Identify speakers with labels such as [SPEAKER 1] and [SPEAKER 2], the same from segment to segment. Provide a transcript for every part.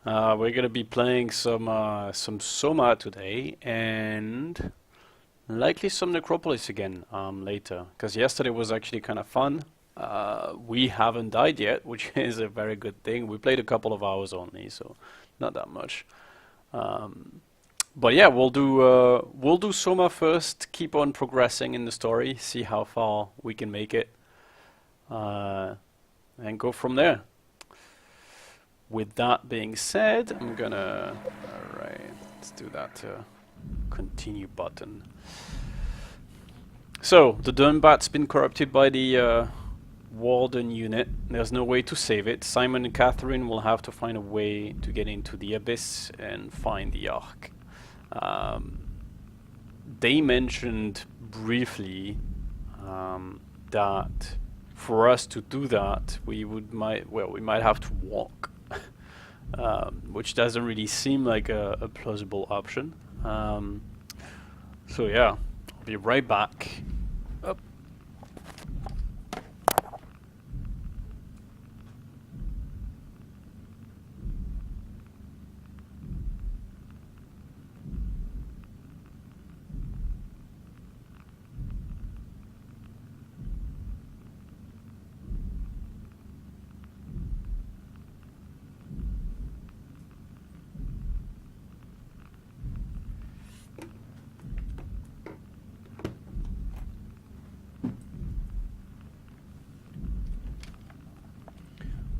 [SPEAKER 1] We're gonna be playing some Soma today and likely some Necropolis again later. Because yesterday was actually kind of fun. We haven't died yet, which is a very good thing. We played a couple of hours only, so not that much. Um, but yeah, we'll do Soma first. Keep on progressing in the story. See how far we can make it, uh, and go from there. With that being said, I'm gonna. Alright, let's do that continue button. So, the Dunbat's been corrupted by the Warden unit. There's no way to save it. Simon and Catherine will have to find a way to get into the Abyss and find the Ark. Um, they mentioned briefly that for us to do that, we might have to walk. Which doesn't really seem like a plausible option. So yeah, I'll be right back. Up.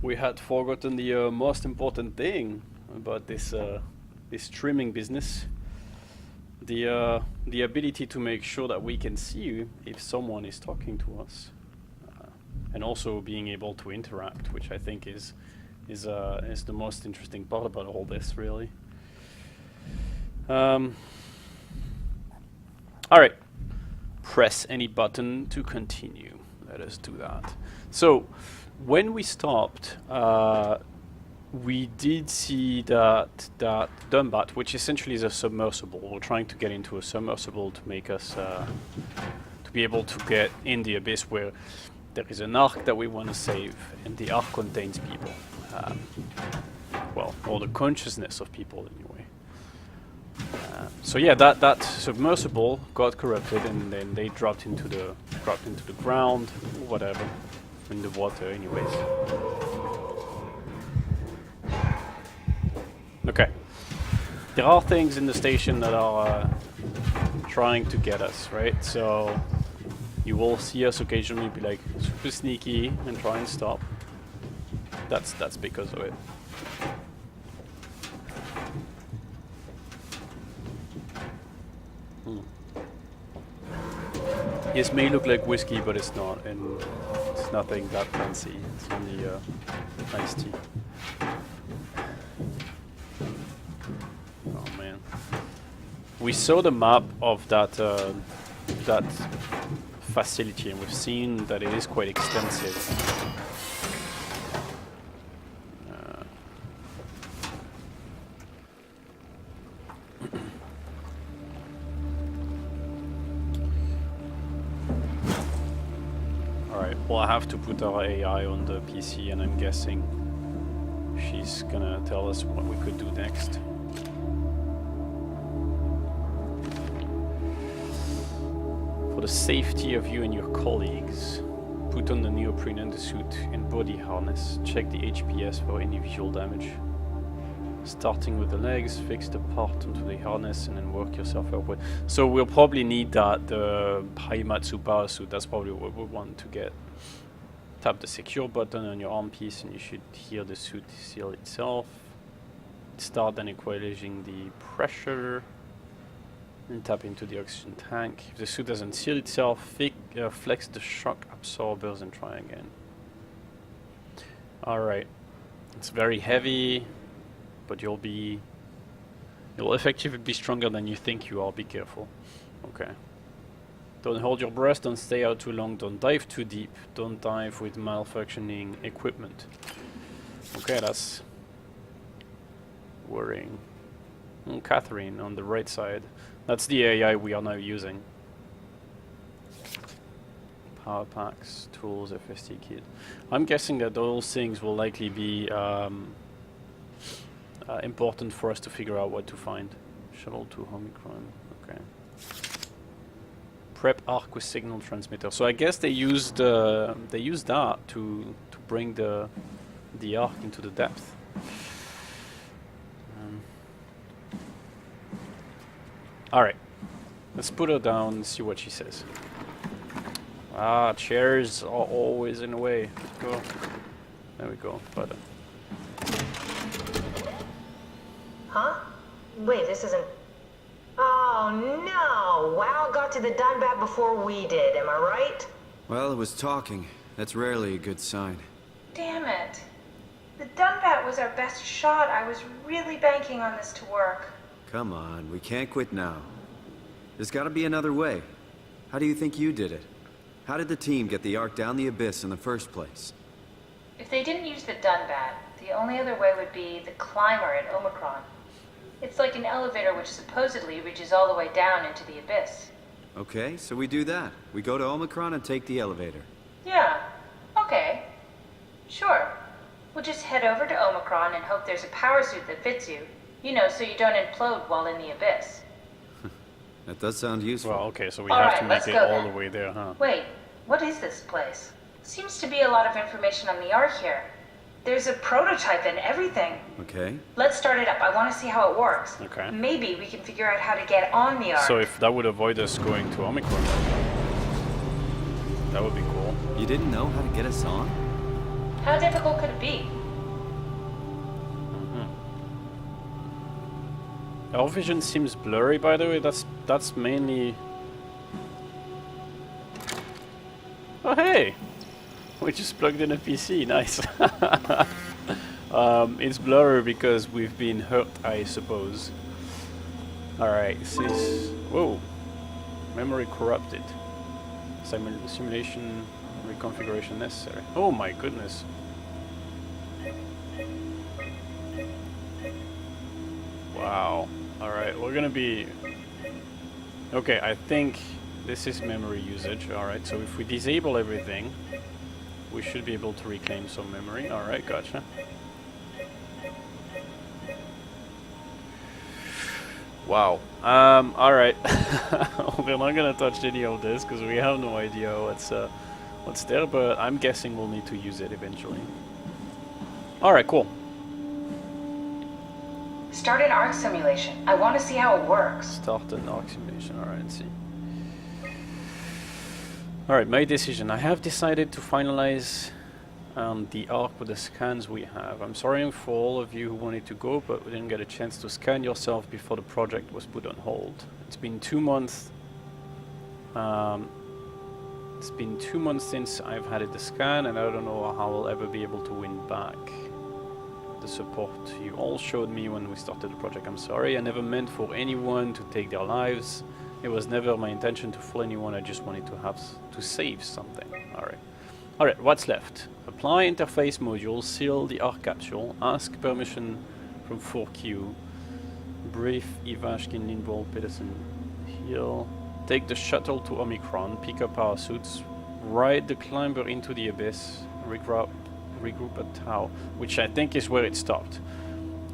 [SPEAKER 1] We had forgotten the most important thing about this streaming business. The ability to make sure that we can see if someone is talking to us, and also being able to interact, which I think is the most interesting part about all this, really. All right, press any button to continue. Let us do that. So, when we stopped, we did see that Dumbat, which essentially is a submersible. We're trying to get into a submersible to make us to be able to get in the Abyss, where there is an Ark that we want to save, and the Ark contains people. Well, or the consciousness of people anyway. So yeah, that submersible got corrupted, and then they dropped into the ground, or whatever, in the water, anyways. Okay, there are things in the station that are trying to get us, right? So you will see us occasionally be like super sneaky and try and stop. That's because of it. This may look like whiskey, but it's not, and it's nothing that fancy. It's only iced tea. Oh man. We saw the map of that facility, and we've seen that it is quite extensive. Well, I have to put our AI on the PC, and I'm guessing she's gonna tell us what we could do next. For the safety of you and your colleagues, put on the neoprene undersuit and body harness. Check the HPS for any visual damage. Starting with the legs, fix the part onto the harness and then work yourself upward. So we'll probably need that, the Haimatsu power suit. That's probably what we want to get. Tap the secure button on your arm piece and you should hear the suit seal itself. Start then equalizing the pressure. And tap into the oxygen tank. If the suit doesn't seal itself, flex the shock absorbers and try again. Alright. It's very heavy, but you'll effectively be stronger than you think you are. Be careful. Okay. Don't hold your breath, don't stay out too long, don't dive too deep, don't dive with malfunctioning equipment. Okay, that's worrying. Catherine on the right side. That's the AI we are now using. Power packs, tools, FST kit. I'm guessing that those things will likely be important for us to figure out what to find. Shuttle to Omicron. Okay. Prep arc with signal transmitter. So I guess they used that to bring the arc into the depth. All right. Let's put her down and see what she says. Ah, chairs are always in the way. Go. There we go. Button.
[SPEAKER 2] Huh? Wait, this isn't... Oh, no! WoW got to the Dunbat before we did, am I right?
[SPEAKER 3] Well, it was talking. That's rarely a good sign.
[SPEAKER 4] Damn it. The Dunbat was our best shot. I was really banking on this to work.
[SPEAKER 3] Come on, we can't quit now. There's gotta be another way. How do you think you did it? How did the team get the Ark down the Abyss in the first place?
[SPEAKER 4] If they didn't use the Dunbat, the only other way would be the climber at Omicron. It's like an elevator which supposedly reaches all the way down into the Abyss.
[SPEAKER 3] Okay, so we do that. We go to Omicron and take the elevator.
[SPEAKER 4] Yeah, okay. Sure. We'll just head over to Omicron and hope there's a power suit that fits you. You know, so you don't implode while in the Abyss.
[SPEAKER 3] That does sound useful.
[SPEAKER 1] Well, okay, so we
[SPEAKER 4] All
[SPEAKER 1] have
[SPEAKER 4] right,
[SPEAKER 1] to make
[SPEAKER 4] let's
[SPEAKER 1] it
[SPEAKER 4] go
[SPEAKER 1] all
[SPEAKER 4] then.
[SPEAKER 1] the way there, huh?
[SPEAKER 4] Wait, what is this place? Seems to be a lot of information on the Ark here. There's a prototype and everything.
[SPEAKER 3] Okay.
[SPEAKER 4] Let's start it up. I want to see how it works.
[SPEAKER 1] Okay.
[SPEAKER 4] Maybe we can figure out how to get on the Ark.
[SPEAKER 1] So if that would avoid us going to Omicron, that would be cool.
[SPEAKER 3] You didn't know how to get us on?
[SPEAKER 4] How difficult could it be?
[SPEAKER 1] Our vision seems blurry, by the way. That's mainly... Oh, hey! We just plugged in a PC. Nice. It's blurry because we've been hurt, I suppose. Alright, this is... Whoa! Memory corrupted. Simulation reconfiguration necessary. Oh my goodness. Wow. Alright, we're gonna be... Okay, I think this is memory usage. Alright, so if we disable everything, we should be able to reclaim some memory. Alright, gotcha. Wow. Alright. We're not gonna touch any of this because we have no idea what's there, but I'm guessing we'll need to use it eventually. Alright, cool.
[SPEAKER 4] Start an Ark simulation. I want to see how it works.
[SPEAKER 1] Start an arc simulation. Alright, let's see. Alright, my decision. I have decided to finalize the arc with the scans we have. I'm sorry for all of you who wanted to go, but we didn't get a chance to scan yourself before the project was put on hold. It's been 2 months. It's been 2 months since I've had it to scan, and I don't know how I'll ever be able to win back the support you all showed me when we started the project. I'm sorry. I never meant for anyone to take their lives. It was never my intention to fool anyone. I just wanted to save something. Alright, what's left? Apply interface module, seal the Arc capsule, ask permission from 4Q, brief Ivashkin, Lindwall, Peterson, Hill, take the shuttle to Omicron, pick up our suits, ride the climber into the Abyss, regroup at Tau, which I think is where it stopped.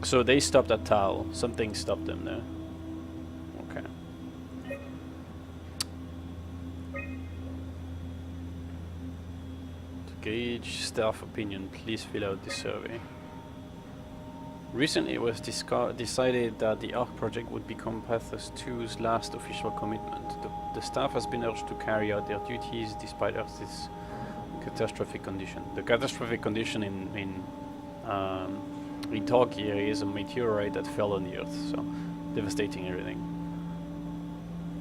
[SPEAKER 1] So they stopped at Tau. Something stopped them there. Okay. To gauge staff opinion, please fill out the survey. Recently it was decided that the ARC project would become Pathos 2's last official commitment. The staff has been urged to carry out their duties despite Earth's catastrophic condition. The catastrophic condition in Talkia is a meteorite that fell on the Earth, so devastating everything.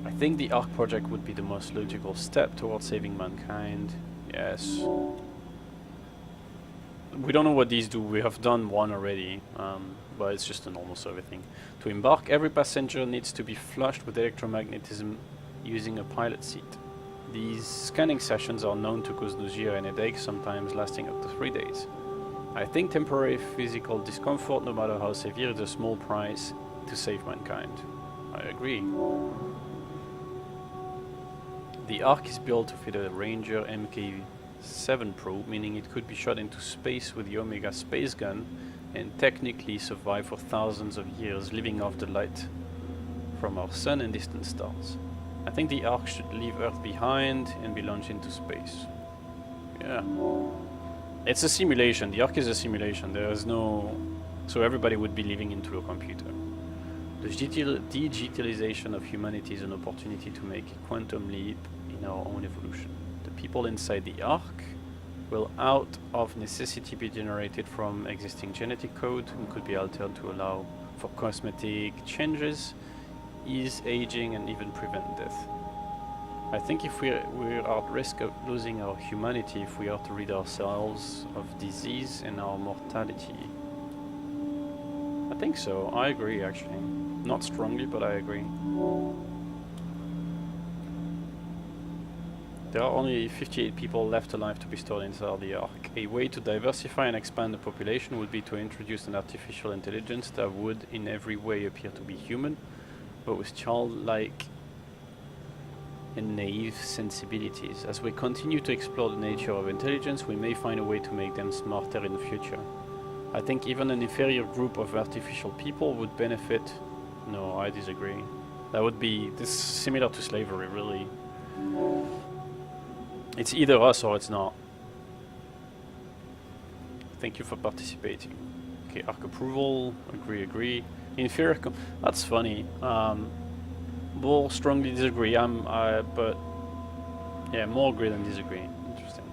[SPEAKER 1] I think the ARC project would be the most logical step towards saving mankind. Yes. We don't know what these do. We have done one already, but it's just a normal survey thing. To embark, every passenger needs to be flushed with electromagnetism using a pilot seat. These scanning sessions are known to cause nausea and headache, sometimes lasting up to 3 days. I think temporary physical discomfort, no matter how severe, is a small price to save mankind. I agree. The Ark is built to fit a Ranger MK7 Pro, meaning it could be shot into space with the Omega space gun and technically survive for thousands of years, living off the light from our sun and distant stars. I think the Ark should leave Earth behind and be launched into space. Yeah. It's a simulation. The Ark is a simulation. There is no... So everybody would be living into a computer. The digitalization of humanity is an opportunity to make a quantum leap in our own evolution. The people inside the Ark will out of necessity be generated from existing genetic code and could be altered to allow for cosmetic changes, ease aging and even prevent death. I think if we're at risk of losing our humanity if we are to rid ourselves of disease and our mortality. I think so, I agree actually. Not strongly, but I agree. There are only 58 people left alive to be stored inside the Ark. A way to diversify and expand the population would be to introduce an artificial intelligence that would in every way appear to be human, but with childlike and naive sensibilities. As we continue to explore the nature of intelligence, we may find a way to make them smarter in the future. I think even an inferior group of artificial people would benefit. No, I disagree. That would be this similar to slavery, really. It's either us or it's not. Thank you for participating. Okay, Ark approval. Agree. Inferior. That's funny. More strongly disagree. But yeah, more agree than disagree. Interesting.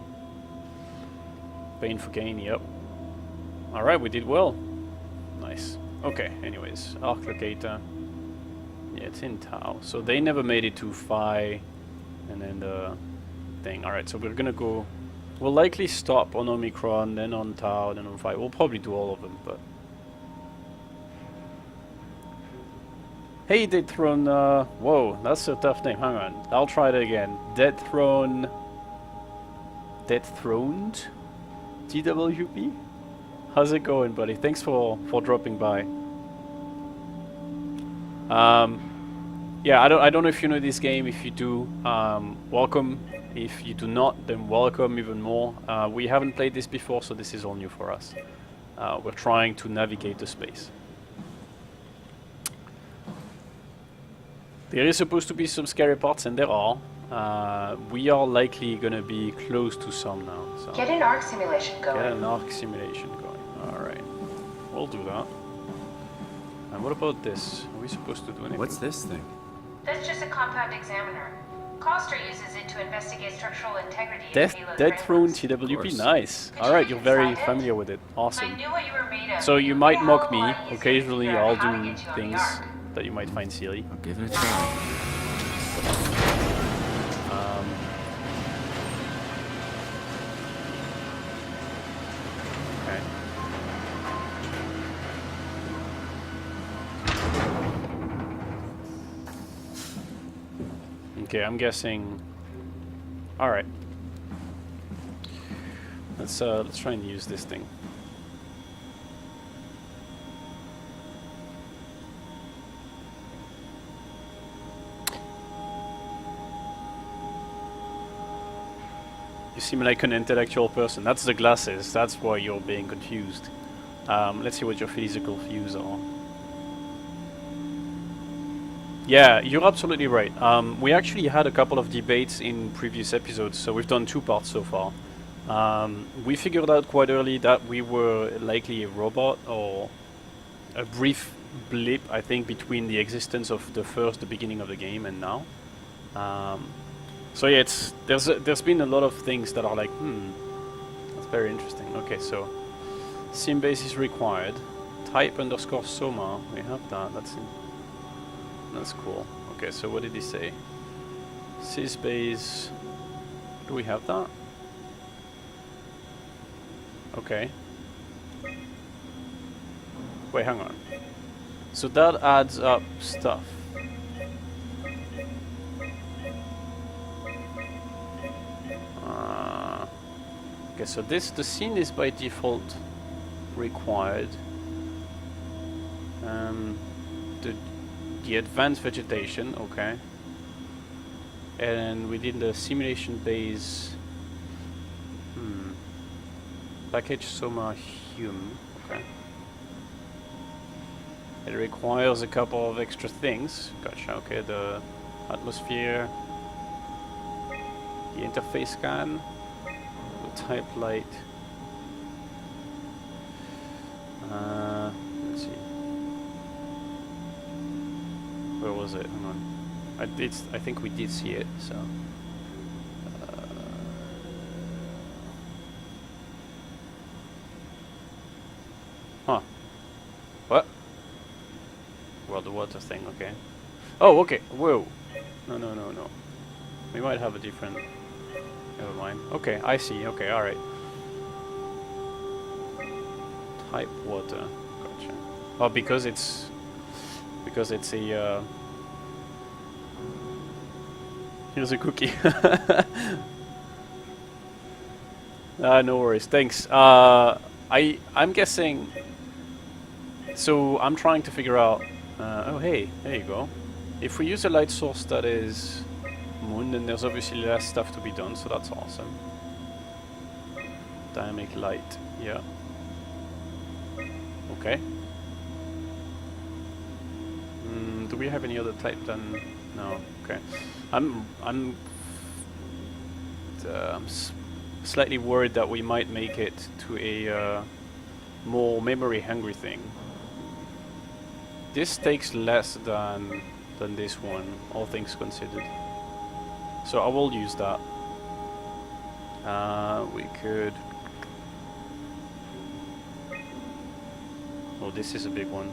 [SPEAKER 1] Pain for gain. Yep. All right, we did well. Nice. Okay. Anyways, Ark locator. Yeah, it's in Tau. So they never made it to Phi, and then the thing. All right. So we're gonna go. We'll likely stop on Omicron, then on Tau, then on Phi. We'll probably do all of them, but. Hey, Dead Throne, whoa, that's a tough name, hang on, I'll try it again. Dead Throned? TWP? How's it going, buddy? Thanks for dropping by. Yeah, I don't know if you know this game. If you do, welcome. If you do not, then welcome even more. We haven't played this before, so this is all new for us. We're trying to navigate the space. There is supposed to be some scary parts, and there are. We are likely gonna be close to some now. So
[SPEAKER 4] Get an Ark simulation going.
[SPEAKER 1] get an Ark simulation going. Alright. We'll do that. And what about this? Are we supposed to do anything?
[SPEAKER 3] What's this thing?
[SPEAKER 4] That's just a compound examiner. Coster uses it to investigate structural integrity of
[SPEAKER 1] Death,
[SPEAKER 4] payload
[SPEAKER 1] Dead Throne
[SPEAKER 4] frameworks.
[SPEAKER 1] TWP, nice.
[SPEAKER 4] Could you
[SPEAKER 1] Alright,
[SPEAKER 4] get
[SPEAKER 1] you're very
[SPEAKER 4] inside it?
[SPEAKER 1] familiar with it. Awesome.
[SPEAKER 4] I knew what you were made of.
[SPEAKER 1] So you
[SPEAKER 4] It
[SPEAKER 1] might
[SPEAKER 4] would be a
[SPEAKER 1] mock
[SPEAKER 4] hell of a
[SPEAKER 1] me.
[SPEAKER 4] lot easier to
[SPEAKER 1] Occasionally
[SPEAKER 4] figure out
[SPEAKER 1] I'll
[SPEAKER 4] how to
[SPEAKER 1] do
[SPEAKER 4] get you on the
[SPEAKER 1] things
[SPEAKER 4] Ark.
[SPEAKER 1] that you might find silly.
[SPEAKER 3] I'll give it a try.
[SPEAKER 1] Okay. Okay, I'm guessing. All right. Let's try and use this thing. You seem like an intellectual person. That's the glasses. That's why you're being confused. Let's see what your physical views are. Yeah, you're absolutely right. We actually had a couple of debates in previous episodes, so we've done 2 parts so far. We figured out quite early that we were likely a robot, or a brief blip, I think, between the existence of the beginning of the game and now. So yeah, there's been a lot of things that are like, that's very interesting. Okay, so sim base is required. Type _ SOMA, we have that. That's cool. Okay, so what did he say? Sysbase. Do we have that? Okay. Wait, hang on. So that adds up stuff. Okay, so the scene is by default required. The advanced vegetation, okay. And within the simulation base, package SOMA hum, okay. It requires a couple of extra things. Gotcha. Okay, the atmosphere, the interface scan, the type light. Let's see. Where was it? Hang on. I think we did see it. So. Huh. What? Well, the water thing. Okay. Oh, okay. Whoa. No. We might have a different. Never mind. Okay, I see. Okay, all right. Type water. Gotcha. Oh, because it's a. Here's a cookie. No worries. Thanks. I'm guessing. So I'm trying to figure out. Oh, hey, there you go. If we use a light source that is moon, then there's obviously less stuff to be done. So that's awesome. Dynamic light. Yeah. Okay. Do we have any other type than? No. Okay. I'm slightly worried that we might make it to a more memory hungry thing. This takes less than this one, all things considered. So I will use that. We could. Oh, this is a big one.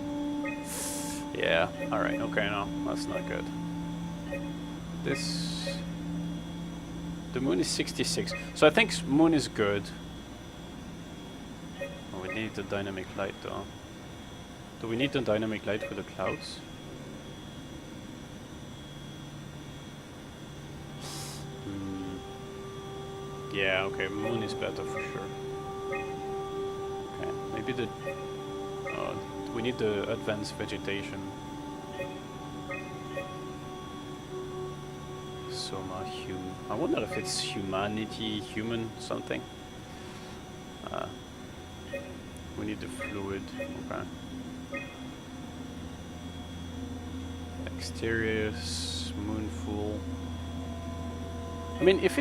[SPEAKER 1] Yeah. All right. Okay. No, that's not good. This. The moon is 66. So I think moon is good. Oh, we need the dynamic light though. Do we need the dynamic light for the clouds? Yeah, okay, moon is better for sure. Okay, maybe the... we need the advanced vegetation. SOMA, human. I wonder if it's humanity, human, something. We need the fluid, okay. Exterior, moonful. I mean, if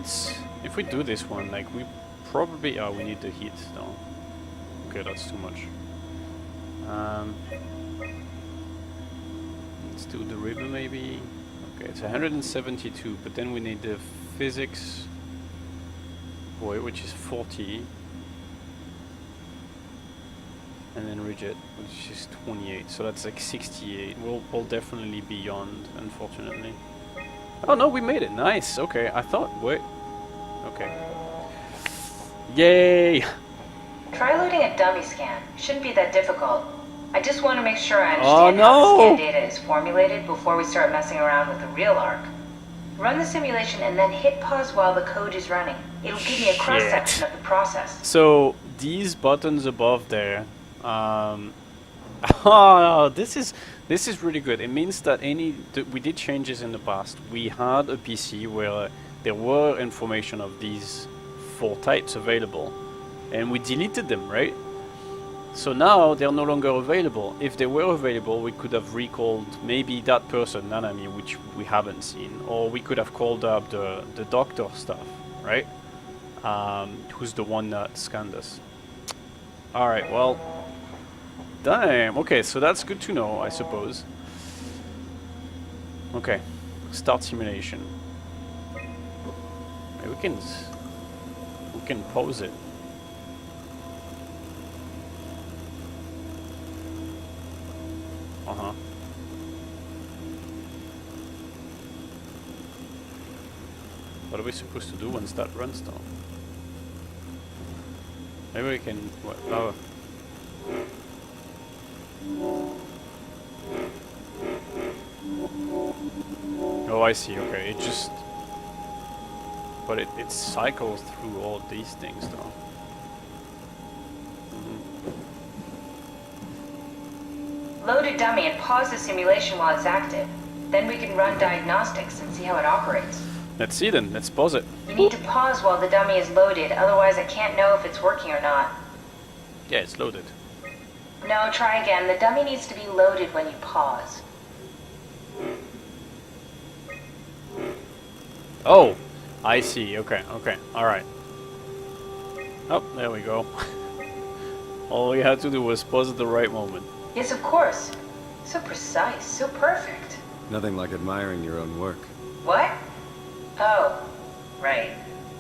[SPEAKER 1] we do this one, like we probably, we need the heat though. Okay, that's too much. Let's do the river maybe. Okay, it's 172, but then we need the physics, which is 40. And then rigid, which is 28, so that's like 68. We'll definitely be beyond, unfortunately. Oh no, we made it. Nice. Okay, I thought. Wait. Okay. Yay!
[SPEAKER 4] Try loading a dummy scan. Shouldn't be that difficult. I just want to make sure I understand how the scan data is formulated before we start messing around with the real arc. Run the simulation and then hit pause while the code is running. It'll give me a cross-section of the process.
[SPEAKER 1] So these buttons above there. Oh, this is really good. It means that we did changes in the past. We had a PC where there were information of these 4 types available, and we deleted them, right? So now they're no longer available. If they were available, we could have recalled maybe that person, Nanami, which we haven't seen, or we could have called up the doctor stuff, right? Who's the one that scanned us. All right, well. Damn, okay, so that's good to know, I suppose. Okay, start simulation. Maybe we can pause it. Uh-huh. What are we supposed to do once that runs though? Maybe we can... What? Oh. Oh, I see. Okay, it just... But it cycles through all these things, though.
[SPEAKER 4] Load a dummy and pause the simulation while it's active. Then we can run diagnostics and see how it operates.
[SPEAKER 1] Let's see then. Let's pause it.
[SPEAKER 4] You need to pause while the dummy is loaded, otherwise I can't know if it's working or not.
[SPEAKER 1] Yeah, it's loaded.
[SPEAKER 4] No, try again. The dummy needs to be loaded when you pause.
[SPEAKER 1] Oh, I see. Okay, okay, alright. Oh, there we go. All we had to do was pause at the right moment.
[SPEAKER 4] Yes, of course. So precise, so perfect.
[SPEAKER 3] Nothing like admiring your own work.
[SPEAKER 4] What? Oh, right.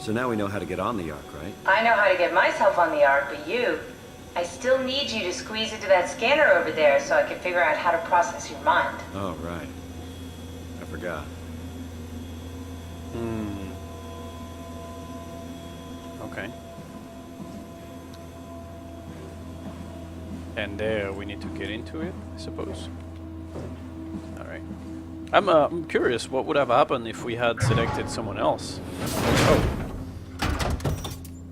[SPEAKER 3] So now we know how to get on the Ark, right?
[SPEAKER 4] I know how to get myself on the Ark, but you... I still need you to squeeze into that scanner over there so I can figure out how to process your mind.
[SPEAKER 3] Oh, right. I forgot.
[SPEAKER 1] Okay. And there we need to get into it, I suppose. Alright. I'm curious what would have happened if we had selected someone else. Oh.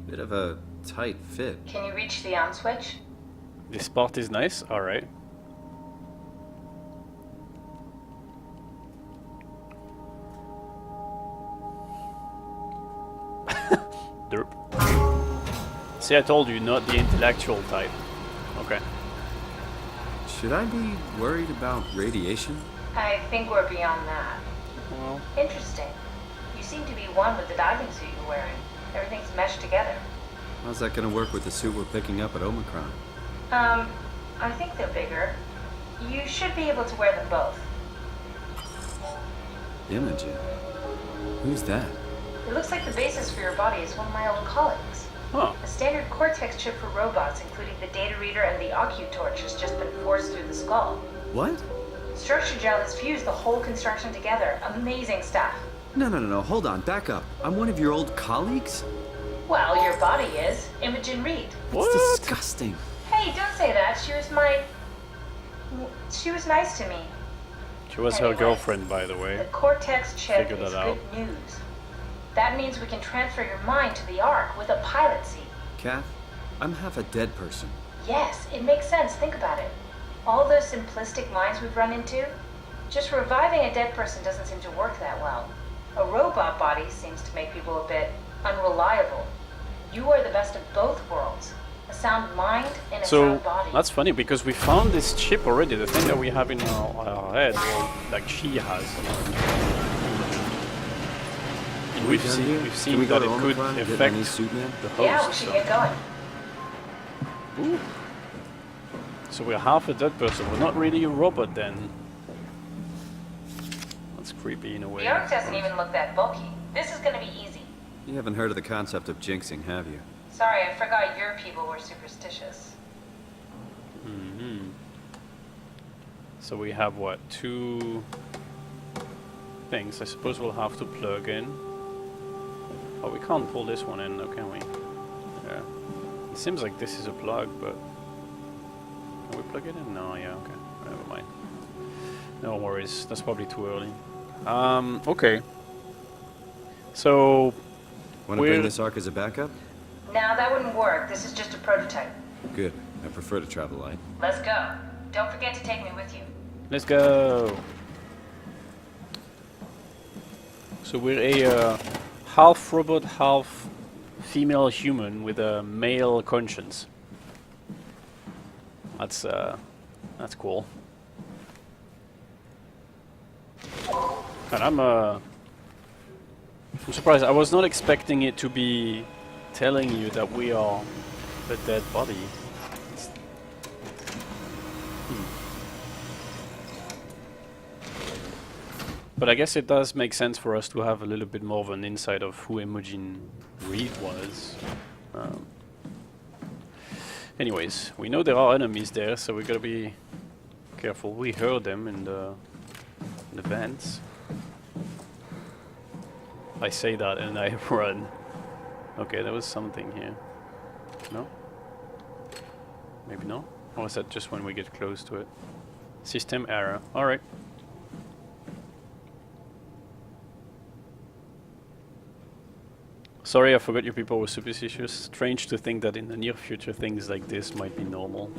[SPEAKER 3] Bit of a tight fit.
[SPEAKER 4] Can you reach the on switch?
[SPEAKER 1] This part is nice, alright. Derp. See, I told you, not the intellectual type. Okay.
[SPEAKER 3] Should I be worried about radiation?
[SPEAKER 4] I think we're beyond that.
[SPEAKER 1] Well,
[SPEAKER 4] Interesting. You seem to be one with the diving suit you're wearing. Everything's meshed together.
[SPEAKER 3] How's that gonna work with the suit we're picking up at Omicron?
[SPEAKER 4] I think they're bigger. You should be able to wear them both.
[SPEAKER 3] Imogen? Who's that?
[SPEAKER 4] It looks like the basis for your body is one of my old colleagues.
[SPEAKER 1] huh.
[SPEAKER 4] A standard Cortex chip for robots, including the data reader and the OcuTorch, has just been forced through the skull.
[SPEAKER 3] What?
[SPEAKER 4] Structure gel has fused the whole construction together. Amazing stuff.
[SPEAKER 3] No, hold on, back up. I'm one of your old colleagues?
[SPEAKER 4] Well, your body is. Imogen Reed.
[SPEAKER 1] What?
[SPEAKER 3] That's disgusting.
[SPEAKER 4] Hey, don't say that. She was nice to me.
[SPEAKER 1] She was her
[SPEAKER 4] Anyway,
[SPEAKER 1] girlfriend, by the
[SPEAKER 4] The
[SPEAKER 1] way.
[SPEAKER 4] Cortex chip
[SPEAKER 1] Figured
[SPEAKER 4] is
[SPEAKER 1] that out.
[SPEAKER 4] good news. That means we can transfer your mind to the Ark with a pilot seat.
[SPEAKER 3] Kath, I'm half a dead person.
[SPEAKER 4] Yes, it makes sense. Think about it. All those simplistic minds we've run into, just reviving a dead person doesn't seem to work that well. A robot body seems to make people a bit unreliable. You are the best of both worlds. A sound mind and a
[SPEAKER 1] So,
[SPEAKER 4] sound body.
[SPEAKER 1] that's funny because we found this chip already, the thing that we have in our head, or like she has. And we've
[SPEAKER 3] Can
[SPEAKER 1] seen
[SPEAKER 3] we go
[SPEAKER 1] that
[SPEAKER 3] to
[SPEAKER 1] it could
[SPEAKER 3] Omicron and get my
[SPEAKER 1] affect
[SPEAKER 3] new suit now?
[SPEAKER 1] the host.
[SPEAKER 4] Yeah, we should get going.
[SPEAKER 1] Ooh. So we're half a dead person. We're not really a robot then. That's creepy in a way.
[SPEAKER 4] The Ark doesn't even look that bulky. This is gonna be easy.
[SPEAKER 3] You haven't heard of the concept of jinxing, have you?
[SPEAKER 4] Sorry, I forgot your people were superstitious.
[SPEAKER 1] So we have what, 2 things. I suppose we'll have to plug in. Oh, we can't pull this one in, though, can we? Yeah. It seems like this is a plug, but can we plug it in? No, yeah, okay. Never mind. No worries. That's probably too early. Okay. So
[SPEAKER 3] Want to bring this Ark as a backup?
[SPEAKER 4] Now that wouldn't work. This is just a prototype.
[SPEAKER 3] Good. I prefer to travel light.
[SPEAKER 4] Let's go. Don't forget to take me with you.
[SPEAKER 1] let's go. So we're a half robot, half female human with a male conscience. That's cool. And I'm surprised. I was not expecting it to be telling you that we are a dead body. But I guess it does make sense for us to have a little bit more of an insight of who Imogen Reed was. Anyways, we know there are enemies there, so we gotta be careful. We heard them in the vents. I say that and I run. Okay, there was something here. No? Maybe no? Or is that just when we get close to it? System error. Alright. Sorry, I forgot you people were superstitious. Strange to think that in the near future things like this might be normal.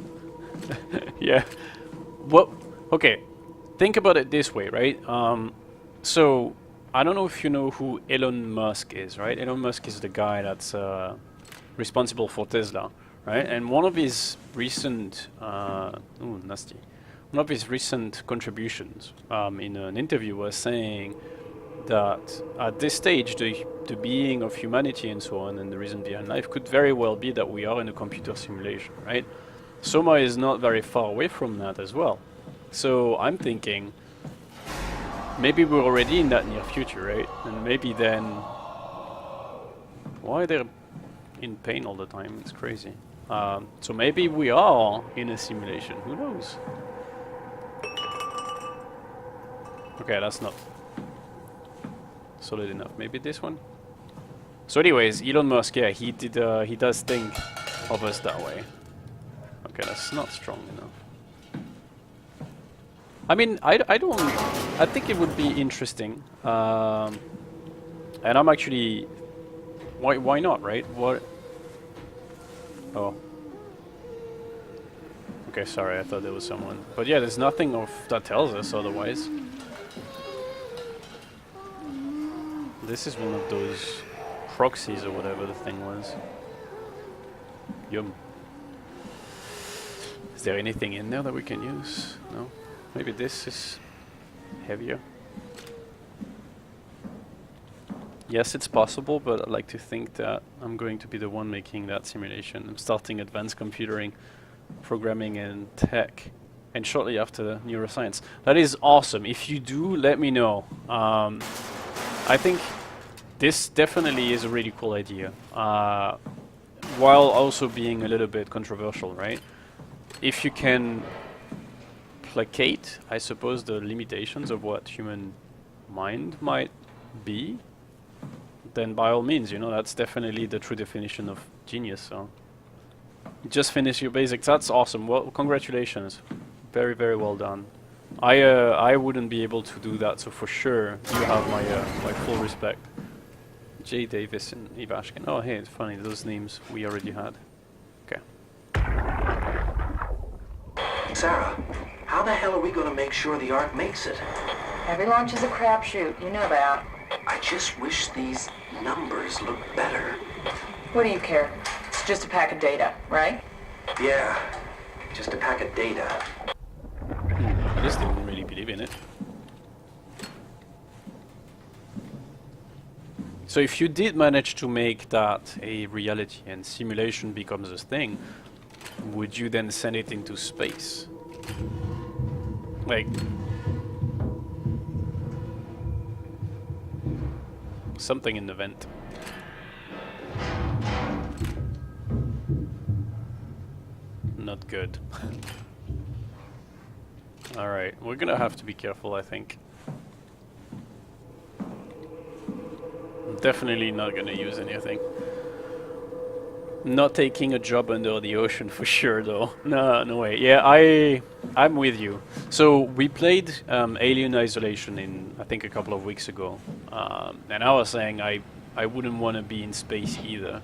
[SPEAKER 1] Yeah. Well, okay. Think about it this way, right? So, I don't know if you know who Elon Musk is, right? Elon Musk is the guy that's responsible for Tesla, right? And one of his recent, nasty. One of his recent contributions in an interview was saying that at this stage, the being of humanity and so on, and the reason behind life could very well be that we are in a computer simulation, right? SOMA is not very far away from that as well. So I'm thinking maybe we're already in that near future, right? And maybe then, why are they in pain all the time? It's crazy. So maybe we are in a simulation. Who knows? Okay, that's not solid enough. Maybe this one. So, anyways, Elon Musk, yeah, he does think of us that way. Okay, that's not strong enough. I mean, I think it would be interesting, and I'm actually, why not, right? What? Oh. Okay, sorry, I thought there was someone. But yeah, there's nothing that tells us otherwise. This is one of those proxies or whatever the thing was. Yum. Is there anything in there that we can use? No? Maybe this is heavier. Yes, it's possible, but I'd like to think that I'm going to be the one making that simulation. I'm starting advanced computing, programming and tech, and shortly after neuroscience. That is awesome. If you do, let me know. I think this definitely is a really cool idea, while also being a little bit controversial, right? If you can placate, I suppose, the limitations of what human mind might be, then by all means, you know, that's definitely the true definition of genius. So just finish your basics. That's awesome. Well, congratulations. Very, very well done. I wouldn't be able to do that, so for sure you have my full respect. Jay Davis and Ivashkin. Oh, hey, it's funny. Those names we already had. Okay.
[SPEAKER 5] Sarah, how the hell are we going to make sure the Ark makes it?
[SPEAKER 6] Every launch is a crapshoot. You know that.
[SPEAKER 5] I just wish these numbers looked better.
[SPEAKER 6] What do you care? It's just a pack of data, right?
[SPEAKER 5] Yeah, just a pack of data.
[SPEAKER 1] I just didn't really believe in it. So if you did manage to make that a reality and simulation becomes a thing, would you then send it into space? Like, something in the vent. Not good. Alright, we're gonna have to be careful, I think. I'm definitely not gonna use anything. Not taking a job under the ocean for sure, though. No, no way. Yeah, I'm with you. So we played Alien Isolation in, I think, a couple of weeks ago, and I was saying I wouldn't want to be in space either.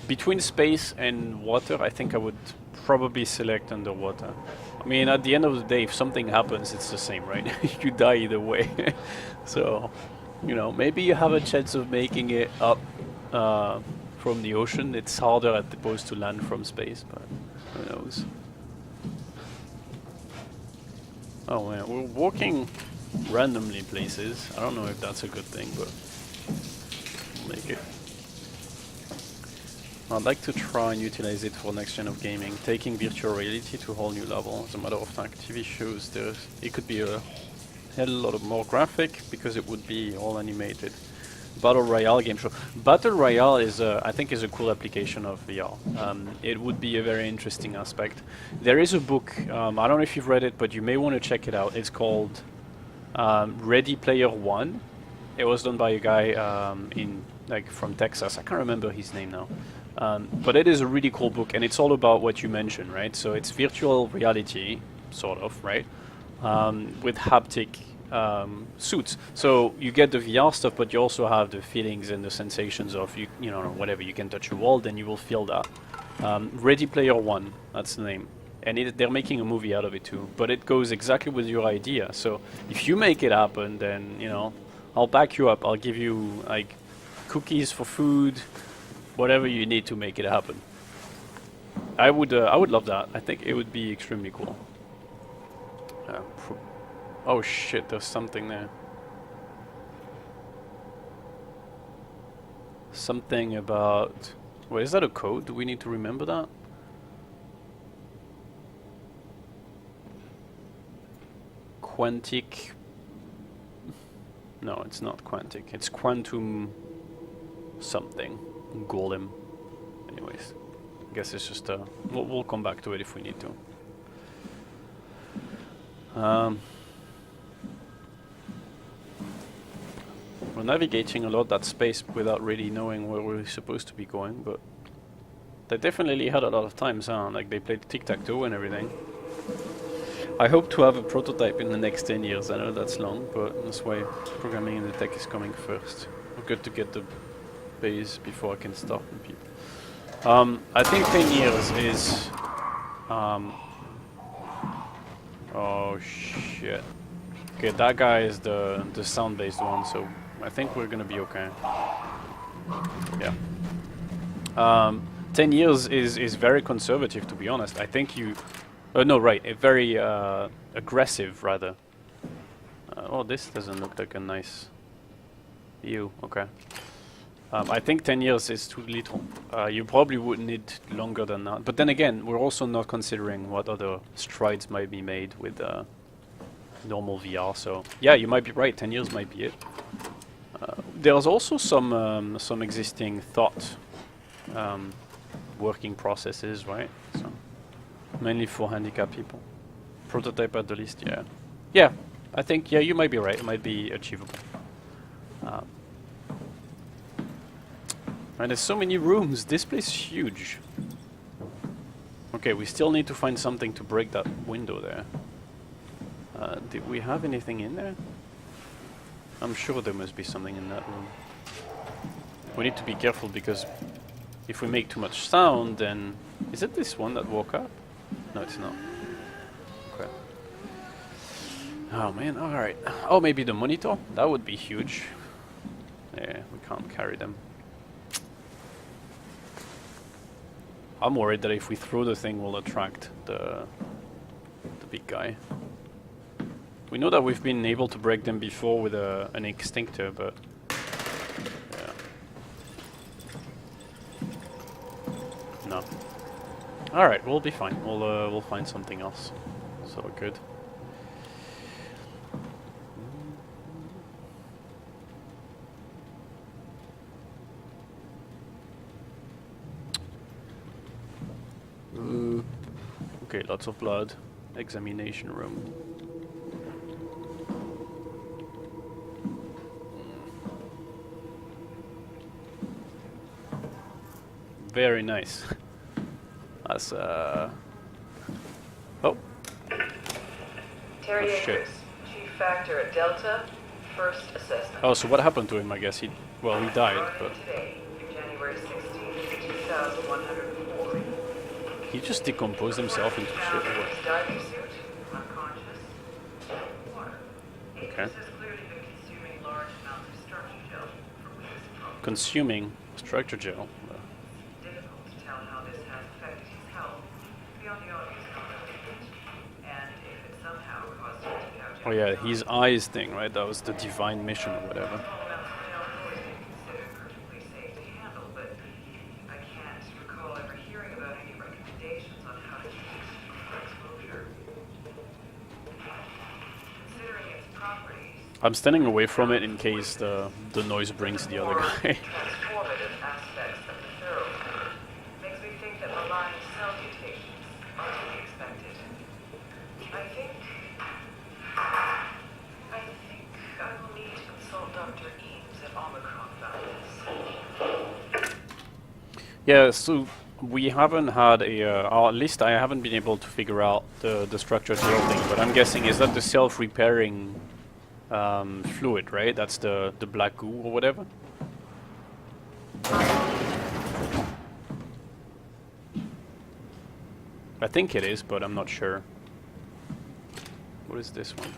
[SPEAKER 1] Between space and water, I think I would probably select underwater. I mean, at the end of the day, if something happens, it's the same, right? You die either way. So, you know, maybe you have a chance of making it up from the ocean. It's harder as opposed to land from space, but who knows? Oh man, we're walking randomly places. I don't know if that's a good thing, but we'll make it. I'd like to try and utilize it for next gen of gaming, taking virtual reality to a whole new level. As a matter of fact, TV shows, it could be a hell lot of more graphic because it would be all animated. Battle Royale game show. Battle Royale is, I think, is a cool application of VR. It would be a very interesting aspect. There is a book. I don't know if you've read it, but you may want to check it out. It's called Ready Player One. It was done by a guy from Texas. I can't remember his name now. But it is a really cool book, and it's all about what you mentioned, right? So it's virtual reality, sort of, right? With haptic suits. So you get the VR stuff, but you also have the feelings and the sensations of, you know, whatever. You can touch a wall, then you will feel that. Ready Player One, that's the name. And they're making a movie out of it too. But it goes exactly with your idea. So if you make it happen, then, you know, I'll back you up. I'll give you, like, cookies for food, whatever you need to make it happen. I would love that. I think it would be extremely cool. Oh shit, there's something there. Something about... Wait, is that a code? Do we need to remember that? Quantic... No, it's not quantic. It's quantum... something. Golem. Anyways. I guess it's just we'll come back to it if we need to. We're navigating a lot that space without really knowing where we're supposed to be going, but they definitely had a lot of time, huh? Like they played tic-tac-toe and everything. I hope to have a prototype in the next 10 years. I know that's long, but that's why programming in the tech is coming first. We're good to get the base before I can start with people. I think 10 years is... oh shit. Okay, that guy is the sound-based one, so I think we're gonna be okay. Yeah. 10 years is very conservative, to be honest. I think you... no, right, very aggressive, rather. Oh, this doesn't look like a nice view. Okay. I think 10 years is too little. You probably would need longer than that. But then again, we're also not considering what other strides might be made with normal VR. So yeah, you might be right. 10 years might be it. There's also some existing thought working processes, right? So mainly for handicapped people. Prototype at the least, yeah. Yeah, I think, yeah, you might be right. It might be achievable. And there's so many rooms. This place is huge. Okay, we still need to find something to break that window there. Did we have anything in there? I'm sure there must be something in that room. We need to be careful because if we make too much sound, then... Is it this one that woke up? No, it's not. Okay. Oh man, alright. Oh, maybe the monitor? That would be huge. Yeah, we can't carry them. I'm worried that if we throw the thing, we'll attract the big guy. We know that we've been able to break them before with an extinctor, but yeah. No. All right, we'll be fine. We'll find something else. So good. Okay, lots of blood. Examination room. Very nice. That's oh.
[SPEAKER 6] Terry
[SPEAKER 1] Oh, shit.
[SPEAKER 6] Akers, Chief Factor at Delta, first assessment.
[SPEAKER 1] Oh, so what happened to him? I guess he died, but
[SPEAKER 6] Today, January 16th, 2104.
[SPEAKER 1] he just decomposed himself into shit. Or what?
[SPEAKER 6] Diving suit, unconscious, water.
[SPEAKER 1] Okay.
[SPEAKER 6] Akers has clearly been consuming large amounts of structure gel for weeks.
[SPEAKER 1] Consuming structure gel.
[SPEAKER 6] Difficult to tell how this has affected his health beyond the obvious consequences, and if it somehow caused him to gouge out
[SPEAKER 1] Oh yeah, his eyes thing, right? That was the divine mission or whatever.
[SPEAKER 6] small amounts of gel have always been considered perfectly safe to handle, but I can't recall ever hearing about any recommendations on how to keep for exposure. Considering its properties,
[SPEAKER 1] I'm standing away from it in case the noise brings the other guy.
[SPEAKER 6] transformative aspects of the therapy makes me think that malign cell mutations are to be expected. I think I will need to consult Dr. Eames at Omicron Founders.
[SPEAKER 1] Yeah, so we haven't had or at least I haven't been able to figure out the structure gel thing, but I'm guessing is that the self-repairing fluid, right? That's the black goo or whatever. I think it is, but I'm not sure. What is this one?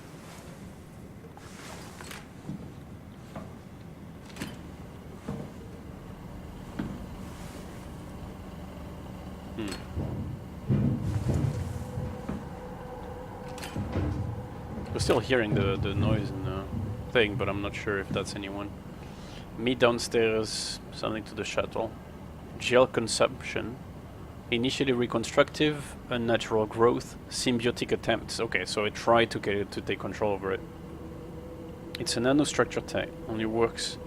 [SPEAKER 1] We're still hearing the noise and the thing, but I'm not sure if that's anyone. Me downstairs, something to the shuttle. Gel consumption. Initially reconstructive, unnatural growth, symbiotic attempts. Okay, so it tried to get it to take control over it. It's a nanostructure tech, only works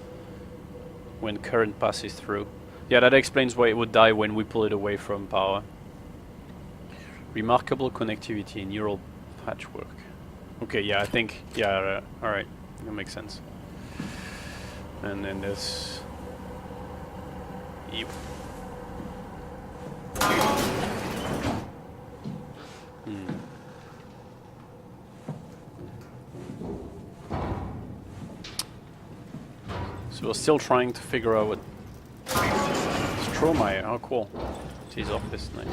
[SPEAKER 1] when current passes through. Yeah, that explains why it would die when we pull it away from power. Remarkable connectivity, neural patchwork. Okay, yeah, I think, yeah, alright, that makes sense. And then there's... Yep. So we're still trying to figure out what... Stromae, oh cool. His office, nice.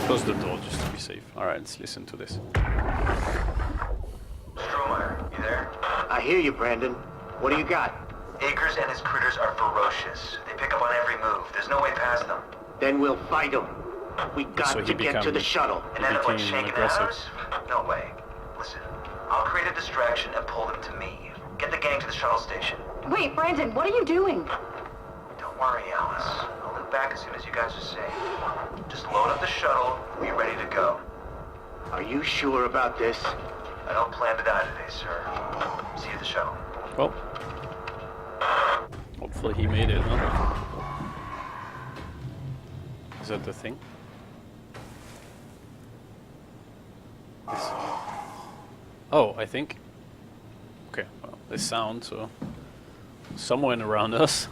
[SPEAKER 1] Close the door just to be safe. Alright, let's listen to this.
[SPEAKER 7] Stromae, you there?
[SPEAKER 5] I hear you, Brandon. What do you got?
[SPEAKER 7] Akers and his critters are ferocious. They pick up on every move. There's no way past them.
[SPEAKER 5] Then we'll fight them. We got
[SPEAKER 1] So
[SPEAKER 5] to get to the shuttle.
[SPEAKER 7] And end up like
[SPEAKER 1] became
[SPEAKER 7] shaking
[SPEAKER 1] aggressive.
[SPEAKER 7] ours? No way. Listen, I'll create a distraction and pull them to me. Get the gang to the shuttle station.
[SPEAKER 8] Wait, Brandon, what are you doing?
[SPEAKER 7] Don't worry, Alice. I'll look back as soon as you guys are safe. Just load up the shuttle. Be ready to go.
[SPEAKER 5] Are you sure about this?
[SPEAKER 7] I don't plan to die today, sir. See you at the shuttle.
[SPEAKER 1] Well, hopefully he made it, huh? Is that the thing? This. Oh, I think. Okay, well, this sound, so someone around us.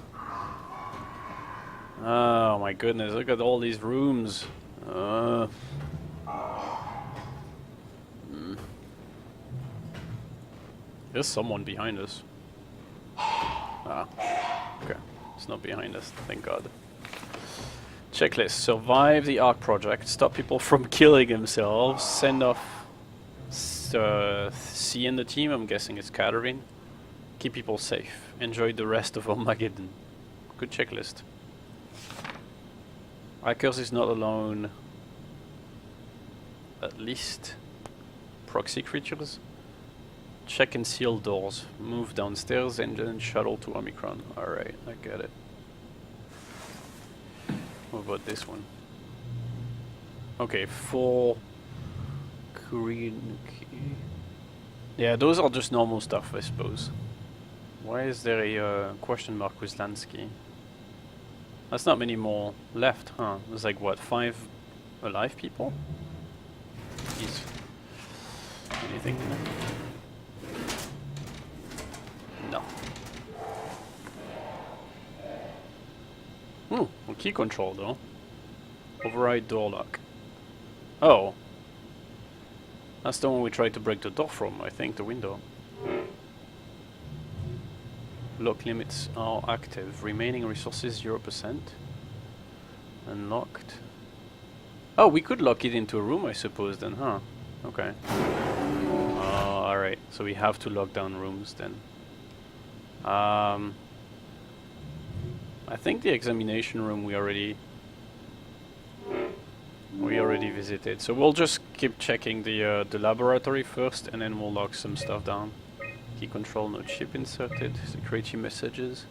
[SPEAKER 1] Oh my goodness, look at all these rooms. There's someone behind us. Ah, okay. It's not behind us, thank God. Checklist. Survive the Ark project. Stop people from killing themselves. Send off C and the team. I'm guessing it's Catherine. Keep people safe. Enjoy the rest of Armageddon. Good checklist. Akers is not alone. At least. Proxy creatures. Check and seal doors. Move downstairs and then shuttle to Omicron. Alright, I get it. What about this one? Okay, full Korean key. Yeah, those are just normal stuff, I suppose. Why is there a question mark with Lansky? That's not many more left, huh? There's like, what, 5 alive people? Jeez. Anything in there? No. A key control though. Override door lock. Oh. That's the one we tried to break the door from, I think, the window. Lock limits are active. Remaining resources 0%. Unlocked. Oh, we could lock it into a room, I suppose, then, huh? Okay. Alright. So we have to lock down rooms then. I think the examination room we already visited. So we'll just keep checking the laboratory first, and then we'll lock some stuff down. Key control, no chip inserted. Security messages.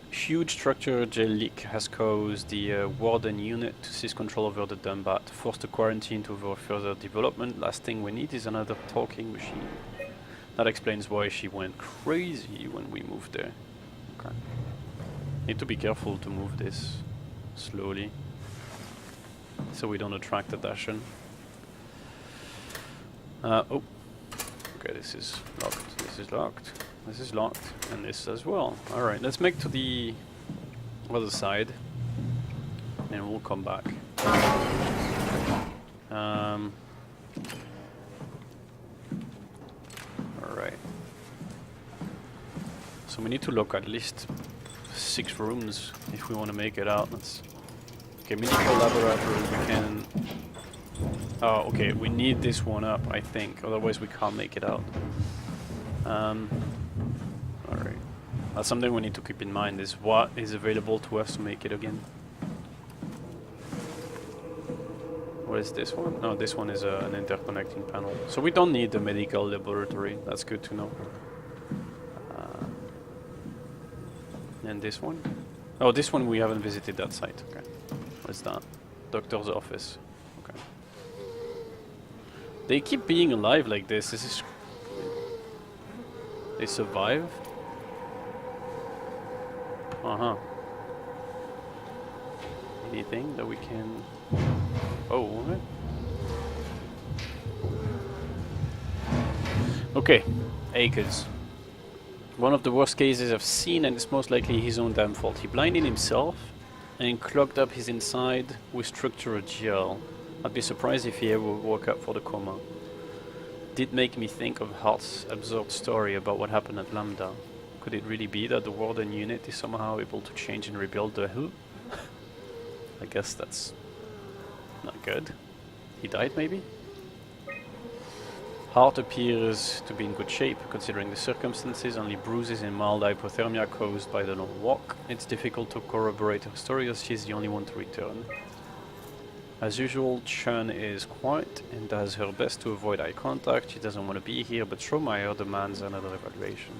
[SPEAKER 1] Huge structure gel leak has caused the warden unit to seize control over the Dumbat. Forced to quarantine to avoid further development. Last thing we need is another talking machine. That explains why she went crazy when we moved there. Okay. Need to be careful to move this slowly, so we don't attract attention. Oh. Okay, this is locked. This is locked. This is locked. And this as well. Alright, let's make to the other side. And we'll come back. Alright. So we need to lock at least 6 rooms if we want to make it out. Let's... Okay, medical laboratory, we can... Oh, okay, we need this one up, I think. Otherwise we can't make it out. Alright. That's something we need to keep in mind, is what is available to us to make it again. What is this one? No, this one is an interconnecting panel. So we don't need the medical laboratory. That's good to know. And this one? Oh, this one we haven't visited that site. Okay. What's that? Doctor's office. Okay. They keep being alive like this. This is... They survive? Uh-huh. Anything that we can... Oh, okay. Okay. Acres. One of the worst cases I've seen, and it's most likely his own damn fault. He blinded himself and clogged up his inside with structural gel. I'd be surprised if he ever woke up for the coma. Did make me think of Hart's absurd story about what happened at Lambda. Could it really be that the Warden unit is somehow able to change and rebuild the Who? I guess that's not good. He died, maybe? Hart appears to be in good shape, considering the circumstances, only bruises and mild hypothermia caused by the long walk. It's difficult to corroborate her story as she's the only one to return. As usual, Chun is quiet and does her best to avoid eye contact. She doesn't want to be here, but Strohmeyer demands another evaluation.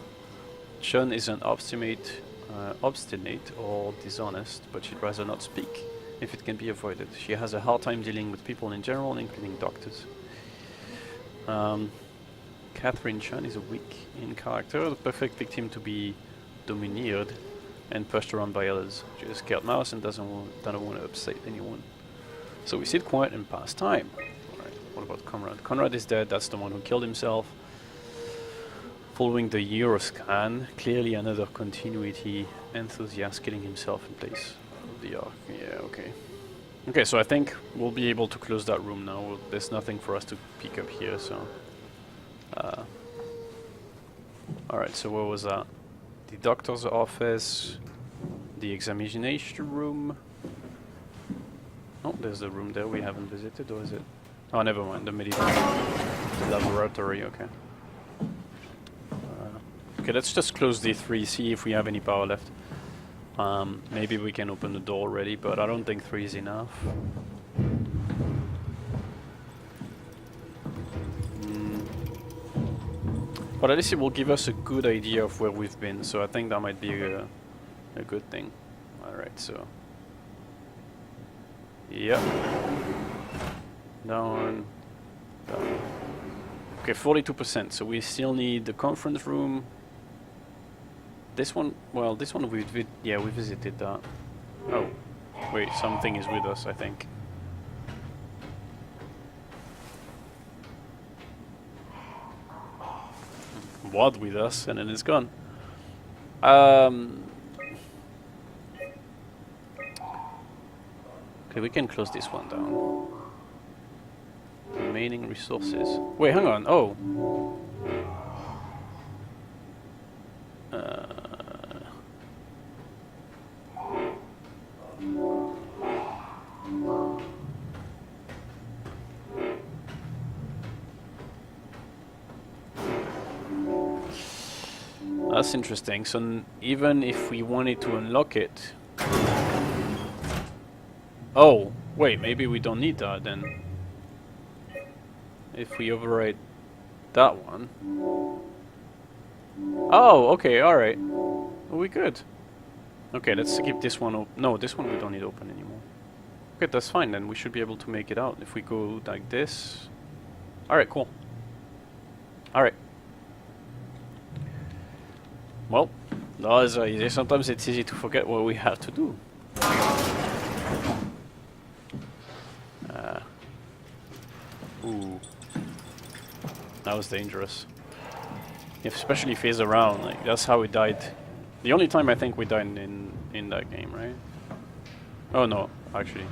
[SPEAKER 1] Chun isn't obstinate or dishonest, but she'd rather not speak if it can be avoided. She has a hard time dealing with people in general, including doctors. Catherine Chun is a weak in character, the perfect victim to be domineered and pushed around by others. She's a scared mouse and doesn't want to upset anyone. So we sit quiet and pass time. Alright, what about Conrad? Conrad is dead, that's the one who killed himself. Following the Euroscan, clearly another continuity enthusiast killing himself in place of the Ark. Yeah, okay. Okay, so I think we'll be able to close that room now. There's nothing for us to pick up here, so... Alright, so where was that? The doctor's office, the examination room. Oh, there's the room there we haven't visited, or is it? Oh, never mind, the medical laboratory, okay. Okay, let's just close the three, see if we have any power left. Maybe we can open the door already, but I don't think 3 is enough. But at least it will give us a good idea of where we've been, so I think that might be a good thing. Alright, so... Yep. Down. Down. Okay, 42%, so we still need the conference room. This one, well, this one we visited that. Oh, wait, something is with us, I think. What with us, and then it's gone. Okay, we can close this one down. Remaining resources. Wait, hang on. Oh. That's interesting. So even if we wanted to unlock it... Oh, wait, maybe we don't need that then. If we override that one. Oh, okay, alright. Well, we good. Okay, let's keep this one open. No, this one we don't need open anymore. Okay, that's fine then. We should be able to make it out if we go like this. Alright, cool. Alright. Well, that is easy. Sometimes it's easy to forget what we have to do. Ooh. That was dangerous. Especially if he's around, like, that's how we died. The only time I think we died in that game, right? Oh no, actually.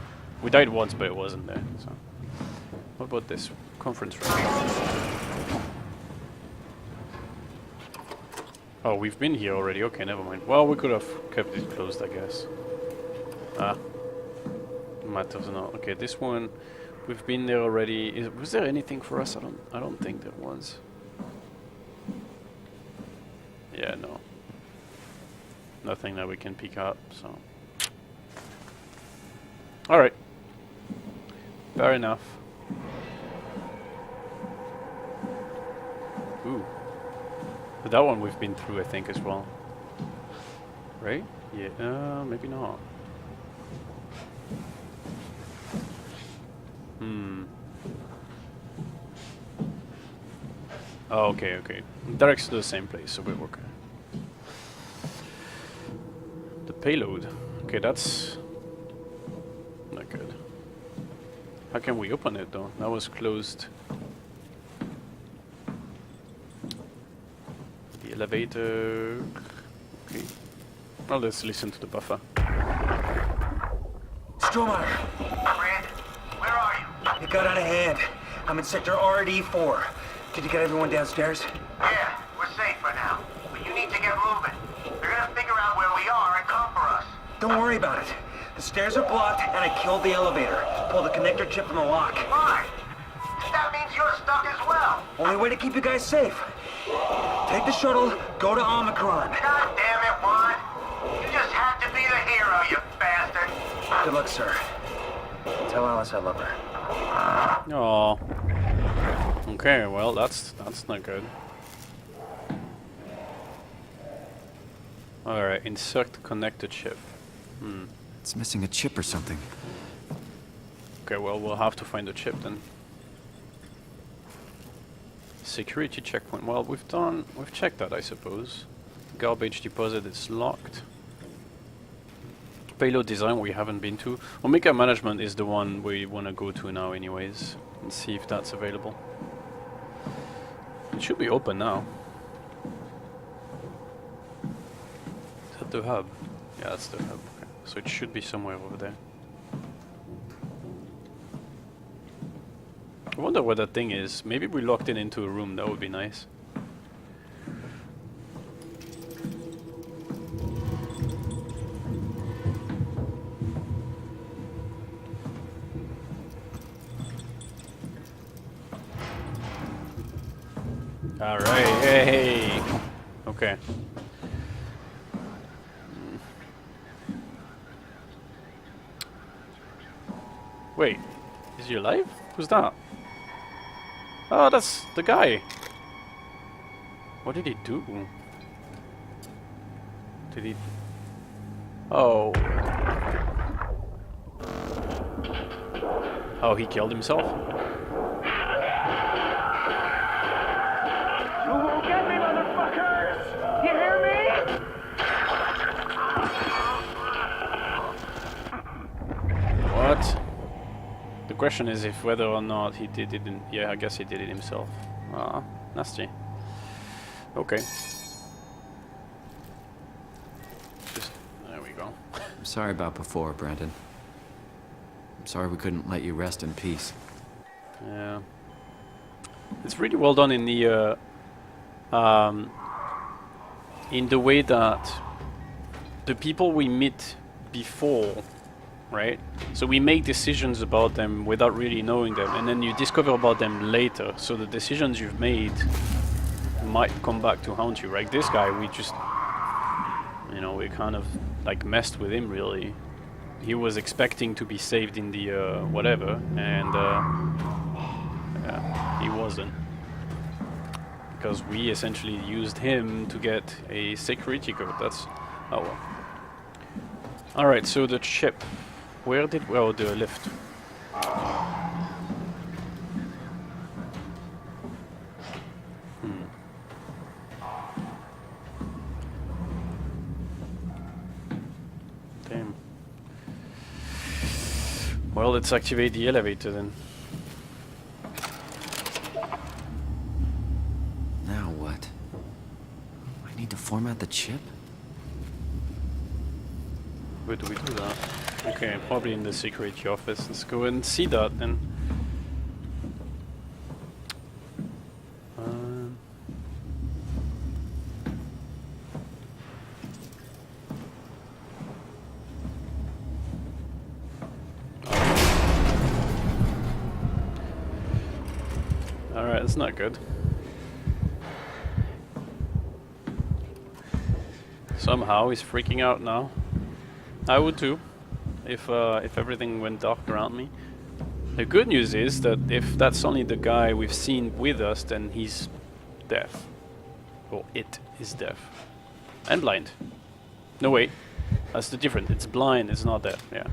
[SPEAKER 1] We died once, but it wasn't there, so... What about this? Conference room. Oh, we've been here already. Okay, never mind. Well, we could have kept it closed, I guess. Ah. Matters not. Okay, this one... We've been there already. Was there anything for us? I don't think there was. Yeah, no. Nothing that we can pick up, so. Alright. Fair enough. Ooh. But that one we've been through, I think, as well. Right? Yeah, maybe not. Oh, okay. Directs to the same place, so we're okay. The payload. Okay, that's not good. How can we open it though? That was closed. The elevator. Okay. Well, let's listen to the buffer.
[SPEAKER 5] Stromer,
[SPEAKER 7] Brand, where are you?
[SPEAKER 5] it got out of hand. I'm in sector RD4. Did you get everyone downstairs?
[SPEAKER 7] Yeah, we're safe for now. But you need to get moving. They're gonna figure out where we are and come for us.
[SPEAKER 5] Don't worry about it. The stairs are blocked, and I killed the elevator. Pulled the connector chip from the lock.
[SPEAKER 7] Why? That means you're stuck as well.
[SPEAKER 5] Only way to keep you guys safe. Take the shuttle, go to Omicron.
[SPEAKER 7] God damn it, Juan. You just had to be the hero, you bastard.
[SPEAKER 5] Good luck, sir. Tell Alice I love her.
[SPEAKER 1] Oh. Okay, well that's not good. Alright, insert connector chip.
[SPEAKER 3] It's missing a chip or something.
[SPEAKER 1] Okay, well we'll have to find the chip then. Security checkpoint. Well, we've checked that, I suppose. Garbage deposit is locked. Payload design we haven't been to. Omega management is the one we want to go to now anyways, and see if that's available. It should be open now. Is that the hub? Yeah, that's the hub. Okay. So it should be somewhere over there. I wonder what that thing is. Maybe we locked it into a room, that would be nice. Alright, hey! Okay. Wait, is he alive? Who's that? Oh, that's the guy! What did he do? Did he... Oh. Oh, he killed himself?
[SPEAKER 9] You won't get me, motherfuckers! You hear me?
[SPEAKER 1] What? The question is if whether or not he did it in... Yeah, I guess he did it himself. Ah, nasty. Okay. Just... There we go.
[SPEAKER 3] I'm sorry about before, Brandon. I'm sorry we couldn't let you rest in peace.
[SPEAKER 1] Yeah. It's really well done in the way that the people we meet before, right? So we make decisions about them without really knowing them, and then you discover about them later. So the decisions you've made might come back to haunt you. Like this guy, we just, you know, we kind of like messed with him really. He was expecting to be saved in the whatever, and yeah, he wasn't. Because we essentially used him to get a security code. That's... oh well. Alright, so the chip. Where did... well, the lift. Damn. Well, let's activate the elevator then.
[SPEAKER 3] Now what? I need to format the chip?
[SPEAKER 1] Where do we do that? Okay, probably in the security office. Let's go and see that then. Alright, that's not good. Somehow he's freaking out now. I would too, if everything went dark around me. The good news is that if that's only the guy we've seen with us, then he's deaf. Or it is deaf. And blind. No, wait. That's the difference. It's blind, it's not deaf. Yeah.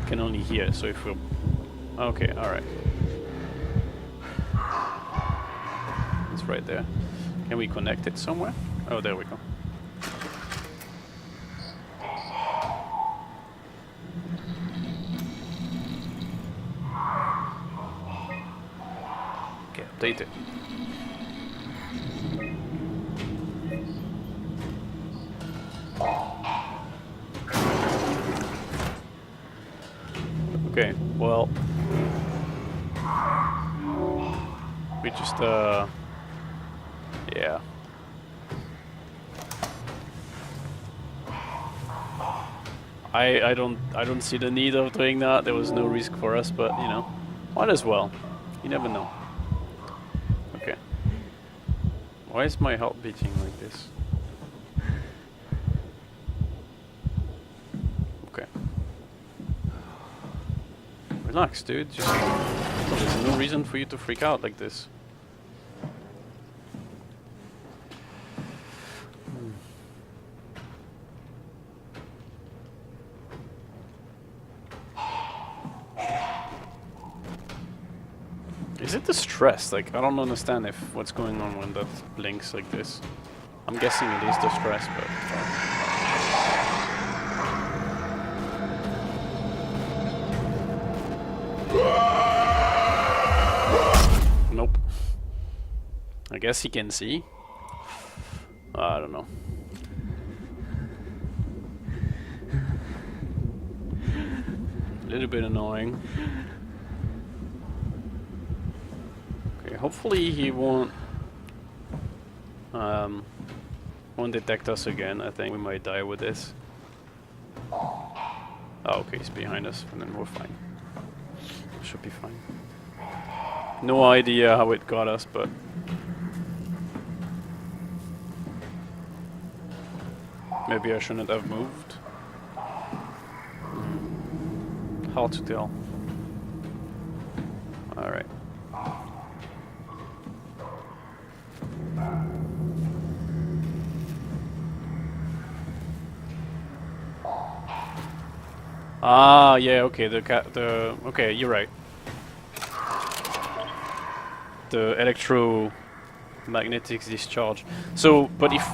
[SPEAKER 1] Can only hear, so if we're... Okay, alright. It's right there. Can we connect it somewhere? Oh, there we go. Okay, update it. Okay, well, we just yeah. I don't see the need of doing that. There was no risk for us, but you know, might as well. You never know. Okay. Why is my heart beating like this? Okay. Relax, dude. Just there's no reason for you to freak out like this. Is it the stress? Like, I don't understand if what's going on when that blinks like this. I'm guessing it is the stress, but... Nope. I guess he can see. I don't know. A little bit annoying. Okay, hopefully he won't detect us again. I think we might die with this. Oh, okay, he's behind us, and then we're fine. Should be fine. No idea how it got us, but maybe I shouldn't have moved. Hard to tell. Alright. Ah, yeah, okay, okay, you're right. The electromagnetic discharge. So, but if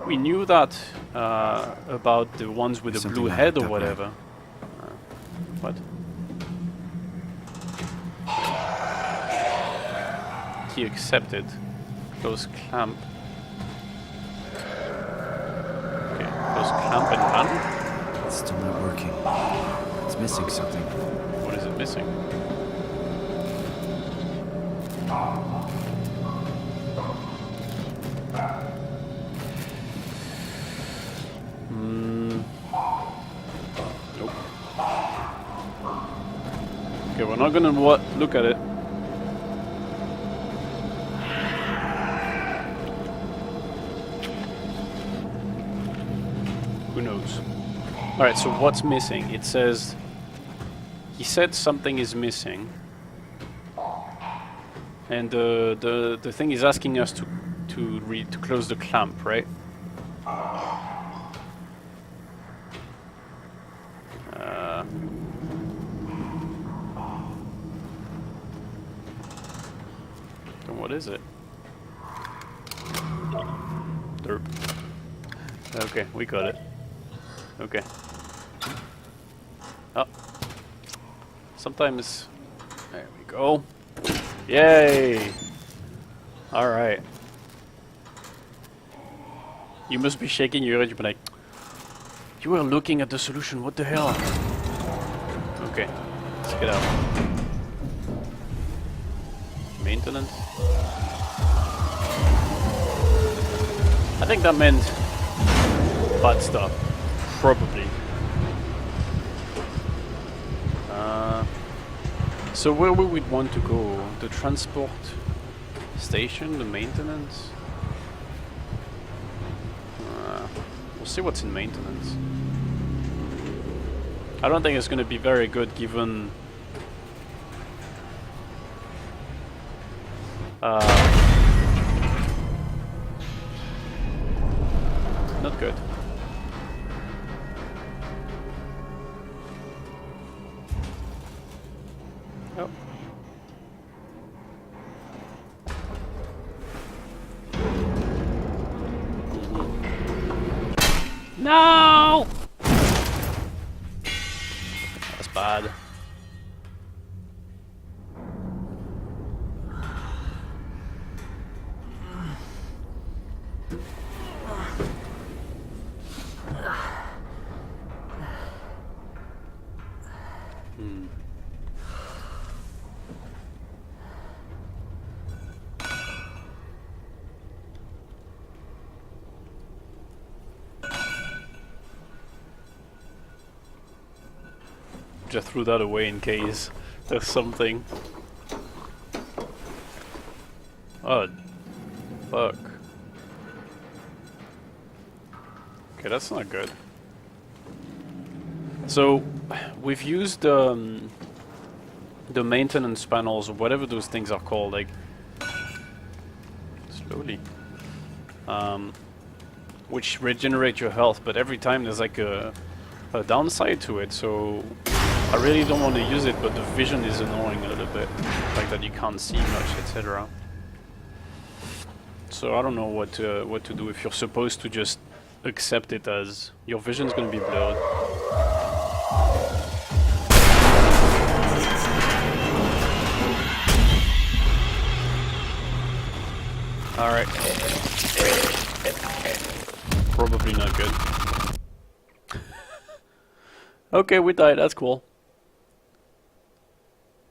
[SPEAKER 1] we knew that about the ones with the blue head or whatever. What? He accepted. Close clamp. Okay, close clamp and run.
[SPEAKER 3] It's still not working. It's missing something.
[SPEAKER 1] What is it missing? Nope. Okay, we're not gonna look at it. Who knows? Alright, so what's missing? It says... He said something is missing. And the thing is asking us to close the clamp, right? Then what is it? Derp. Okay, we got it. Okay. Oh. Sometimes... There we go. Yay! Alright. You must be shaking your head. You'll be like, you were looking at the solution, what the hell? Okay, let's get out. Maintenance? I think that meant bad stuff. Probably. So where would we want to go? The transport station? The maintenance? We'll see what's in maintenance. I don't think it's going to be very good given Not good. Oh. No! That's bad. Just threw that away in case there's something. Oh, fuck. Okay, that's not good. So, we've used the maintenance panels, or whatever those things are called, like... Slowly. Which regenerate your health, but every time there's like a downside to it, so... I really don't want to use it, but the vision is annoying a little bit. Like that you can't see much, etc. So I don't know what to do if you're supposed to just accept it as your vision's gonna be blurred. Alright. Probably not good. Okay, we died, that's cool.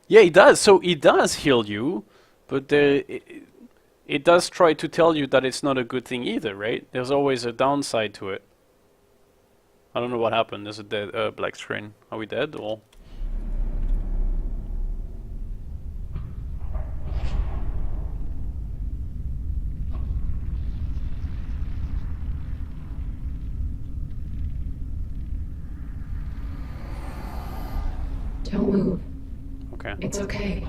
[SPEAKER 1] Yeah, it does. So it does heal you, but it does try to tell you that it's not a good thing either, right? There's always a downside to it. I don't know what happened. There's a dead black screen. Are we dead or?
[SPEAKER 10] Don't move.
[SPEAKER 1] Okay.
[SPEAKER 10] It's okay.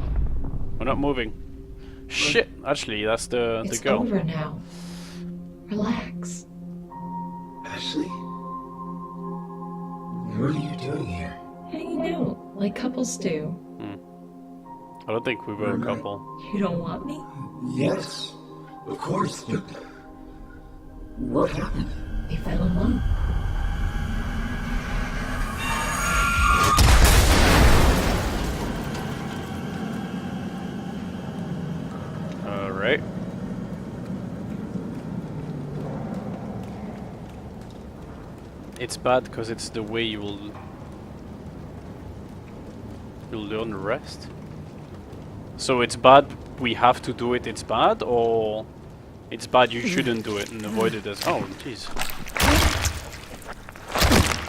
[SPEAKER 1] We're not moving. Shit! Actually, that's the girl.
[SPEAKER 10] It's over now. Relax.
[SPEAKER 11] Ashley? What are you doing here?
[SPEAKER 10] Hanging out, like couples do.
[SPEAKER 1] I don't think we were a couple.
[SPEAKER 10] You don't want me?
[SPEAKER 11] Yes, of course, but... What happened?
[SPEAKER 10] We fell in love.
[SPEAKER 1] Alright. It's bad because it's the way you'll learn the rest. So it's bad we have to do it, it's bad, or it's bad you shouldn't do it and avoid it as... Oh, jeez.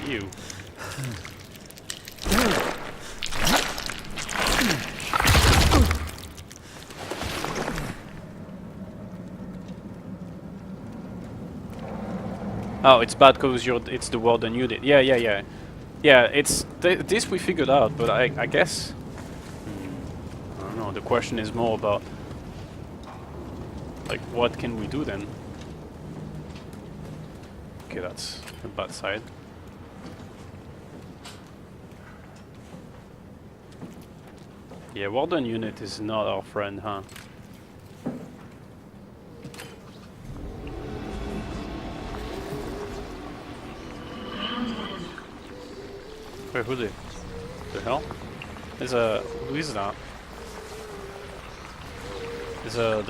[SPEAKER 1] You. Oh, it's bad because it's the world and you did. Yeah. Yeah, it's... this we figured out, but I guess... I don't know, the question is more about... like, what can we do then? Okay, that's the bad side. Yeah, Warden unit is not our friend, huh? Wait, who the hell? There's a... who is that? There's a...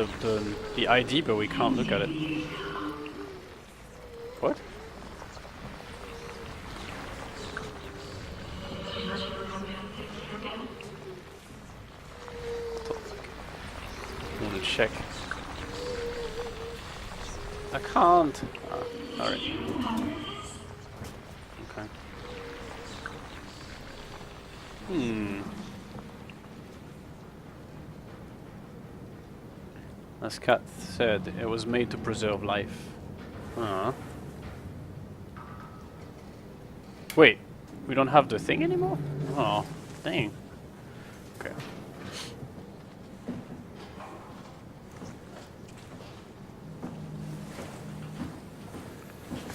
[SPEAKER 1] the ID, but we can't look at it. What? I want to check. I can't. Alright. Okay. As Kat said, it was made to preserve life. Wait, we don't have the thing anymore? Oh, dang. Okay.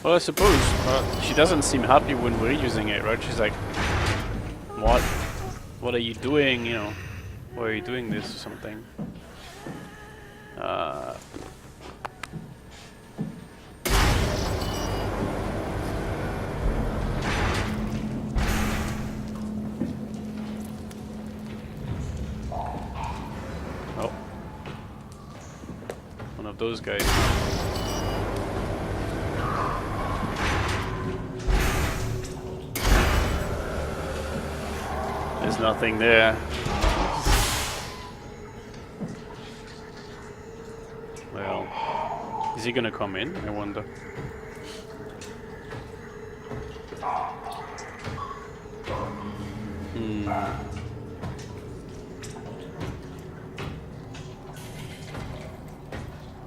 [SPEAKER 1] Well, I suppose she doesn't seem happy when we're using it, right? She's like, "What? What are you doing? You know, why are you doing this or something?" Oh, one of those guys. There's nothing there. Well, is he gonna come in? I wonder.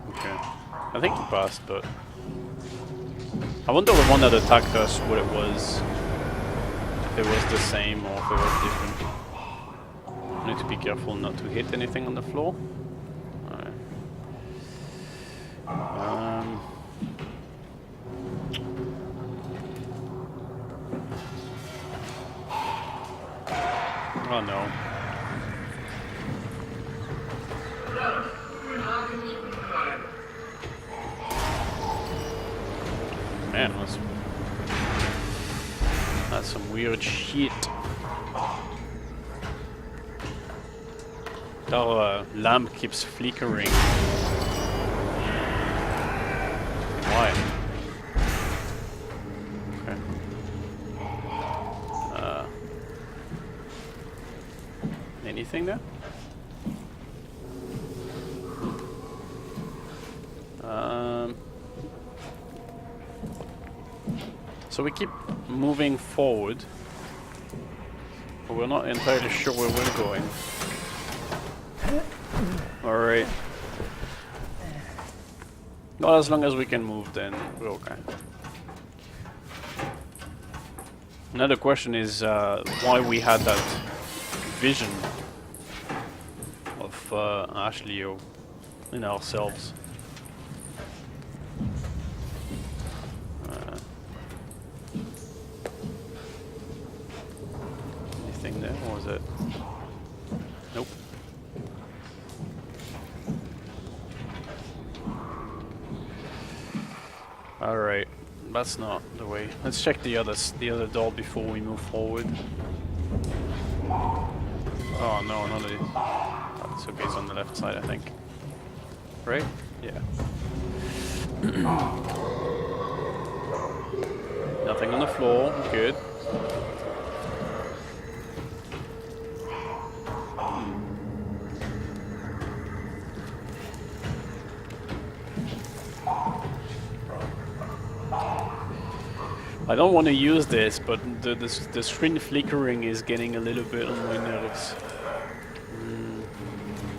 [SPEAKER 1] Okay. I think he passed, but I wonder the one that attacked us, what it was. If it was the same or if it was different. I need to be careful not to hit anything on the floor. Alright. Oh no. Man, that's some weird shit. Our lamp keeps flickering. Why? Okay. Anything there? So we keep moving forward, but we're not entirely sure where we're going. Alright. Not as long as we can move, then we're okay. Another question is why we had that vision of Ashley in ourselves. Anything there, or was it? Nope. Alright, that's not the way. Let's check the other door before we move forward. Oh no, not it. That's okay, it's on the left side, I think. Right? Yeah. Nothing on the floor, good. I don't want to use this, but the screen flickering is getting a little bit on my nerves.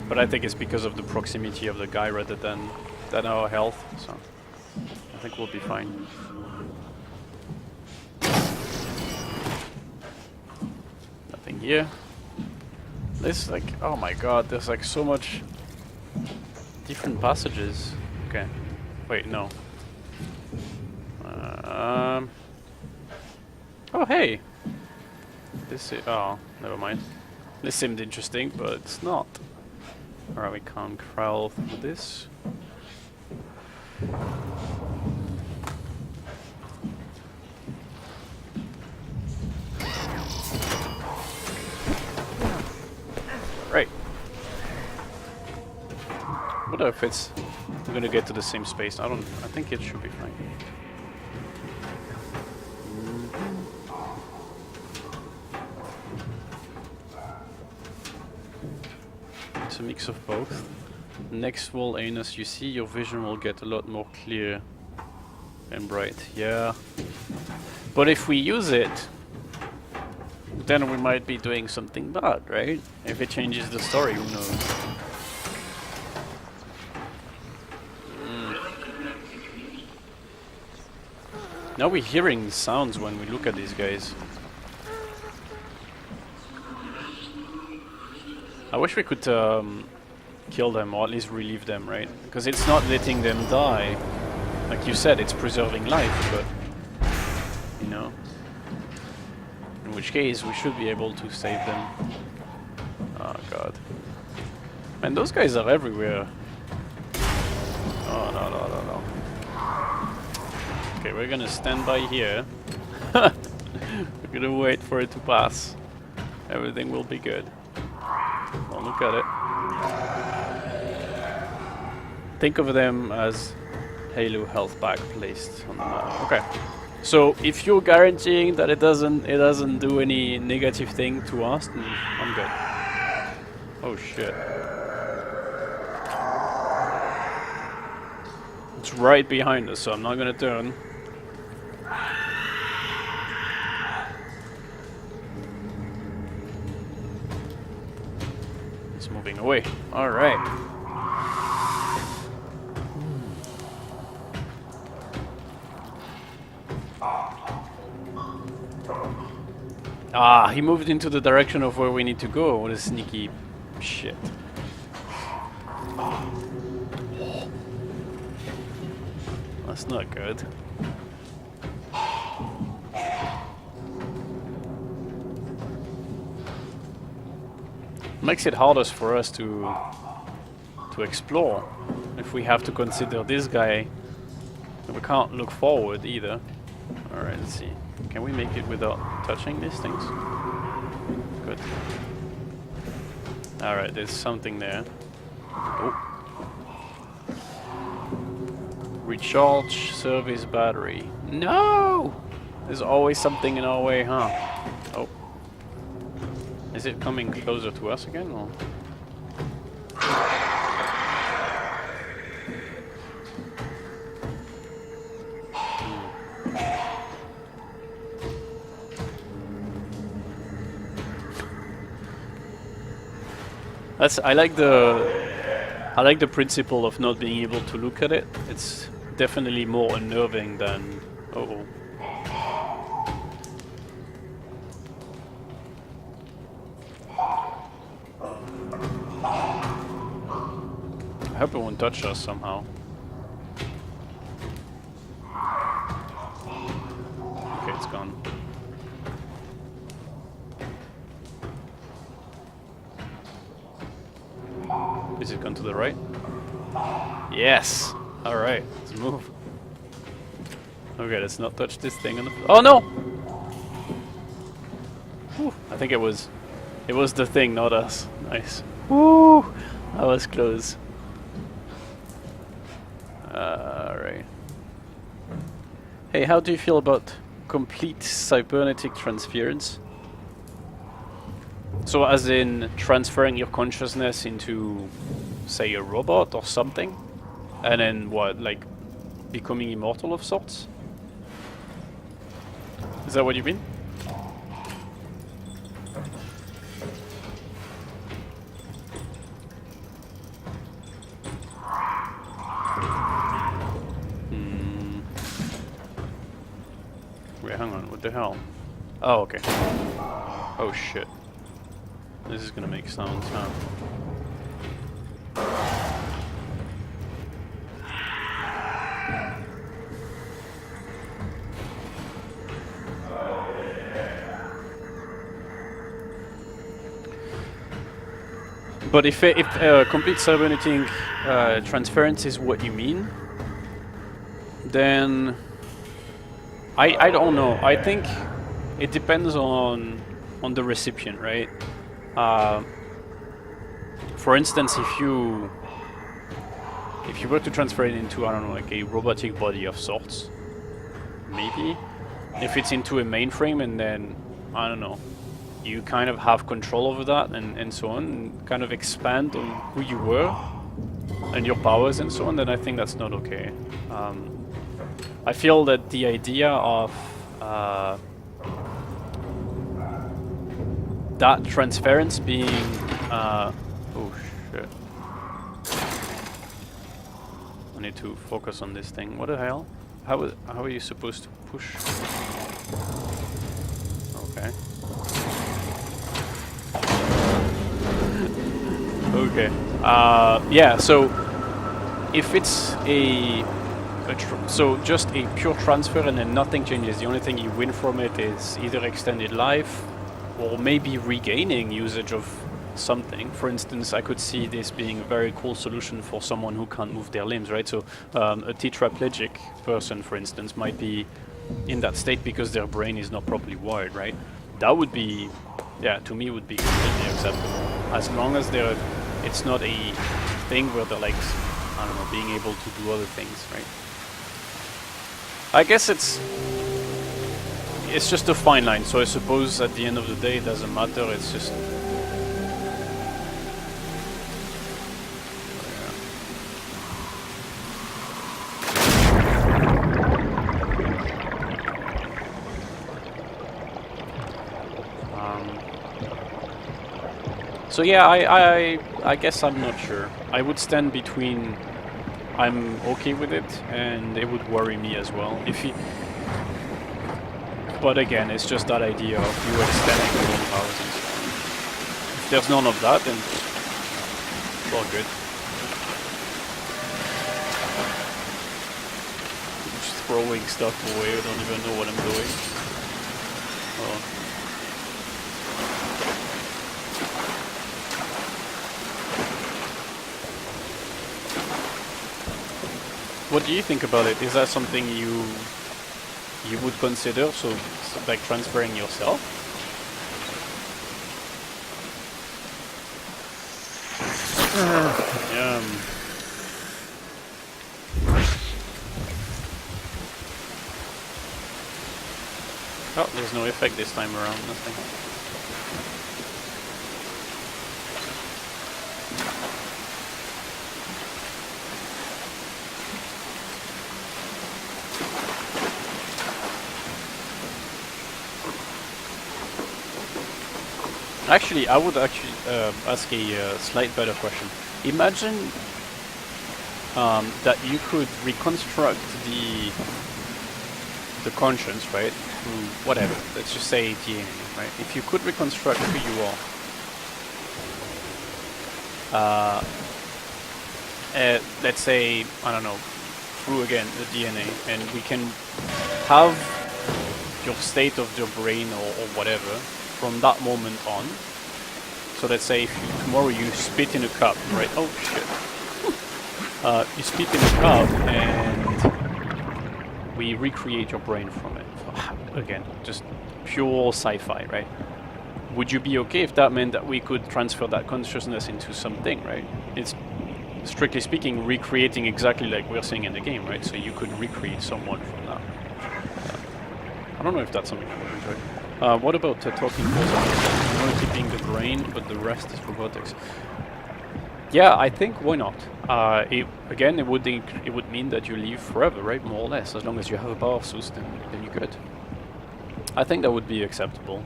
[SPEAKER 1] But I think it's because of the proximity of the guy rather than our health, so I think we'll be fine. Nothing here. This like, oh my god, there's like so much different passages. Okay, wait, no. Oh hey! This is, oh, never mind. This seemed interesting, but it's not. Alright, we can't crawl through this. Right. What if it's... we're gonna get to the same space? I think it should be fine. It's a mix of both. Next wall anus, you see your vision will get a lot more clear and bright. Yeah. But if we use it, then we might be doing something bad, right? If it changes the story, who knows? Now we're hearing sounds when we look at these guys. I wish we could kill them, or at least relieve them, right? Because it's not letting them die. like you said, it's preserving life, but you know, in which case we should be able to save them. Oh god. Man, those guys are everywhere. Oh no no no no. Okay, we're gonna stand by here. We're gonna wait for it to pass. Everything will be good. Oh, look at it. Think of them as Halo health pack placed on the map. Okay. So if you're guaranteeing that it doesn't do any negative thing to us, then I'm good. Oh shit. It's right behind us, so I'm not gonna turn. It's moving away. Alright. Ah, he moved into the direction of where we need to go. What a sneaky shit. That's not good. Makes it hardest for us to explore. If we have to consider this guy, we can't look forward either. Alright, let's see. Can we make it without touching these things? Good. Alright, there's something there. Oh. Recharge service battery. No! There's always something in our way, huh? Oh. Is it coming closer to us again, or? I like the principle of not being able to look at it. It's definitely more unnerving than uh-oh. I hope it won't touch us somehow. Okay, it's gone. Is it gone to the right? Yes! Alright, let's move. Okay, let's not touch this thing on the... Oh no! Whew, I think it was the thing, not us. Nice. Woo! That was close. Alright. Hey, how do you feel about complete cybernetic transference? So as in transferring your consciousness into, say, a robot or something? And then what, like becoming immortal of sorts? Is that what you mean? Wait, hang on, what the hell? Oh, okay. Oh shit. This is gonna make sounds, huh? But if complete cybernetic transference is what you mean, then I don't know. I think it depends on the recipient, right? For instance, if you were to transfer it into, I don't know, like a robotic body of sorts, maybe. If it's into a mainframe and then, I don't know, you kind of have control over that and so on, and kind of expand on who you were and your powers and so on, then I think that's not okay. I feel that the idea of that transference being oh shit. I need to focus on this thing. What the hell? How are you supposed to push? Okay. Okay. Yeah, so if it's a so just a pure transfer and then nothing changes. The only thing you win from it is either extended life or maybe regaining usage of something. For instance, I could see this being a very cool solution for someone who can't move their limbs, right? So a tetraplegic person, for instance, might be in that state because their brain is not properly wired, right? That would be, yeah, to me would be completely acceptable. As long as it's not a thing where they're like, I don't know, being able to do other things, right? I guess it's just a fine line, so I suppose at the end of the day it doesn't matter, it's just... So yeah, I guess I'm not sure. I would stand between I'm okay with it and it would worry me as well. But again, it's just that idea of you extending your own powers and so on. If there's none of that, then it's all good. I'm just throwing stuff away, I don't even know what I'm doing. Oh. What do you think about it? Is that something you would consider, so like transferring yourself? Oh, there's no effect this time around, nothing. Actually, I would actually ask a slight better question. Imagine that you could reconstruct the conscience, right? Through whatever. Let's just say DNA, right? If you could reconstruct who you are, let's say, I don't know, through again the DNA, and we can have your state of your brain or whatever from that moment on. So let's say if tomorrow you spit in a cup, right? Oh shit. You spit in a cup and we recreate your brain from it. Again, just pure sci-fi, right? Would you be okay if that meant that we could transfer that consciousness into something, right? It's, strictly speaking, recreating exactly like we're seeing in the game, right? So you could recreate someone from that. I don't know if that's something I would enjoy. What about talking force? Only keeping the brain, but the rest is robotics. Yeah, I think why not? Again, it would mean that you live forever, right? More or less, as long as you have a power source, then you're good. I think that would be acceptable.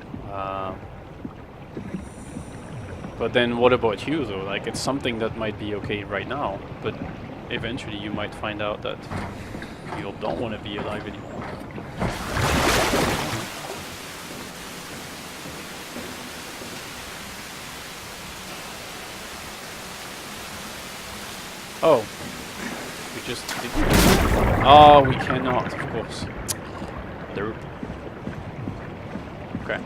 [SPEAKER 1] But then, what about you, though? Like, it's something that might be okay right now, but eventually you might find out that you don't want to be alive anymore. Oh, we just did. Oh, we cannot, of course. Derp. Okay.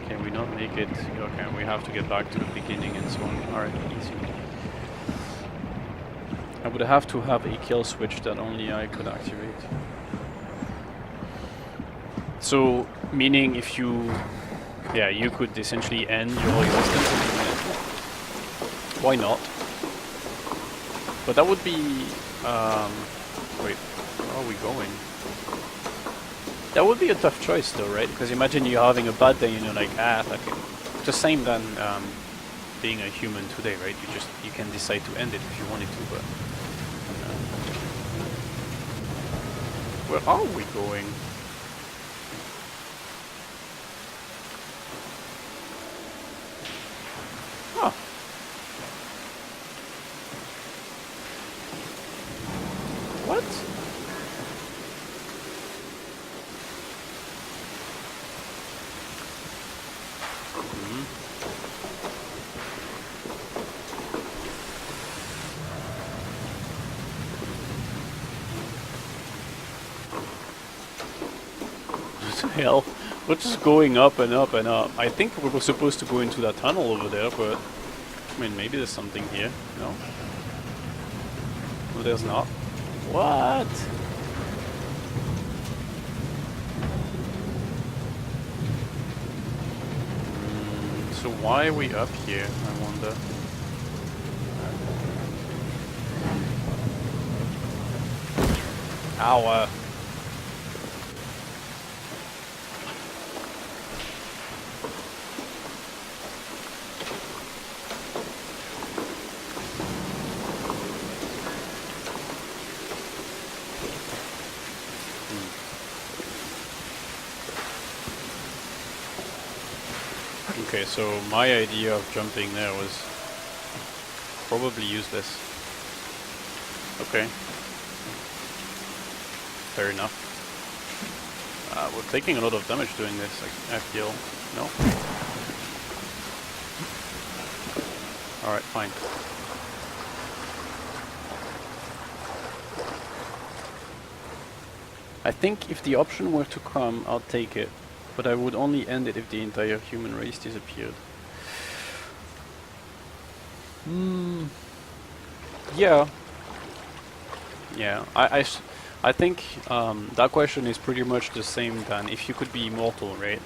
[SPEAKER 1] Can we not make it? Okay, we have to get back to the beginning and so on. Alright, easy. I would have to have a kill switch that only I could activate. So, meaning if you, yeah, you could essentially end your existence in a minute. Why not? But that would be, wait, where are we going? That would be a tough choice though, right? Because imagine you're having a bad day and you're like, fuck it. It's the same than being a human today, right? You can decide to end it if you wanted to, but... where are we going? Huh. What? the hell? We're just going up and up and up. I think we were supposed to go into that tunnel over there, but I mean, maybe there's something here. No? Well, there's not. What? So why are we up here, I wonder? Ow. Okay, so my idea of jumping there was probably useless. Okay. Fair enough. We're taking a lot of damage doing this, I feel. No? Alright, fine. I think if the option were to come, I'll take it. But I would only end it if the entire human race disappeared. Yeah. Yeah, I think that question is pretty much the same than if you could be immortal, right?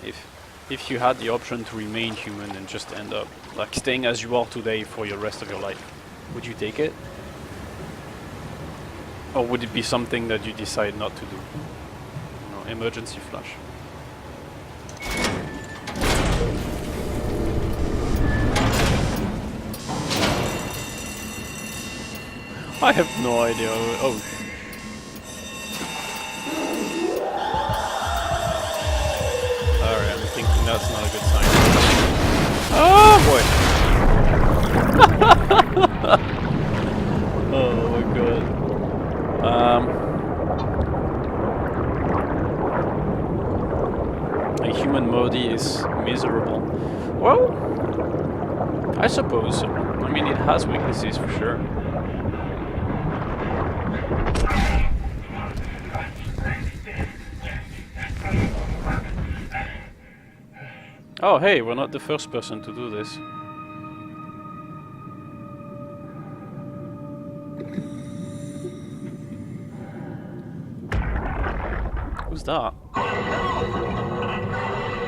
[SPEAKER 1] If you had the option to remain human and just end up like staying as you are today for your rest of your life, would you take it? Or would it be something that you decide not to do? You know, emergency flush. I have no idea. Oh. Alright, I'm thinking that's not a good sign. Oh boy! Oh my god. A human Modi is miserable. Well, I suppose so. I mean, it has weaknesses for sure. Oh hey, we're not the first person to do this. Who's that?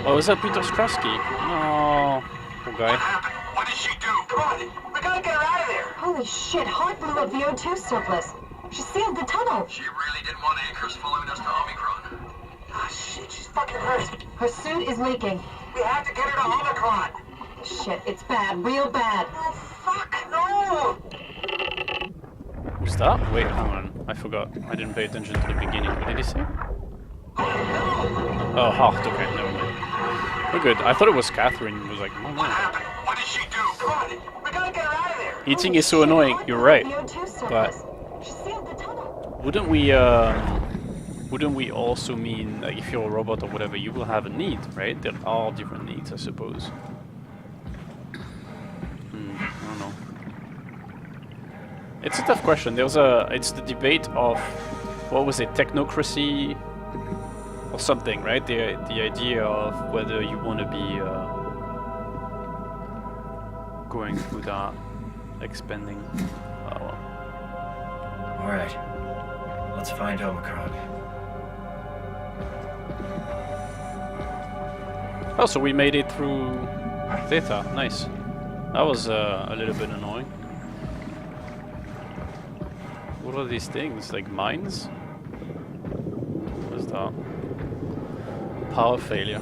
[SPEAKER 1] Oh, is that Peter Strasky? Oh, poor guy.
[SPEAKER 5] What did she do? Come on, we gotta get her out of there.
[SPEAKER 8] Holy shit, Hart blew up the O2 surplus. She sealed the tunnel.
[SPEAKER 5] She really didn't want Acres following us to Omicron. Ah, shit, she's fucking hurt.
[SPEAKER 8] Her suit is leaking.
[SPEAKER 5] We have to get her to Omicron.
[SPEAKER 8] Shit, it's bad, real bad.
[SPEAKER 5] Oh, fuck, no!
[SPEAKER 1] Who's that? Wait, hang on. I forgot. I didn't pay attention to the beginning. What did he say? Oh, Hart. Okay, never mind. We're good. I thought it was Catherine. It was like, oh,
[SPEAKER 5] What
[SPEAKER 1] no.
[SPEAKER 5] happened? What did she do? Come on, we gotta get her out of there.
[SPEAKER 1] Eating is so annoying. You're right. But
[SPEAKER 8] She sealed the tunnel.
[SPEAKER 1] wouldn't we also mean, like, if you're a robot or whatever, you will have a need, right? There are different needs, I suppose. I don't know. It's a tough question. It's the debate of, what was it, technocracy or something, right? The idea of whether you want to be going through that, expending. Well.
[SPEAKER 7] All right, let's find Omicron.
[SPEAKER 1] Oh, so we made it through Theta. Nice. That was a little bit annoying. What are these things? Like mines? What is that? Power failure.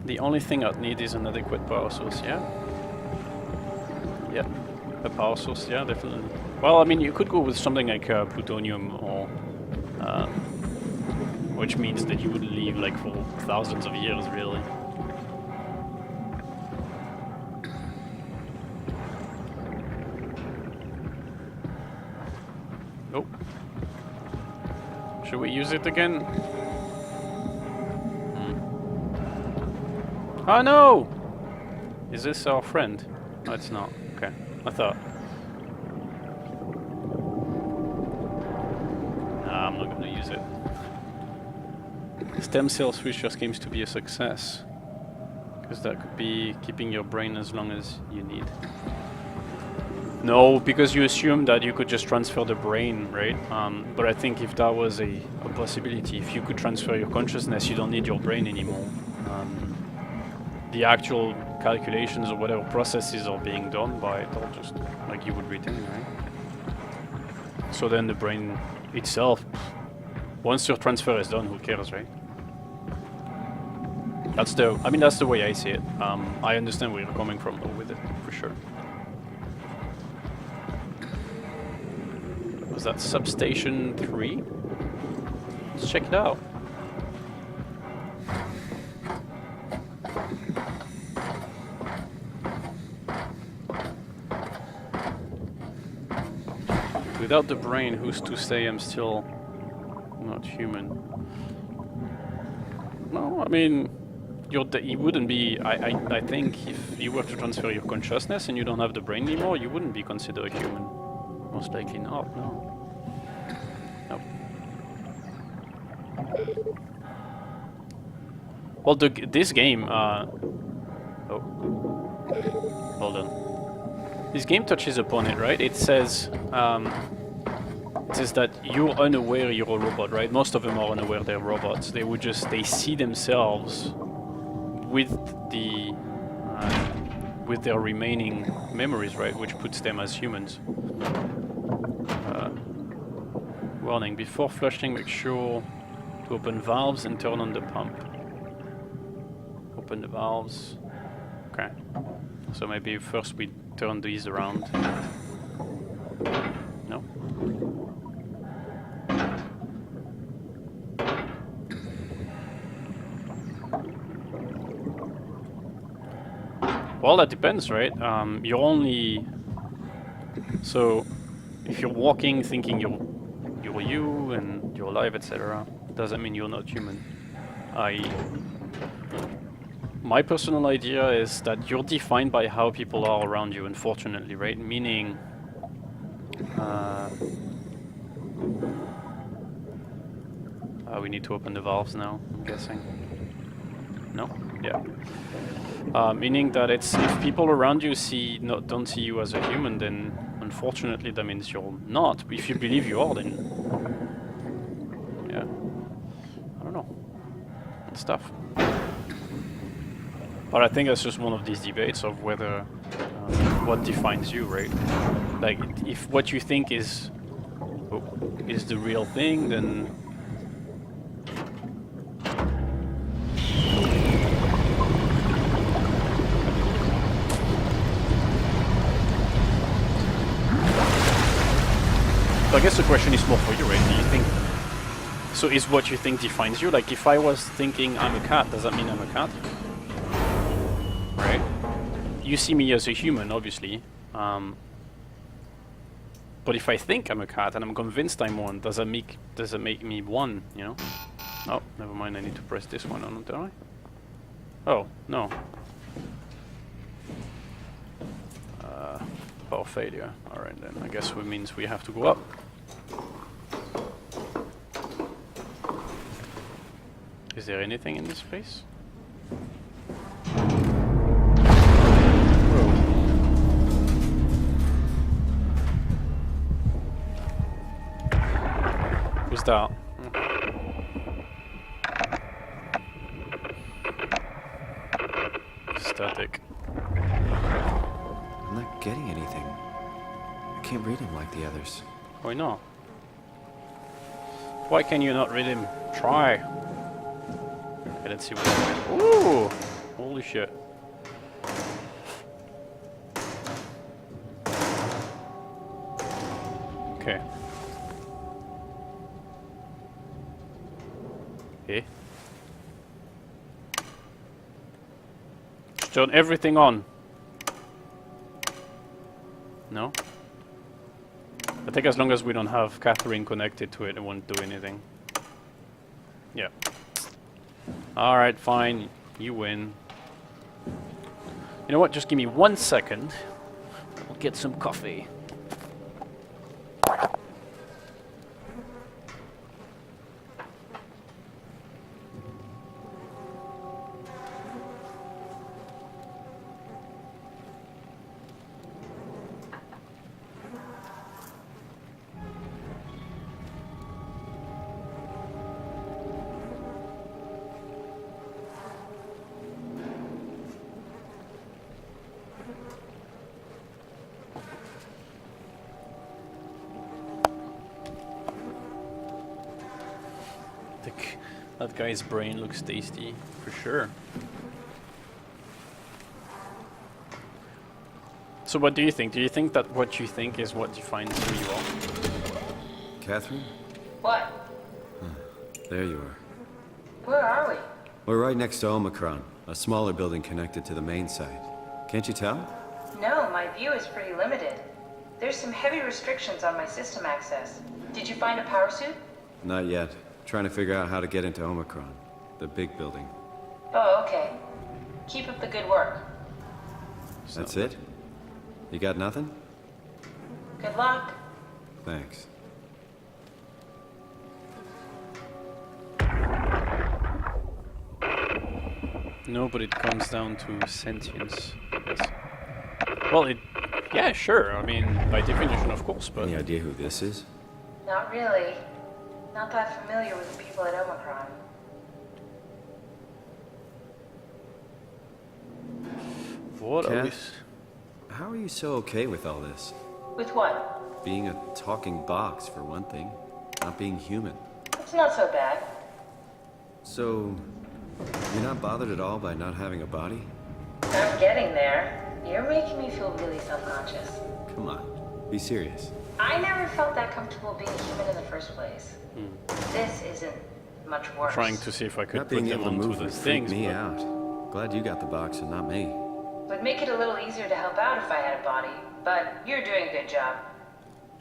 [SPEAKER 1] The only thing I'd need is an adequate power source, yeah? Yeah, a power source, yeah, definitely. Well, I mean, you could go with something like plutonium or... which means that you would live like for thousands of years, really. Oh. Should we use it again? Oh no! Is this our friend? No, it's not. Okay. I thought. I'm not gonna use it. Stem cell switcher seems to be a success. Because that could be keeping your brain as long as you need. No, because you assume that you could just transfer the brain, right? But I think if that was a possibility, if you could transfer your consciousness, you don't need your brain anymore. The actual calculations or whatever processes are being done by it, or just like you would retain, right? So then the brain itself, once your transfer is done, who cares, right? That's the, I mean, that's the way I see it. I understand where you're coming from with it, for sure. Was that substation 3? Let's check it out. Without the brain, who's to say I'm still not human? No, I mean, you wouldn't be. I think if you were to transfer your consciousness and you don't have the brain anymore, you wouldn't be considered a human. Most likely not. No. Nope. Well, this game. Oh, hold on. This game touches upon it, right? It says that you're unaware you're a robot, right? Most of them are unaware they're robots. They see themselves with their remaining memories, right? Which puts them as humans. Warning, before flushing, make sure to open valves and turn on the pump. Open the valves. Okay. So maybe first we turn these around. No? Well, that depends, right? You're only... So, if you're walking thinking you're you and you're alive, etc., doesn't mean you're not human. My personal idea is that you're defined by how people are around you, unfortunately, right? Meaning... we need to open the valves now, I'm guessing. No? Yeah. Meaning that it's if people around you don't see you as a human, then unfortunately that means you're not. If you believe you are, then yeah, I don't know. It's tough. But I think that's just one of these debates of whether what defines you, right? Like if what you think is the real thing, then so I guess the question is more for you, right? Do you think... So is what you think defines you? Like, if I was thinking I'm a cat, does that mean I'm a cat? Right? You see me as a human, obviously. But if I think I'm a cat and I'm convinced I'm one, does it make me one, you know? Oh, never mind, I need to press this one on, don't I? Oh, no. Power failure. Alright then, I guess it means we have to go up. Is there anything in this place? Whoa. Who's that? Static.
[SPEAKER 3] I'm not getting anything. I can't read him like the others.
[SPEAKER 1] Why not? Why can you not read him? Try. Okay, let's see what. Ooh! Holy shit. Okay. Okay. Turn everything on. No? I think as long as we don't have Catherine connected to it, it won't do anything. Yeah. Alright, fine. You win. You know what? Just give me 1 second. I'll get some coffee. That guy's brain looks tasty, for sure. So what do you think? Do you think that what you think is what defines who you are?
[SPEAKER 3] Catherine?
[SPEAKER 4] What?
[SPEAKER 3] There you are.
[SPEAKER 4] Where are we?
[SPEAKER 3] We're right next to Omicron, a smaller building connected to the main site. Can't you tell?
[SPEAKER 4] No, my view is pretty limited. There's some heavy restrictions on my system access. Did you find a power suit?
[SPEAKER 3] Not yet. Trying to figure out how to get into Omicron, the big building.
[SPEAKER 4] Oh, okay. Keep up the good work.
[SPEAKER 3] That's it? You got nothing?
[SPEAKER 4] Good luck.
[SPEAKER 3] Thanks.
[SPEAKER 1] No, but it comes down to sentience, I guess. Well, yeah, sure. I mean, by definition, of course, but...
[SPEAKER 3] Any idea who this is?
[SPEAKER 4] Not really. Not that familiar with the people at Omicron.
[SPEAKER 1] What are we...
[SPEAKER 3] How are you so okay with all this?
[SPEAKER 4] With what?
[SPEAKER 3] Being a talking box, for one thing. Not being human.
[SPEAKER 4] It's not so bad.
[SPEAKER 3] So, you're not bothered at all by not having a body?
[SPEAKER 4] I'm getting there. You're making me feel really self-conscious.
[SPEAKER 3] Come on, be serious.
[SPEAKER 4] I never felt that comfortable being human in the first place. This isn't much worse.
[SPEAKER 1] Trying to see if I could
[SPEAKER 3] Not
[SPEAKER 1] put
[SPEAKER 3] being
[SPEAKER 1] them
[SPEAKER 3] able to
[SPEAKER 1] onto
[SPEAKER 3] move
[SPEAKER 1] the
[SPEAKER 3] would freak
[SPEAKER 1] things,
[SPEAKER 3] me
[SPEAKER 1] but...
[SPEAKER 3] out. Glad you got the box and not me.
[SPEAKER 4] Would make it a little easier to help out if I had a body, but you're doing a good job.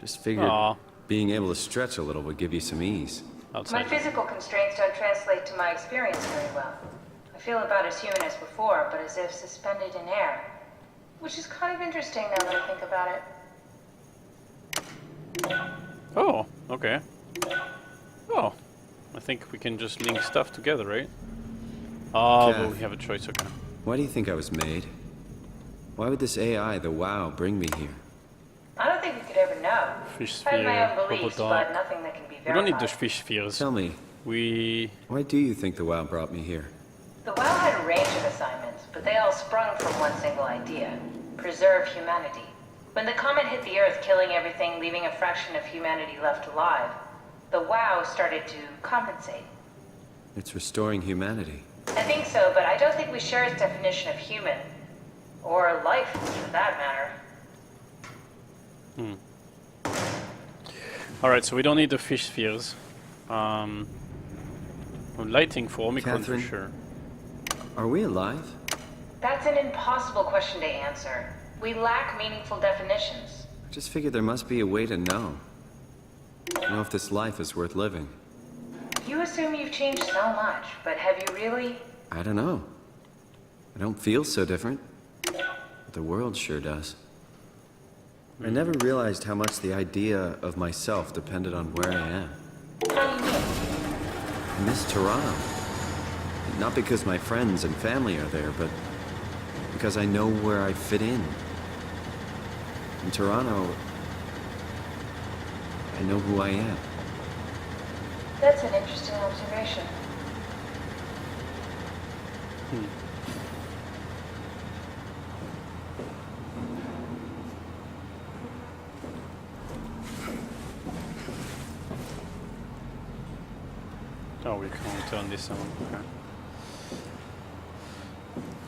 [SPEAKER 3] Just figured
[SPEAKER 1] Aw.
[SPEAKER 3] being able to stretch a little would give you some ease.
[SPEAKER 4] My physical constraints don't translate to my experience very well. I feel about as human as before, but as if suspended in air. Which is kind of interesting now that I think about it.
[SPEAKER 1] Oh, okay. Oh, I think we can just link stuff together, right? Oh, but we have a choice, okay.
[SPEAKER 3] Why do you think I was made? Why would this AI, the WoW, bring me here?
[SPEAKER 4] I don't think we could ever know.
[SPEAKER 1] Fish
[SPEAKER 4] I have my
[SPEAKER 1] sphere,
[SPEAKER 4] own beliefs,
[SPEAKER 1] Robodog.
[SPEAKER 4] but nothing that can be verified.
[SPEAKER 1] We don't need the fish spheres.
[SPEAKER 3] Tell me, why do you think the WoW brought me here?
[SPEAKER 4] The WoW had a range of assignments, but they all sprung from one single idea. Preserve humanity. When the comet hit the Earth, killing everything, leaving a fraction of humanity left alive, the WoW started to compensate.
[SPEAKER 3] It's restoring humanity.
[SPEAKER 4] I think so, but I don't think we share its definition of human. Or life, for that matter.
[SPEAKER 1] Alright, so we don't need the fish spheres. Lighting for Omicron for
[SPEAKER 3] Catherine?
[SPEAKER 1] sure.
[SPEAKER 3] Are we alive?
[SPEAKER 4] That's an impossible question to answer. We lack meaningful definitions.
[SPEAKER 3] I just figured there must be a way to know. Know if this life is worth living.
[SPEAKER 4] You assume you've changed so much, but have you really?
[SPEAKER 3] I don't know. I don't feel so different. But the world sure does. I never realized how much the idea of myself depended on where I am.
[SPEAKER 4] How do you mean?
[SPEAKER 3] I miss Toronto. Not because my friends and family are there, but because I know where I fit in. In Toronto, I know who I am.
[SPEAKER 4] That's an interesting observation.
[SPEAKER 1] Oh, we can't turn this on. Okay.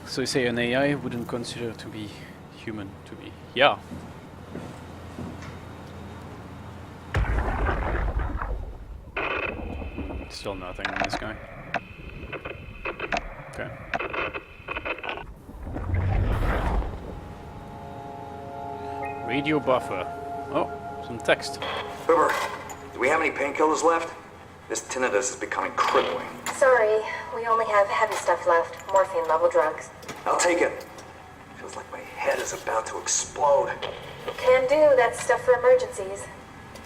[SPEAKER 1] So you say an AI wouldn't consider to be human to be. Yeah. Still nothing on this guy. Okay. Radio buffer. Oh, some text.
[SPEAKER 12] Uber, do we have any painkillers left? This tinnitus is becoming crippling.
[SPEAKER 8] Sorry, we only have heavy stuff left. Morphine level drugs.
[SPEAKER 12] I'll take it. Feels like my head is about to explode.
[SPEAKER 8] Can do, that's stuff for emergencies.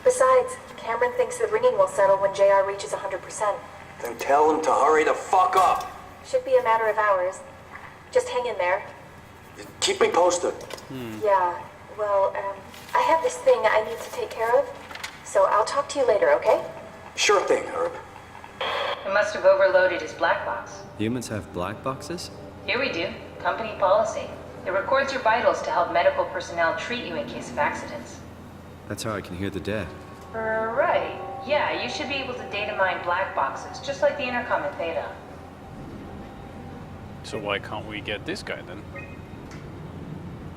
[SPEAKER 8] Besides, Cameron thinks the ringing will settle when JR reaches 100%.
[SPEAKER 12] Then tell him to hurry the fuck up.
[SPEAKER 8] Should be a matter of hours. Just hang in there.
[SPEAKER 12] Keep me posted.
[SPEAKER 8] Yeah, well, I have this thing I need to take care of, so I'll talk to you later, okay?
[SPEAKER 12] Sure thing, Herb.
[SPEAKER 4] It must have overloaded his black box.
[SPEAKER 3] Humans have black boxes?
[SPEAKER 4] Here we do. Company policy. It records your vitals to help medical personnel treat you in case of accidents.
[SPEAKER 3] That's how I can hear the dead.
[SPEAKER 4] Right. Yeah, you should be able to data mine black boxes, just like the intercom in Theta.
[SPEAKER 1] So why can't we get this guy then?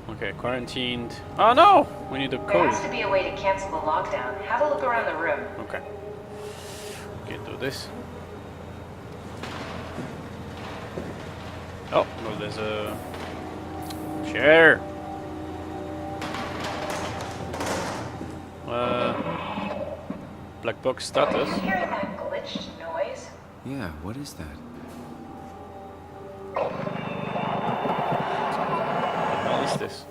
[SPEAKER 1] Okay, quarantined. Oh no! We need a
[SPEAKER 4] There
[SPEAKER 1] code.
[SPEAKER 4] has to be a way to cancel the lockdown. Have a look around the room.
[SPEAKER 1] Okay. Can't do this. Oh, no, there's a chair. Black box status.
[SPEAKER 4] Are you hearing that glitched noise?
[SPEAKER 3] Yeah, what is that?
[SPEAKER 1] What is this?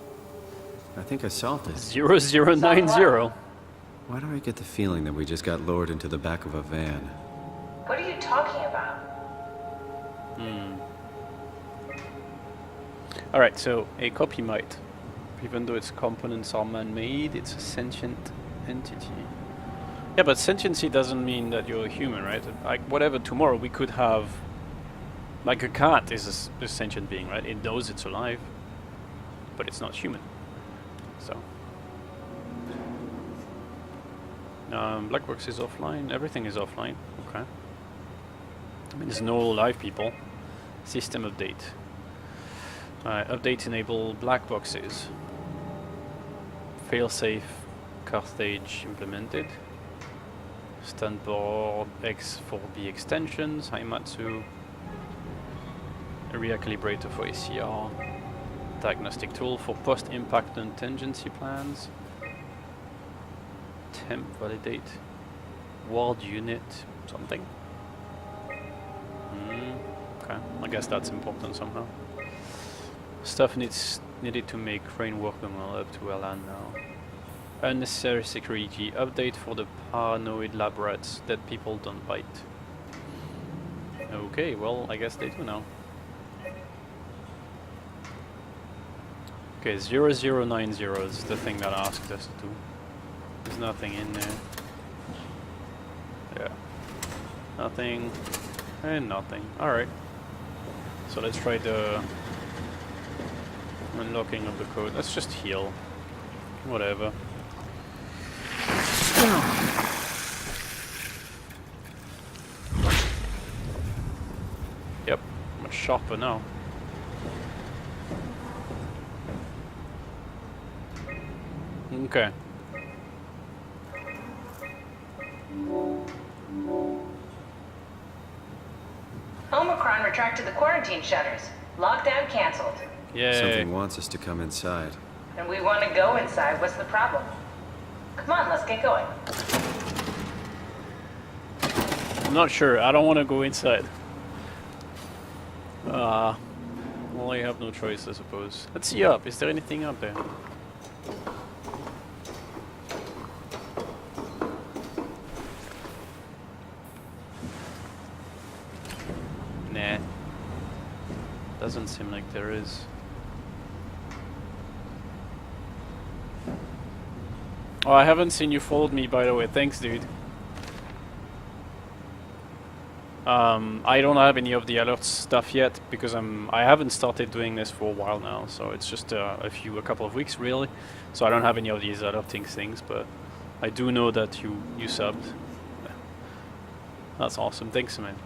[SPEAKER 3] I think I solved it.
[SPEAKER 1] 0090.
[SPEAKER 3] Why do I get the feeling that we just got lured into the back of a van?
[SPEAKER 4] What are you talking about?
[SPEAKER 1] Alright, so a copy might. Even though its components are man-made, it's a sentient entity. Yeah, but sentiency doesn't mean that you're a human, right? Like, whatever, tomorrow we could have... Like, a cat is a sentient being, right? It knows it's alive, but it's not human. So... Black box is offline, everything is offline, okay. I mean, there's no live people. System update. Update enable black boxes. Failsafe Carthage implemented. Standboard X4B extensions, Haimatsu. Area calibrator for ACR. Diagnostic tool for post-impact contingency plans. Temp validate. Ward unit something. Okay, I guess that's important somehow. Stuff needed to make Crane work well up to LAN now. Unnecessary security update for the paranoid lab rats that people don't bite. Okay, well, I guess they do now. Okay, 0090 is the thing that asked us to do. There's nothing in there. Yeah. Nothing. And nothing. Alright. So let's try the unlocking of the code. Let's just heal. Whatever. Yep. Much sharper now. Okay.
[SPEAKER 4] Omicron retracted the quarantine shutters. Lockdown canceled.
[SPEAKER 1] Yeah.
[SPEAKER 3] Something wants us to come inside.
[SPEAKER 4] And we want to go inside. What's the problem? Come on, let's get going.
[SPEAKER 1] I'm not sure. I don't want to go inside. Well, I have no choice, I suppose. Let's see up. Is there anything up there? Nah. Doesn't seem like there is. Oh, I haven't seen you followed me, by the way. Thanks, dude. I don't have any of the alert stuff yet because I haven't started doing this for a while now, so it's just a couple of weeks really. So I don't have any of these alerting things, but I do know that you subbed. That's awesome. Thanks, man.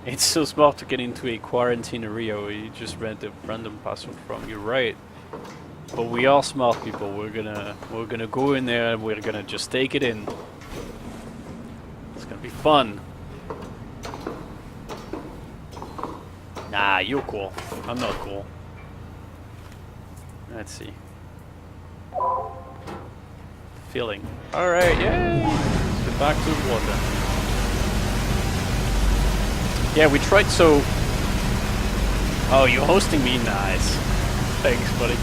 [SPEAKER 1] It's so smart to get into a quarantine area where you just read the random password from. You're right. But we are smart people. We're gonna go in there and we're gonna just take it in. It's gonna be fun. Nah, you're cool. I'm not cool. Let's see. Feeling. Alright, yay! Let's get back to the water. Yeah, we tried so... Oh, you're hosting me? Nice. Thanks, buddy.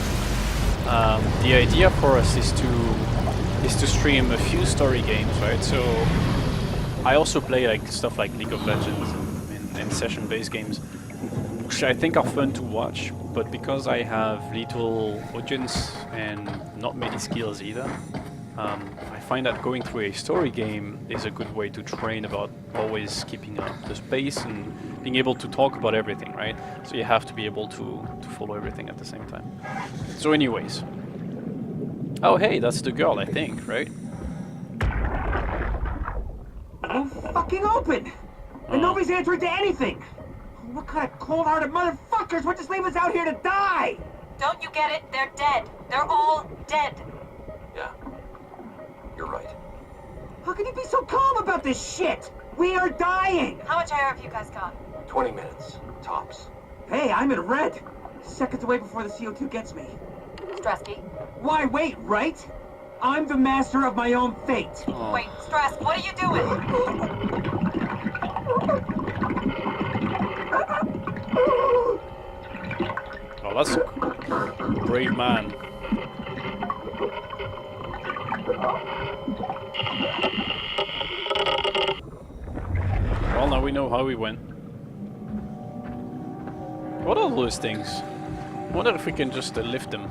[SPEAKER 1] The idea for us is to stream a few story games, right? So I also play like stuff like League of Legends and session-based games, which I think are fun to watch. But because I have little audience and not many skills either, I find that going through a story game is a good way to train about always keeping up the pace and being able to talk about everything, right? So you have to be able to follow everything at the same time. So anyways, Oh, hey, that's the girl, I think, right?
[SPEAKER 5] Won't fucking open! And nobody's answering to anything! What kind of cold-hearted motherfuckers would just leave us out here to die?
[SPEAKER 8] Don't you get it? They're dead. They're all dead.
[SPEAKER 7] Yeah. You're right.
[SPEAKER 5] How can you be so calm about this shit? We are dying!
[SPEAKER 8] How much air have you guys got?
[SPEAKER 7] 20 minutes, tops.
[SPEAKER 5] Hey, I'm in red. Seconds away before the CO2 gets me.
[SPEAKER 8] Strasky.
[SPEAKER 5] Why wait, right? I'm the master of my own fate.
[SPEAKER 8] Wait, Strask, what are you doing?
[SPEAKER 1] Oh, that's a brave man. Well, now we know how we went. What are those things? I wonder if we can just lift them.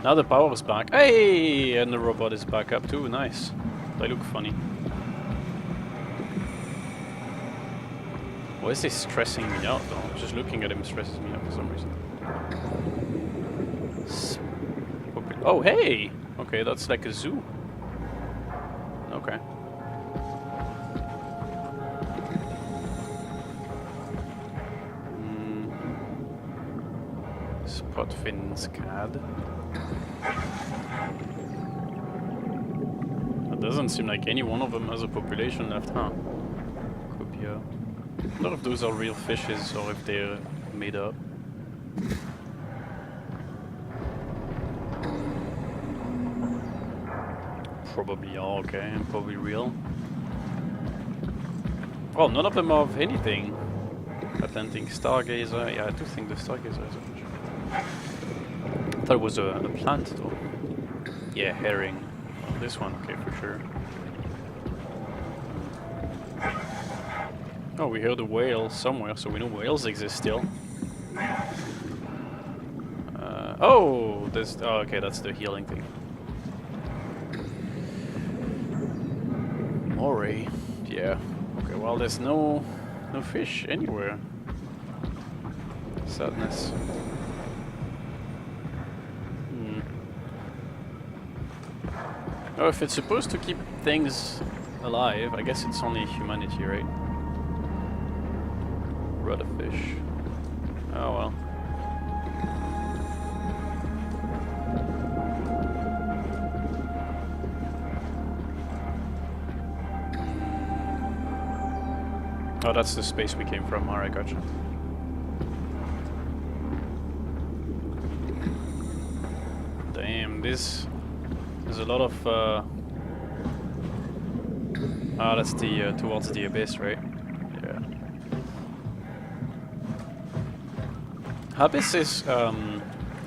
[SPEAKER 1] Now the power is back. Hey! And the robot is back up too. Nice. They look funny. Why is this stressing me out though? Just looking at him stresses me out for some reason. Oh, hey! Okay, that's like a zoo. Okay. Spotfinskad. It doesn't seem like any one of them has a population left, huh? Could be a... I wonder if those are real fishes or if they're made up. Probably are, okay, and probably real. Well, none of them have anything. Atlantic Stargazer, yeah, I do think the Stargazer is a fish. I thought it was a plant though. Yeah, herring. Oh, this one, okay, for sure. Oh, we heard a whale somewhere, so we know whales exist still. Oh, this. Oh, okay, that's the healing thing. Moray, yeah. Okay, well, there's no fish anywhere. Sadness. Oh, if it's supposed to keep things alive, I guess it's only humanity, right? Rudder fish. Oh well. Oh, that's the space we came from. Alright, gotcha. Damn, there's a lot of that's the towards the abyss, right? Yeah. Abyss is I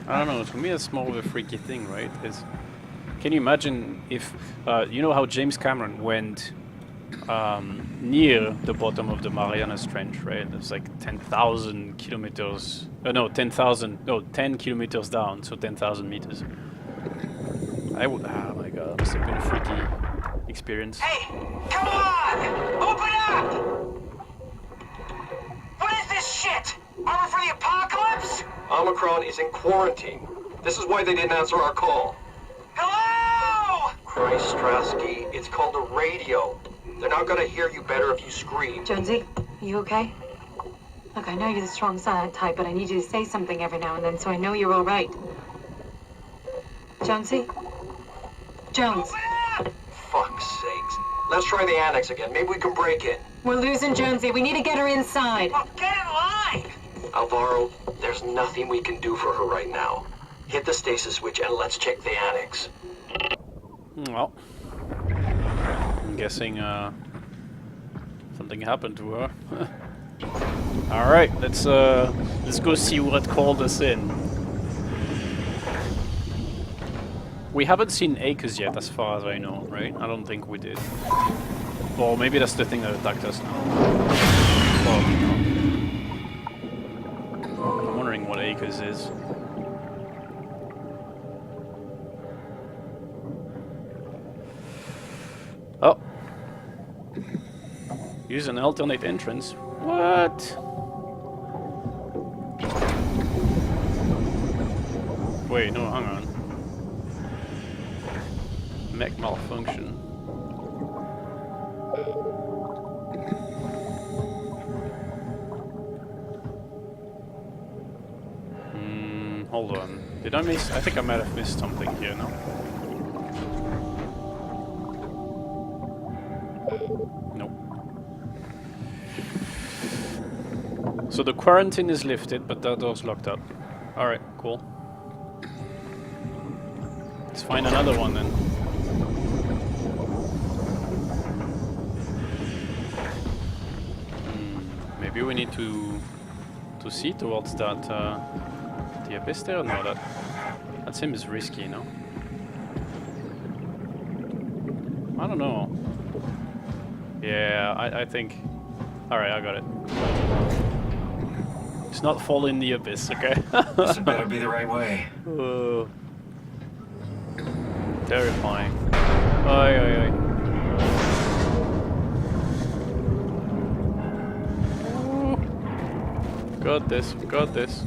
[SPEAKER 1] don't know, to me it's more of a freaky thing, right? Can you imagine if you know how James Cameron went near the bottom of the Marianas Trench, right? It's like 10,000 kilometers. No, 10 kilometers down, so 10,000 meters. I would. Oh my god, that must have been a freaky experience.
[SPEAKER 5] Hey, come on! Open up! What is this shit? Armor for the apocalypse?
[SPEAKER 7] Omicron is in quarantine. This is why they didn't answer our call.
[SPEAKER 5] Hello!
[SPEAKER 7] Christ, Strasky, it's called a radio. They're not gonna hear you better if you scream.
[SPEAKER 8] Jonesy, are you okay? Look, I know you're the strong silent type, but I need you to say something every now and then so I know you're all right. Jonesy? Jones.
[SPEAKER 7] Fuck's sakes. Let's try the annex again. Maybe we can break it.
[SPEAKER 8] We're losing Jonesy. We need to get her inside.
[SPEAKER 5] Well, get in line!
[SPEAKER 7] Alvaro, there's nothing we can do for her right now. Hit the stasis switch and let's check the annex.
[SPEAKER 1] Well, I'm guessing something happened to her. All right, let's go see what called us in. We haven't seen Acres yet, as far as I know, right? I don't think we did. Or maybe that's the thing that attacked us now. Probably not. I'm wondering what Acres is. Oh. Use an alternate entrance. What? Wait, no, hang on. Mech malfunction. Hold on. Did I miss? I think I might have missed something here, no? Nope. So the quarantine is lifted, but that door's locked up. Alright, cool. Let's find another one then. Maybe we need to see towards that the abyss there. No, that seems risky, no? I don't know. Yeah, I think. All right, I got it. It's not fall in the abyss, okay?
[SPEAKER 11] This better be the right way.
[SPEAKER 1] Terrifying. Oi, oi, oi. Got this, got this.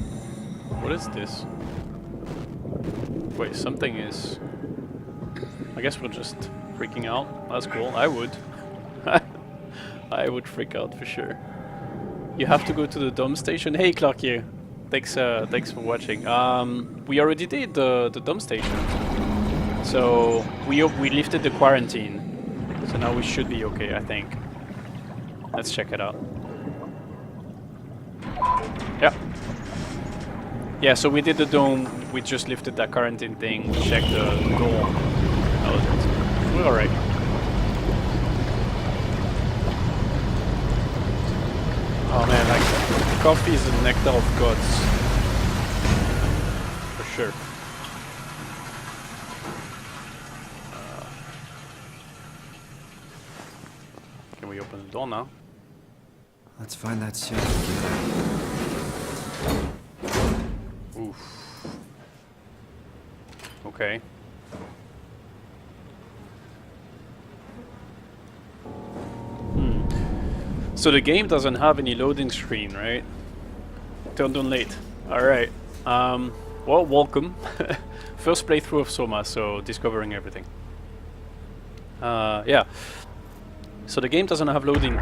[SPEAKER 1] What is this? Wait, something is... I guess we're just freaking out. That's cool. I would. I would freak out for sure. You have to go to the dome station. Hey, Clark here. Thanks for watching. We already did the dome station. So we lifted the quarantine. So now we should be okay, I think. Let's check it out. Yeah. Yeah, so we did the dome, we just lifted that quarantine thing, we checked the door. That was it. We're alright. Oh man, like, coffee is the nectar of gods. For sure. Can we open the door now?
[SPEAKER 3] Let's find that shit together.
[SPEAKER 1] Oof. Okay. So the game doesn't have any loading screen, right? Turned on late. Alright. Well, welcome. First playthrough of SOMA, so discovering everything. Yeah. So the game doesn't have loading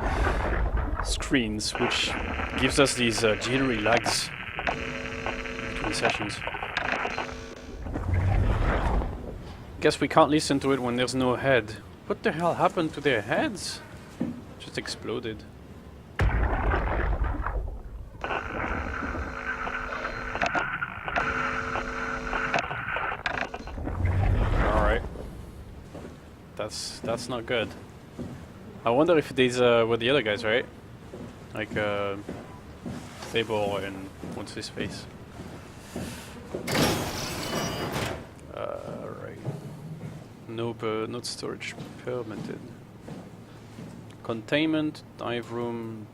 [SPEAKER 1] screens, which gives us these jittery lags between sessions. Guess we can't listen to it when there's no head. What the hell happened to their heads? Just exploded. Alright. That's not good. I wonder if these were the other guys, right? Like Fable and what's his face? Right. Nope, not storage permitted. Containment, dive room.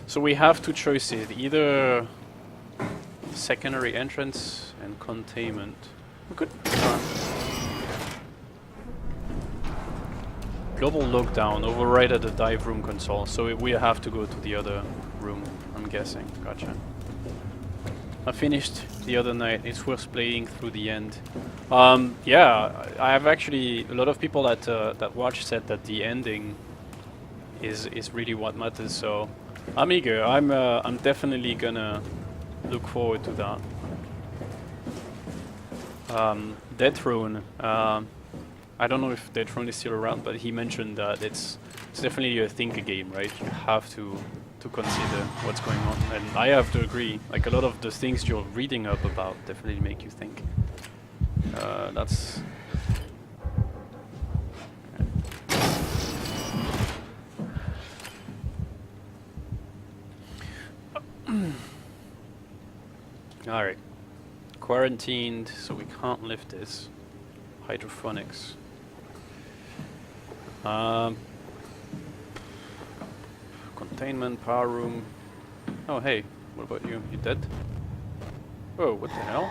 [SPEAKER 1] So we have two choices: either secondary entrance and containment. We could try. Global lockdown, override at the dive room console. So we have to go to the other room, I'm guessing. Gotcha. I finished the other night. It's worth playing through the end. Yeah, I have actually a lot of people that that watch said that the ending is really what matters. So I'm eager. I'm definitely gonna look forward to that. Death Throne. I don't know if Death Throne is still around, but he mentioned that it's definitely a thinker game, right? You have to consider what's going on, and I have to agree. Like a lot of the things you're reading up about definitely make you think. That's. All right, quarantined, so we can't lift this. Hydrophonics. Containment, power room. Oh hey, what about you? You dead? Oh, what the hell?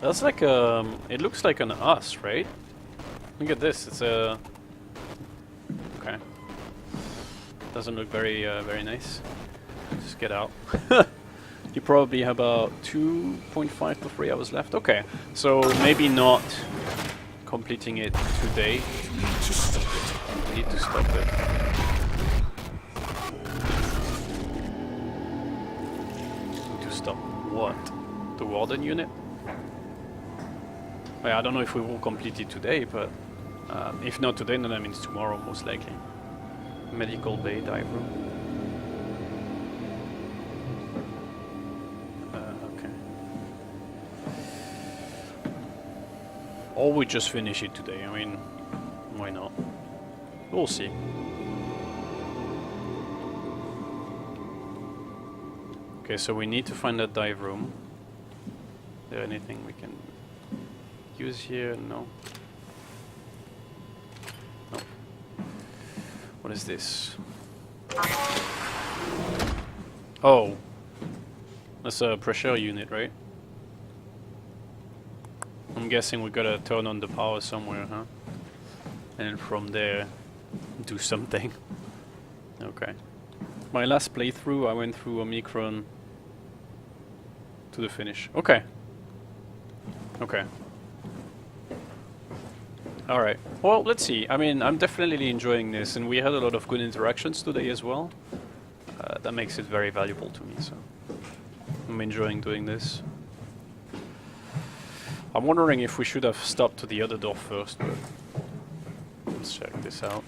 [SPEAKER 1] That's like it looks like an us, right? Look at this, it's a... Okay. Doesn't look very, very nice. Just get out. You probably have about 2.5 to 3 hours left. Okay, so maybe not completing it today. We need to stop it. To stop what? The warden unit? Well, I don't know if we will complete it today, but if not today, then that means tomorrow, most likely. Medical bay dive room. Okay. Or we just finish it today. I mean, why not? We'll see. Okay, so we need to find that dive room. Is there anything we can use here? No. No. What is this? Oh. That's a pressure unit, right? I'm guessing we gotta turn on the power somewhere, huh? And from there, do something. Okay. My last playthrough, I went through Omicron to the finish. Okay. Okay. Alright. Well, let's see. I mean, I'm definitely enjoying this, and we had a lot of good interactions today as well. That makes it very valuable to me, so I'm enjoying doing this. I'm wondering if we should have stopped to the other door first, but let's check this out.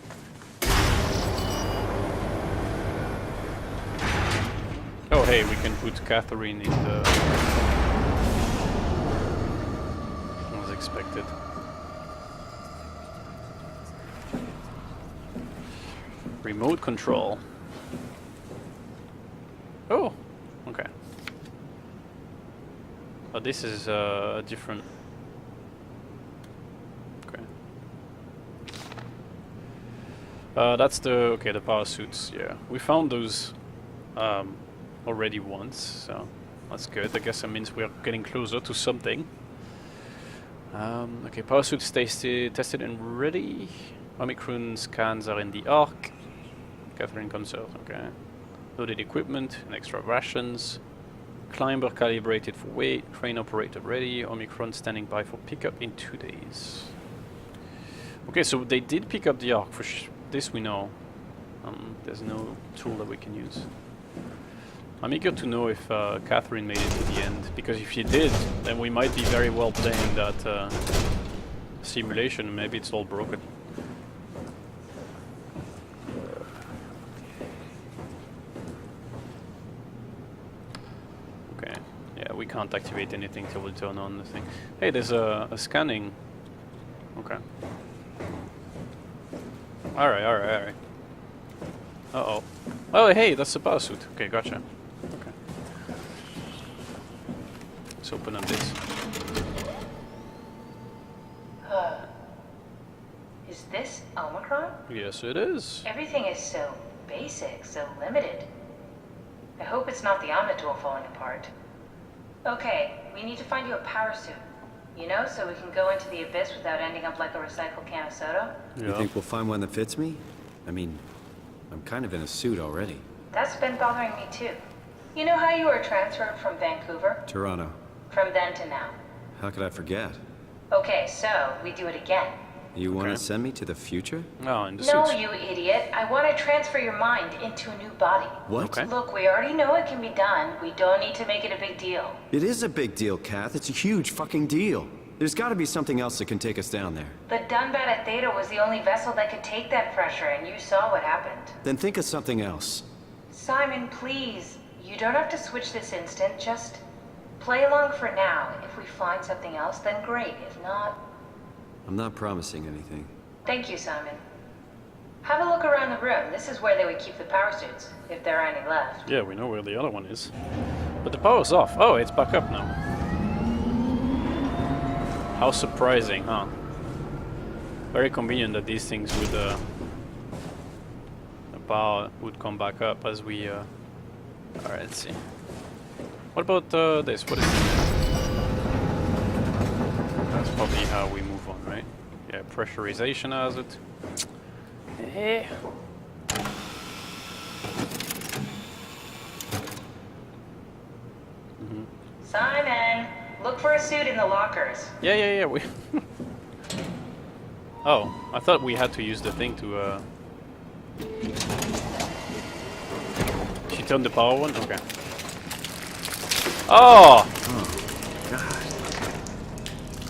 [SPEAKER 1] Oh hey, we can put Catherine in the... as expected. Remote control. Oh, okay. Oh, this is a different... Okay. That's the... okay, the power suits, yeah. We found those already once, so that's good. I guess that means we're getting closer to something. Okay, power suits tested and ready. Omicron scans are in the Ark. Catherine concert, okay. Loaded equipment and extra rations. Climber calibrated for weight. Crane operator ready. Omicron standing by for pickup in 2 days. Okay, so they did pick up the Ark. For this we know. There's no tool that we can use. I'm eager to know if Catherine made it to the end, because if she did, then we might be very well playing that simulation. Maybe it's all broken. Okay, yeah, we can't activate anything till we turn on the thing. Hey, there's a scanning. Okay. Alright, alright, alright. Uh-oh. Oh, hey, that's the power suit. Okay, gotcha. Okay. Let's open up this.
[SPEAKER 4] Is this Omicron?
[SPEAKER 1] Yes, it is.
[SPEAKER 4] Everything is so basic, so limited. I hope it's not the Omnitool falling apart. Okay, we need to find you a power suit. You know, so we can go into the abyss without ending up like a recycled can of soda.
[SPEAKER 1] Yeah.
[SPEAKER 3] You think we'll find one that fits me? I mean, I'm kind of in a suit already.
[SPEAKER 4] That's been bothering me too. You know how you were transferred from Vancouver?
[SPEAKER 3] Toronto.
[SPEAKER 4] From then to now.
[SPEAKER 3] How could I forget?
[SPEAKER 4] Okay, so we do it again.
[SPEAKER 3] You want to send me to the future?
[SPEAKER 1] Oh, in the
[SPEAKER 4] No,
[SPEAKER 1] suits.
[SPEAKER 4] you idiot. I want to transfer your mind into a new body.
[SPEAKER 3] What?
[SPEAKER 1] Okay.
[SPEAKER 4] Look, we already know it can be done. We don't need to make it a big deal.
[SPEAKER 3] It is a big deal, Kath. It's a huge fucking deal. There's got to be something else that can take us down there.
[SPEAKER 4] The Dunbat at Theta was the only vessel that could take that pressure, and you saw what happened.
[SPEAKER 3] Then think of something else.
[SPEAKER 4] Simon, please. You don't have to switch this instant. Just play along for now. If we find something else, then great. If not...
[SPEAKER 3] I'm not promising anything.
[SPEAKER 4] Thank you, Simon. Have a look around the room. This is where they would keep the power suits, if there are any left.
[SPEAKER 1] Yeah, we know where the other one is. But the power's off. Oh, it's back up now. How surprising, huh? Very convenient that these things would... the power would come back up as we... Alright, let's see. What about this? What is this? That's probably how we move on, right? Yeah, pressurization has it. Eh.
[SPEAKER 4] Simon, look for a suit in the lockers.
[SPEAKER 1] Yeah. We. Oh, I thought we had to use the thing to. She turned the power on. Okay. Oh.
[SPEAKER 3] God.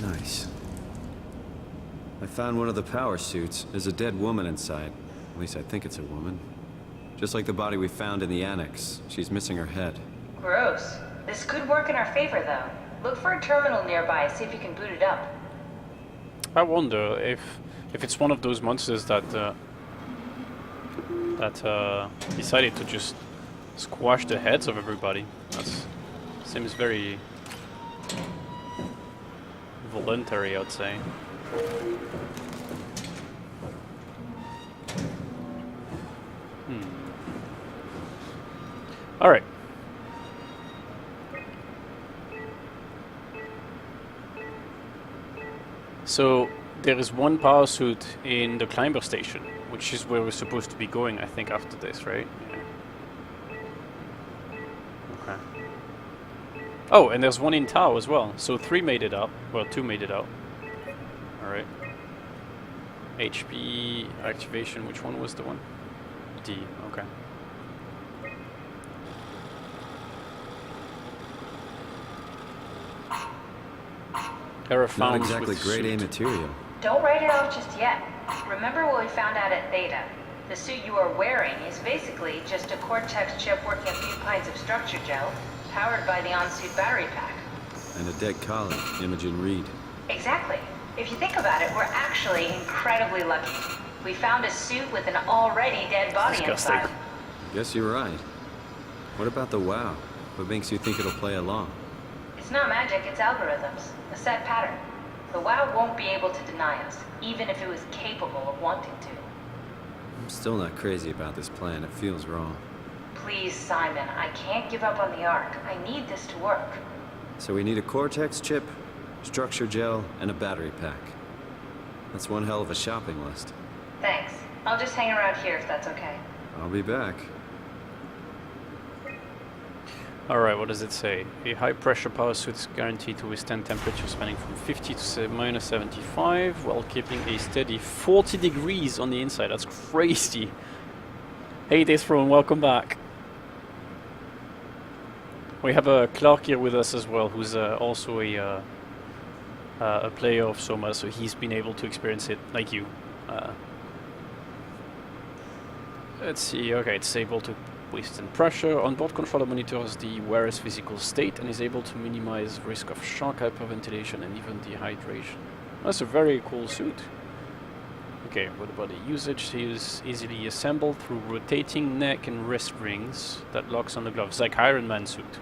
[SPEAKER 3] Nice. I found one of the power suits. There's a dead woman inside. At least I think it's a woman. Just like the body we found in the annex. She's missing her head.
[SPEAKER 4] Gross. This could work in our favor, though. Look for a terminal nearby, see if you can boot it up.
[SPEAKER 1] I wonder if it's one of those monsters that decided to just squash the heads of everybody. That seems very voluntary, I'd say. All right. So there is one power suit in the climber station, which is where we're supposed to be going, I think, after this, right? Yeah. Okay. Oh, and there's one in Tau as well. So 3 made it up. Well, 2 made it up. All right. HP activation. Which one was the one? D. Okay. Error found.
[SPEAKER 3] Not exactly grade A material.
[SPEAKER 4] Don't write it off just yet. Remember what we found out at Theta? The suit you are wearing is basically just a Cortex chip working a few pints of structure gel, powered by the on-suit battery pack.
[SPEAKER 3] And a dead collie, Imogen Reed.
[SPEAKER 4] Exactly. If you think about it, we're actually incredibly lucky. We found a suit with an already dead body
[SPEAKER 1] Disgusting.
[SPEAKER 4] inside.
[SPEAKER 3] Guess you're right. What about the WoW? What makes you think it'll play along?
[SPEAKER 4] It's not magic, it's algorithms. A set pattern. The WoW won't be able to deny us, even if it was capable of wanting to.
[SPEAKER 3] I'm still not crazy about this plan. It feels wrong.
[SPEAKER 4] Please, Simon, I can't give up on the Ark. I need this to work.
[SPEAKER 3] So we need a Cortex chip, structure gel, and a battery pack. That's one hell of a shopping list.
[SPEAKER 4] Thanks. I'll just hang around here if that's okay.
[SPEAKER 3] I'll be back.
[SPEAKER 1] Alright, what does it say? A high pressure power suit is guaranteed to withstand temperatures spanning from 50 to minus 75 while keeping a steady 40 degrees on the inside. That's crazy. Hey Desron, welcome back. We have a Clark here with us as well, who's also a player of SOMA, so he's been able to experience it like you. Let's see, okay, it's able to withstand pressure. Onboard controller monitors the wearer's physical state and is able to minimize risk of shock, hyperventilation, and even dehydration. That's a very cool suit. Okay, what about the usage? It is easily assembled through rotating neck and wrist rings that locks on the gloves, like Iron Man suit.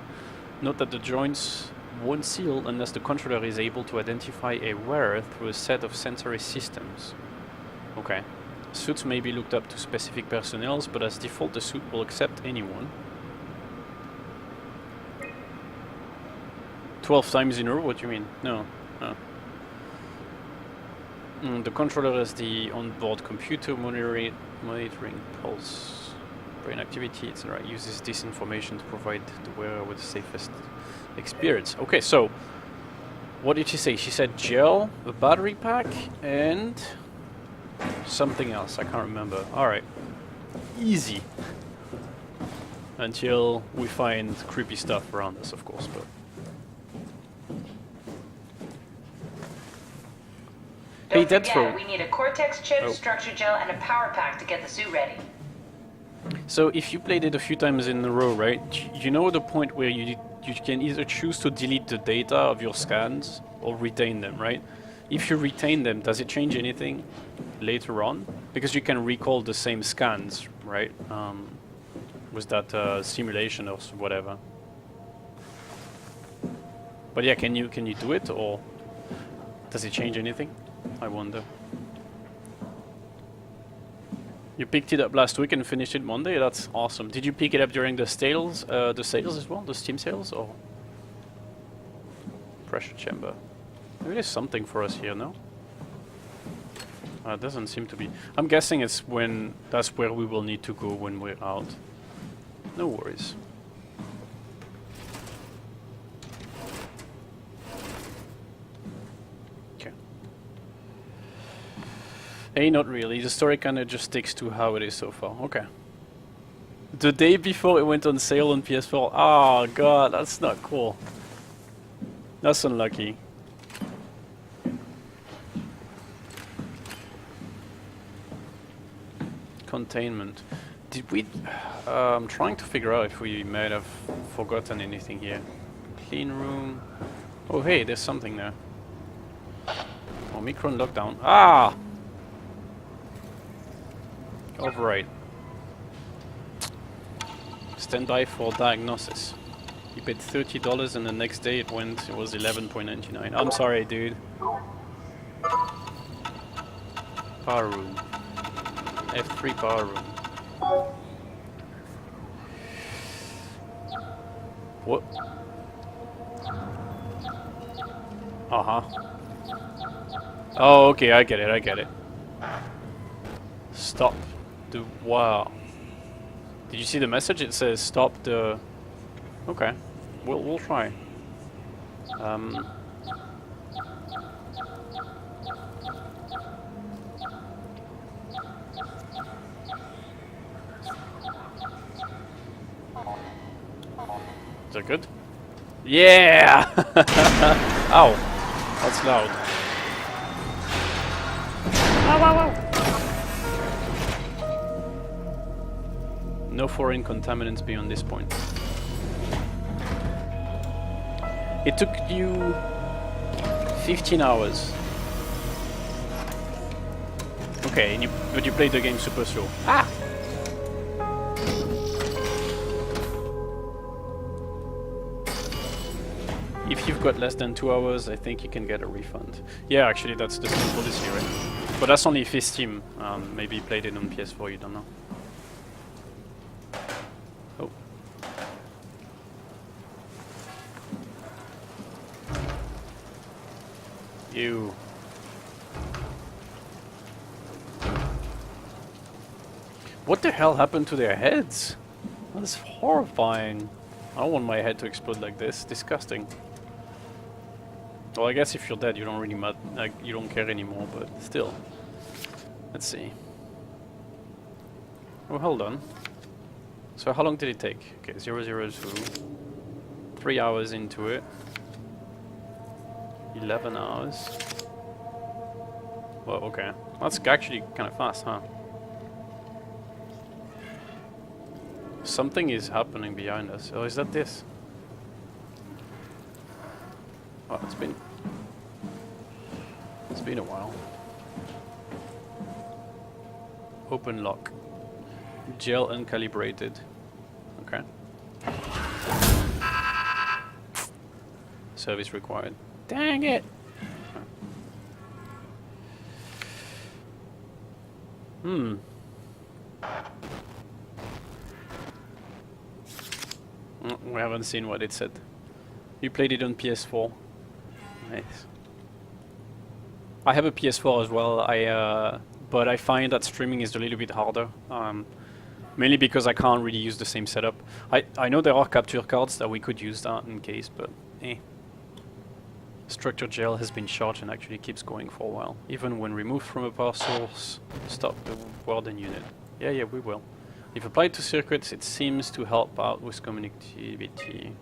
[SPEAKER 1] Note that the joints won't seal unless the controller is able to identify a wearer through a set of sensory systems. Okay. Suits may be looked up to specific personnel, but as default the suit will accept anyone. 12 times in a row? What do you mean? No. The controller has the onboard computer monitoring pulse, brain activity, etc. Uses this information to provide the wearer with the safest experience. Okay, so what did she say? She said gel, a battery pack, and something else. I can't remember. Alright. Easy. Until we find creepy stuff around us, of course, but... Hey,
[SPEAKER 4] Don't
[SPEAKER 1] Deathrow.
[SPEAKER 4] forget, we need a Cortex chip, structure gel, and a power pack to get the suit ready.
[SPEAKER 1] So if you played it a few times in a row, right? You know the point where you can either choose to delete the data of your scans or retain them, right? If you retain them, does it change anything later on? Because you can recall the same scans, right? With that simulation or whatever. But yeah, can you do it, or does it change anything? I wonder. You picked it up last week and finished it Monday. That's awesome. Did you pick it up during the sales as well, the Steam sales, or pressure chamber? Maybe there's something for us here, no? It doesn't seem to be. I'm guessing it's when that's where we will need to go when we're out. No worries. Hey, not really. The story kind of just sticks to how it is so far. Okay. The day before it went on sale on PS4. Oh god, that's not cool. That's unlucky. Containment. Did we... I'm trying to figure out if we might have forgotten anything here. Clean room. Oh hey, there's something there. Omicron lockdown. Ah! Override. Stand by for diagnosis. You paid $30 and the next day it was 11.99. I'm sorry, dude. Power room. F3 power room. What? Uh-huh. Oh, okay, I get it. Stop the... Wow. Did you see the message? It says stop the... Okay. We'll try. Is that good? Yeah! Ow. That's loud. Ow, ow, ow. No foreign contaminants beyond this point. It took you 15 hours. Okay, but you played the game super slow. Ah! If you've got less than 2 hours, I think you can get a refund. Yeah, actually, that's the same policy, right? But that's only if it's Steam. Maybe you played it on PS4, you don't know. Oh. Ew. What the hell happened to their heads? That's horrifying. I don't want my head to explode like this. Disgusting. Well, I guess if you're dead, you don't really you don't care anymore, but still. Let's see. Oh, hold on. So how long did it take? Okay, 002. 3 hours into it. 11 hours. Well, okay. That's actually kind of fast, huh? Something is happening behind us. Oh, is that this? Oh, it's been a while. Open lock. Gel uncalibrated. Okay. Service required. Dang it! Hmm. We haven't seen what it said. You played it on PS4. Nice. I have a PS4 as well. But I find that streaming is a little bit harder. Mainly because I can't really use the same setup. I know there are capture cards that we could use that in case, but eh. Structured gel has been charged and actually keeps going for a while. Even when removed from a power source, stop the warden unit. Yeah, we will. If applied to circuits, it seems to help out with connectivity.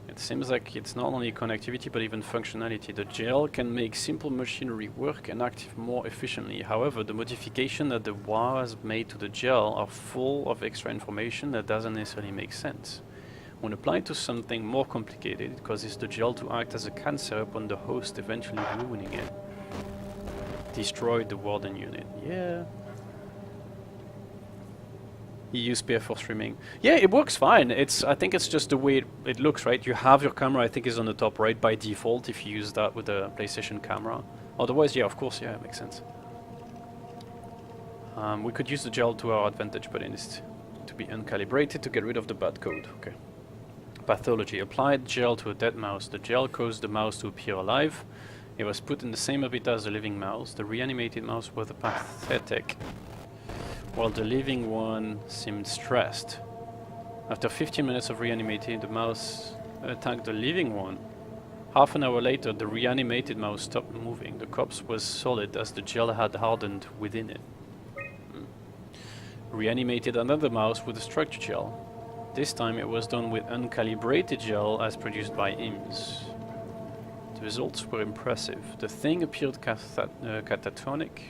[SPEAKER 1] It seems like it's not only connectivity but even functionality. The gel can make simple machinery work and act more efficiently. However, the modification that the wires made to the gel are full of extra information that doesn't necessarily make sense. When applied to something more complicated, it causes the gel to act as a cancer upon the host, eventually ruining it. Destroy the warden unit. Yeah. You use PF for streaming. Yeah, it works fine. I think it's just the way it looks, right? You have your camera, I think, is on the top right by default if you use that with the PlayStation camera. Otherwise, yeah, of course, yeah, it makes sense. We could use the gel to our advantage, but it needs to be uncalibrated to get rid of the bad code. Okay. Pathology. Applied gel to a dead mouse. The gel caused the mouse to appear alive. It was put in the same habitat as the living mouse. The reanimated mouse was pathetic, while the living one seemed stressed. After 15 minutes of reanimating, the mouse attacked the living one. Half an hour later, the reanimated mouse stopped moving. The corpse was solid as the gel had hardened within it. Reanimated another mouse with a structure gel. This time it was done with uncalibrated gel as produced by IMS. The results were impressive. The thing appeared catatonic,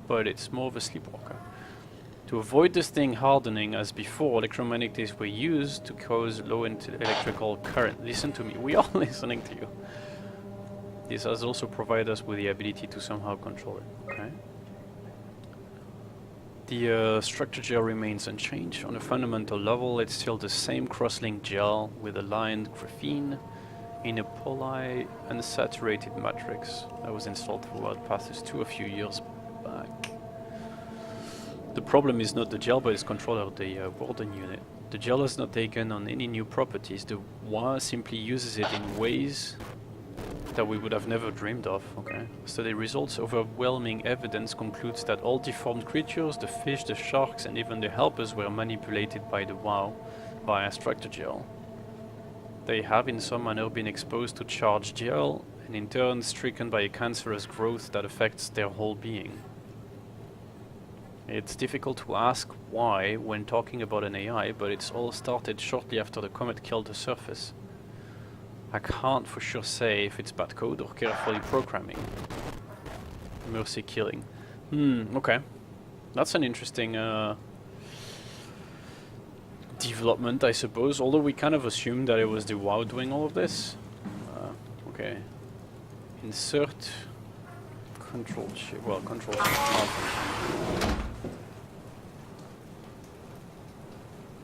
[SPEAKER 1] but it's more of a sleepwalker. To avoid this thing hardening as before, electromagnetics were used to cause low electrical current. Listen to me, we are listening to you. This has also provided us with the ability to somehow control it, okay? The structure gel remains unchanged. On a fundamental level, it's still the same cross-linked gel with aligned graphene in a poly unsaturated matrix that was installed throughout passes 2 a few years back. The problem is not the gel, but its control of the Warden unit. The gel has not taken on any new properties. The WA simply uses it in ways that we would have never dreamed of. Okay. Study results. Overwhelming evidence concludes that all deformed creatures, the fish, the sharks, and even the helpers were manipulated by the WA via structure gel. They have in some manner been exposed to charged gel and in turn stricken by a cancerous growth that affects their whole being. It's difficult to ask why when talking about an AI, but it's all started shortly after the comet killed the surface. I can't for sure say if it's bad code or carefully programming. Mercy killing. Okay. That's an interesting development, I suppose, although we kind of assumed that it was the WoW doing all of this. Okay. Insert control shift. Well, control shift.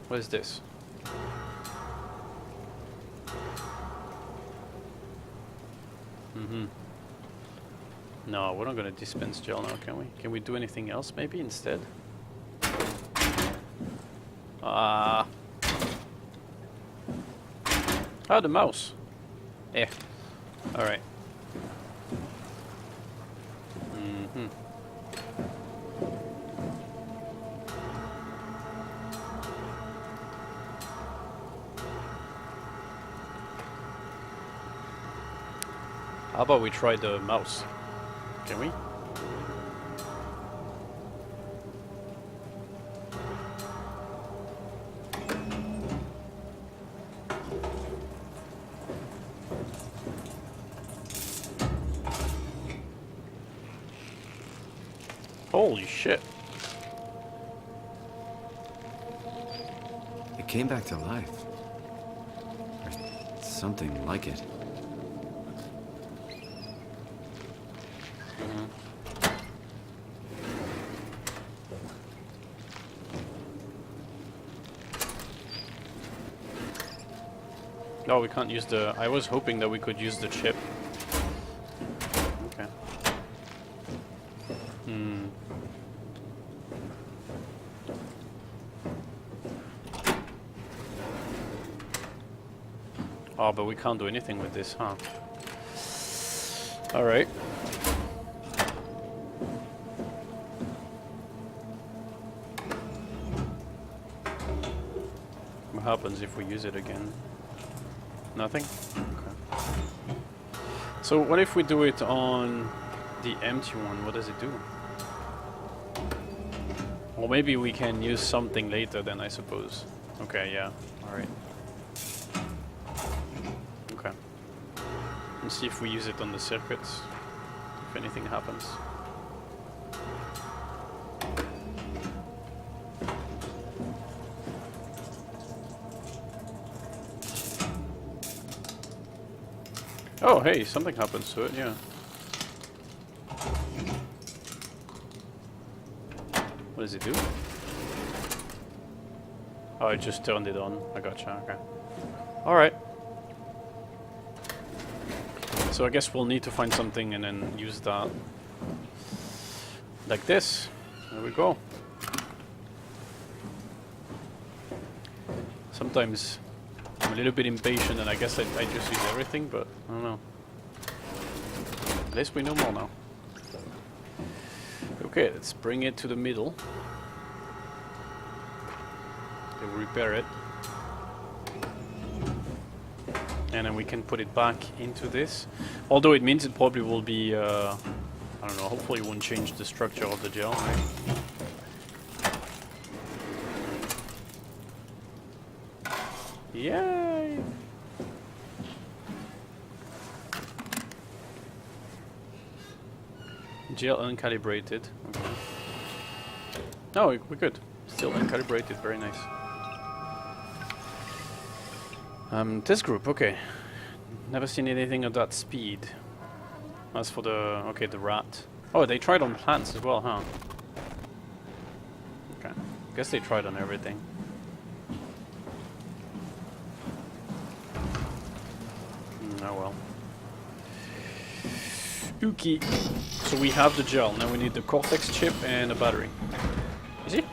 [SPEAKER 1] What is this? No, we're not gonna dispense gel now, can we? Can we do anything else maybe instead? Ah, the mouse. Yeah. Alright. How about we try the mouse? Can we? Holy shit.
[SPEAKER 3] It came back to life. Or something like it.
[SPEAKER 1] No, we can't use the... I was hoping that we could use the chip. Okay. Oh, but we can't do anything with this, huh? Alright. What happens if we use it again? Nothing? Okay. So what if we do it on the empty one? What does it do? Or maybe we can use something later then, I suppose. Okay, yeah. Alright. Okay. Let's see if we use it on the circuits. If anything happens. Oh, hey, something happens to it, yeah. What does it do? Oh, I just turned it on. I gotcha, okay. Alright. So I guess we'll need to find something and then use that. Like this. There we go. Sometimes I'm a little bit impatient and I guess I just use everything, but I don't know. At least we know more now. Okay, let's bring it to the middle. Okay, we'll repair it. and then we can put it back into this. Although it means it probably will be, I don't know, hopefully it won't change the structure of the gel, right? Yay! Gel uncalibrated. Okay. No, we're good. Still uncalibrated, very nice. Test group, okay. Never seen anything of that speed. As for the, okay, the rat. Oh, they tried on plants as well, huh? Okay. Guess they tried on everything. Oh well. Okay. So we have the gel. Now we need the Cortex chip and a battery. Is it?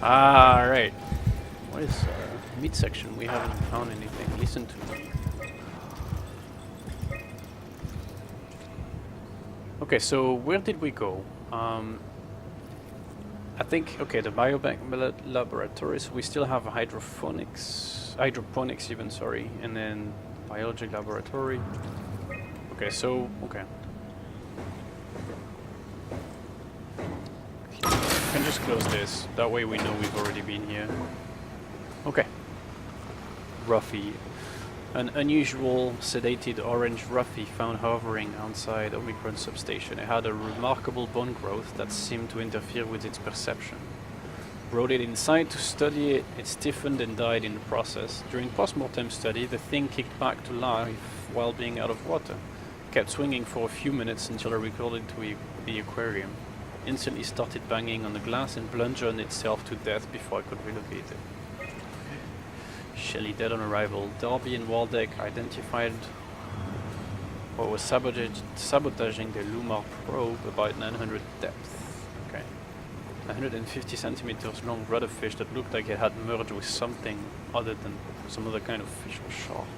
[SPEAKER 1] Ah, right. What is meat section? We haven't found anything. Listen to me. Okay, so where did we go? I think, okay, the biobank laboratories. We still have hydroponics even, sorry, and then biology laboratory. Okay, so, okay. We can just close this, that way we know we've already been here. Okay. Ruffy. An unusual sedated orange Ruffy found hovering outside Omicron substation. It had a remarkable bone growth that seemed to interfere with its perception. Brought it inside to study it, it stiffened and died in the process. During post-mortem study, the thing kicked back to life while being out of water. Kept swinging for a few minutes until I recalled it to the aquarium. Instantly started banging on the glass and bludgeoned itself to death before I could relocate it. Shelley dead on arrival. Darby and Waldeck identified what was sabotaging the Lumar probe about 900 depth. Okay. 150 centimeters long rudder fish that looked like it had merged with something other than some other kind of fish or shark.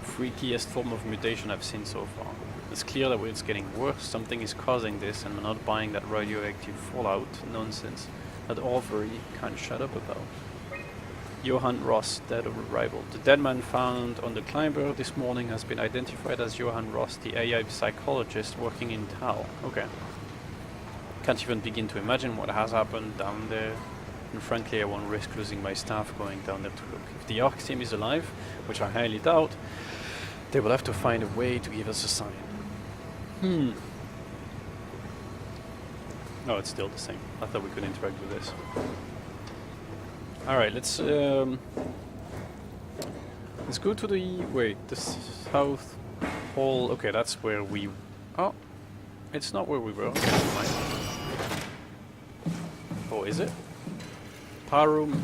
[SPEAKER 1] Freakiest form of mutation I've seen so far. It's clear that it's getting worse. Something is causing this, and we're not buying that radioactive fallout nonsense that Orvery can't shut up about. Johann Ross, dead on arrival. The dead man found on the climber this morning has been identified as Johann Ross, the AI psychologist working in Tal. Okay. Can't even begin to imagine what has happened down there. And frankly, I won't risk losing my staff going down there to look. If the ARC team is alive, which I highly doubt, they will have to find a way to give us a sign. No, it's still the same. I thought we could interact with this. Alright, let's go to the... wait, the south pole... okay, that's where we... oh, it's not where we were. Okay, never mind. Oh, is it? Power room...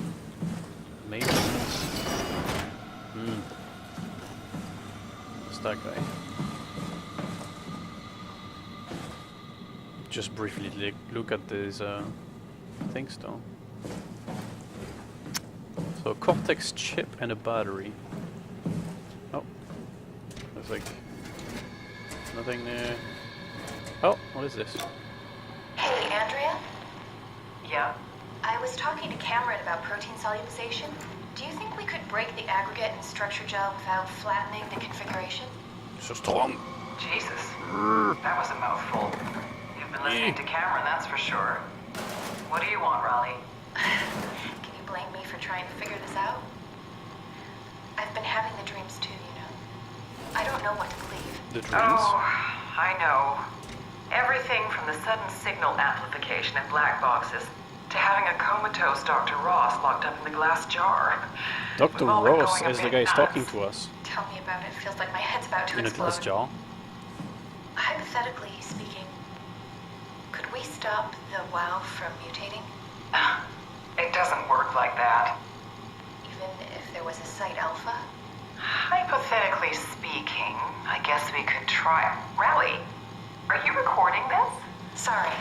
[SPEAKER 1] maybe? What's that guy? Just briefly look at these things though. So a Cortex chip and a battery. Oh, there's like nothing there. Oh, what is this?
[SPEAKER 8] Hey, Andrea?
[SPEAKER 6] Yeah?
[SPEAKER 8] I was talking to Cameron about protein solubilization. Do you think we could break the aggregate and structure gel without flattening the configuration?
[SPEAKER 1] So strong.
[SPEAKER 6] Jesus. That was a mouthful. You've been listening to Cameron, that's for sure. What do you want, Raleigh?
[SPEAKER 8] Can you blame me for trying to figure this out? I've been having the dreams too, you know. I don't know what to believe.
[SPEAKER 1] The dreams?
[SPEAKER 6] Oh, I know. Everything from the sudden signal amplification in black boxes to having a comatose Dr. Ross locked up in the glass jar.
[SPEAKER 1] Dr. Ross is the guy talking to us.
[SPEAKER 8] Tell me about it. Feels like my head's about to
[SPEAKER 1] in a glass
[SPEAKER 8] explode.
[SPEAKER 1] jar.
[SPEAKER 8] Hypothetically speaking, could we stop the WoW from mutating?
[SPEAKER 6] It doesn't work like that.
[SPEAKER 8] Even if there was a Site Alpha?
[SPEAKER 6] Hypothetically speaking, I guess we could try. Rally, are you recording this?
[SPEAKER 8] Sorry.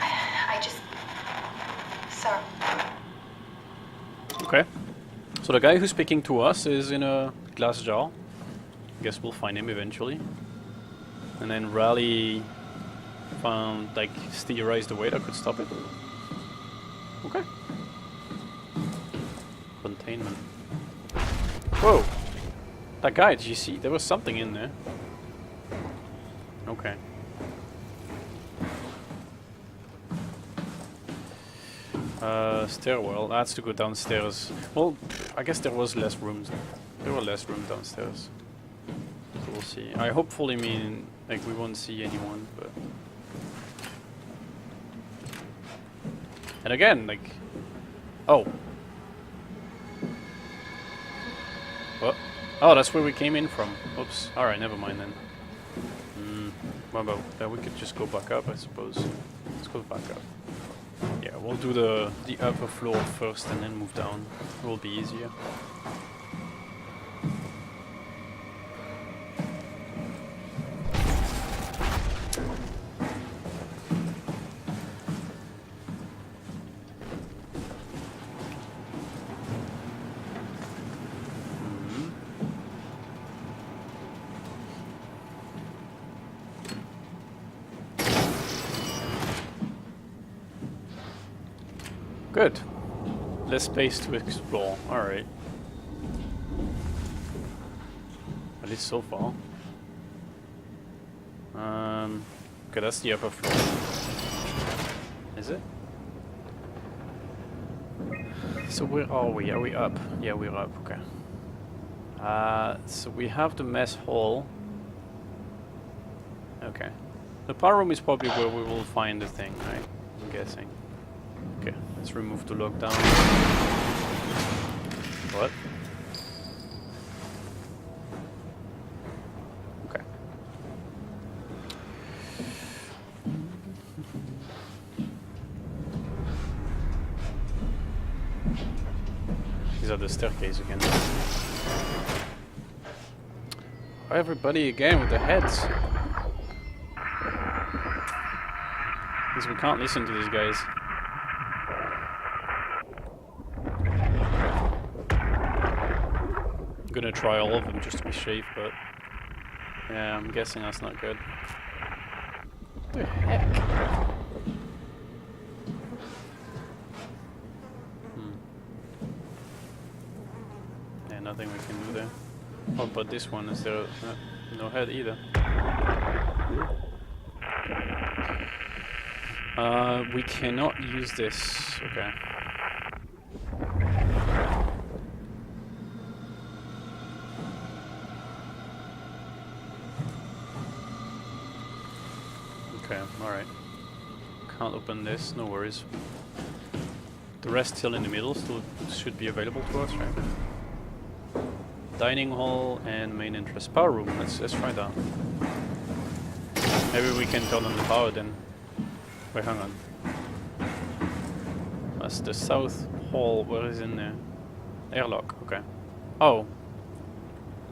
[SPEAKER 8] I just... Sorry.
[SPEAKER 1] Okay. So the guy who's speaking to us is in a glass jar. Guess we'll find him eventually. And then Raleigh found, like, theorized a way that could stop it. Okay. Containment. Whoa! That guy, did you see? There was something in there. Okay. Stairwell. That's to go downstairs. Well, I guess there was less rooms. There were less rooms downstairs. So we'll see. I hopefully mean, like, we won't see anyone, but... And again, like... Oh. What? Oh, that's where we came in from. Oops. Alright, never mind then. What about... we could just go back up, I suppose. Let's go back up. Yeah, we'll do the upper floor first and then move down. It will be easier. Good. Less space to explore. Alright. At least so far. Okay, that's the upper floor. Is it? So where are we? Are we up? Yeah, we're up. Okay. So we have the mess hall. Okay. The power room is probably where we will find the thing, right? I'm guessing. Okay, let's remove the lockdown. What? Okay. These are the staircase again. Everybody again with the heads. Because we can't listen to these guys. I'm gonna try all of them just to be safe, but yeah, I'm guessing that's not good. What the heck? Yeah, nothing we can do there. Oh, but this one, is there no head either? We cannot use this. Okay. Okay, alright. Can't open this, no worries. The rest still in the middle, still should be available to us, right? Dining hall and main entrance. Power room, let's try that. Maybe we can turn on the power then. Wait, hang on. That's the south hall, what is in there? Airlock, okay. Oh.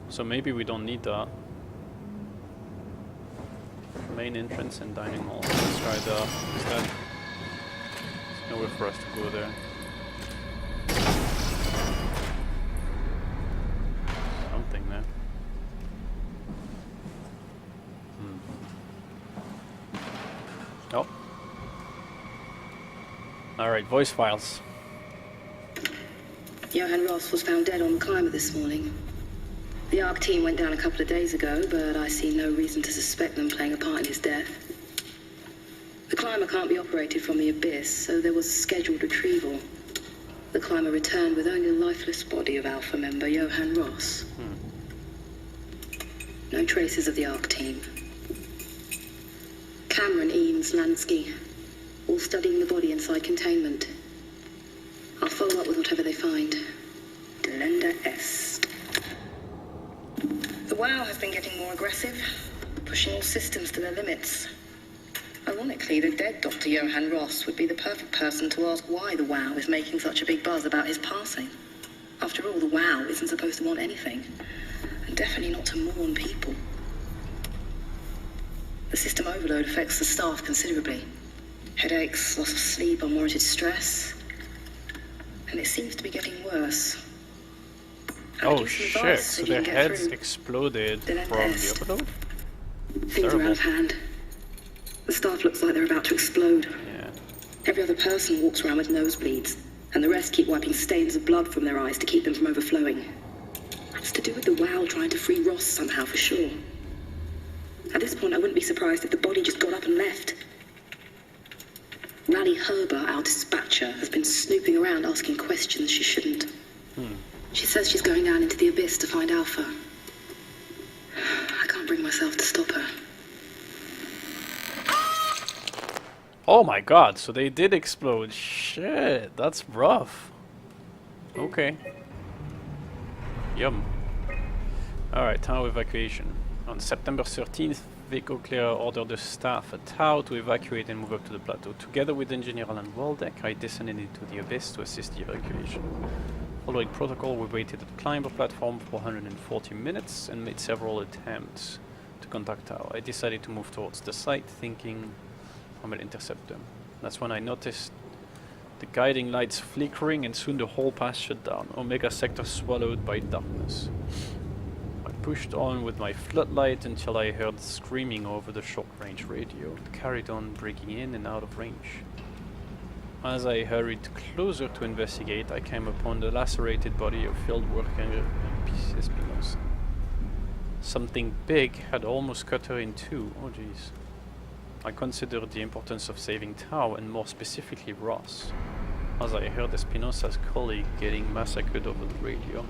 [SPEAKER 1] So maybe we don't need that. Main entrance and dining hall. Let's try that instead. There's nowhere for us to go there. Something there. Oh. Alright, voice files.
[SPEAKER 13] Johann Ross was found dead on the climber this morning. The ARC team went down a couple of days ago, but I see no reason to suspect them playing a part in his death. The climber can't be operated from the abyss, so there was a scheduled retrieval. The climber returned with only the lifeless body of Alpha member Johann Ross. No traces of the ARC team. Cameron, Eames, Lansky, all studying the body inside containment. I'll follow up with whatever they find. Delenda S. The WOW has been getting more aggressive, pushing all systems to their limits. Ironically, the dead Dr. Johann Ross would be the perfect person to ask why the WOW is making such a big buzz about his passing. After all, the WOW isn't supposed to want anything. And definitely not to mourn people. The system overload affects the staff considerably. Headaches, loss of sleep, unwarranted stress. And it seems to be getting worse.
[SPEAKER 1] Oh shit, so their heads exploded from the overload?
[SPEAKER 13] Things are out of hand. The staff looks like they're about to explode.
[SPEAKER 1] Yeah.
[SPEAKER 13] Every other person walks around with nosebleeds, and the rest keep wiping stains of blood from their eyes to keep them from overflowing. It's to do with the WOW trying to free Ross somehow, for sure. At this point, I wouldn't be surprised if the body just got up and left. Rally Herber, our dispatcher, has been snooping around asking questions she shouldn't. She says she's going down into the abyss to find Alpha. I can't bring myself to stop her.
[SPEAKER 1] Oh my god, so they did explode. Shit, that's rough. Okay. Yum. Alright, Tau evacuation. On September 13th, Vico Clear ordered the staff at Tau to evacuate and move up to the plateau. Together with Engineer Alan Waldeck, I descended into the abyss to assist the evacuation. Following protocol, we waited at the climber platform for 140 minutes and made several attempts to contact Tau. I decided to move towards the site, thinking I will intercept them. That's when I noticed the guiding lights flickering, and soon the whole path shut down. Omega sector swallowed by darkness. I pushed on with my floodlight until I heard screaming over the short-range radio. It carried on, breaking in and out of range. As I hurried closer to investigate, I came upon the lacerated body of field worker Espinosa. Something big had almost cut her in two. Oh jeez. I considered the importance of saving Tau, and more specifically Ross, as I heard Espinosa's colleague getting massacred over the radio.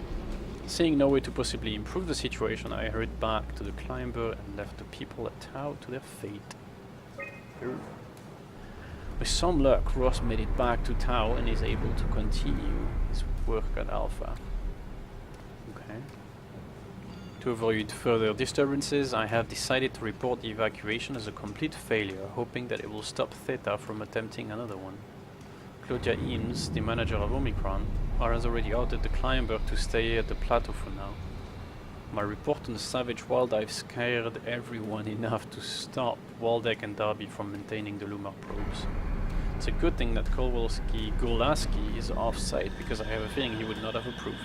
[SPEAKER 1] Seeing no way to possibly improve the situation, I hurried back to the climber and left the people at Tau to their fate. With some luck, Ross made it back to Tau and is able to continue his work at Alpha. Okay. To avoid further disturbances, I have decided to report the evacuation as a complete failure, hoping that it will stop Theta from attempting another one. Claudia Eames, the manager of Omicron, has already ordered the climber to stay at the plateau for now. My report on the savage wildlife scared everyone enough to stop Waldeck and Darby from maintaining the Lumar probes. It's a good thing that Golaski is off-site, because I have a feeling he would not have approved.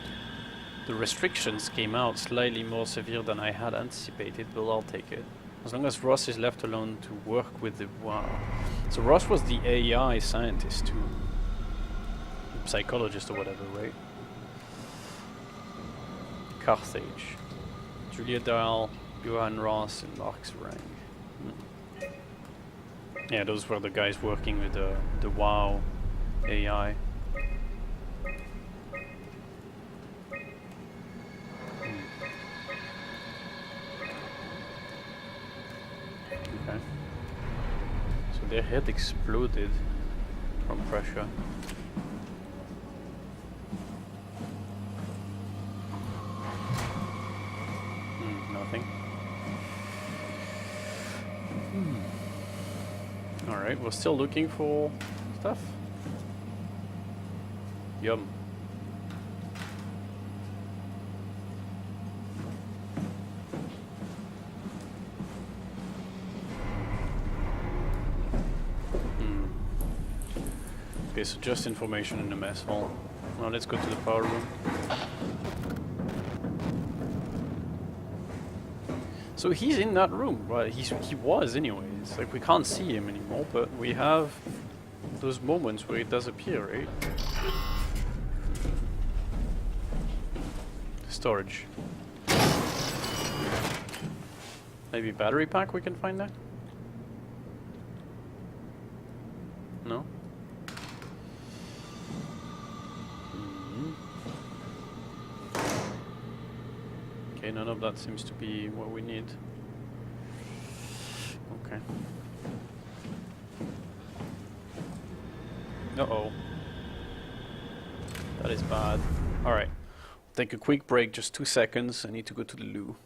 [SPEAKER 1] The restrictions came out slightly more severe than I had anticipated, but I'll take it. As long as Ross is left alone to work with the WOW. So Ross was the AI scientist too. Psychologist or whatever, right? Carthage. Julia Dahl, Johan Ross, and Mark Zerang. Yeah, those were the guys working with the WOW AI. Okay. So their head exploded from pressure. Nothing. Alright, we're still looking for stuff. Yum. Okay, so just information in the mess hall. Now let's go to the power room. So he's in that room, right? He was anyways. Like, we can't see him anymore, but we have those moments where he does appear, right? Storage. Maybe battery pack we can find there? No? Okay, none of that seems to be what we need. Okay. Uh-oh. That is bad. Alright. Take a quick break, just 2 seconds. I need to go to the loo.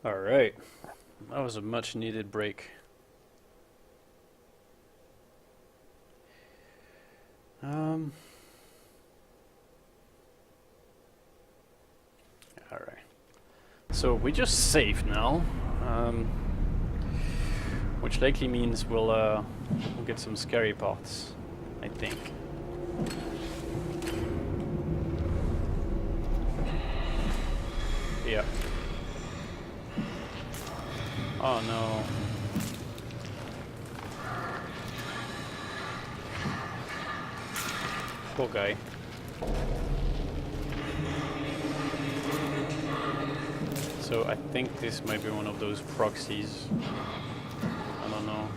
[SPEAKER 1] Alright. That was a much needed break. Alright. So we just saved now. Which likely means we'll get some scary parts, I think. Yeah. Oh no. Poor guy. So I think this might be one of those proxies. I don't know.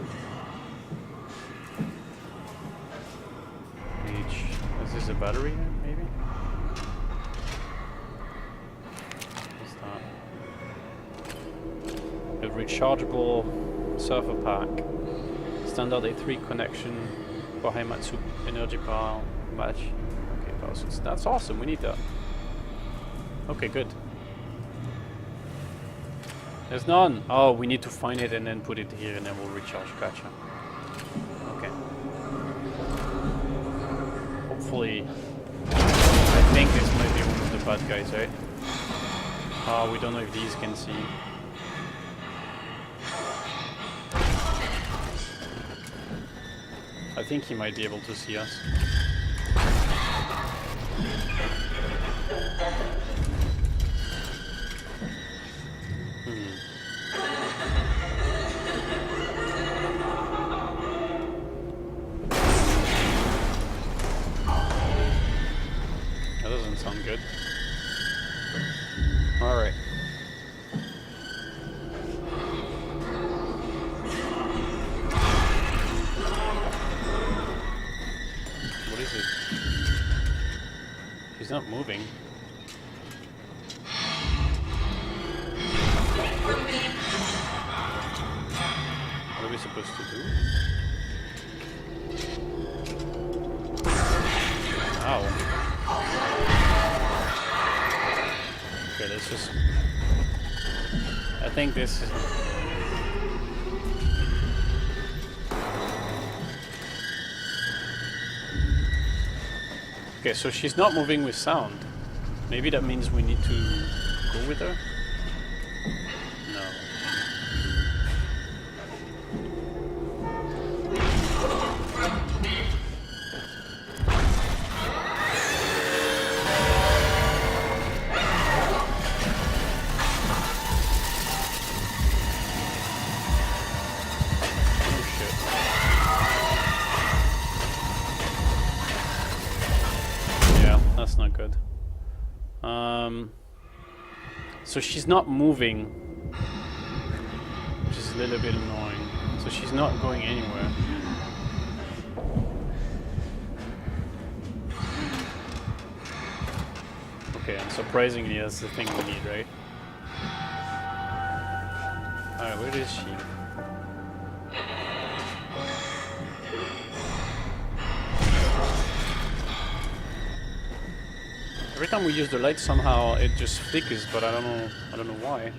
[SPEAKER 1] Is this a battery maybe? What's that? A rechargeable surfer pack. Standard A3 connection for Heimatsu energy power match. Okay, power source. That's awesome, we need that. Okay, good. There's none! Oh, we need to find it and then put it here and then we'll recharge. Gotcha. Okay. Hopefully... I think this might be one of the bad guys, right? We don't know if these can see. I think he might be able to see us. That doesn't sound good. Alright. What is it? She's not moving. What are we supposed to do? Ow. Okay, let's just... I think this is... Okay, so she's not moving with sound. Maybe that means we need to go with her? No. That's not good. So she's not moving, which is a little bit annoying. So she's not going anywhere. Okay, and surprisingly that's the thing we need, right? Alright, where is she? Every time we use the light, somehow it just flickers, but I don't know why.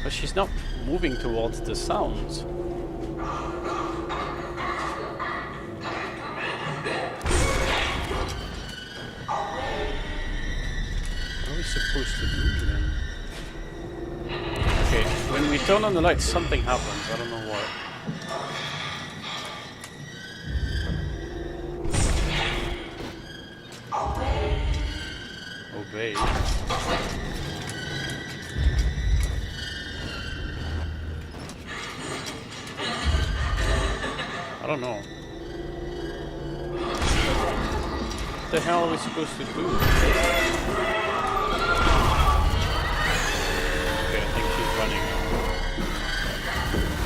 [SPEAKER 1] But she's not moving towards the sounds. What are we supposed to do then? Okay, when we turn on the light, something happens. I don't know what. Obey. I don't know. What the hell are we supposed to do? Running.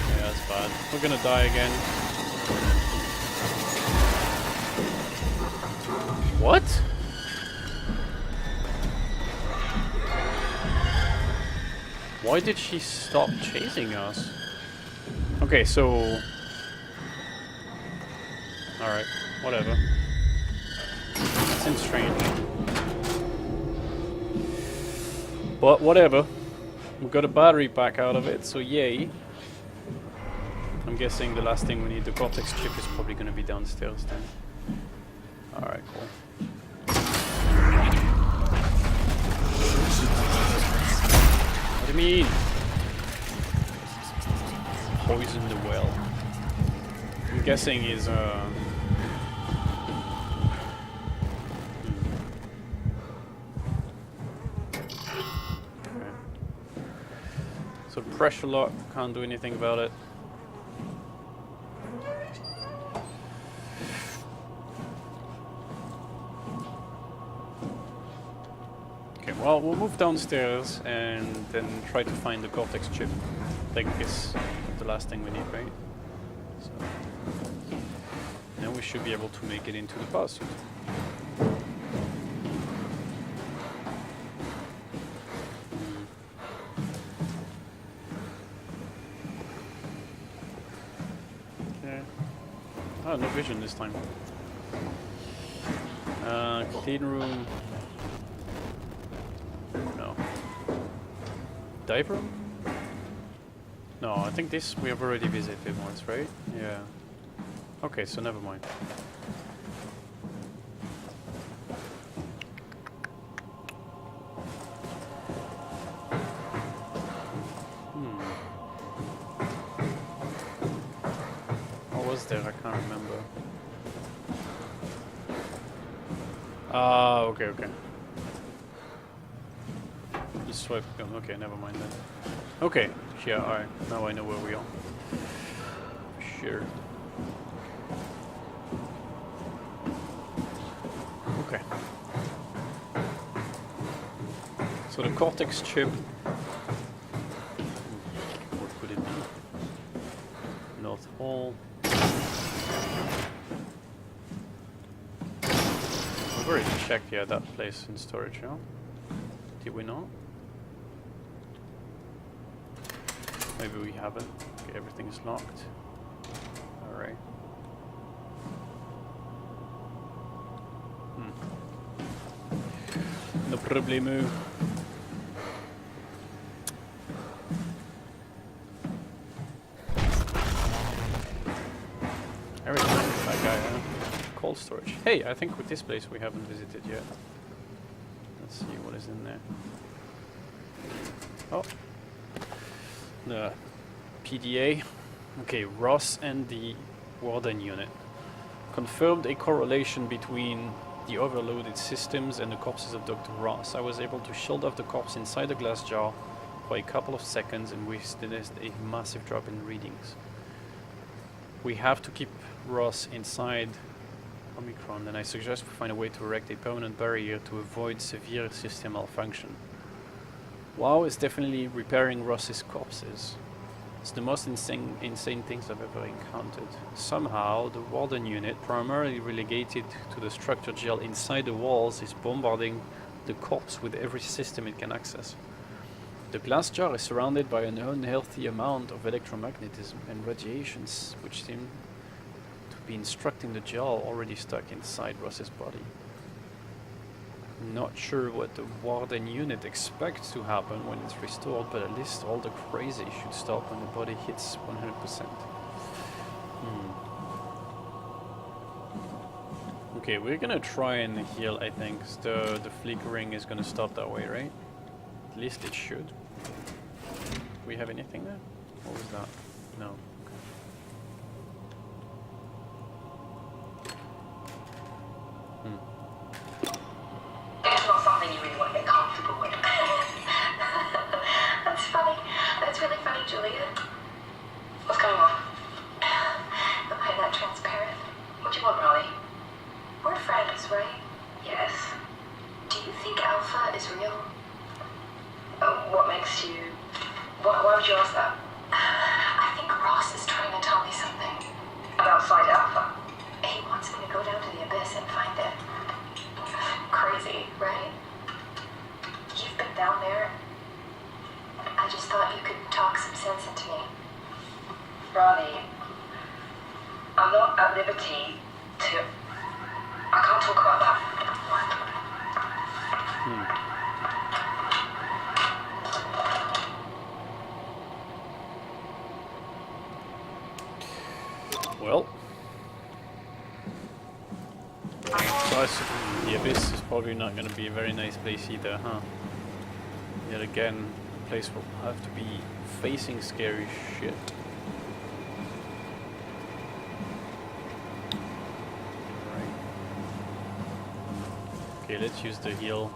[SPEAKER 1] Yeah, that's bad. We're gonna die again. What? Why did she stop chasing us? Okay, so... Alright, whatever. seems strange. But whatever. We got a battery pack out of it, so yay. I'm guessing the last thing we need, the Cortex chip, is probably going to be downstairs then. Alright, cool. What do you mean? Poison the well. I'm guessing is so pressure lock, can't do anything about it. Okay, well, we'll move downstairs and then try to find the Cortex chip. I think it's the last thing we need, right? So now we should be able to make it into the power suit. Okay. Oh, no vision this time. Clean room. No. Dive room? No, I think this we have already visited once, right? Yeah. Okay, so never mind. What was there? I can't remember. Ah, okay. Just swipe. Okay, never mind then. Okay, yeah, alright. Now I know where we are. Sure. Okay. So the Cortex chip. What could it be? North Hall. We've already checked, yeah, that place in storage, huh? Did we not? Maybe we haven't. Okay, everything is locked. Alright. No problemo. Everything is that guy, huh? Cold storage. Hey, I think with this place we haven't visited yet. Let's see what is in there. Oh. The PDA. Okay, Ross and the Warden unit confirmed a correlation between the overloaded systems and the corpses of Dr. Ross. I was able to shield off the corpse inside the glass jar for a couple of seconds and we witnessed a massive drop in readings. We have to keep Ross inside Omicron, and I suggest we find a way to erect a permanent barrier to avoid severe system malfunction. WoW is definitely repairing Ross's corpses. It's the most insane things I've ever encountered. Somehow, the Warden unit, primarily relegated to the structured gel inside the walls, is bombarding the corpse with every system it can access. The glass jar is surrounded by an unhealthy amount of electromagnetism and radiations, which seem to be instructing the gel already stuck inside Ross's body. Not sure what the Warden unit expects to happen when it's restored, but at least all the crazy should stop when the body hits 100%. Okay, we're gonna try and heal, I think. The flickering is gonna stop that way, right? At least it should. Do we have anything there? What was that? No.
[SPEAKER 8] It's not something you really want to get comfortable with. That's funny. That's really funny, Julia. What's going on? Am I that transparent? What do you want, Riley? We're friends, right? Yes. Do you think Alpha is real? What makes you... Why would you ask that? I think Ross is trying to tell me something. About Site Alpha? He wants me to go down to the Abyss and find it. Crazy, right? You've been down there. I just thought you could talk some sense into me.
[SPEAKER 4] Ronnie, I'm not at liberty to... I can't talk about that.
[SPEAKER 8] What?
[SPEAKER 1] Well, the Abyss is probably not going to be a very nice place either, huh? Yet again, a place will have to be facing scary shit. Right. Okay, let's use the heal.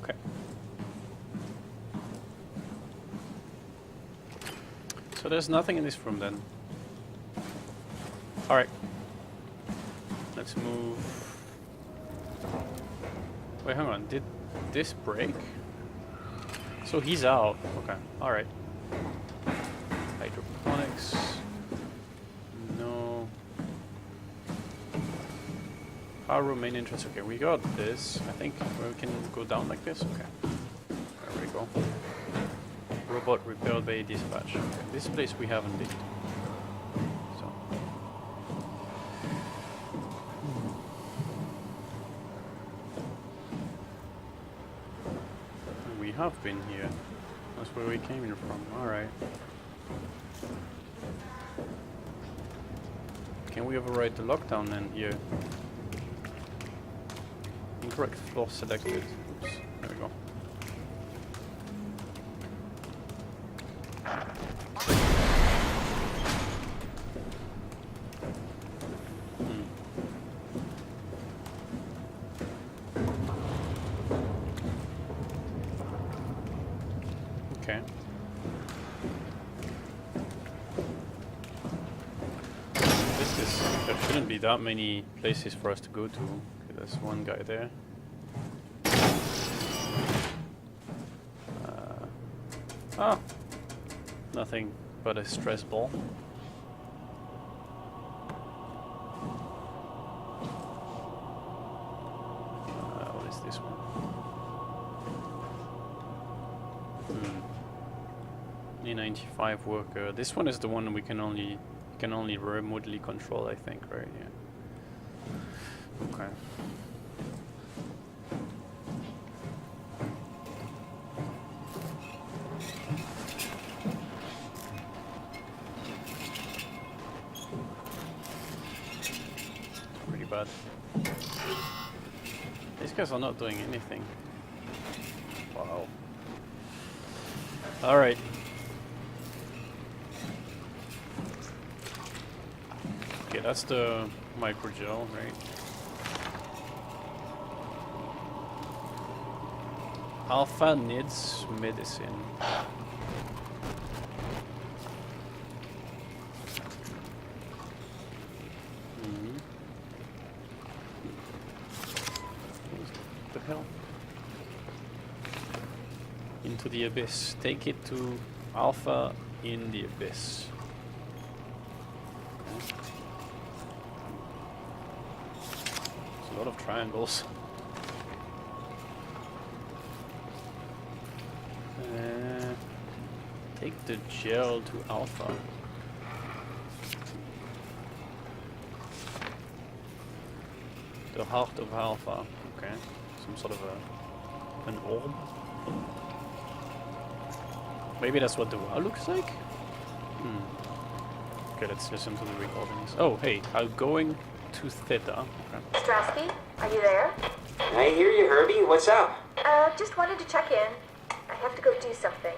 [SPEAKER 1] Okay. So there's nothing in this room then. Alright. Let's move. Wait, hang on. Did this break? So he's out. Okay. Alright. Hydroponics. No. Power room main entrance. Okay, we got this. I think we can go down like this. Okay. There we go. Robot repair bay dispatch. Okay. This place we haven't been. So. We have been here. That's where we came in from. Alright. Can we override the lockdown then here? Incorrect floor selected. Oops. There we go. Okay. There shouldn't be that many places for us to go to. Okay, there's one guy there. Nothing but a stress ball. What is this one? E95 worker. This one is the one we can only remotely control, I think, right? Yeah. Okay. Pretty bad. These guys are not doing anything. Wow. All right. Okay, that's the microgel, right? Alpha needs medicine. What the hell? Into the abyss. Take it to Alpha in the abyss. A lot of triangles. Take the gel to Alpha. The heart of Alpha. Okay. Some sort of an orb. Maybe that's what the wow looks like? Okay, let's listen to the recordings. Oh, hey, I'm going to Theta. Okay.
[SPEAKER 8] Strasky, are you there?
[SPEAKER 14] I hear you, Herbie. What's up?
[SPEAKER 8] Just wanted to check in. I have to go do something.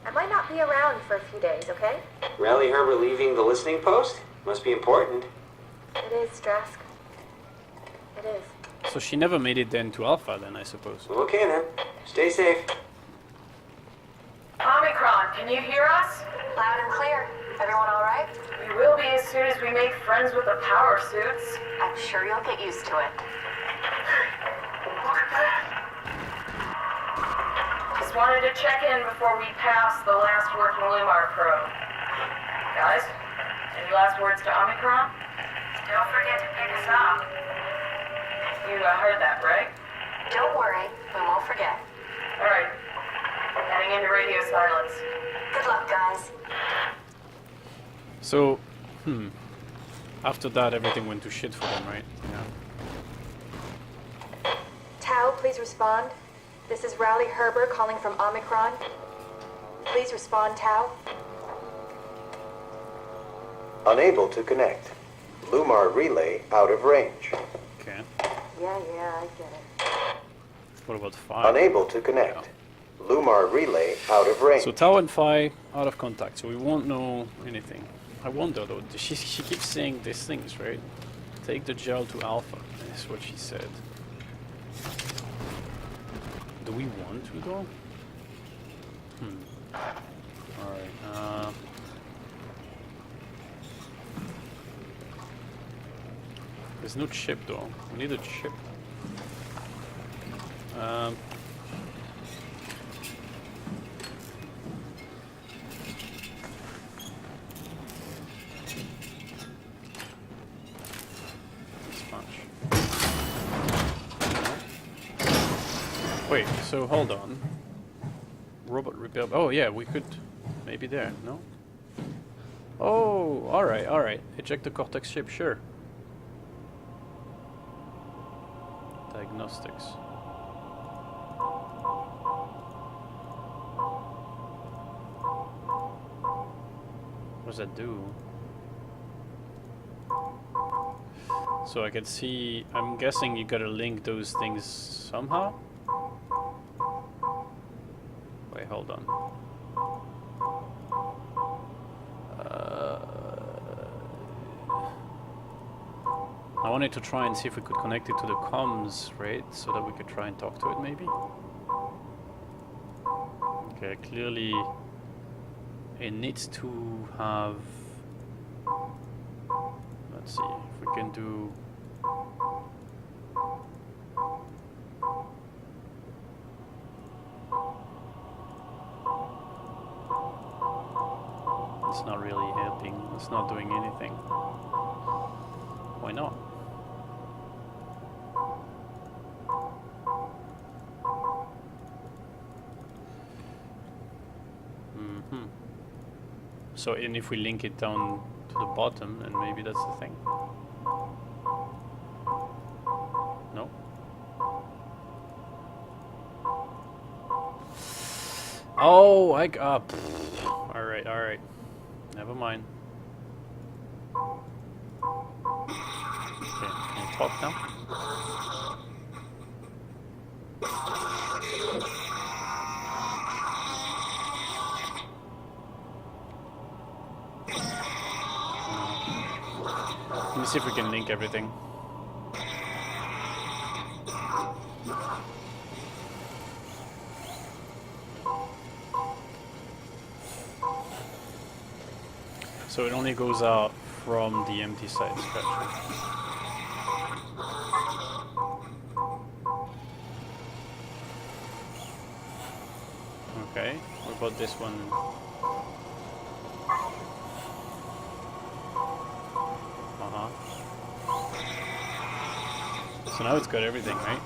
[SPEAKER 8] I might not be around for a few days, okay?
[SPEAKER 14] Rally Herbert leaving the listening post? Must be important.
[SPEAKER 8] It is, Strask. It is.
[SPEAKER 1] So she never made it then to Alpha then, I suppose.
[SPEAKER 14] Okay then. Stay safe.
[SPEAKER 6] Omicron, can you hear us?
[SPEAKER 2] Loud and clear. Everyone all right?
[SPEAKER 6] We will be as soon as we make friends with the power suits.
[SPEAKER 2] I'm sure you'll get used to it.
[SPEAKER 6] Look at that. Just wanted to check in before we pass the last working Lumar crew. Guys, any last words to Omicron? Don't forget to pick us up. You heard that, right?
[SPEAKER 2] Don't worry, we won't forget.
[SPEAKER 6] Alright. Heading into radio silence.
[SPEAKER 2] Good luck, guys.
[SPEAKER 1] So, after that, everything went to shit for them, right? Yeah.
[SPEAKER 15] Tau, please respond. This is Rowley Herber calling from Omicron. Please respond, Tau.
[SPEAKER 7] Unable to connect. Lumar relay out of range.
[SPEAKER 1] Okay.
[SPEAKER 15] Yeah, I get it.
[SPEAKER 1] What about Phi?
[SPEAKER 7] Unable to connect. Lumar relay out of range.
[SPEAKER 1] So Tau and Phi out of contact, so we won't know anything. I wonder though, she keeps saying these things, right? Take the gel to Alpha, that's what she said. Do we want to though? Alright, there's no chip though. We need a chip. Wait, so hold on. Robot repair. Oh yeah, we could maybe there, no? Oh, alright. Eject the cortex chip, sure. Diagnostics. What does that do? So I can see, I'm guessing you gotta link those things somehow? Wait, hold on. I wanted to try and see if we could connect it to the comms, right? So that we could try and talk to it, maybe? Okay, clearly it needs to have... Let's see if we can do... It's not really helping. It's not doing anything. Why not? So, and if we link it down to the bottom, then maybe that's the thing. No? Oh, I got... Alright. Never mind. Okay, can you talk now? Let me see if we can link everything. So it only goes out from the empty side scratcher. Okay, what about this one? So now it's got everything, right?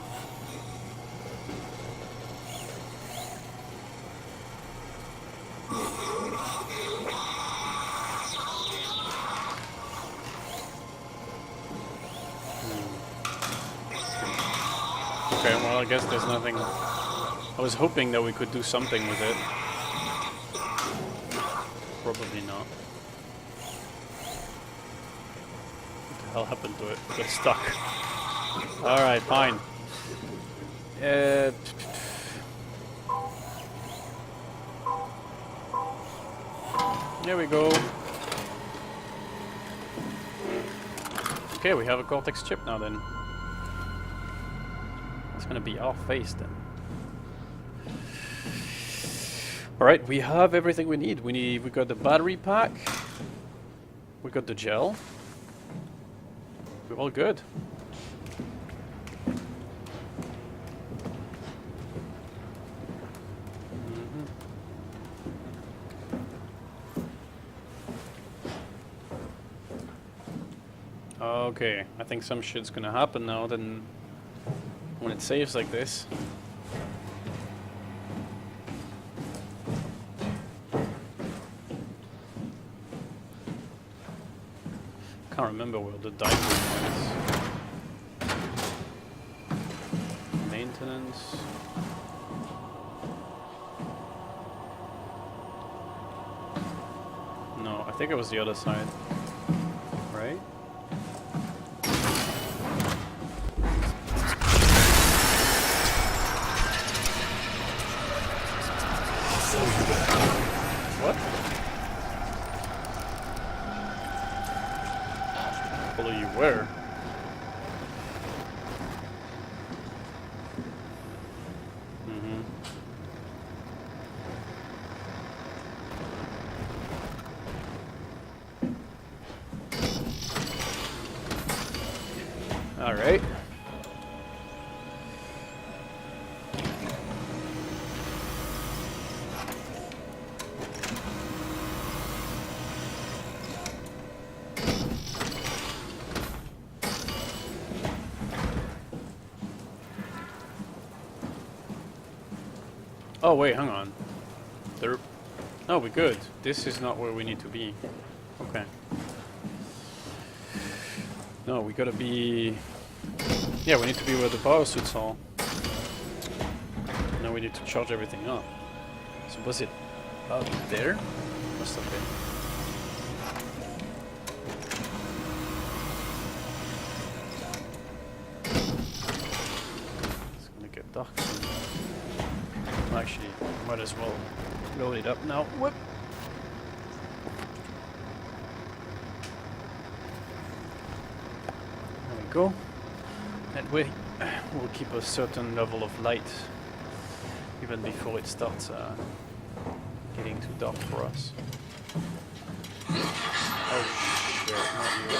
[SPEAKER 1] Okay, well I guess there's nothing. I was hoping that we could do something with it. Probably not. What the hell happened to it? It got stuck. Alright, fine. There we go. Okay, we have a Cortex chip now then. It's gonna be our face then. Alright, we have everything we need. We got the battery pack. We got the gel. We're all good. Okay, I think some shit's gonna happen now then when it saves like this. Can't remember where the dive room was. Maintenance. No, I think it was the other side. Right? What? Follow you where? All right. Oh wait, hang on. There. Oh, we're good. This is not where we need to be. Okay. No, we gotta be... Yeah, we need to be where the power suits are. Now we need to charge everything up. So was it up there? Must have been. It's gonna get dark soon. Actually, might as well load it up now. Whoop! There we go. That way we'll keep a certain level of light even before it starts getting too dark for us. Oh shit, not you.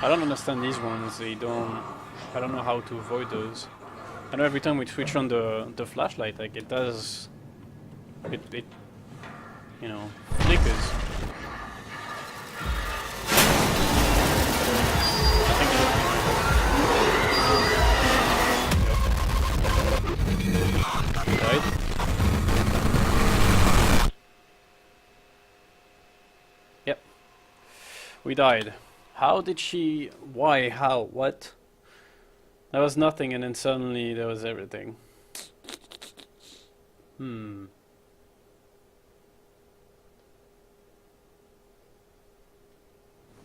[SPEAKER 1] I don't understand these ones. I don't know how to avoid those. I know every time we switch on the flashlight, like it does, it you know, flickers. Right? Yep. We died. How did she... Why? How? What? There was nothing and then suddenly there was everything.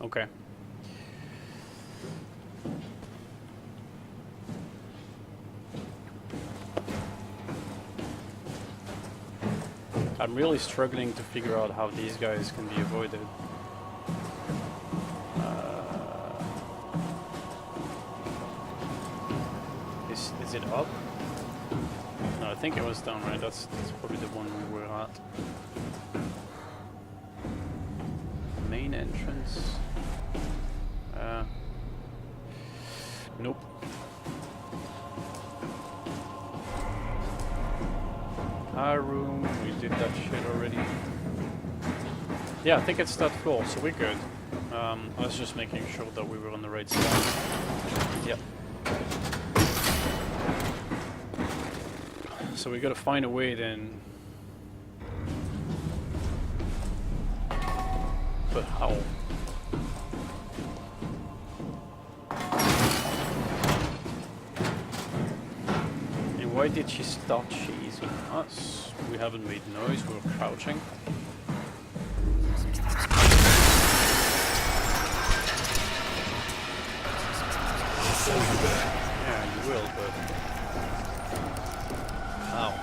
[SPEAKER 1] Okay. I'm really struggling to figure out how these guys can be avoided. Is it up? No, I think it was down, right? That's probably the one we were at. Main entrance. Nope. Our room, we did that shit already. Yeah, I think it's that floor, so we're good. I was just making sure that we were on the right side. Yep. So we gotta find a way then. But how? And why did she start chasing us? We haven't made noise, we were crouching. Yeah, you will, but... Ow.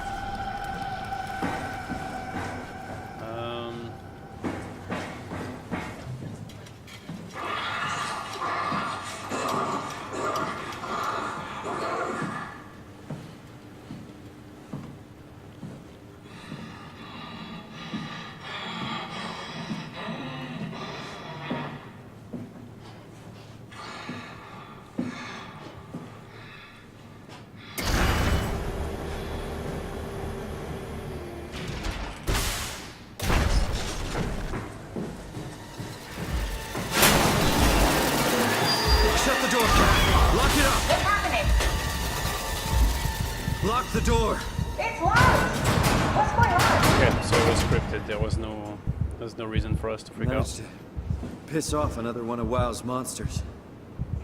[SPEAKER 3] Lock the door!
[SPEAKER 2] It's locked! What's going on?
[SPEAKER 1] Okay, so it was scripted. There's no reason for us to freak out.
[SPEAKER 3] Managed to piss off another one of WoW's monsters.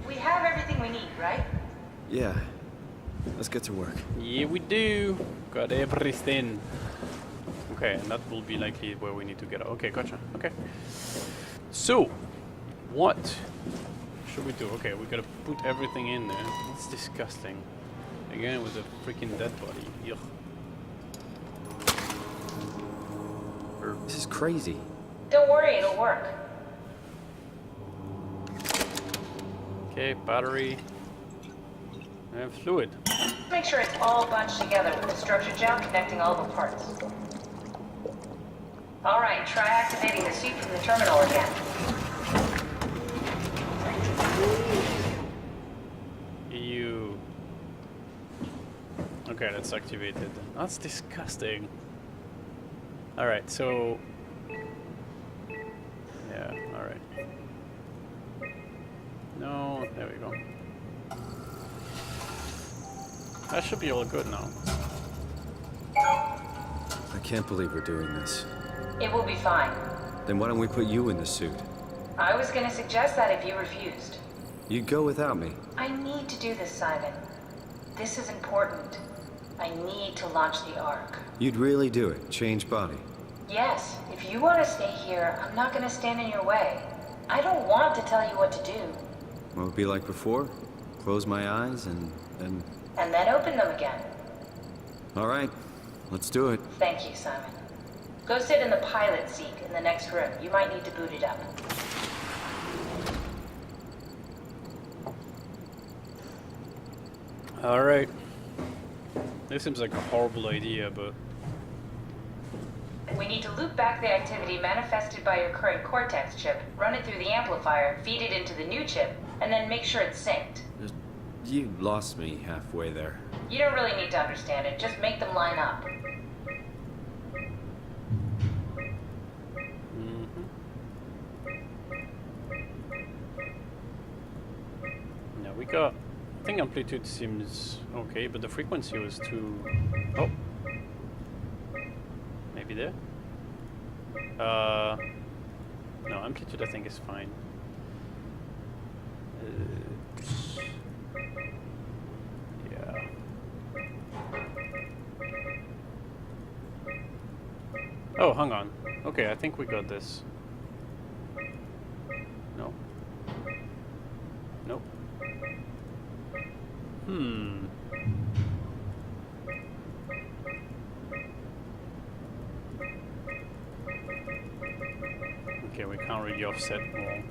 [SPEAKER 2] We have everything we need, right?
[SPEAKER 3] Yeah. Let's get to work.
[SPEAKER 1] Yeah, we do. Got everything. Okay, and that will be likely where we need to get out. Okay, gotcha. Okay. So, what should we do? Okay, we gotta put everything in there. That's disgusting. Again, with a freaking dead body. Yuck.
[SPEAKER 3] This is crazy.
[SPEAKER 4] Don't worry, it'll work.
[SPEAKER 1] Okay, battery. And fluid.
[SPEAKER 4] Make sure it's all bunched together with the structure gel connecting all the parts. Alright, try activating the suit from the terminal again.
[SPEAKER 1] You. Okay, that's activated. That's disgusting. Alright, so. Yeah, alright. No, there we go. That should be all good now.
[SPEAKER 3] I can't believe we're doing this.
[SPEAKER 4] It will be fine.
[SPEAKER 3] Then why don't we put you in the suit?
[SPEAKER 4] I was gonna suggest that if you refused.
[SPEAKER 3] You'd go without me.
[SPEAKER 4] I need to do this, Simon. This is important. I need to launch the Ark.
[SPEAKER 3] You'd really do it? Change body?
[SPEAKER 4] Yes, if you want to stay here, I'm not gonna stand in your way. I don't want to tell you what to do.
[SPEAKER 3] What would it be like before? Close my eyes and then...
[SPEAKER 4] And then open them again.
[SPEAKER 3] Alright, let's do it.
[SPEAKER 4] Thank you, Simon. Go sit in the pilot seat in the next room. You might need to boot it up.
[SPEAKER 1] Alright. This seems like a horrible idea, but...
[SPEAKER 4] We need to loop back the activity manifested by your current Cortex chip, run it through the amplifier, feed it into the new chip, and then make sure it's synced.
[SPEAKER 3] You lost me halfway there.
[SPEAKER 4] You don't really need to understand it, just make them line up.
[SPEAKER 1] Now we got... I think amplitude seems okay, but the frequency was too... Oh. Maybe there? No, amplitude I think is fine. Yeah. Oh, hang on. Okay, I think we got this. No. Nope. Okay, we can't really offset more.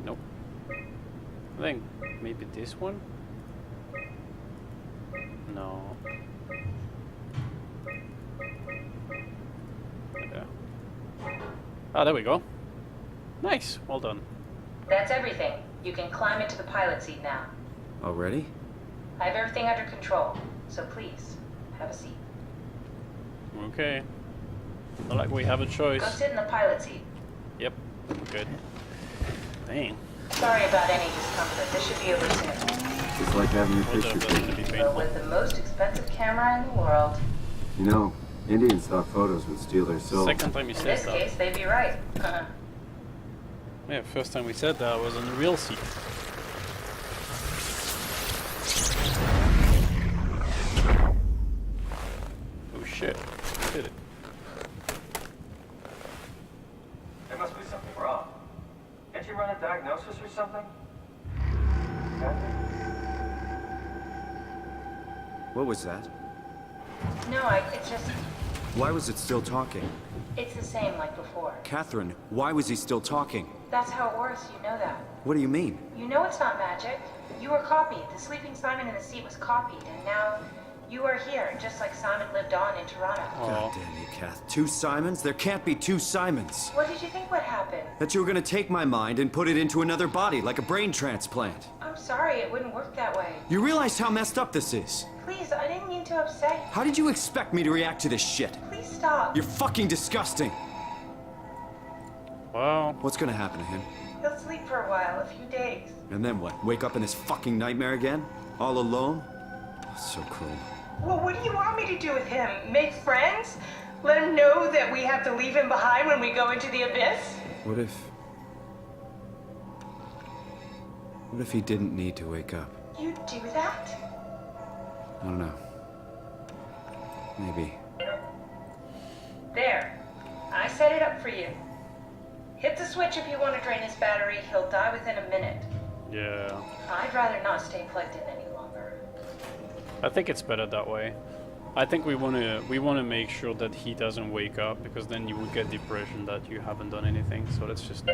[SPEAKER 1] Nope. I think maybe this one? No. Yeah. Ah, there we go. Nice, well done.
[SPEAKER 4] That's everything. You can climb into the pilot seat now.
[SPEAKER 3] Already?
[SPEAKER 4] I have everything under control, so please, have a seat.
[SPEAKER 1] Okay. Not like we have a choice.
[SPEAKER 4] Go sit in the pilot seat.
[SPEAKER 1] Yep, good. Dang.
[SPEAKER 4] Sorry about any discomfort. This should be over soon.
[SPEAKER 3] It's like having your picture taken.
[SPEAKER 4] But with the most expensive camera in the world.
[SPEAKER 3] You know, Indian stock photos would steal their soul.
[SPEAKER 1] Second time you
[SPEAKER 4] In
[SPEAKER 1] said
[SPEAKER 4] this
[SPEAKER 1] that.
[SPEAKER 4] case, they'd be right.
[SPEAKER 1] Yeah, first time we said that was on the real seat. Oh shit, did it.
[SPEAKER 11] There must be something wrong. Can't you run a diagnosis or something?
[SPEAKER 3] What was that?
[SPEAKER 4] No, it's just...
[SPEAKER 3] Why was it still talking?
[SPEAKER 4] It's the same like before.
[SPEAKER 3] Catherine, why was he still talking?
[SPEAKER 4] That's how it works, you know that.
[SPEAKER 3] What do you mean?
[SPEAKER 4] You know it's not magic. You were copied. The sleeping Simon in the seat was copied, and now you are here, just like Simon lived on in Toronto.
[SPEAKER 3] God damn you, Kath. Two Simons? There can't be two Simons.
[SPEAKER 4] What did you think would happen?
[SPEAKER 3] That you were gonna take my mind and put it into another body, like a brain transplant.
[SPEAKER 4] I'm sorry, it wouldn't work that way.
[SPEAKER 3] You realize how messed up this is?
[SPEAKER 4] Please, I didn't mean to upset you.
[SPEAKER 3] How did you expect me to react to this shit?
[SPEAKER 4] Please stop.
[SPEAKER 3] You're fucking disgusting.
[SPEAKER 1] Wow.
[SPEAKER 3] What's gonna happen to him?
[SPEAKER 6] He'll sleep for a while, a few days.
[SPEAKER 3] And then what? Wake up in this fucking nightmare again? All alone? So cruel.
[SPEAKER 6] Well, what do you want me to do with him? Make friends? Let him know that we have to leave him behind when we go into the abyss?
[SPEAKER 3] What if he didn't need to wake up?
[SPEAKER 6] You'd do that?
[SPEAKER 3] I don't know. Maybe.
[SPEAKER 6] There. I set it up for you. Hit the switch if you want to drain his battery. He'll die within a minute.
[SPEAKER 1] Yeah.
[SPEAKER 6] I'd rather not stay plugged in any longer.
[SPEAKER 1] I think it's better that way. I think we wanna make sure that he doesn't wake up, because then you would get the impression that you haven't done anything. So let's just.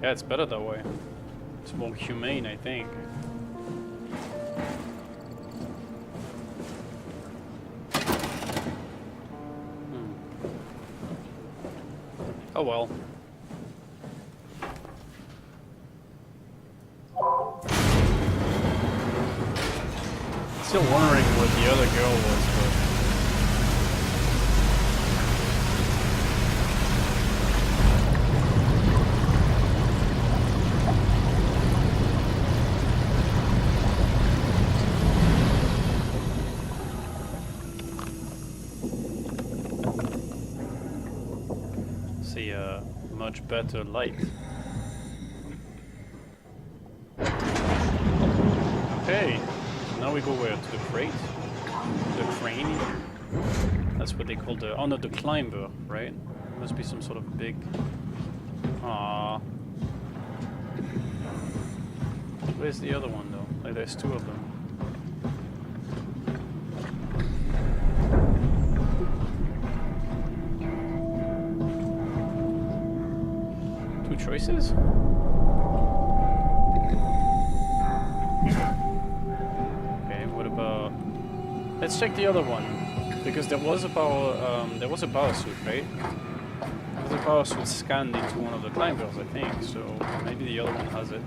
[SPEAKER 1] Yeah, it's better that way. It's more humane, I think. Oh well. Still wondering what the other girl was, but... See a much better light. Okay, so now we go where? To the crate? The crane? That's what they call the... Oh no, the climber, right? It must be some sort of big... Aww. Where's the other one though? Like there's two of them. Choices? Okay, what about... Let's check the other one, because there was a power suit, right? There was a power suit scanned into one of the climbers, I think, so maybe the other one has it.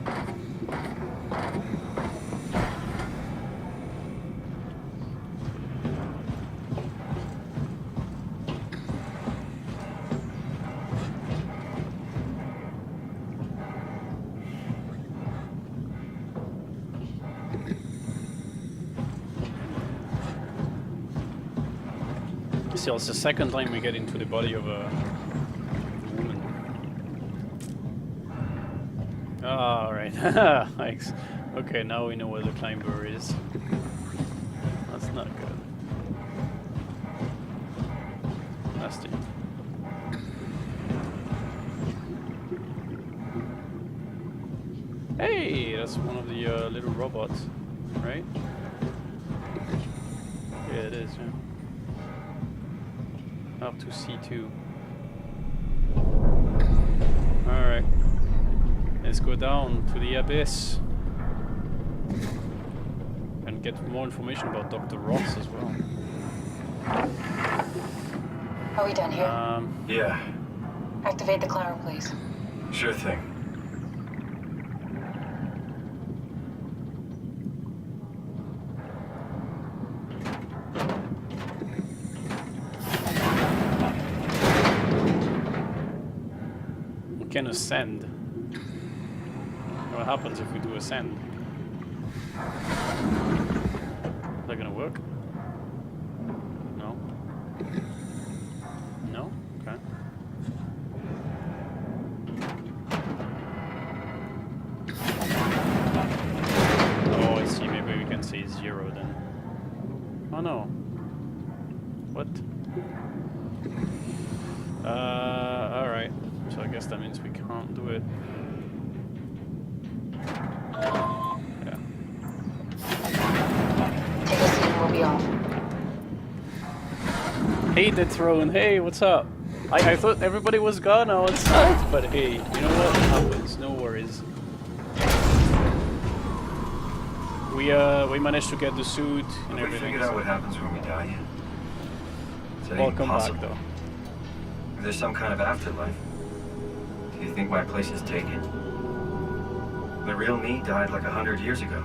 [SPEAKER 1] Still, it's the second time we get into the body of a woman. Ah, right. Thanks. Okay, now we know where the climber is. That's not good. Nasty. Hey, that's one of the little robots, right? Yeah, it is, yeah. Up to C2. Alright. Let's go down to the abyss. And get more information about Dr. Ross as well.
[SPEAKER 15] Are we done here?
[SPEAKER 12] Yeah.
[SPEAKER 15] Activate the climber, please.
[SPEAKER 12] Sure thing.
[SPEAKER 1] Can ascend. What happens if we do ascend? Is that gonna work? No? No? Okay. Oh, I see. Maybe we can say 0 then. Oh no. What? Alright. So I guess that means we can't do it. Yeah.
[SPEAKER 15] Take a seat and we'll be off.
[SPEAKER 1] Hey, the throne. Hey, what's up? I thought everybody was gone outside, but hey, you know what? It happens. No worries. We managed to get the suit and everything.
[SPEAKER 12] We figured out what happens when we die.
[SPEAKER 1] Welcome back, though.
[SPEAKER 11] there's some kind of afterlife. Do you think my place is taken? The real me died like 100 years ago.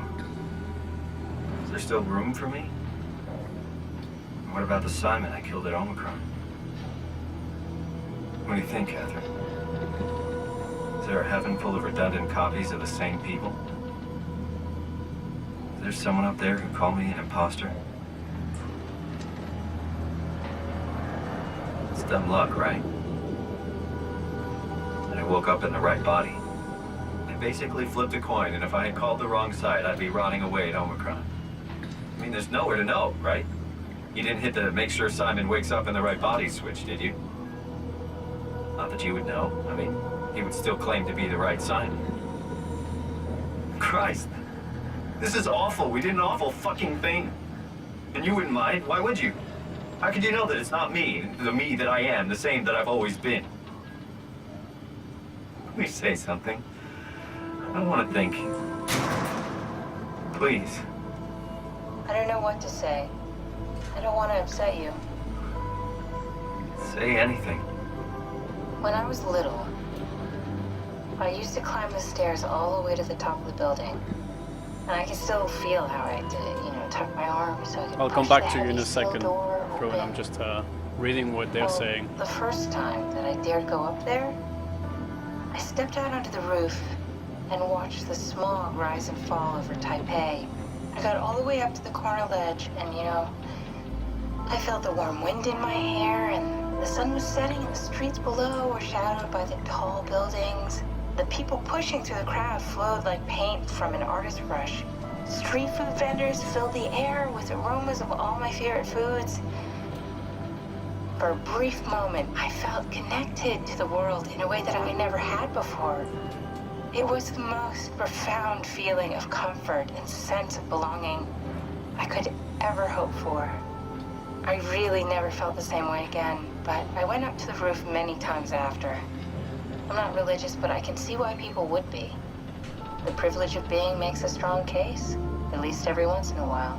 [SPEAKER 11] Is there still room for me? And what about the Simon I killed at Omicron? What do you think, Catherine? Is there a heaven full of redundant copies of the same people? Is there someone up there who called me an imposter? It's dumb luck, right? And I woke up in the right body. I basically flipped a coin, and if I had called the wrong side, I'd be rotting away at Omicron. I mean, there's nowhere to know, right? You didn't hit the make sure Simon wakes up in the right body switch, did you? Not that you would know. I mean, he would still claim to be the right Simon. Christ. This is awful. We did an awful fucking thing. And you wouldn't mind? Why would you? How could you know that it's not me, the me that I am, the same that I've always been? Let me say something. I don't want to think. Please.
[SPEAKER 4] I don't know what to say. I don't want to upset you.
[SPEAKER 11] Say anything.
[SPEAKER 4] When I was little, I used to climb the stairs all the way to the top of the building. And I can still feel how I did it, you know, tuck my arm so I could
[SPEAKER 1] I'll come
[SPEAKER 4] push
[SPEAKER 1] back
[SPEAKER 4] the
[SPEAKER 1] to you in
[SPEAKER 4] heavy
[SPEAKER 1] a
[SPEAKER 4] steel
[SPEAKER 1] second,
[SPEAKER 4] door
[SPEAKER 1] Rowan.
[SPEAKER 4] open.
[SPEAKER 1] I'm just reading what they're saying.
[SPEAKER 4] The first time that I dared go up there, I stepped out onto the roof and watched the smog rise and fall over Taipei. I got all the way up to the corner ledge and, you know, I felt the warm wind in my hair and the sun was setting and the streets below were shadowed by the tall buildings. The people pushing through the crowd flowed like paint from an artist's brush. Street food vendors filled the air with aromas of all my favorite foods. For a brief moment, I felt connected to the world in a way that I never had before. It was the most profound feeling of comfort and sense of belonging I could ever hope for. I really never felt the same way again, but I went up to the roof many times after. I'm not religious, but I can see why people would be. The privilege of being makes a strong case, at least every once in a while.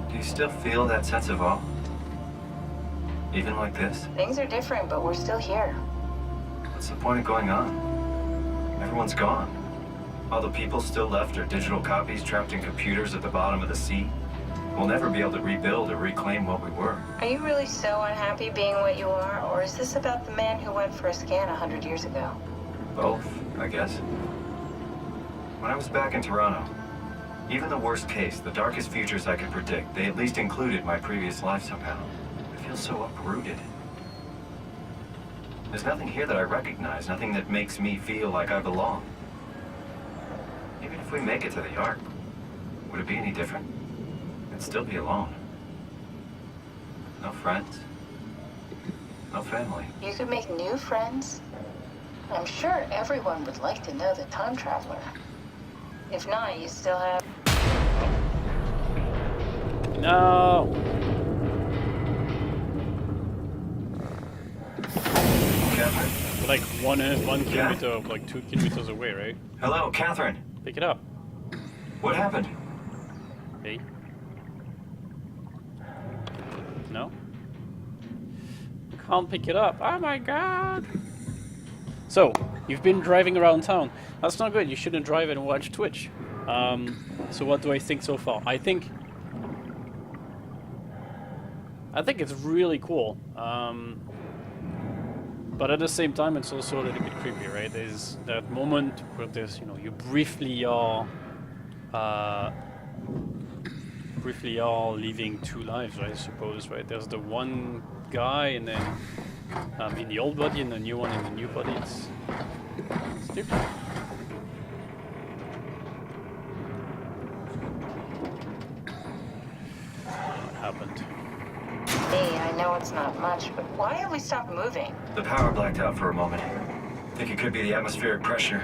[SPEAKER 11] Do you still feel that sense of awe? Even like this?
[SPEAKER 4] Things are different, but we're still here.
[SPEAKER 11] What's the point of going on? Everyone's gone. All the people still left are digital copies trapped in computers at the bottom of the sea. We'll never be able to rebuild or reclaim what we were.
[SPEAKER 4] Are you really so unhappy being what you are, or is this about the man who went for a scan 100 years ago?
[SPEAKER 11] Both, I guess. When I was back in Toronto, even the worst case, the darkest futures I could predict, they at least included my previous life somehow. I feel so uprooted. There's nothing here that I recognize, nothing that makes me feel like I belong. Even if we make it to the Ark, would it be any different? I'd still be alone. No friends. No family.
[SPEAKER 4] You could make new friends. I'm sure everyone would like to know the time traveler. If not, you still have...
[SPEAKER 1] No!
[SPEAKER 11] Catherine?
[SPEAKER 1] Like one kilometer, like 2 kilometers away, right?
[SPEAKER 11] Hello, Catherine.
[SPEAKER 1] Pick it up.
[SPEAKER 11] What happened?
[SPEAKER 1] Hey. No? Can't pick it up. Oh my god! So, you've been driving around town. That's not good. You shouldn't drive and watch Twitch. So what do I think so far? I think it's really cool. But at the same time, it's also a little bit creepy, right? There's that moment where there's, you know, you briefly are living two lives, I suppose, right? There's the one guy, and then in the old body, and the new one in the new body. It's different. What happened?
[SPEAKER 4] Hey, I know it's not much, but why have we stopped moving?
[SPEAKER 11] The power blacked out for a moment. I think it could be the atmospheric pressure.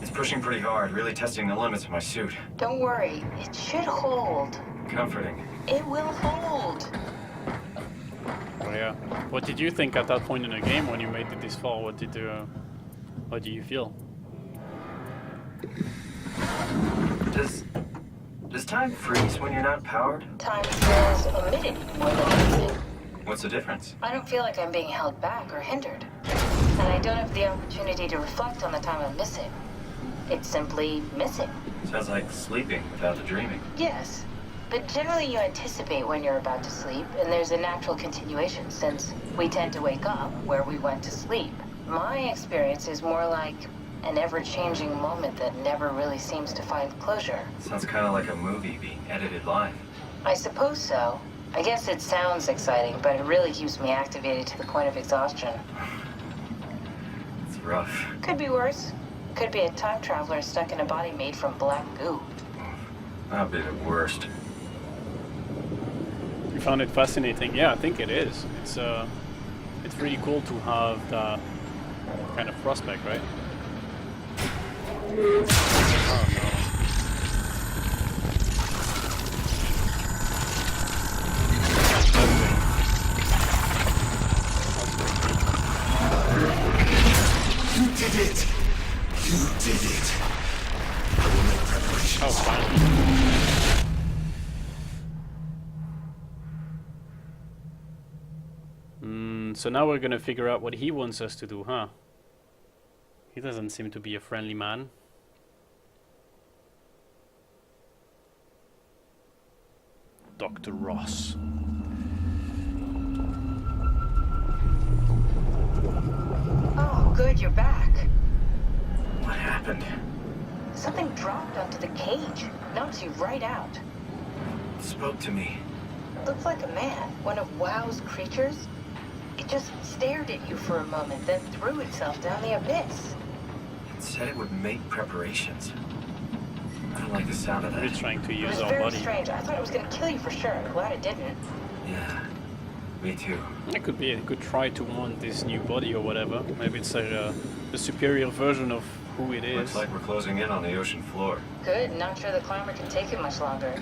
[SPEAKER 11] It's pushing pretty hard, really testing the limits of my suit.
[SPEAKER 4] Don't worry, it should hold.
[SPEAKER 11] Comforting.
[SPEAKER 4] It will hold.
[SPEAKER 1] Oh yeah. What did you think at that point in the game when you made it this far? What do you feel?
[SPEAKER 11] Does time freeze when you're not powered?
[SPEAKER 4] Time feels omitted more than anything.
[SPEAKER 11] What's the difference?
[SPEAKER 4] I don't feel like I'm being held back or hindered. And I don't have the opportunity to reflect on the time I'm missing. It's simply missing.
[SPEAKER 11] Sounds like sleeping without the dreaming.
[SPEAKER 4] Yes. But generally you anticipate when you're about to sleep, and there's a natural continuation since we tend to wake up where we went to sleep. My experience is more like an ever-changing moment that never really seems to find closure.
[SPEAKER 11] Sounds kind of like a movie being edited live.
[SPEAKER 4] I suppose so. I guess it sounds exciting, but it really keeps me activated to the point of exhaustion.
[SPEAKER 11] It's rough.
[SPEAKER 4] Could be worse. Could be a time traveler stuck in a body made from black goo.
[SPEAKER 11] That'd be the worst.
[SPEAKER 1] You found it fascinating? Yeah, I think it is. It's really cool to have that kind of prospect, right? Oh no.
[SPEAKER 9] You did it! You did it! I will make preparations.
[SPEAKER 1] Oh, finally. So now we're gonna figure out what he wants us to do, huh? He doesn't seem to be a friendly man. Dr. Ross.
[SPEAKER 4] Oh, good, you're back.
[SPEAKER 11] What happened?
[SPEAKER 4] Something dropped onto the cage. Knocks you right out.
[SPEAKER 11] It spoke to me.
[SPEAKER 4] Looks like a man, one of WoW's creatures. It just stared at you for a moment, then threw itself down the abyss.
[SPEAKER 11] It said it would make preparations. I don't like the sound of that.
[SPEAKER 1] We're trying to
[SPEAKER 4] It
[SPEAKER 1] use
[SPEAKER 4] was
[SPEAKER 1] our
[SPEAKER 4] very
[SPEAKER 1] body.
[SPEAKER 4] strange. I thought it was going to kill you for sure. I'm glad it didn't.
[SPEAKER 11] Yeah, me too.
[SPEAKER 1] It could be a good try to want this new body or whatever. Maybe it's a superior version of who it is.
[SPEAKER 11] Looks like we're closing in on the ocean floor.
[SPEAKER 4] Good. Not sure the climber can take it much longer.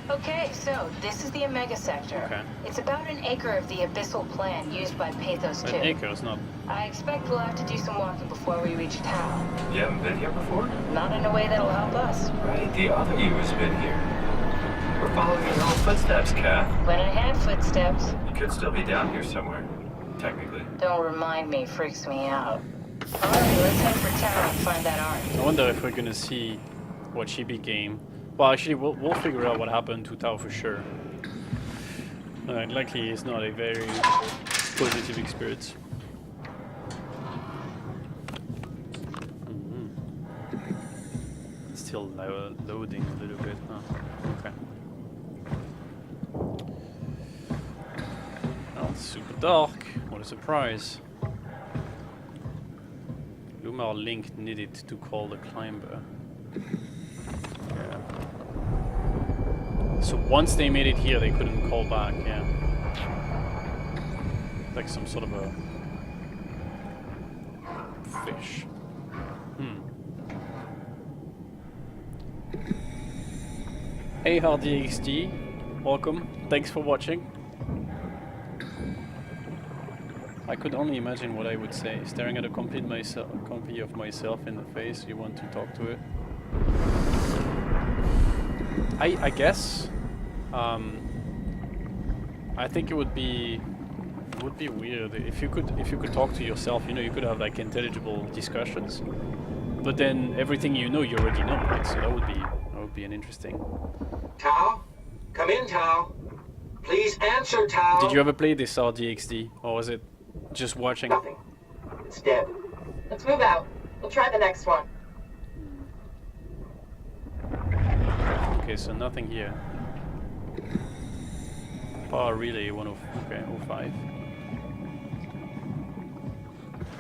[SPEAKER 4] Okay, so this is the Omega Sector.
[SPEAKER 1] Okay.
[SPEAKER 4] It's about an acre of the abyssal plan used by Pathos 2.
[SPEAKER 1] An acre is not.
[SPEAKER 4] I expect we'll have to do some walking before we reach Tau.
[SPEAKER 11] You haven't been here before?
[SPEAKER 4] Not in a way that'll help us.
[SPEAKER 11] Right, the other you has been here. We're following your own footsteps, Kath.
[SPEAKER 4] When I had footsteps.
[SPEAKER 11] You could still be down here somewhere, technically.
[SPEAKER 4] Don't remind me, freaks me out. Alright, let's head for Tau and find that ark.
[SPEAKER 1] I wonder if we're gonna see what she became. Well, actually, we'll figure out what happened to Tao for sure. Likely, it's not a very positive experience. Still loading a little bit, huh? Okay. Oh, it's super dark. What a surprise. Lumar link needed to call the climber. Yeah. So once they made it here, they couldn't call back, yeah. Like some sort of a fish. Hey Hardy XD, welcome. Thanks for watching. I could only imagine what I would say. Staring at a copy of myself in the face, you want to talk to it? I guess. I think it would be weird if you could talk to yourself. You know, you could have like intelligible discussions, but then everything you know, you already know, right? So that would be an interesting.
[SPEAKER 5] Tao, come in, Tao. Please answer, Tao.
[SPEAKER 1] Did you ever play this RDXD, or was it just watching?
[SPEAKER 5] Nothing. It's dead.
[SPEAKER 6] Let's move out. We'll try the next one.
[SPEAKER 1] Okay, so nothing here. Power relay 05.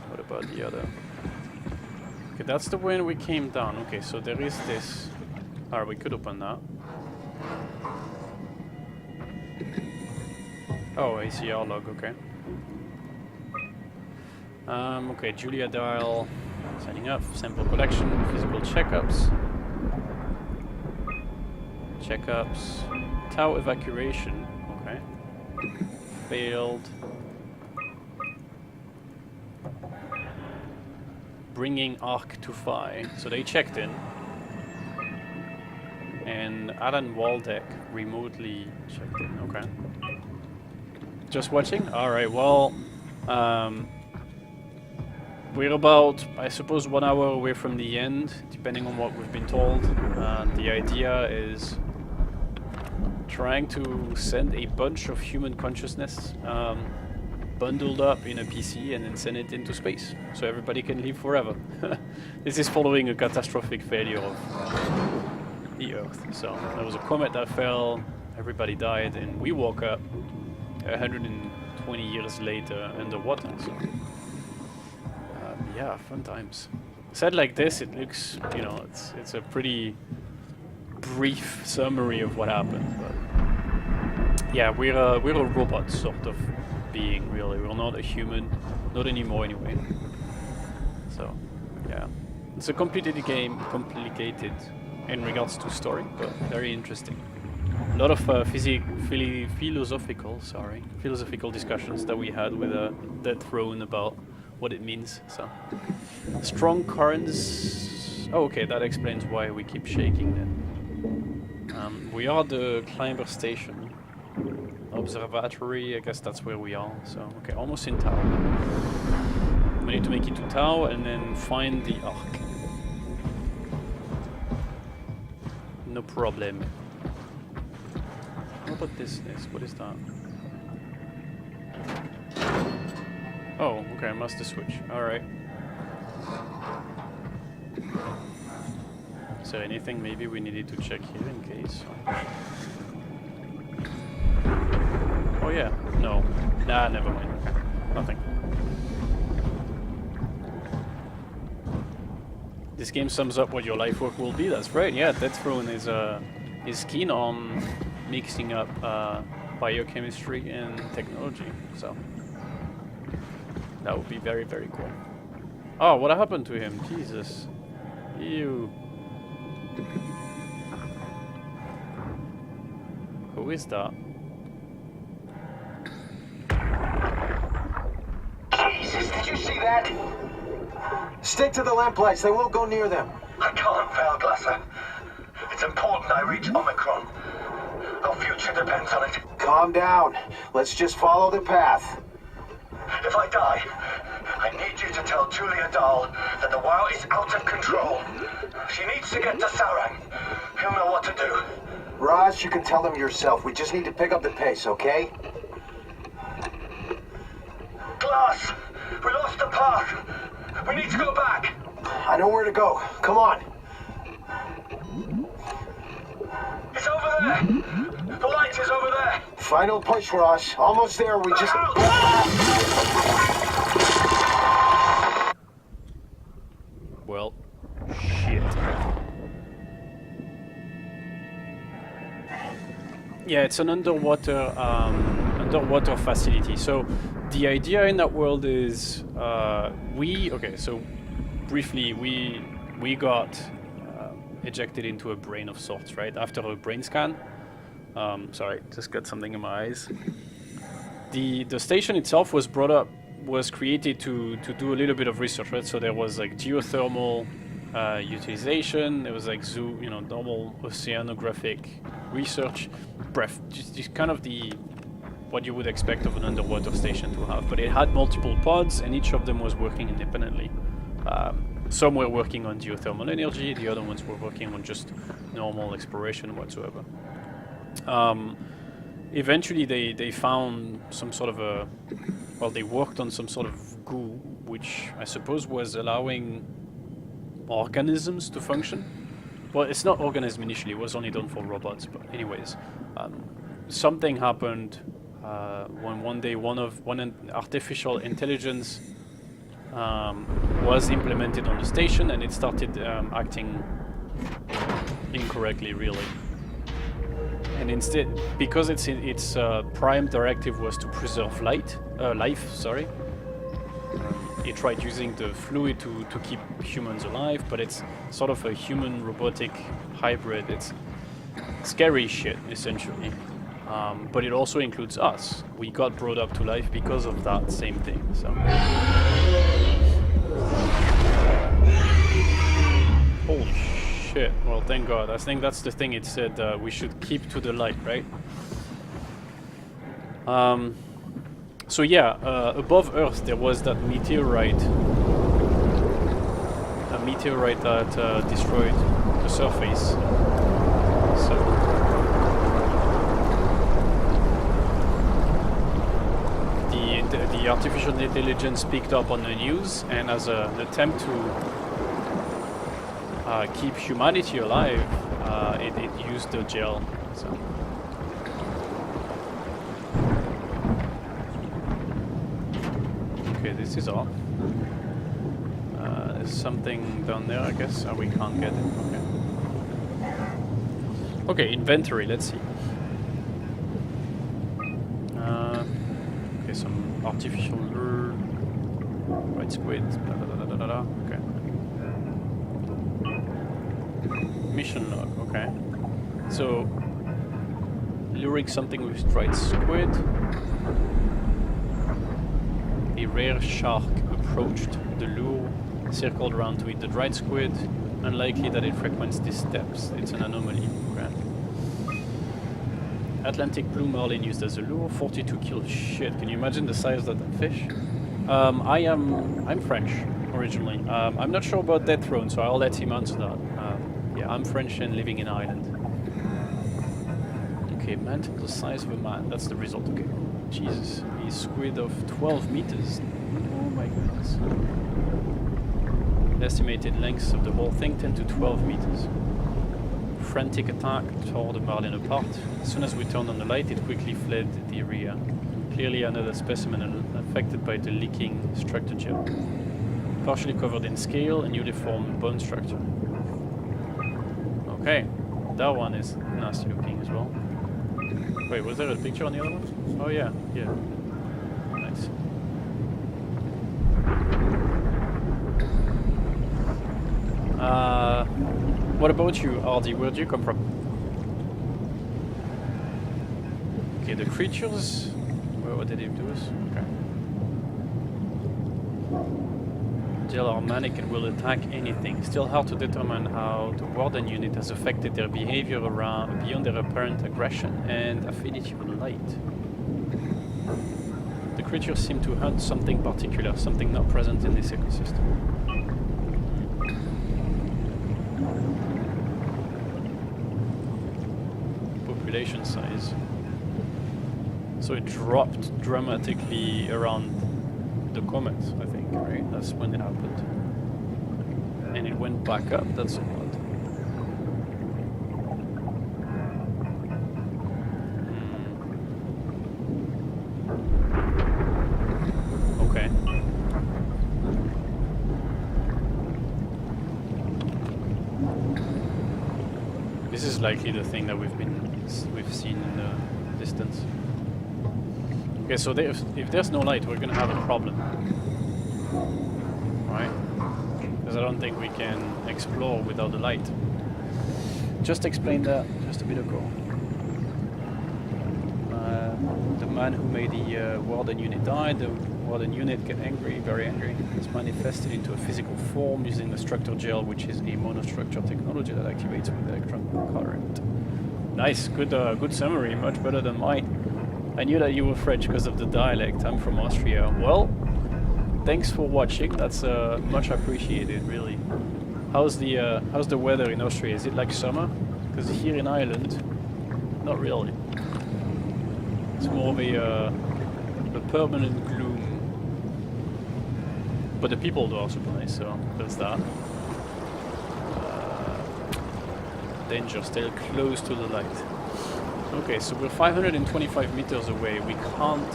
[SPEAKER 1] What about the other? Okay, that's the way we came down. Okay, so there is this. Alright, we could open that. Oh, ACR log, okay. Okay, Julia dial. Signing up. Sample collection. Physical checkups. Checkups. Tau evacuation. Okay. Failed. Bringing Ark to Phi. So they checked in. And Alan Waldeck remotely checked in. Okay. Just watching? Alright, well, we're about, I suppose, 1 hour away from the end, depending on what we've been told. The idea is trying to send a bunch of human consciousness bundled up in a PC and then send it into space, so everybody can live forever. This is following a catastrophic failure of the Earth. So there was a comet that fell, everybody died, and we woke up 120 years later underwater. So yeah, fun times. Said like this, it looks, you know, it's a pretty brief summary of what happened. But yeah, we're a robot sort of being, really. We're not a human, not anymore anyway. So yeah, it's a complicated game, complicated in regards to story, but very interesting. A lot of philosophical discussions that we had with Dead Throne about what it means. So strong currents. Oh, okay, that explains why we keep shaking then. We are the climber station. Observatory, I guess that's where we are. So okay, almost in Tau. We need to make it to Tau and then find the Ark. No problem. What about this? What is that? Oh, okay, I must have switched. Alright. Is there anything maybe we needed to check here in case? Oh yeah, no. Nah, never mind. Nothing. This game sums up what your life work will be, that's right. Yeah, Dead Throne is keen on mixing up biochemistry and technology, so that would be very, very cool. Oh, what happened to him? Jesus. Ew. Who is that?
[SPEAKER 5] Jesus, did you see that? Stick to the lamplights, they won't go near them.
[SPEAKER 9] I can't, Valglasser. It's important I reach Omicron. Our future depends on it.
[SPEAKER 5] Calm down. Let's just follow the path.
[SPEAKER 9] If I die, I need you to tell Julia Dahl that the WoW is out of control. She needs to get to Sarang. He'll know what to do.
[SPEAKER 5] Raj, you can tell him yourself. We just need to pick up the pace, okay?
[SPEAKER 9] Glass! We lost the path! We need to go back!
[SPEAKER 5] I know where to go. Come on.
[SPEAKER 9] It's over there! The light is over there!
[SPEAKER 5] Final push, Raj. Almost there. We just...
[SPEAKER 1] Well, shit. Yeah, it's an underwater facility. So the idea in that world is okay, so briefly we got ejected into a brain of sorts, right? After a brain scan. Sorry, just got something in my eyes. The station itself was created to do a little bit of research, right? So there was like geothermal utilization, there was like normal oceanographic research, just kind of what you would expect of an underwater station to have. But it had multiple pods, and each of them was working independently. Some were working on geothermal energy, the other ones were working on just normal exploration whatsoever. Eventually they found some sort of they worked on some sort of goo, which I suppose was allowing organisms to function. Well, it's not organism initially, it was only done for robots, but anyways. Something happened when one day an artificial intelligence was implemented on the station, and it started acting incorrectly, really. And instead, because its prime directive was to preserve life, it tried using the fluid to keep humans alive, but it's sort of a human-robotic hybrid. It's scary shit, essentially. But it also includes us. We got brought up to life because of that same thing. So. Holy shit. Well, thank God. I think that's the thing it said. We should keep to the light, right? So yeah, above Earth there was that meteorite. A meteorite that destroyed the surface. So the artificial intelligence picked up on the news, and as an attempt to keep humanity alive, it used the gel. So. Okay, this is off. There's something down there, I guess. Oh, we can't get it. Okay. Okay, inventory. Let's see. Okay, some artificial lure, white squid. Da, da, da, da, da, da. Okay. Mission log. Okay. So, luring something with dried squid. A rare shark approached the lure, circled around to eat the dried squid. Unlikely that it frequents these depths. It's an anomaly. Okay. Atlantic blue marlin used as a lure. 42 kilos. Shit, can you imagine the size of that fish? I'm French originally. I'm not sure about Death Throne, so I'll let him answer that. Yeah, I'm French and living in Ireland. Okay, mantle the size of a man. That's the result. Okay. Jesus, a squid of 12 meters. Oh my goodness. The estimated length of the whole thing, 10 to 12 meters. Frantic attack tore the marlin apart. As soon as we turned on the light, it quickly fled the area. Clearly another specimen affected by the leaking structure gel. Partially covered in scale and uniform bone structure. Okay, that one is nasty looking as well. Wait, was there a picture on the other one? Oh yeah, yeah. Nice. What about you, Ardy? Where do you come from? Okay, the creatures... What did he do us? Okay. They are manic and will attack anything. Still hard to determine how the Warden unit has affected their behavior around beyond their apparent aggression and affinity with light. The creatures seem to hunt something particular, something not present in this ecosystem. Population size. So it dropped dramatically around the comet, I think, right? That's when it happened. And it went back up, that's odd. Okay. This is likely the thing that we've seen in the distance. Okay, so if there's no light, we're gonna have a problem, right? Because I don't think we can explore without the light. Just explained that just a bit ago. The man who made the Warden unit died. The Warden unit get angry, very angry. It's manifested into a physical form using the structure gel, which is a monostructure technology that activates with electron current. Nice, good summary, much better than mine. I knew that you were French because of the dialect. I'm from Austria. Well, thanks for watching. That's much appreciated, really. How's the weather in Austria? Is it like summer? Because here in Ireland, not really. It's more of a permanent gloom. But the people are super nice, so there's that. Danger, stay close to the light. Okay, so we're 525 meters away. We can't...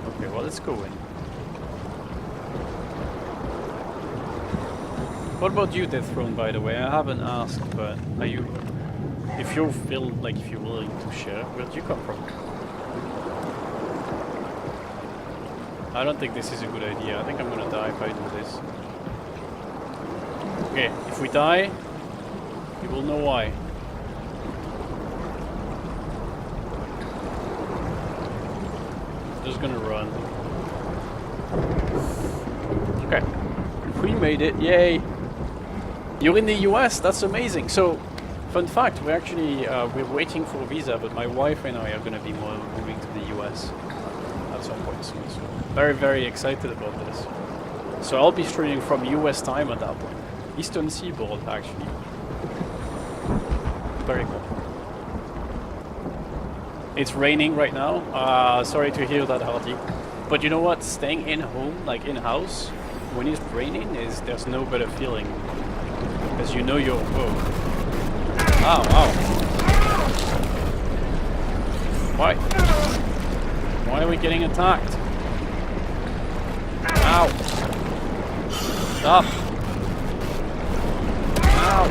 [SPEAKER 1] Okay, well, let's go in. What about you, Death Throne, by the way? I haven't asked, but are you... If you feel like if you're willing to share, where do you come from? I don't think this is a good idea. I think I'm gonna die if I do this. Okay, if we die, you will know why. Just gonna run. Okay. We made it, yay! You're in the US, that's amazing. So, fun fact, we're actually we're waiting for a visa, but my wife and I are going to be moving to the US at some point soon. So very, very excited about this. So I'll be streaming from US time at that point. Eastern Seaboard, actually. Very cool. It's raining right now. Sorry to hear that, Hardy. But you know what? Staying in home, like in house, when it's raining, there's no better feeling. Because you know you're... Oh. Ow, ow. Why? Why are we getting attacked? Ow. Stop. Ow.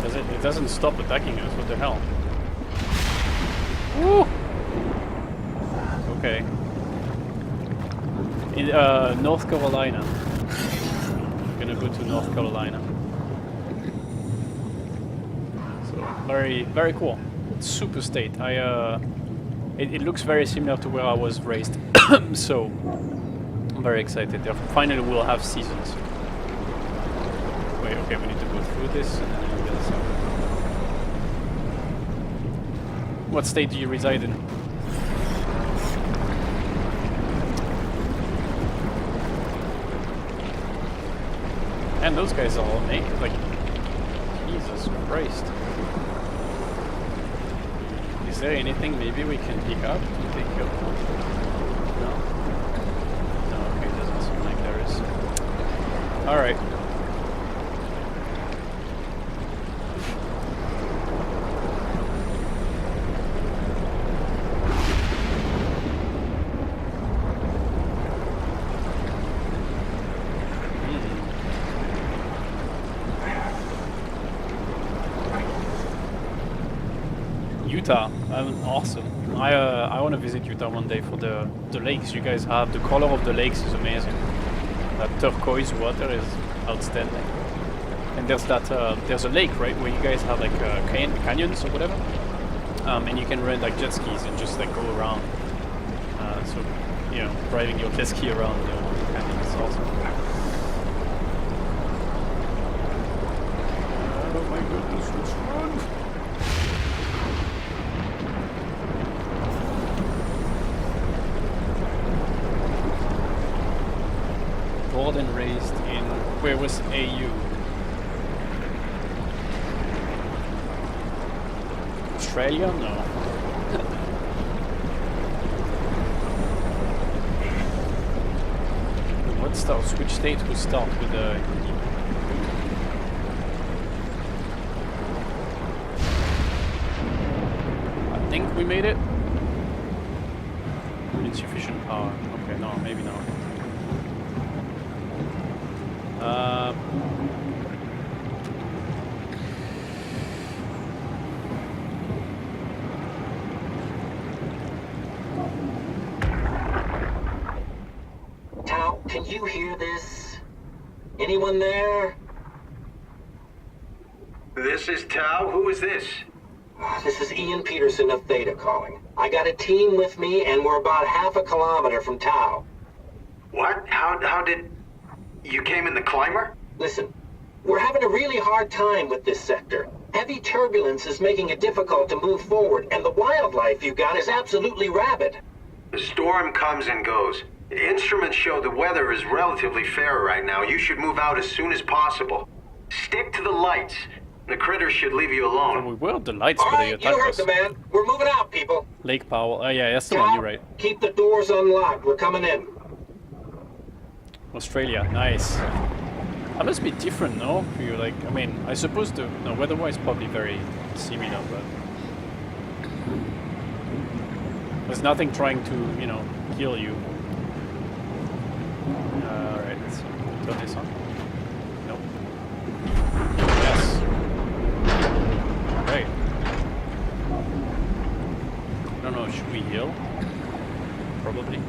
[SPEAKER 1] It doesn't stop attacking us, what the hell? Woo! Okay. In North Carolina. Gonna go to North Carolina. So very, very cool. Super state. It looks very similar to where I was raised. So I'm very excited. Finally, we'll have seasons. Wait, okay, we need to go through this and then we'll get this out. What state do you reside in? And those guys are all naked, like, Jesus Christ. Is there anything maybe we can pick up to take care of? No? No, okay, doesn't seem like there is. Alright. Utah, awesome. I want to visit Utah one day for the lakes you guys have. The color of the lakes is amazing. That turquoise water is outstanding. And there's that there's a lake, right, where you guys have like canyons or whatever, and you can rent like jet skis and just like go around. So you know, driving your jet ski around the canyon is awesome. Oh my goodness, let's run! Born and raised in, where was AU? Australia? No. What starts? Which state will start with the? I think we made it. Insufficient power. Okay, no, maybe not.
[SPEAKER 5] Tao, can you hear this? Anyone there?
[SPEAKER 9] This is Tao. Who is this?
[SPEAKER 5] This is Ian Peterson of Theta calling. I got a team with me and we're about half a kilometer from Tao.
[SPEAKER 9] What? How did... You came in the climber?
[SPEAKER 5] Listen, we're having a really hard time with this sector. Heavy turbulence is making it difficult to move forward, and the wildlife you got is absolutely rabid.
[SPEAKER 9] The storm comes and goes. The instruments show the weather is relatively fair right now. You should move out as soon as possible. Stick to the lights. The critters should leave you alone.
[SPEAKER 1] We were the lights, but they attacked us.
[SPEAKER 5] You heard the man. We're moving out, people.
[SPEAKER 1] Lake Powell. Oh yeah, that's the one. You're right.
[SPEAKER 5] Keep the doors unlocked. We're coming in.
[SPEAKER 1] Australia, nice. That must be different, no? For you, like, I mean, I suppose the weather-wise probably very similar, but there's nothing trying to, you know, kill you. All right, let's turn this on. Nope. Yes. Great. I don't know. Should we heal? Probably.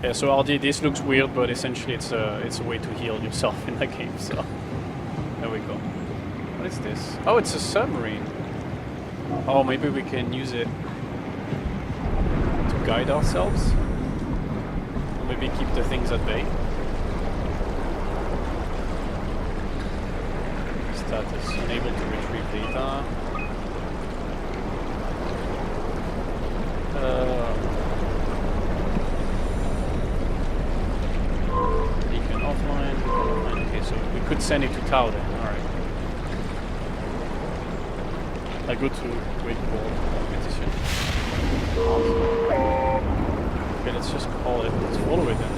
[SPEAKER 1] Yeah, so RD, this looks weird, but essentially it's a way to heal yourself in the game, so there we go. What is this? Oh, it's a submarine. Oh, maybe we can use it to guide ourselves? Or maybe keep the things at bay? Status, unable to retrieve data. Beacon offline, okay, so we could send it to Tau then, alright. I go to wakeboard competition. Okay, let's just call it. Let's follow it then.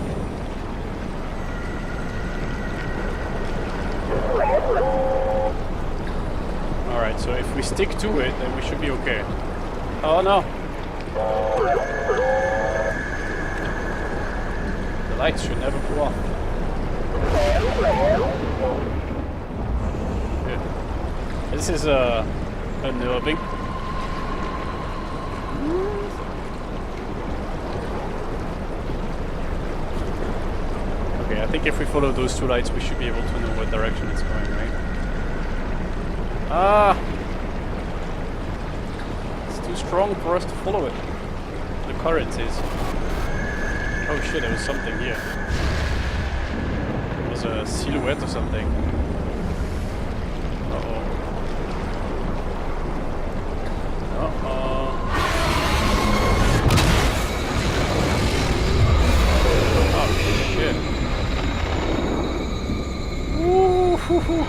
[SPEAKER 1] Alright, so if we stick to it, then we should be okay. Oh no! The lights should never go off. Good. This is unnerving. Okay, I think if we follow those two lights, we should be able to know what direction it's going, right? Ah! It's too strong for us to follow it. The current is. Oh shit, there was something here. It was a silhouette or something. Uh-oh. Uh-oh. Oh shit. Woo hoo hoo.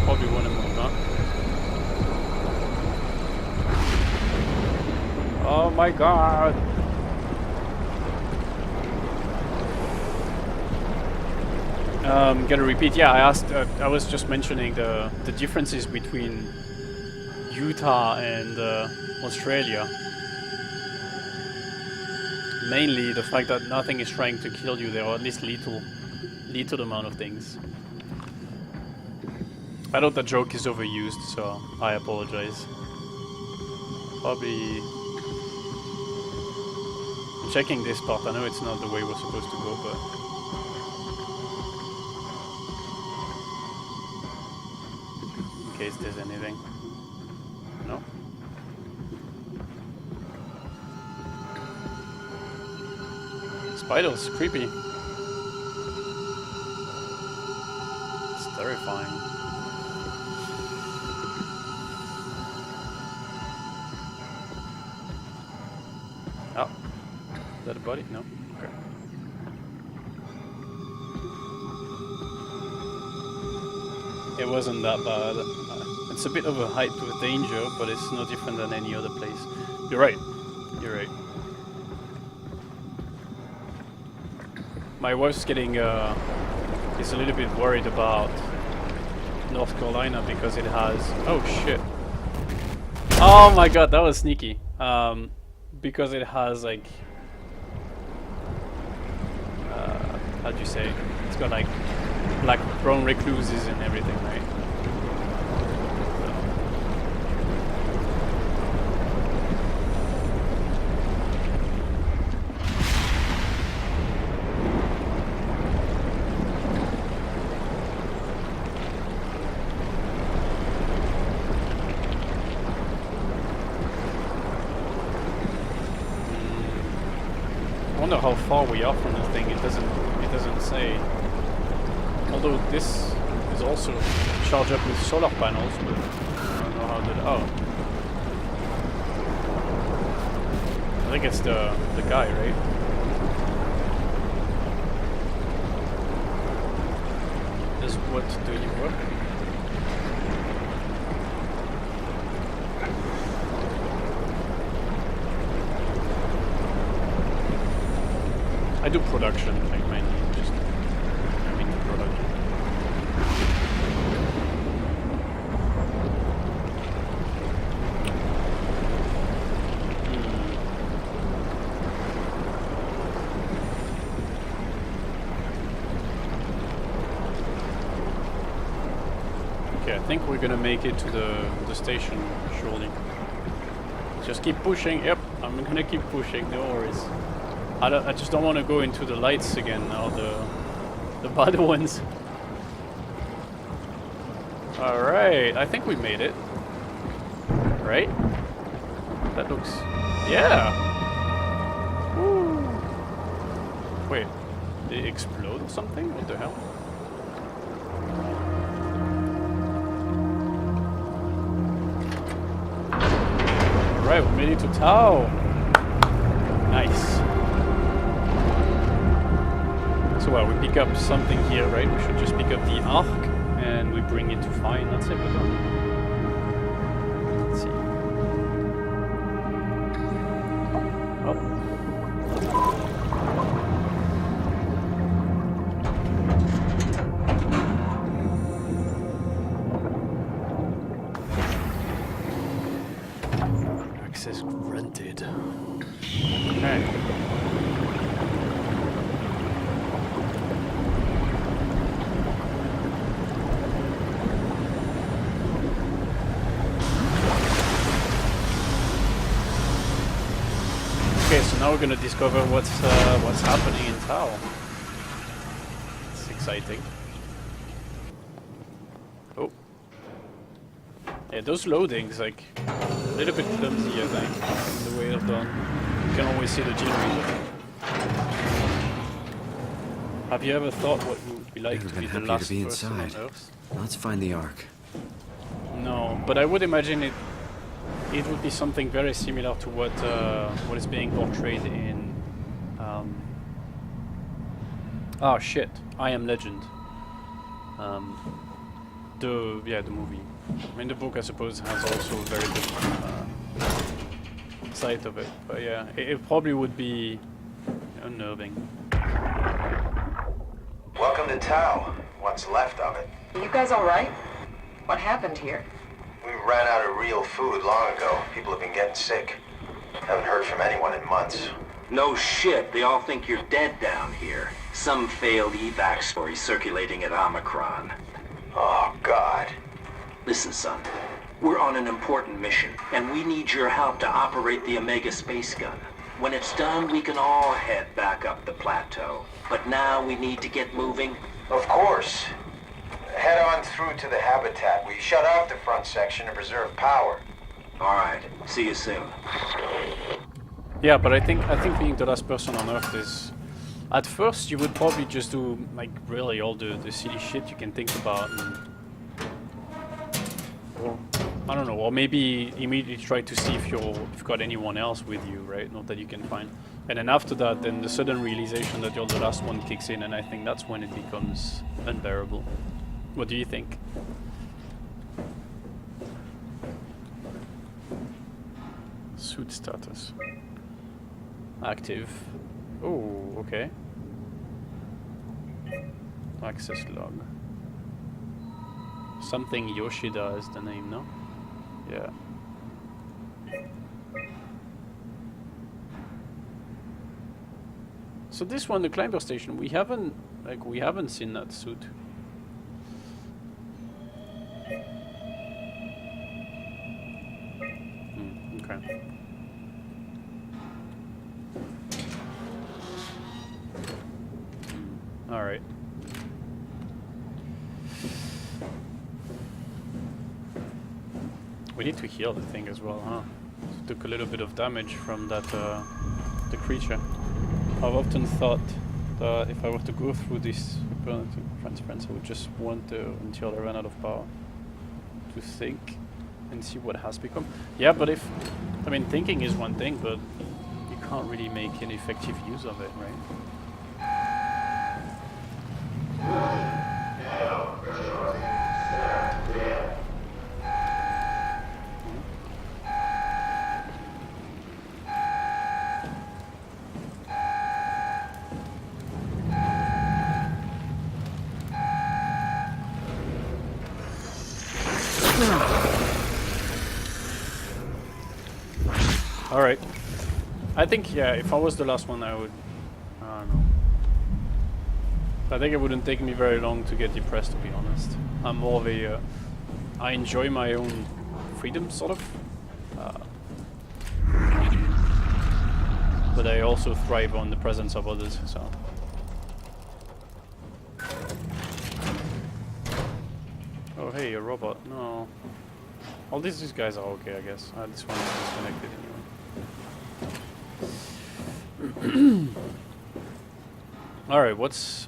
[SPEAKER 1] Probably want to move, huh? Oh my god! Gotta repeat. Yeah, I asked. I was just mentioning the differences between Utah and Australia. Mainly the fact that nothing is trying to kill you there, or at least little amount of things. I know the joke is overused, so I apologize. Probably checking this part. I know it's not the way we're supposed to go, but in case there's anything. No. Spiders, creepy. It's terrifying. Oh, is that a body? No. Okay. It wasn't that bad. It's a bit overhyped with danger, but it's no different than any other place. You're right. You're right. My wife's getting is a little bit worried about North Carolina because it has. Oh shit! Oh my god, that was sneaky. Because it has like, how do you say? It's got like black brown recluses and everything, right? I wonder how far we are from the thing. It doesn't say. Although this is also charged up with solar panels, but I don't know how that. Oh, I think it's the guy, right? Does what do you work? I do production, like mainly just I'm into production. Okay, I think we're gonna make it to the station surely. Just keep pushing. Yep, I'm gonna keep pushing. No worries. I just don't want to go into the lights again now, the bad ones. Alright, I think we made it. right? That looks... Yeah! Woo. Wait, they explode or something? What the hell? Alright, we made it to Tau! Nice. So well, we pick up something here, right? We should just pick up the Ark and we bring it to Fine. That's it, we're done. Let's see. Oh. Access granted. Okay. Okay, so now we're gonna discover what's happening in Tau. It's exciting. Oh, yeah, those loadings like a little bit clumsy, I think, in the way they're done. You can always see the generator. Have you ever thought what it would be like to be the last person on Earth?
[SPEAKER 3] Let's find the Ark.
[SPEAKER 1] No, but I would imagine it would be something very similar to what is being portrayed in oh shit, I Am Legend. The movie. I mean, the book, I suppose, has also a very good side of it, but yeah, it probably would be unnerving.
[SPEAKER 7] Welcome to Tau. What's left of it.
[SPEAKER 6] You guys alright? What happened here?
[SPEAKER 7] We ran out of real food long ago. People have been getting sick. Haven't heard from anyone in months.
[SPEAKER 16] No shit, they all think you're dead down here. Some failed evac story circulating at Omicron.
[SPEAKER 7] Oh, God.
[SPEAKER 16] Listen, son. We're on an important mission, and we need your help to operate the Omega space gun. When it's done, we can all head back up the plateau. But now we need to get moving.
[SPEAKER 7] Of course. Head on through to the habitat. We shut off the front section to preserve power.
[SPEAKER 16] All right. See you soon.
[SPEAKER 1] Yeah, but I think being the last person on Earth is... At first, you would probably just do, like, really all the silly shit you can think about. And, or, I don't know, or maybe immediately try to see if you've got anyone else with you, right? Not that you can find. And then after that, then the sudden realization that you're the last one kicks in, and I think that's when it becomes unbearable. What do you think? Suit status. Active. Oh, okay. Access log. Something Yoshida is the name, no? Yeah. So this one, the climber station, we haven't seen that suit. Okay. All right. We need to heal the thing as well, huh? It took a little bit of damage from that the creature. I've often thought that if I were to go through this transference, I would just want until I ran out of power to think and see what has become. Yeah, but I mean, thinking is one thing, but you can't really make an effective use of it, right? Alright. I think, yeah, if I was the last one, I don't know. I think it wouldn't take me very long to get depressed, to be honest. I'm more of a... I enjoy my own freedom, sort of. But I also thrive on the presence of others, so... Oh, hey, a robot. No. All these guys are okay, I guess. This one is disconnected anyway. Alright, what's...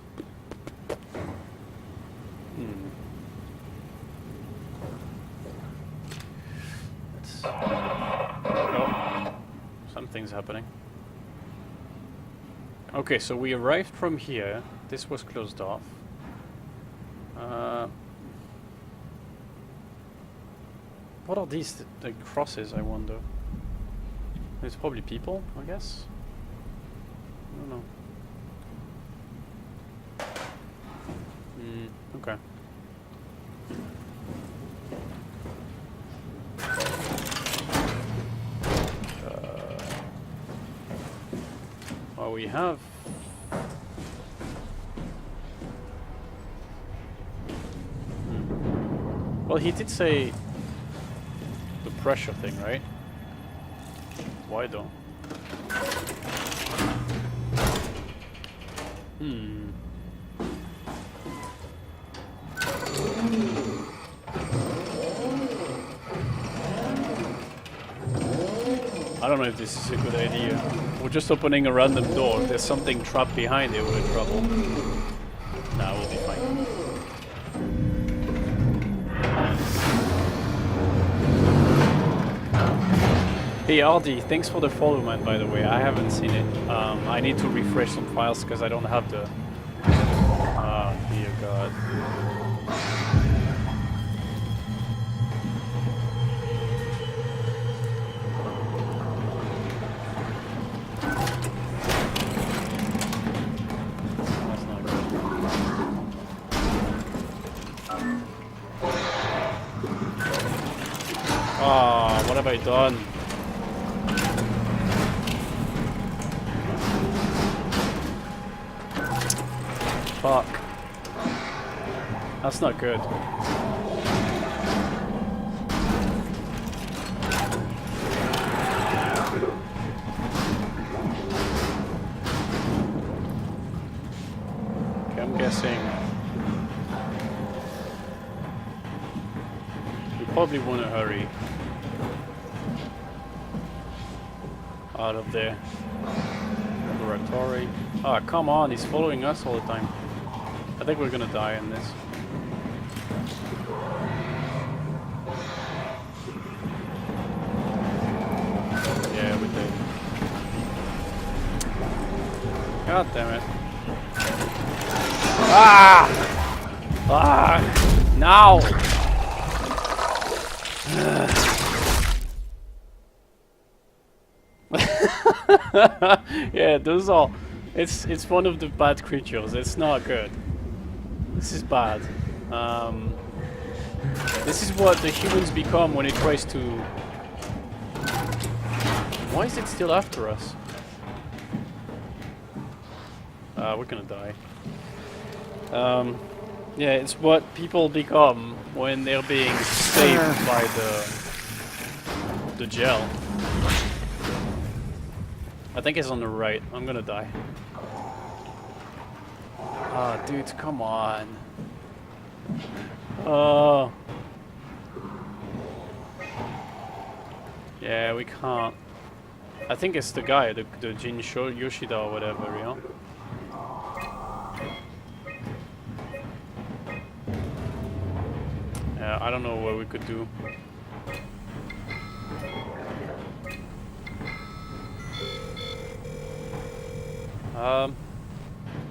[SPEAKER 1] Oh, something's happening. Okay, so we arrived from here. This was closed off. What are these crosses, I wonder? It's probably people, I guess? I don't know. Okay. Well, we have... Well, he did say the pressure thing, right? Why though? I don't know if this is a good idea. We're just opening a random door. If there's something trapped behind it, we're in trouble. Nah, we'll be fine. Hey Ardy, thanks for the follow, man, by the way. I haven't seen it. I need to refresh some files because I don't have the... Ah, dear God. That's not good. Ah, what have I done? Fuck. That's not good. Okay, I'm guessing we probably want to hurry out of there. Laboratory. Ah, come on, he's following us all the time. I think we're gonna die in this. Yeah, we did. God damn it. Ah! Ah! Now! Yeah, those are... It's one of the bad creatures. It's not good. This is bad. This is what the humans become when it tries to... Why is it still after us? We're gonna die. Yeah, it's what people become when they're being saved by the gel. I think it's on the right. I'm gonna die. Ah, dude, come on. Oh. Yeah, we can't. I think it's the guy, the Jin Yoshida or whatever, you know? Yeah, I don't know what we could do.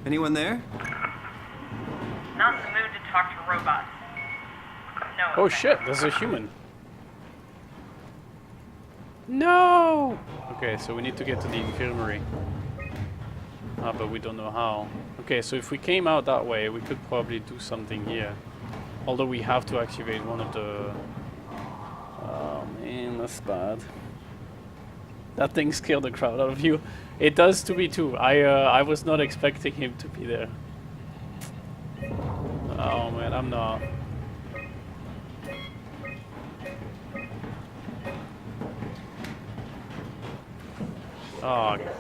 [SPEAKER 3] Anyone there?
[SPEAKER 6] Not in the mood to talk to robots. No.
[SPEAKER 1] Oh shit, there's a human. No! Okay, so we need to get to the infirmary. Ah, but we don't know how. Okay, so if we came out that way, we could probably do something here. Although we have to activate one of the... Oh man, that's bad. That thing scared the crowd out of you. It does to me too. I was not expecting him to be there. Oh man, I'm not. Oh. Fuck.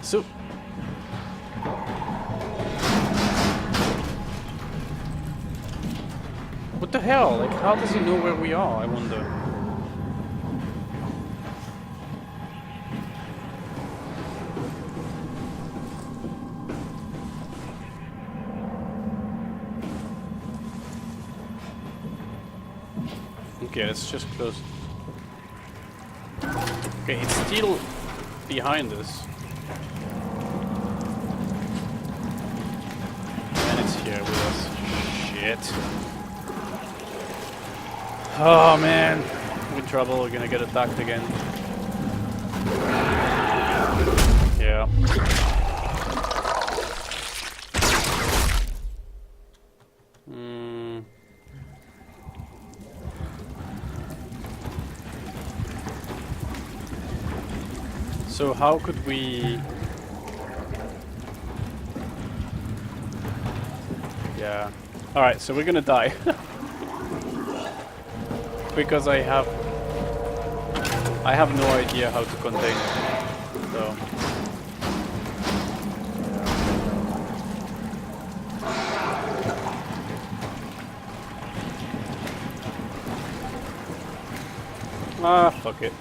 [SPEAKER 1] So... What the hell? Like, how does he know where we are, I wonder? Okay, let's just close. Okay, it's still behind us. And it's here with us. Shit. Oh man, we're in trouble, we're gonna get attacked again. Yeah. So how could we... Yeah. Alright, so we're gonna die. Because I have no idea how to contain it. So... Ah, fuck it.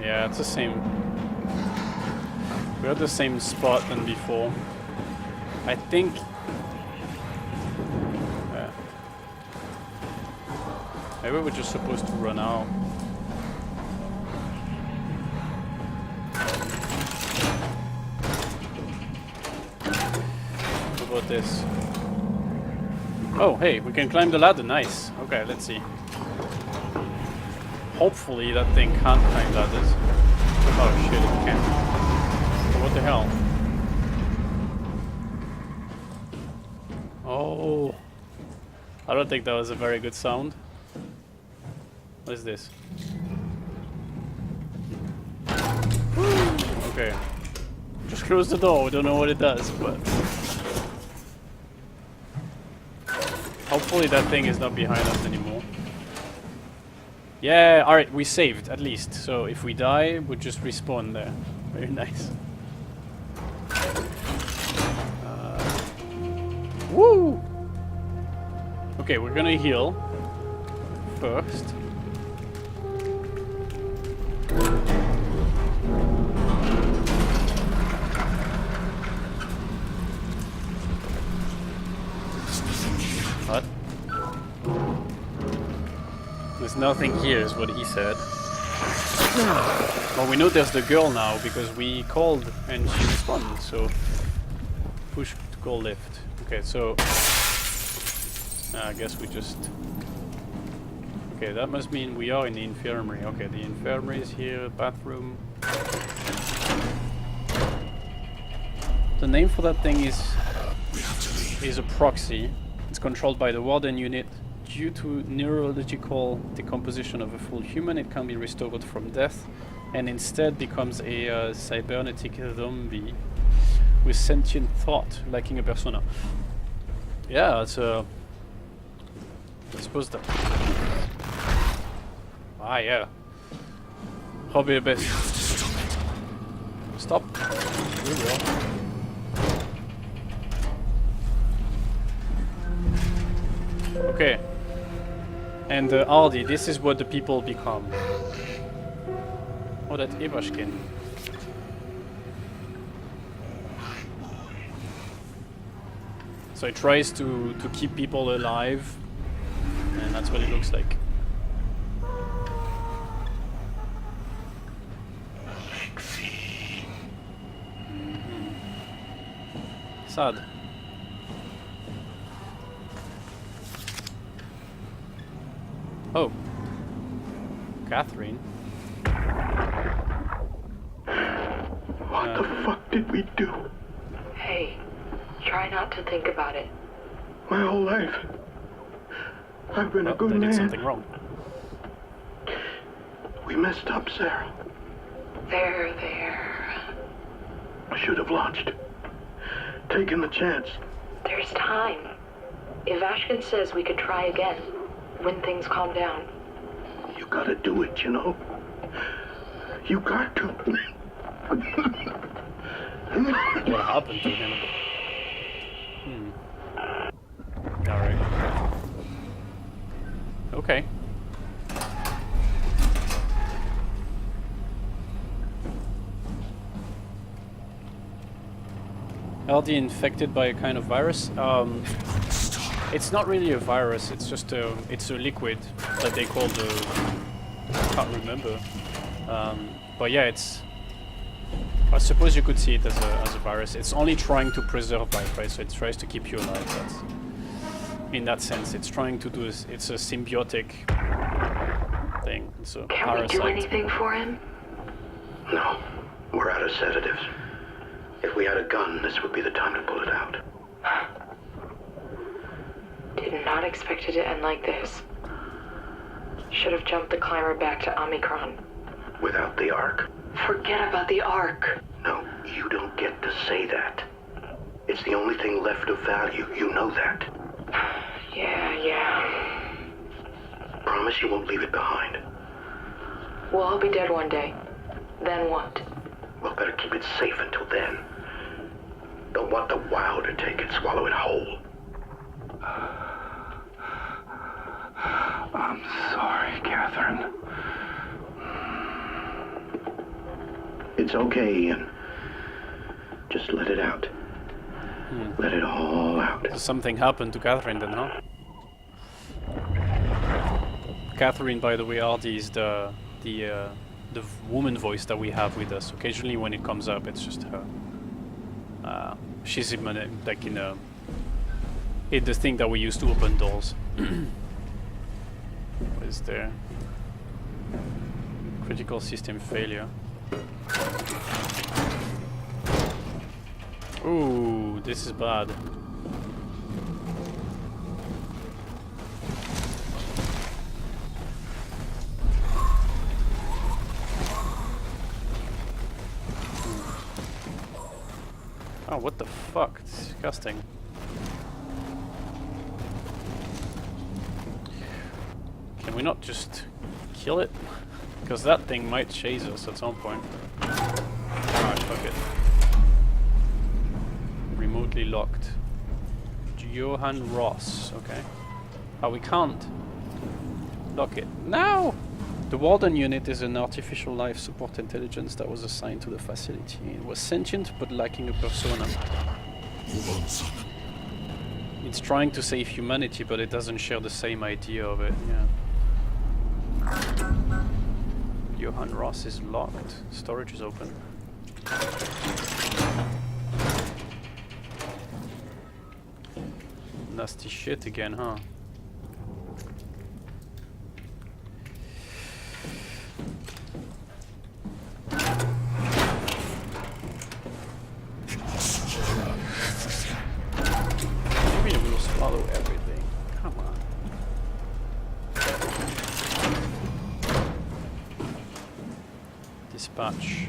[SPEAKER 1] Yeah, it's the same. We're at the same spot than before. I think... maybe we're just supposed to run out. What about this? Oh, hey, we can climb the ladder. Nice. Okay, let's see. Hopefully that thing can't climb ladders. Oh shit, it can. So what the hell? Oh. I don't think that was a very good sound. What is this? Okay. Just close the door, we don't know what it does, but... hopefully that thing is not behind us anymore. Yeah, alright, we saved, at least. So if we die, we'll just respawn there. Very nice. Woo! Okay, we're gonna heal. First. What? There's nothing here, is what he said. Well, we know there's the girl now because we called and she responded, so push to go lift. Okay, so I guess we just... okay, that must mean we are in the infirmary. Okay, the infirmary is here, bathroom. The name for that thing is a proxy. It's controlled by the warden unit. Due to neurological decomposition of a full human, it can be restored from death and instead becomes a cybernetic zombie with sentient thought, lacking a persona. Yeah, it's I suppose that... ah, yeah. Probably the best. Stop. We will. Okay. And Ardi, this is what the people become. Oh, that's Evashkin. So it tries to keep people alive, and that's what it looks like. Sad. Oh. Catherine.
[SPEAKER 17] What the fuck did we do?
[SPEAKER 8] Hey, try not to think about it.
[SPEAKER 17] My whole life, I've been a good
[SPEAKER 1] they
[SPEAKER 17] man.
[SPEAKER 1] did something wrong.
[SPEAKER 17] We messed up, Sarah.
[SPEAKER 8] There.
[SPEAKER 17] I should have launched. Taken the chance.
[SPEAKER 8] There's time. If Ashkin says we could try again, when things calm down.
[SPEAKER 17] You gotta do it, you know? You got to.
[SPEAKER 1] What happened to him? Alright. Okay. LD infected by a kind of virus? It's not really a virus, it's just a liquid that they call the... I can't remember. But yeah, it's... I suppose you could see it as a virus. It's only trying to preserve life, right? So it tries to keep you alive. That's, in that sense, it's trying to do this. It's a symbiotic thing. It's a parasite.
[SPEAKER 8] Can we do anything for him?
[SPEAKER 17] No, we're out of sedatives. If we had a gun, this would be the time to pull it out.
[SPEAKER 8] Did not expect it to end like this. Should have jumped the climber back to Omicron.
[SPEAKER 17] Without the Ark?
[SPEAKER 8] Forget about the Ark.
[SPEAKER 17] No, you don't get to say that. It's the only thing left of value, you know that.
[SPEAKER 8] Yeah.
[SPEAKER 17] Promise you won't leave it behind.
[SPEAKER 8] We'll all be dead one day. Then what?
[SPEAKER 17] We'll better keep it safe until then. Don't want the wow to take it, swallow it whole. I'm sorry, Catherine. It's okay, Ian. Just let it out. Let it all out.
[SPEAKER 1] So something happened to Catherine then, huh? Catherine, by the way, RD is the woman voice that we have with us. Occasionally when it comes up, it's just her. She's in, like in the thing that we use to open doors. What is there? Critical system failure. Ooh, this is bad. Oh, what the fuck? It's disgusting. Can we not just kill it? Because that thing might chase us at some point. Alright, fuck it. Remotely locked. Johan Ross, okay. Oh, we can't lock it. No! The Warden unit is an artificial life support intelligence that was assigned to the facility. It was sentient but lacking a persona. It's trying to save humanity, but it doesn't share the same idea of it, yeah. Johan Ross is locked. Storage is open. Nasty shit again, huh? Maybe we'll swallow everything. Come on. Dispatch.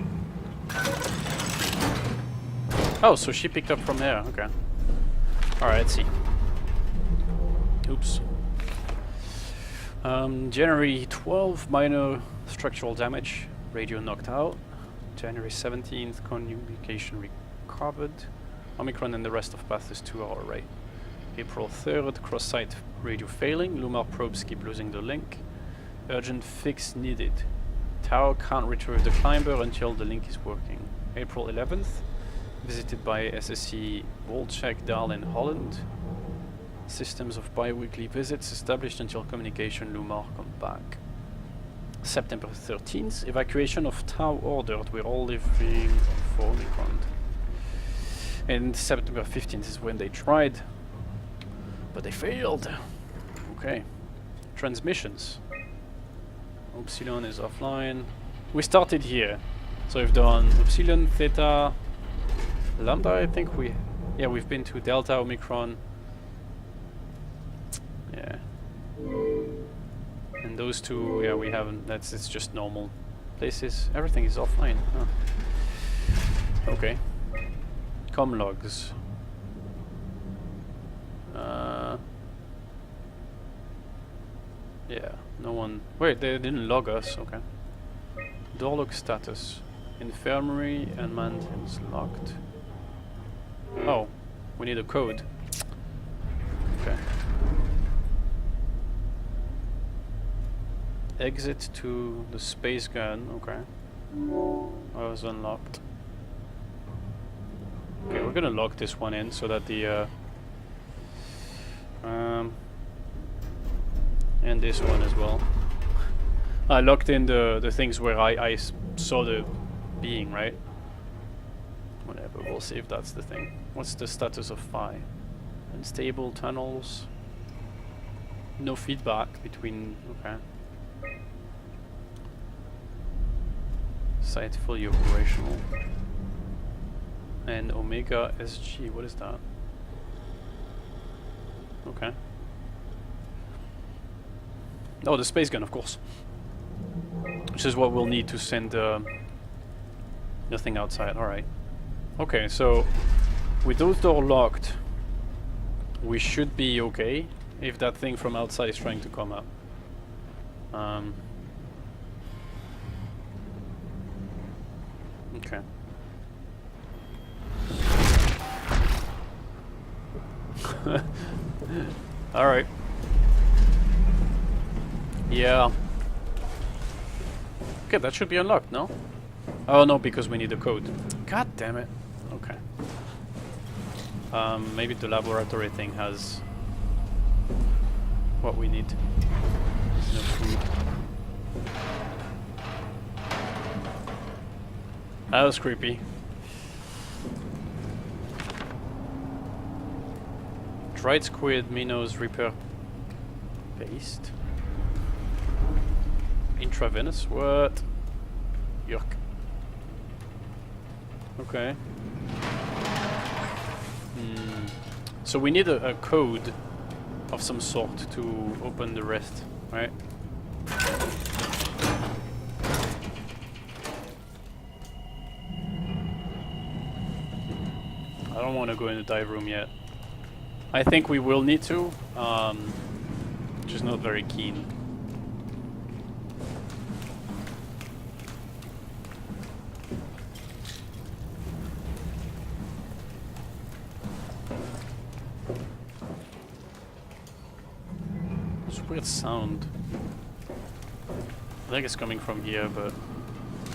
[SPEAKER 1] Oh, so she picked up from there. Okay. Alright, let's see. Oops. January 12, minor structural damage. Radio knocked out. January 17th, communication recovered. Omicron and the rest of path is 2 hours right. April 3rd, cross-site radio failing. Lumar probes keep losing the link. Urgent fix needed. Tower can't retrieve the climber until the link is working. April 11th, visited by SSC Wolchek, Dahl and Holland. Systems of bi-weekly visits established until communication Lumar come back. September 13th, evacuation of Tau ordered. We're all living for Omicron. And September 15th is when they tried, but they failed. Okay. Transmissions. Upsilon is offline. We started here, so we've done Upsilon, Theta, Lambda. I think we've been to Delta, Omicron. Yeah. And those two, yeah, we haven't. It's just normal places. Everything is offline. Huh. Okay. Com logs. Yeah, no one... Wait, they didn't log us, okay. Door lock status. Infirmary and maintenance locked. Oh, we need a code. Okay. Exit to the space gun, okay. Oh, it was unlocked. Okay, we're gonna lock this one in so that the and this one as well. I locked in the things where I saw the being, right? Whatever, we'll see if that's the thing. What's the status of Phi? Unstable tunnels. No feedback between, okay. Site fully operational. And Omega SG, what is that? Okay. Oh, the space gun, of course. Which is what we'll need to send nothing outside, alright. Okay, so with those doors locked, we should be okay if that thing from outside is trying to come up. Okay. Alright. Yeah. Okay, that should be unlocked, no? Oh no, because we need a code. God damn it. Okay. Maybe the laboratory thing has what we need. No food. That was creepy. Dried squid, minnows, repair paste. Intravenous, what? Yuck. Okay. So we need a code of some sort to open the rest, right? I don't want to go in the dive room yet. I think we will need to, just not very keen. It's a weird sound. I think it's coming from here, but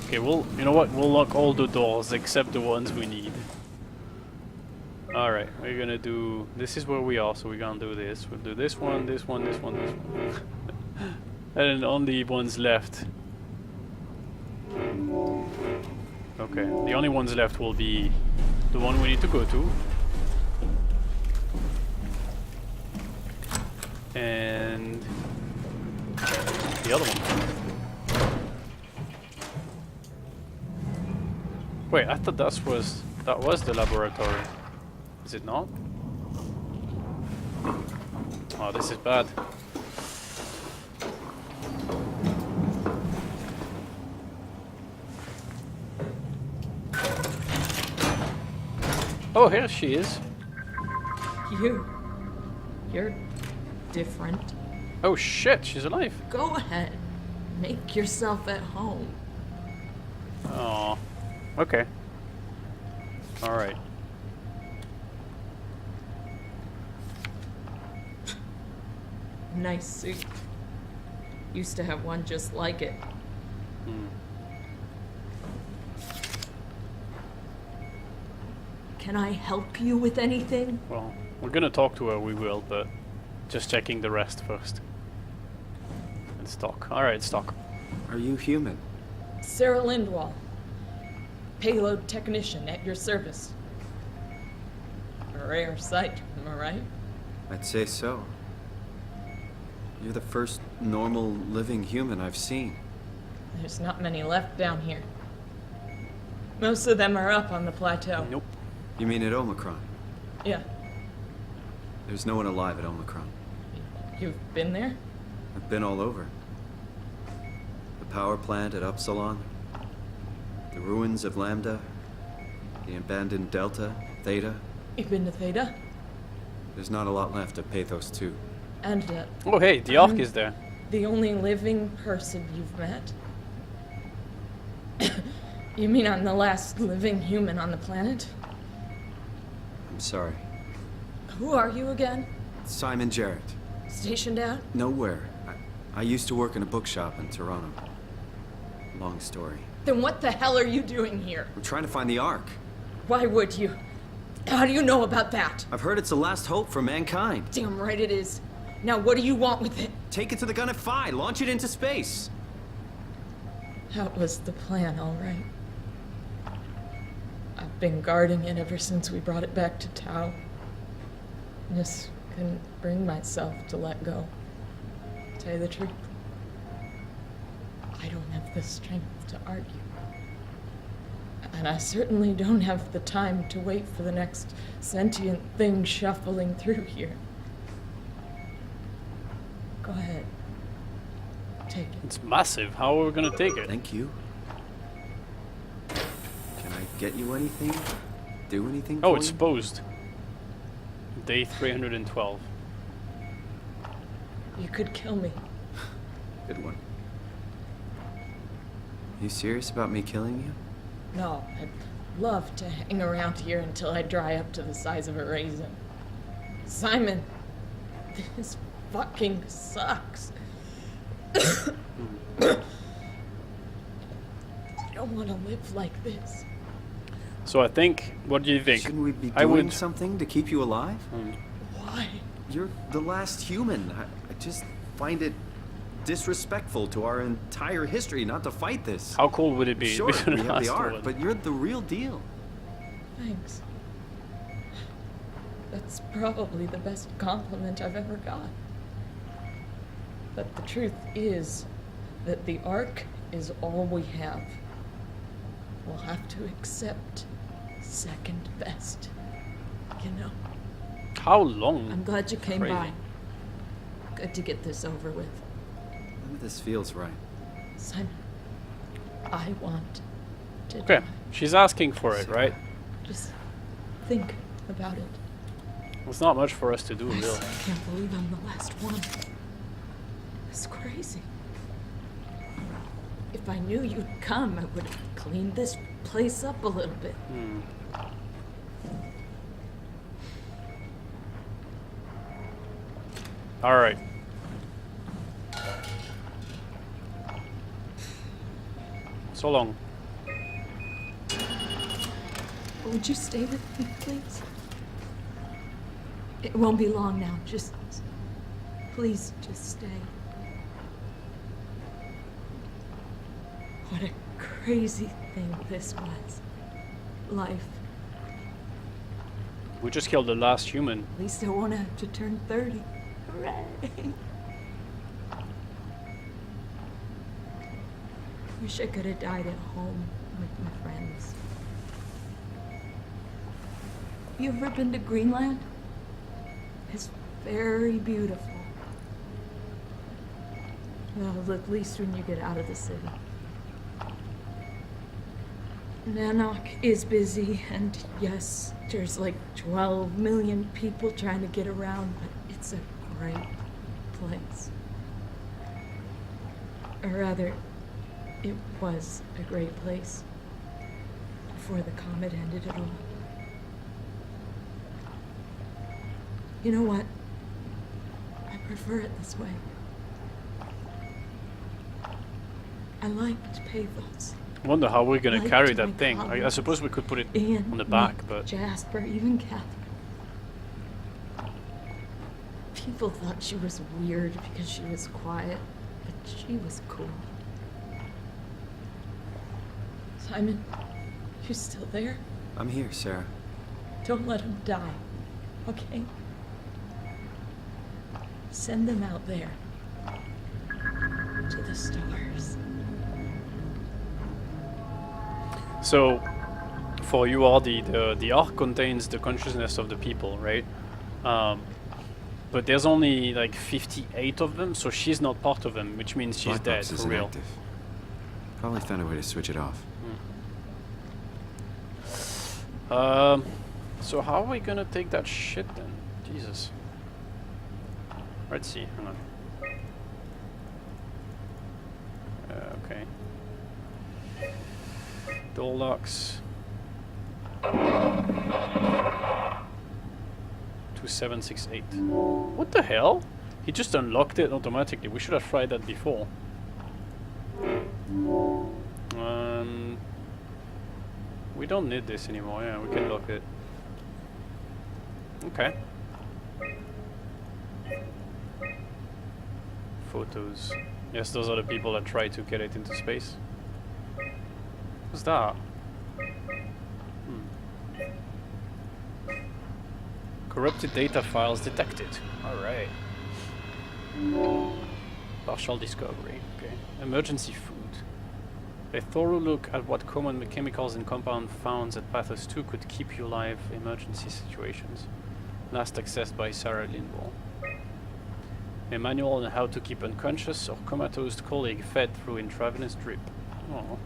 [SPEAKER 1] okay, you know what? We'll lock all the doors except the ones we need. Alright, we're gonna do... This is where we are, so we're gonna do this. We'll do this one, this one, this one, this one. And then only ones left. Okay, the only ones left will be the one we need to go to. And the other one. Wait, I thought that was the laboratory. Is it not? Oh, this is bad. Oh, here she is.
[SPEAKER 10] You're different.
[SPEAKER 1] Oh shit, she's alive.
[SPEAKER 10] Go ahead. Make yourself at home.
[SPEAKER 1] Oh, okay. Alright.
[SPEAKER 10] Nice suit. Used to have one just like it. Can I help you with anything?
[SPEAKER 1] Well, we're gonna talk to her, we will, but just checking the rest first. And stock. Alright, stock.
[SPEAKER 3] Are you human?
[SPEAKER 10] Sarah Lindwall. Payload technician at your service. A rare sight, am I right?
[SPEAKER 3] I'd say so. You're the first normal living human I've seen.
[SPEAKER 10] There's not many left down here. Most of them are up on the plateau.
[SPEAKER 1] Nope.
[SPEAKER 3] You mean at Omicron?
[SPEAKER 10] Yeah.
[SPEAKER 3] There's no one alive at Omicron.
[SPEAKER 10] You've been there?
[SPEAKER 3] I've been all over. The power plant at Upsilon, the ruins of Lambda, the abandoned Delta, Theta.
[SPEAKER 10] You've been to Theta?
[SPEAKER 3] There's not a lot left of Pathos 2.
[SPEAKER 10] And,
[SPEAKER 1] oh hey, the Ark is there.
[SPEAKER 10] The only living person you've met? You mean I'm the last living human on the planet?
[SPEAKER 3] I'm sorry.
[SPEAKER 10] Who are you again?
[SPEAKER 3] Simon Jarrett.
[SPEAKER 10] Stationed out?
[SPEAKER 3] Nowhere. I used to work in a bookshop in Toronto. Long story.
[SPEAKER 10] Then what the hell are you doing here?
[SPEAKER 3] We're trying to find the Ark.
[SPEAKER 10] Why would you? How do you know about that?
[SPEAKER 3] I've heard it's the last hope for mankind.
[SPEAKER 10] Damn right it is. Now what do you want with it?
[SPEAKER 3] Take it to the Gun at Phi. Launch it into space.
[SPEAKER 10] That was the plan, all right. I've been guarding it ever since we brought it back to Tau. Just couldn't bring myself to let go. Tell you the truth, I don't have the strength to argue. And I certainly don't have the time to wait for the next sentient thing shuffling through here. Go ahead. Take it.
[SPEAKER 1] It's massive. How are we gonna take it?
[SPEAKER 3] Thank you. Can I get you anything? Do anything
[SPEAKER 1] Oh,
[SPEAKER 3] for
[SPEAKER 1] it's
[SPEAKER 3] you?
[SPEAKER 1] posed. Day 312.
[SPEAKER 10] You could kill me.
[SPEAKER 3] Good one. You serious about me killing you?
[SPEAKER 10] No, I'd love to hang around here until I dry up to the size of a raisin. Simon, this fucking sucks. I don't want to live like this.
[SPEAKER 1] So I think, what do you think?
[SPEAKER 3] Shouldn't we be
[SPEAKER 1] I
[SPEAKER 3] doing
[SPEAKER 1] would.
[SPEAKER 3] something to keep you alive?
[SPEAKER 10] Why?
[SPEAKER 3] You're the last human. I just find it disrespectful to our entire history not to fight this.
[SPEAKER 1] How cool would it be?
[SPEAKER 3] Sure,
[SPEAKER 1] if we
[SPEAKER 3] we
[SPEAKER 1] could
[SPEAKER 3] have the
[SPEAKER 1] last
[SPEAKER 3] Ark,
[SPEAKER 1] one?
[SPEAKER 3] but you're the real deal.
[SPEAKER 10] Thanks. That's probably the best compliment I've ever got. But the truth is that the Ark is all we have. We'll have to accept second best, you know.
[SPEAKER 1] How long?
[SPEAKER 10] I'm glad you came
[SPEAKER 1] Crazy.
[SPEAKER 10] by. Good to get this over with.
[SPEAKER 3] None of this feels right.
[SPEAKER 10] Simon, I want to
[SPEAKER 1] Okay,
[SPEAKER 10] die.
[SPEAKER 1] she's asking for it, right?
[SPEAKER 10] Just think about it.
[SPEAKER 1] It's not much for us to do,
[SPEAKER 10] I
[SPEAKER 1] really.
[SPEAKER 10] can't believe I'm the last one. It's crazy. If I knew you'd come, I would have cleaned this place up a little bit.
[SPEAKER 1] All right. So long.
[SPEAKER 10] Would you stay with me, please? It won't be long now. Just... please, just stay. What a crazy thing this was. Life.
[SPEAKER 1] We just killed the last human.
[SPEAKER 10] At least I won't have to turn 30. Hooray! Wish I could have died at home with my friends. You ever been to Greenland? It's very beautiful. Well, at least when you get out of the city. Nanook is busy, and yes, there's like 12 million people trying to get around, but it's a great place. Or rather, it was a great place before the comet ended it all. You know what? I prefer it this way. I liked pathos.
[SPEAKER 1] I wonder how we're gonna
[SPEAKER 10] Like
[SPEAKER 1] carry
[SPEAKER 10] to
[SPEAKER 1] that
[SPEAKER 10] make
[SPEAKER 1] thing. I suppose we could put it
[SPEAKER 10] Ian,
[SPEAKER 1] on the back,
[SPEAKER 10] Nick,
[SPEAKER 1] but
[SPEAKER 10] Jasper, even Catherine. People thought she was weird because she was quiet, but she was cool. Simon, you still there?
[SPEAKER 3] I'm here, Sarah.
[SPEAKER 10] Don't let him die, okay? Send them out there to the stars.
[SPEAKER 1] so for you all, the Ark contains the consciousness of the people, right? But there's only like 58 of them, so she's not part of them, which means she's
[SPEAKER 3] Black
[SPEAKER 1] dead
[SPEAKER 3] box
[SPEAKER 1] for
[SPEAKER 3] isn't
[SPEAKER 1] real.
[SPEAKER 3] active. Probably found a way to switch it off.
[SPEAKER 1] So how are we gonna take that shit then? Jesus. Let's see. Hang on. Okay. Door locks. 2768. What the hell? He just unlocked it automatically. We should have tried that before. We don't need this anymore. Yeah, we can lock it. Okay. Photos. Yes, those are the people that try to get it into space. What's that? Corrupted data files detected. Alright. Partial discovery. Okay. Emergency food. A thorough look at what common chemicals and compound found at Pathos 2 could keep you alive in emergency situations. Last accessed by Sarah Lindwall. A manual on how to keep unconscious or comatose colleague fed through intravenous drip. Oh.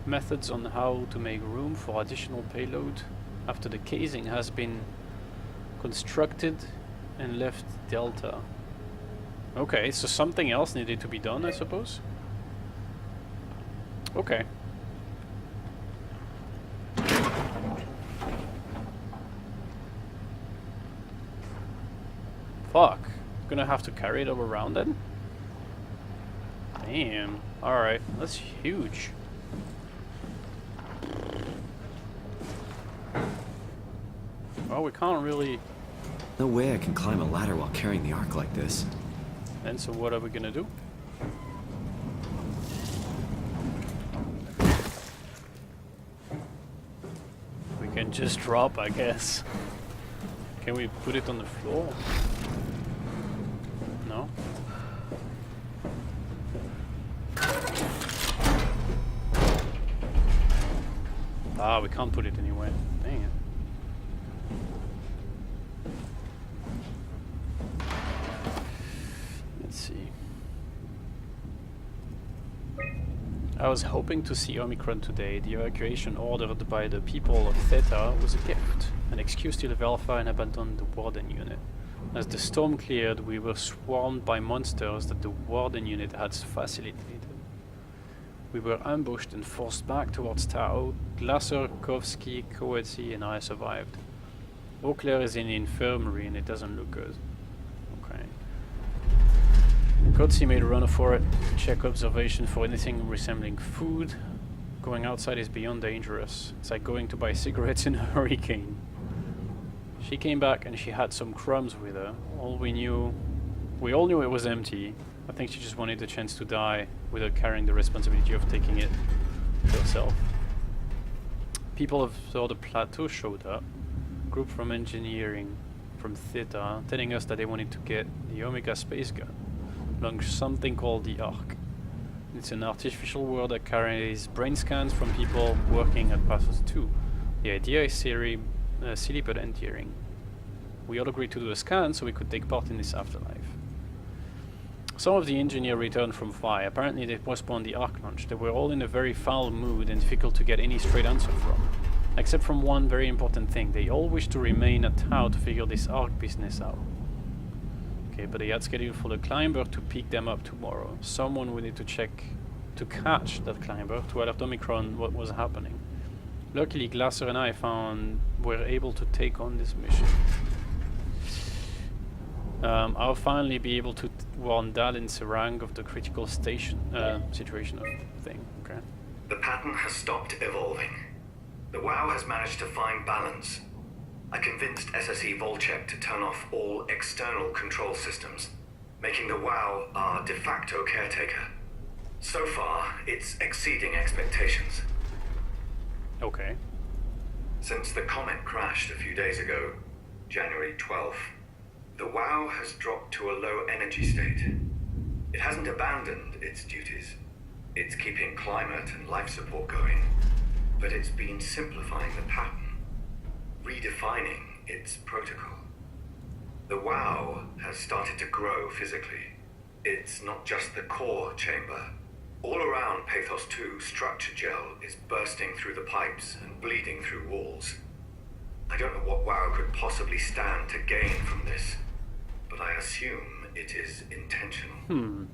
[SPEAKER 1] Methods on how to make room for additional payload after the casing has been constructed and left Delta. Okay, so something else needed to be done, I suppose? Okay. Fuck. Gonna have to carry it all around then? Damn. Alright, that's huge. Well, we can't really...
[SPEAKER 3] No way I can climb a ladder while carrying the Ark like this.
[SPEAKER 1] And so what are we gonna do? We can just drop, I guess. Can we put it on the floor? No? Ah, we can't put it anywhere. Dang it. Let's see. I was hoping to see Omicron today. The evacuation ordered by the people of Theta was a gift, an excuse to verify and abandon the Warden unit. As the storm cleared, we were swarmed by monsters that the Warden unit had facilitated. We were ambushed and forced back towards Tao. Glasser, Kovsky, Coetzee, and I survived. Eau Claire is in the infirmary and it doesn't look good. Okay. Coetzee made a run for it to check observation for anything resembling food. Going outside is beyond dangerous. It's like going to buy cigarettes in a hurricane. She came back and she had some crumbs with her. We all knew it was empty. I think she just wanted the chance to die without carrying the responsibility of taking it herself. People of the plateau showed up. Group from engineering from Theta telling us that they wanted to get the Omega space gun. Launch something called the Ark. It's an artificial world that carries brain scans from people working at Pathos 2. The idea is silly but endearing. We all agreed to do a scan so we could take part in this afterlife. Some of the engineers returned from Phi. Apparently they postponed the Ark launch. They were all in a very foul mood and difficult to get any straight answer from. Except from one very important thing. They all wished to remain at Tau to figure this Ark business out. Okay, but they had scheduled for the climber to pick them up tomorrow. Someone would need to catch that climber to alert Omicron what was happening. Luckily, Glasser and I were able to take on this mission. I'll finally be able to warn Dal and Serang of the critical situation of thing. Okay.
[SPEAKER 9] The pattern has stopped evolving. The WoW has managed to find balance. I convinced SSE Volchek to turn off all external control systems, making the WoW our de facto caretaker. So far, it's exceeding expectations.
[SPEAKER 1] Okay.
[SPEAKER 9] Since the comet crashed a few days ago, January 12th, the WoW has dropped to a low energy state. It hasn't abandoned its duties. It's keeping climate and life support going, but it's been simplifying the pattern, redefining its protocol. The WoW has started to grow physically. It's not just the core chamber. All around Pathos 2, structure gel is bursting through the pipes and bleeding through walls. I don't know what WoW could possibly stand to gain from this, but I assume it is intentional.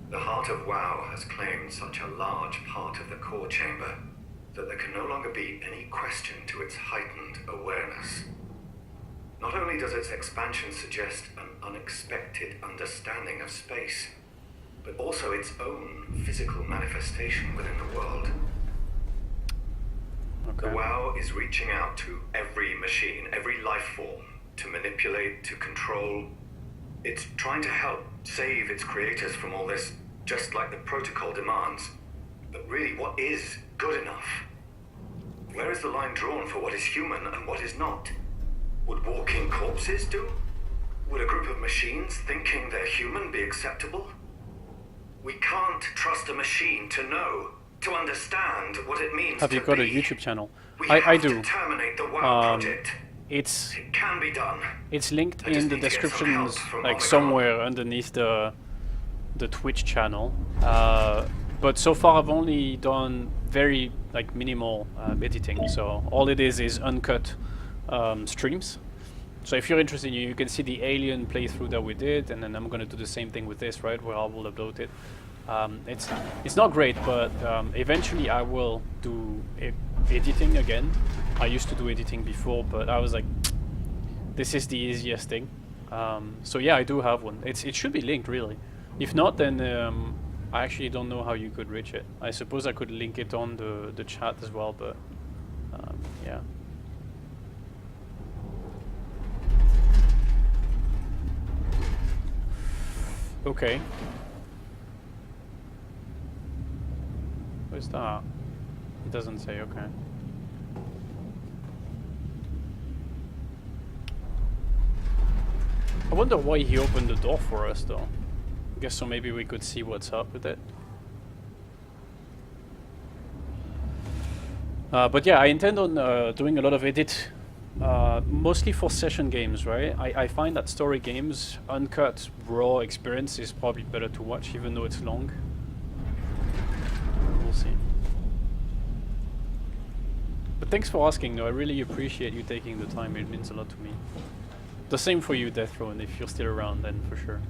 [SPEAKER 9] The heart of WoW has claimed such a large part of the core chamber that there can no longer be any question to its heightened awareness. Not only does its expansion suggest an unexpected understanding of space, but also its own physical manifestation within the world.
[SPEAKER 1] Okay.
[SPEAKER 9] The WoW is reaching out to every machine, every life form, to manipulate, to control. It's trying to help save its creators from all this, just like the protocol demands. But really, what is good enough? Where is the line drawn for what is human and what is not? Would walking corpses do? Would a group of machines thinking they're human be acceptable? We can't trust a machine to know, to understand what it means
[SPEAKER 1] Have
[SPEAKER 9] to
[SPEAKER 1] you got a
[SPEAKER 9] be.
[SPEAKER 1] YouTube channel?
[SPEAKER 9] We
[SPEAKER 1] I
[SPEAKER 9] have
[SPEAKER 1] do.
[SPEAKER 9] to terminate the WoW project.
[SPEAKER 1] It
[SPEAKER 9] can be done.
[SPEAKER 1] It's linked
[SPEAKER 9] I just
[SPEAKER 1] in the
[SPEAKER 9] need to get some help
[SPEAKER 1] descriptions,
[SPEAKER 9] from
[SPEAKER 1] like
[SPEAKER 9] Omicron.
[SPEAKER 1] somewhere underneath the Twitch channel. But so far I've only done very like minimal editing. So all it is uncut streams. So if you're interested, you can see the Alien playthrough that we did, and then I'm gonna do the same thing with this, right, where I will upload it. It's not great, but eventually I will do editing again. I used to do editing before, but I was like, this is the easiest thing. So yeah, I do have one. It should be linked, really. If not, then I actually don't know how you could reach it. I suppose I could link it on the chat as well, but yeah. Okay. Where's that? It doesn't say, okay. I wonder why he opened the door for us though. I guess so maybe we could see what's up with it. But yeah, I intend on doing a lot of edit, mostly for session games, right? I find that story games, uncut, raw experience is probably better to watch even though it's long. We'll see. But thanks for asking though, I really appreciate you taking the time, it means a lot to me. The same for you, Death Row, and if you're still around then for sure.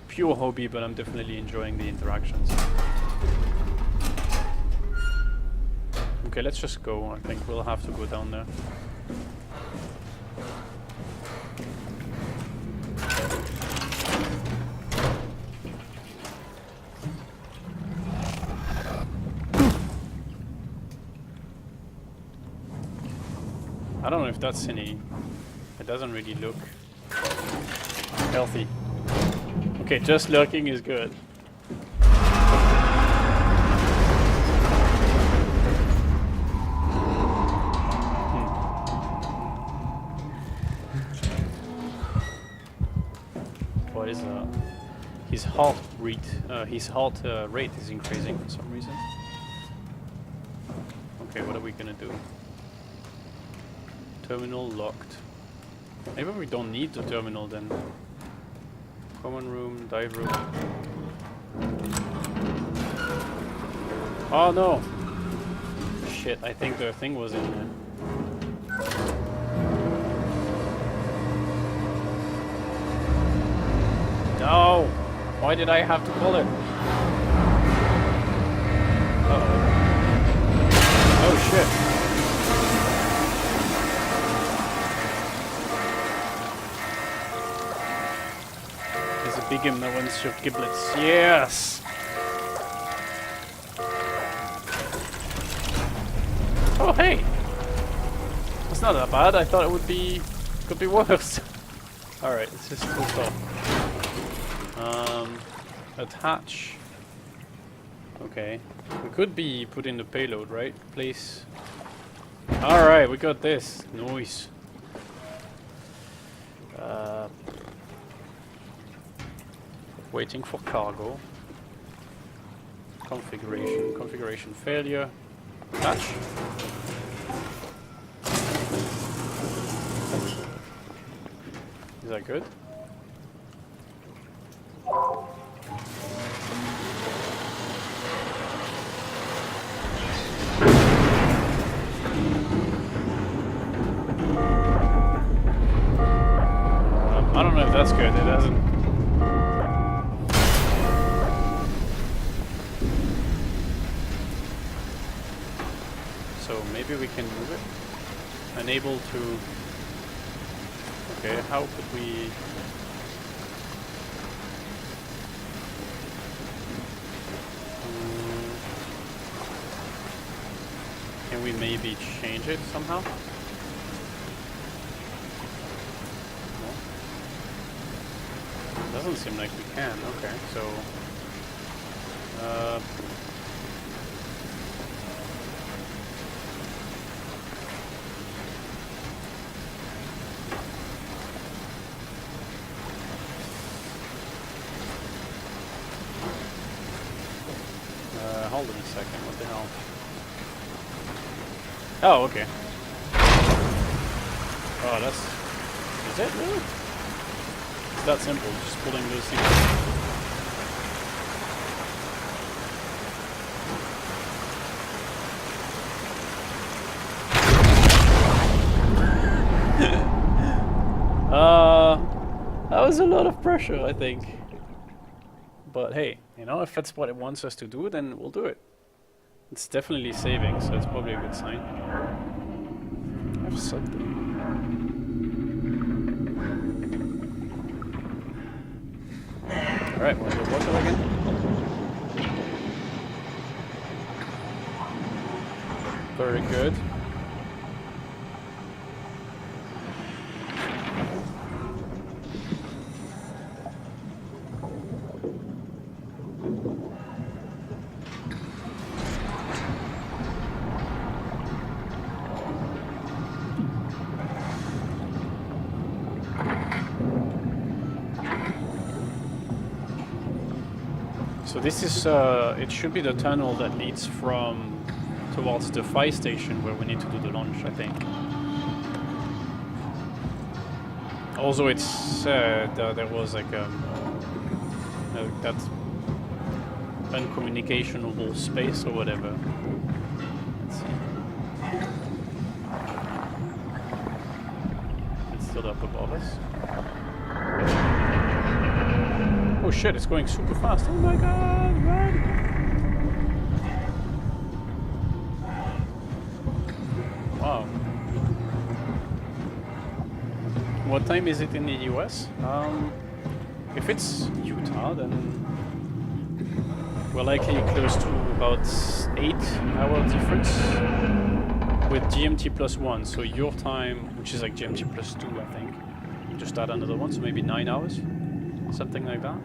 [SPEAKER 1] Pure hobby, but I'm definitely enjoying the interactions. Okay, let's just go. I think we'll have to go down there. I don't know if that's any... It doesn't really look healthy. Okay, just lurking is good. What is that? His heart rate is increasing for some reason. Okay, what are we gonna do? Terminal locked. Maybe we don't need the terminal then. Common room, dive room. Oh no! Shit, I think the thing was in there. No! Why did I have to pull it? Uh-oh. Oh shit. Big him that wants your giblets. Yes! Oh hey! That's not that bad. I thought it would be... could be worse. Alright, let's just full stop. Attach. Okay. We could be putting the payload, right? Place. Alright, we got this. Nice. Waiting for cargo. Configuration failure. Attach. Is that good? I don't know if that's good. It hasn't. so maybe we can move it. Unable to... Okay, how could we... Can we maybe change it somehow? No? Doesn't seem like we can. Okay, so... hold on a second, what the hell? Oh, okay. Oh, that's... Is it really? It's that simple, just pulling those things. That was a lot of pressure, I think. But hey, you know, if that's what it wants us to do, then we'll do it. It's definitely saving, so it's probably a good sign. I have something. Alright, want to bottle again? Very good. So this is, it should be the tunnel that leads from towards the fire station where we need to do the launch, I think. Also, it's said there was like that uncommunicationable space or whatever. Let's see. It's still up above us. Oh shit, it's going super fast. Oh my god, run! Wow. What time is it in the US? If it's Utah, then we're likely close to about 8-hour difference with GMT +1. So your time, which is like GMT +2, I think. Just add another one, so maybe 9 hours, something like that.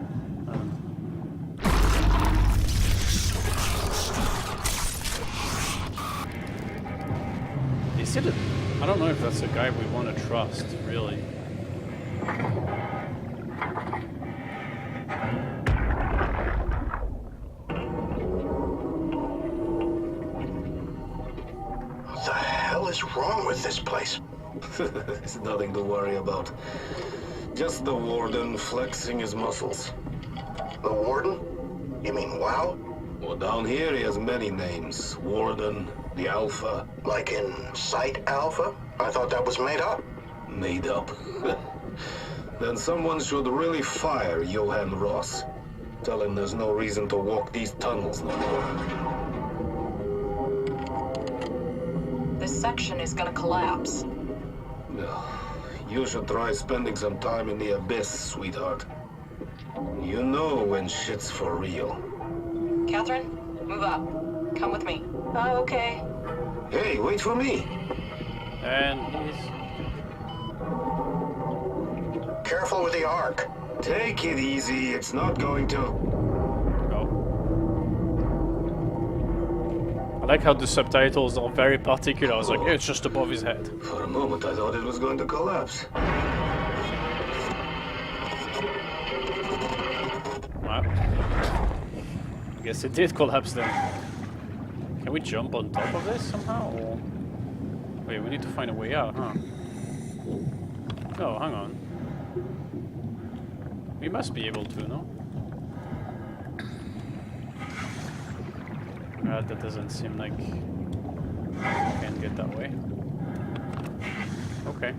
[SPEAKER 1] Is it a, I don't know if that's a guy we want to trust, really.
[SPEAKER 17] What the hell is wrong with this place?
[SPEAKER 18] It's nothing to worry about. Just the warden flexing his muscles.
[SPEAKER 17] The warden? You mean WoW?
[SPEAKER 18] Well, down here he has many names. Warden, the Alpha.
[SPEAKER 17] Like in Site Alpha? I thought that was made up.
[SPEAKER 18] Made up? Then someone should really fire Johan Ross. Tell him there's no reason to walk these tunnels no more.
[SPEAKER 6] This section is gonna collapse.
[SPEAKER 18] You should try spending some time in the abyss, sweetheart. You know when shit's for real.
[SPEAKER 6] Catherine, move up. Come with me. Oh, okay.
[SPEAKER 18] Hey, wait for me.
[SPEAKER 1] And he's...
[SPEAKER 17] Careful with the arc.
[SPEAKER 18] Take it easy, it's not going to...
[SPEAKER 1] I like how the subtitles are very particular. I was like, yeah, it's just above his head.
[SPEAKER 18] For a moment, I thought it was going to collapse.
[SPEAKER 1] Well, I guess it did collapse then. Can we jump on top of this somehow? Or... Wait, we need to find a way out, huh? Oh, hang on. We must be able to, no? That doesn't seem like we can get that way. Okay.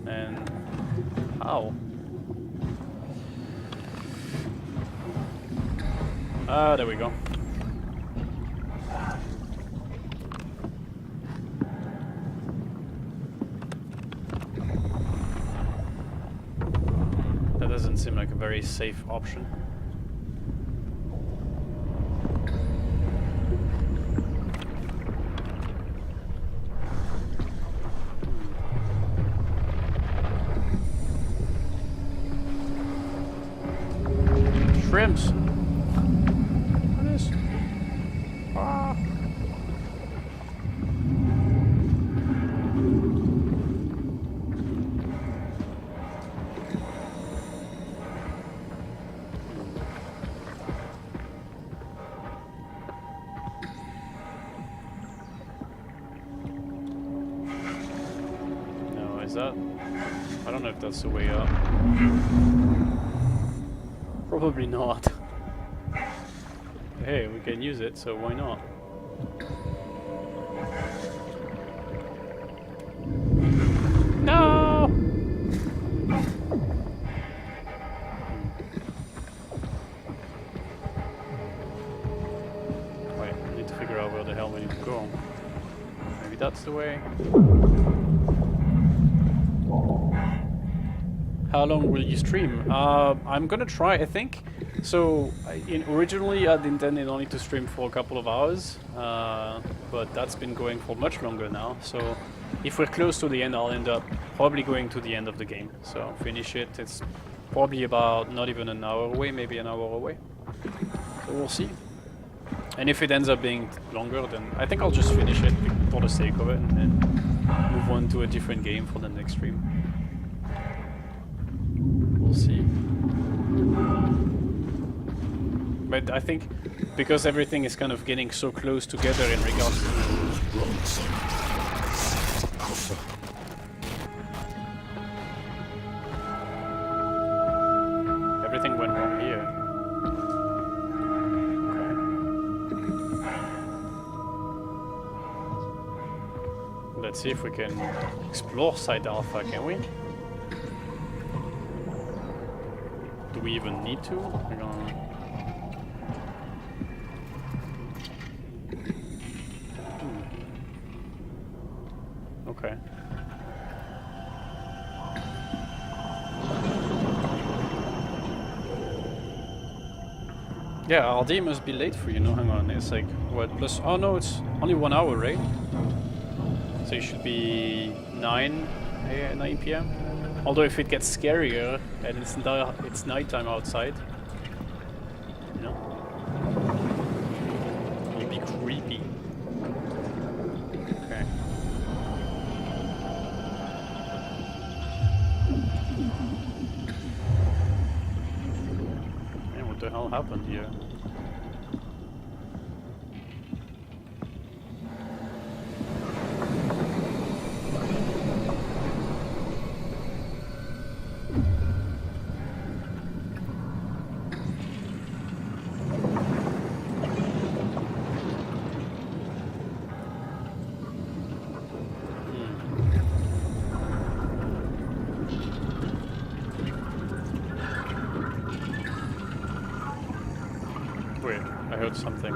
[SPEAKER 1] And how? Ah, there we go. doesn't seem like a very safe option. Shrimps. What is? Ah. No, is that? I don't know if that's the way up. Probably not. Hey, we can use it, so why not? No! Wait, I need to figure out where the hell we need to go. Maybe that's the way. How long will you stream? I'm gonna try, I think. So, originally I'd intended only to stream for a couple of hours, but that's been going for much longer now. So, if we're close to the end, I'll end up probably going to the end of the game. So, finish it. It's probably about not even an hour away, maybe an hour away. So, we'll see. And if it ends up being longer, then I think I'll just finish it for the sake of it and then move on to a different game for the next stream. We'll see. But I think because everything is kind of getting so close together in regards to everything went wrong here. Okay. Let's see if we can explore Site Alpha, can we? Do we even need to? Hang on. Okay. Yeah, RD must be late for you, no? Hang on, it's like, what, plus... Oh no, it's only 1 hour, right? So it should be 9 p.m.? Although if it gets scarier and it's nighttime outside, you know, it'll be creepy. Okay. Man, what the hell happened here? Something.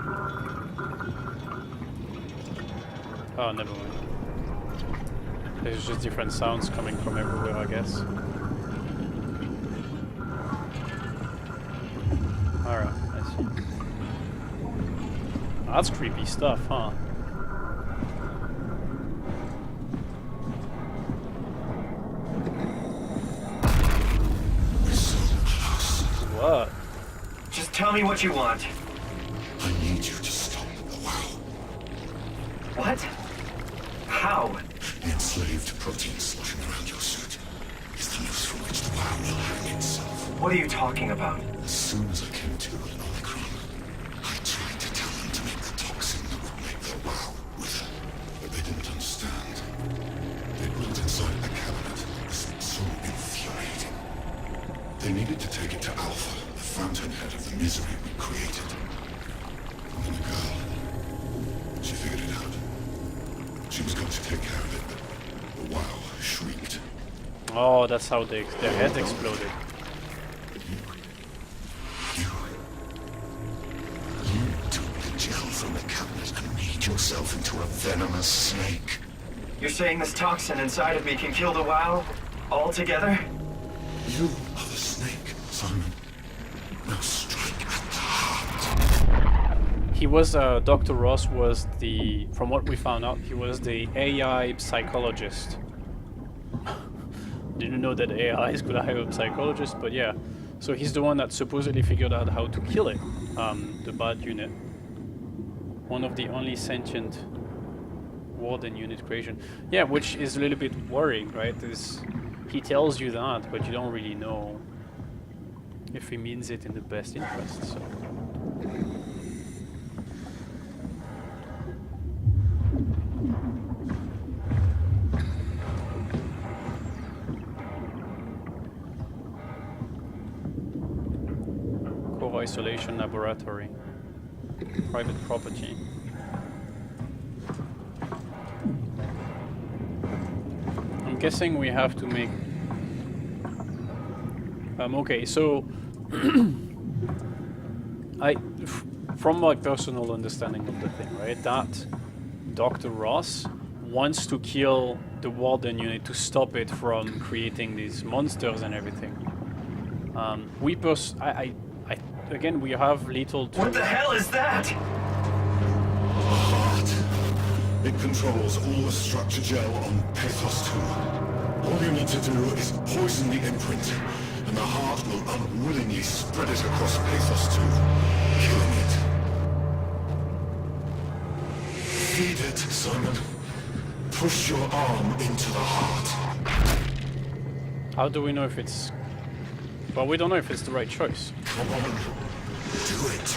[SPEAKER 1] Oh, never mind. There's just different sounds coming from everywhere, I guess. Alright, I see. That's creepy stuff, huh? What?
[SPEAKER 11] Just tell me what you want.
[SPEAKER 19] I need you to stop the WoW.
[SPEAKER 11] What? How?
[SPEAKER 19] The enslaved protein sloshing around your suit is the noose from which the WoW will hang itself.
[SPEAKER 11] What are you talking about?
[SPEAKER 19] As soon as I came to in Omicron, I tried to tell them to make the toxin that would make their WoW wither, but they didn't understand. They built inside the cabinet was so infuriating. They needed to take it to Alpha, the fountainhead of the misery we created. And then the girl, she figured it out. She was going to take care of it, but the WoW shrieked.
[SPEAKER 1] Oh, that's how their heads exploded.
[SPEAKER 19] You took the gel from the cabinet and made yourself into a venomous snake.
[SPEAKER 11] You're saying this toxin inside of me can kill the WoW altogether?
[SPEAKER 19] You are the snake. Simon. Now strike at the heart.
[SPEAKER 1] He was, Dr. Ross was the, from what we found out, he was the AI psychologist. Didn't know that AIs could hire a psychologist, but yeah. So he's the one that supposedly figured out how to kill it, the bad unit. One of the only sentient warden unit creation. Yeah, which is a little bit worrying, right? He tells you that, but you don't really know if he means it in the best interest, so. Core isolation laboratory. Private property. I'm guessing we have to make... okay, so... from my personal understanding of the thing, right, that Dr. Ross wants to kill the warden unit to stop it from creating these monsters and everything. Again, we have little to...
[SPEAKER 11] What the hell is that?
[SPEAKER 19] The heart. It controls all the structure gel on Pathos 2. All you need to do is poison the imprint, and the heart will unwillingly spread it across Pathos 2, killing it. Feed it, Simon. Push your arm into the heart.
[SPEAKER 1] How do we know if it's... Well, we don't know if it's the right choice.
[SPEAKER 19] Come on, do it.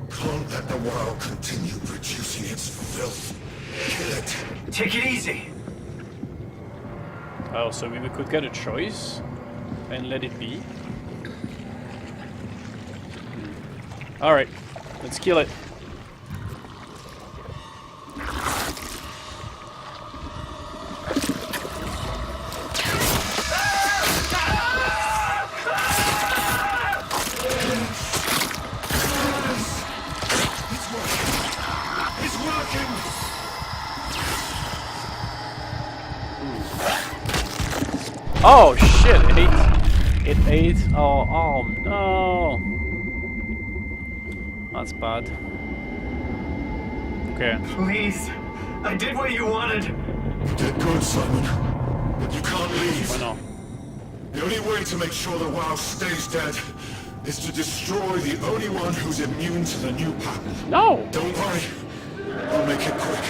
[SPEAKER 19] Can't let the world continue producing its filth. Kill it.
[SPEAKER 11] Take it easy.
[SPEAKER 1] Oh, so we could get a choice and let it be. Alright, let's kill it.
[SPEAKER 19] It's working.
[SPEAKER 1] Oh shit, it ate. Oh no. That's bad. Okay.
[SPEAKER 11] Please. I did what you wanted.
[SPEAKER 19] You did good, Simon. But you can't leave.
[SPEAKER 1] Why not?
[SPEAKER 19] The only way to make sure the WoW stays dead is to destroy the only one who's immune to the new pattern.
[SPEAKER 1] No!
[SPEAKER 19] Don't worry. I'll make it quick.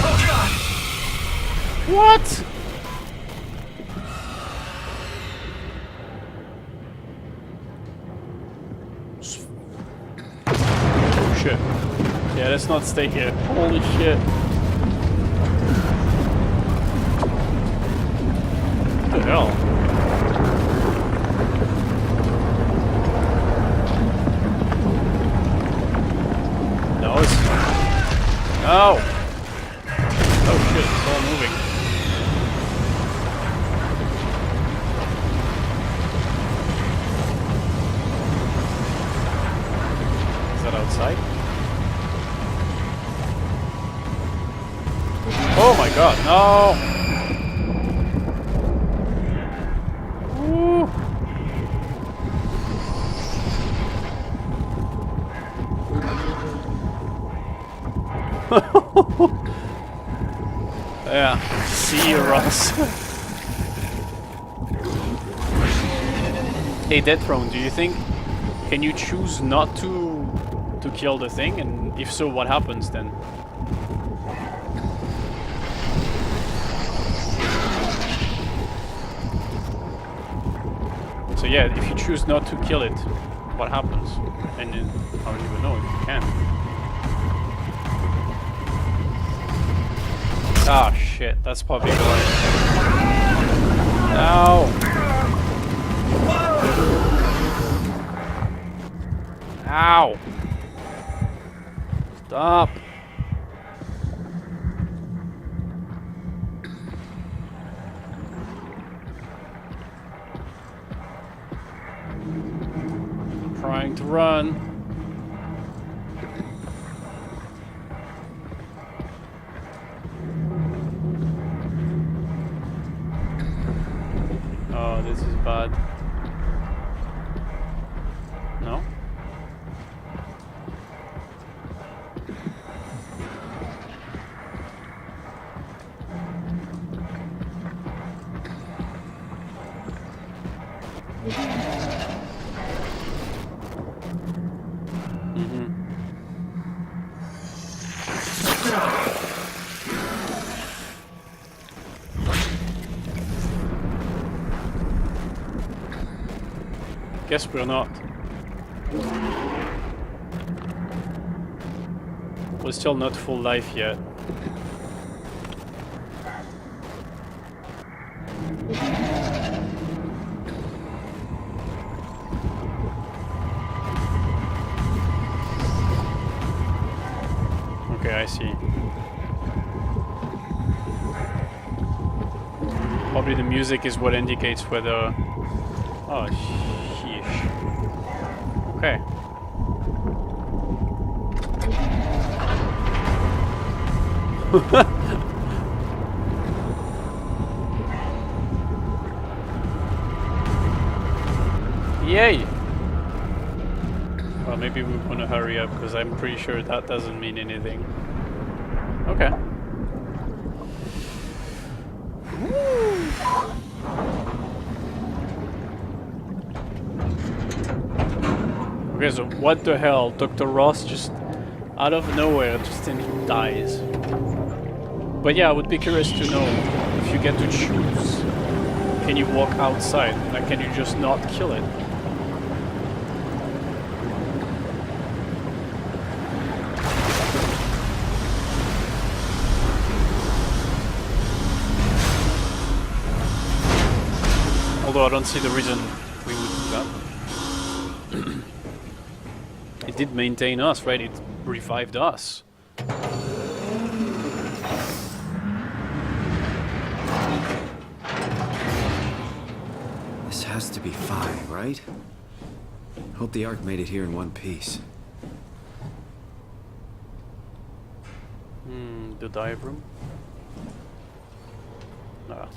[SPEAKER 11] Oh god!
[SPEAKER 1] What? Oh shit. Yeah, let's not stay here. Holy shit. What the hell? No, it's... No! Oh shit, it's all moving. Is that outside? Oh my god, no! Woo. Yeah, see you, Ross. Hey, Death Throne, do you think... Can you choose not to kill the thing? And if so, what happens then? So yeah, if you choose not to kill it, what happens? And I don't even know if you can. Ah, shit, that's probably going. No! Ow! Stop! trying to run. Oh, this is bad. No? Guess we're not. We're still not full life yet. Okay, I see. Probably the music is what indicates whether... Oh, sheesh. Okay. Yay! Well, maybe we want to hurry up because I'm pretty sure that doesn't mean anything. Okay. Okay, so what the hell? Dr. Ross just out of nowhere just dies. But yeah, I would be curious to know if you get to choose. Can you walk outside? Like, can you just not kill it? Although I don't see the reason we would do that. It did maintain us, right? It revived us.
[SPEAKER 3] This has to be Phi, right? Hope the Ark made it here in one piece.
[SPEAKER 1] The dive room? No.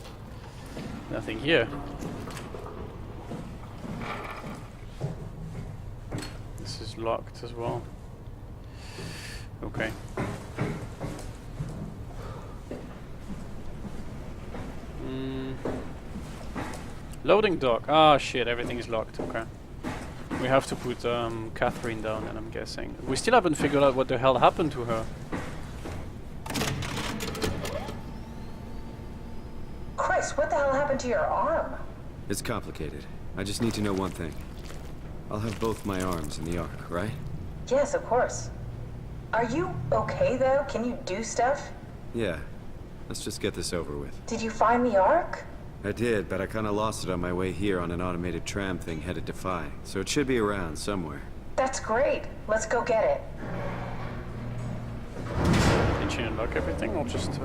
[SPEAKER 1] Nothing here. This is locked as well. Okay. Loading dock. Ah, shit, everything is locked. Okay. We have to put Catherine down, and I'm guessing. We still haven't figured out what the hell happened to her.
[SPEAKER 2] Chris, what the hell happened to your arm?
[SPEAKER 3] It's complicated. I just need to know one thing. I'll have both my arms in the Ark, right?
[SPEAKER 2] Yes, of course. Are you okay, though? Can you do stuff?
[SPEAKER 3] Yeah. Let's just get this over with.
[SPEAKER 2] Did you find the Ark?
[SPEAKER 3] I did, but I kinda lost it on my way here on an automated tram thing headed to Phi. So it should be around somewhere.
[SPEAKER 2] That's great. Let's go get it.
[SPEAKER 1] Did she unlock everything, or just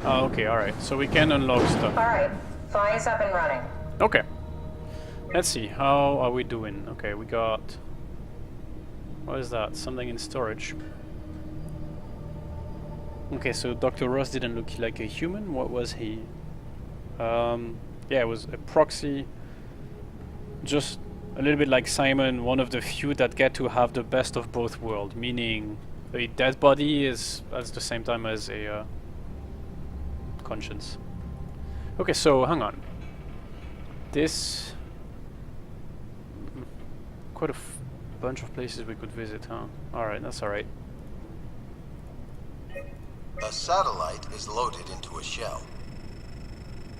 [SPEAKER 1] Oh, okay, alright. So we can unlock stuff.
[SPEAKER 2] Alright. Phi is up and running.
[SPEAKER 1] Okay. Let's see. How are we doing? Okay, we got... What is that? Something in storage. Okay, so Dr. Ross didn't look like a human. What was he? Yeah, it was a proxy. Just a little bit like Simon, one of the few that get to have the best of both worlds. Meaning, a dead body is at the same time as a conscience. Okay, so hang on. This... Quite a bunch of places we could visit, huh? Alright, that's alright.
[SPEAKER 20] A satellite is loaded into a shell.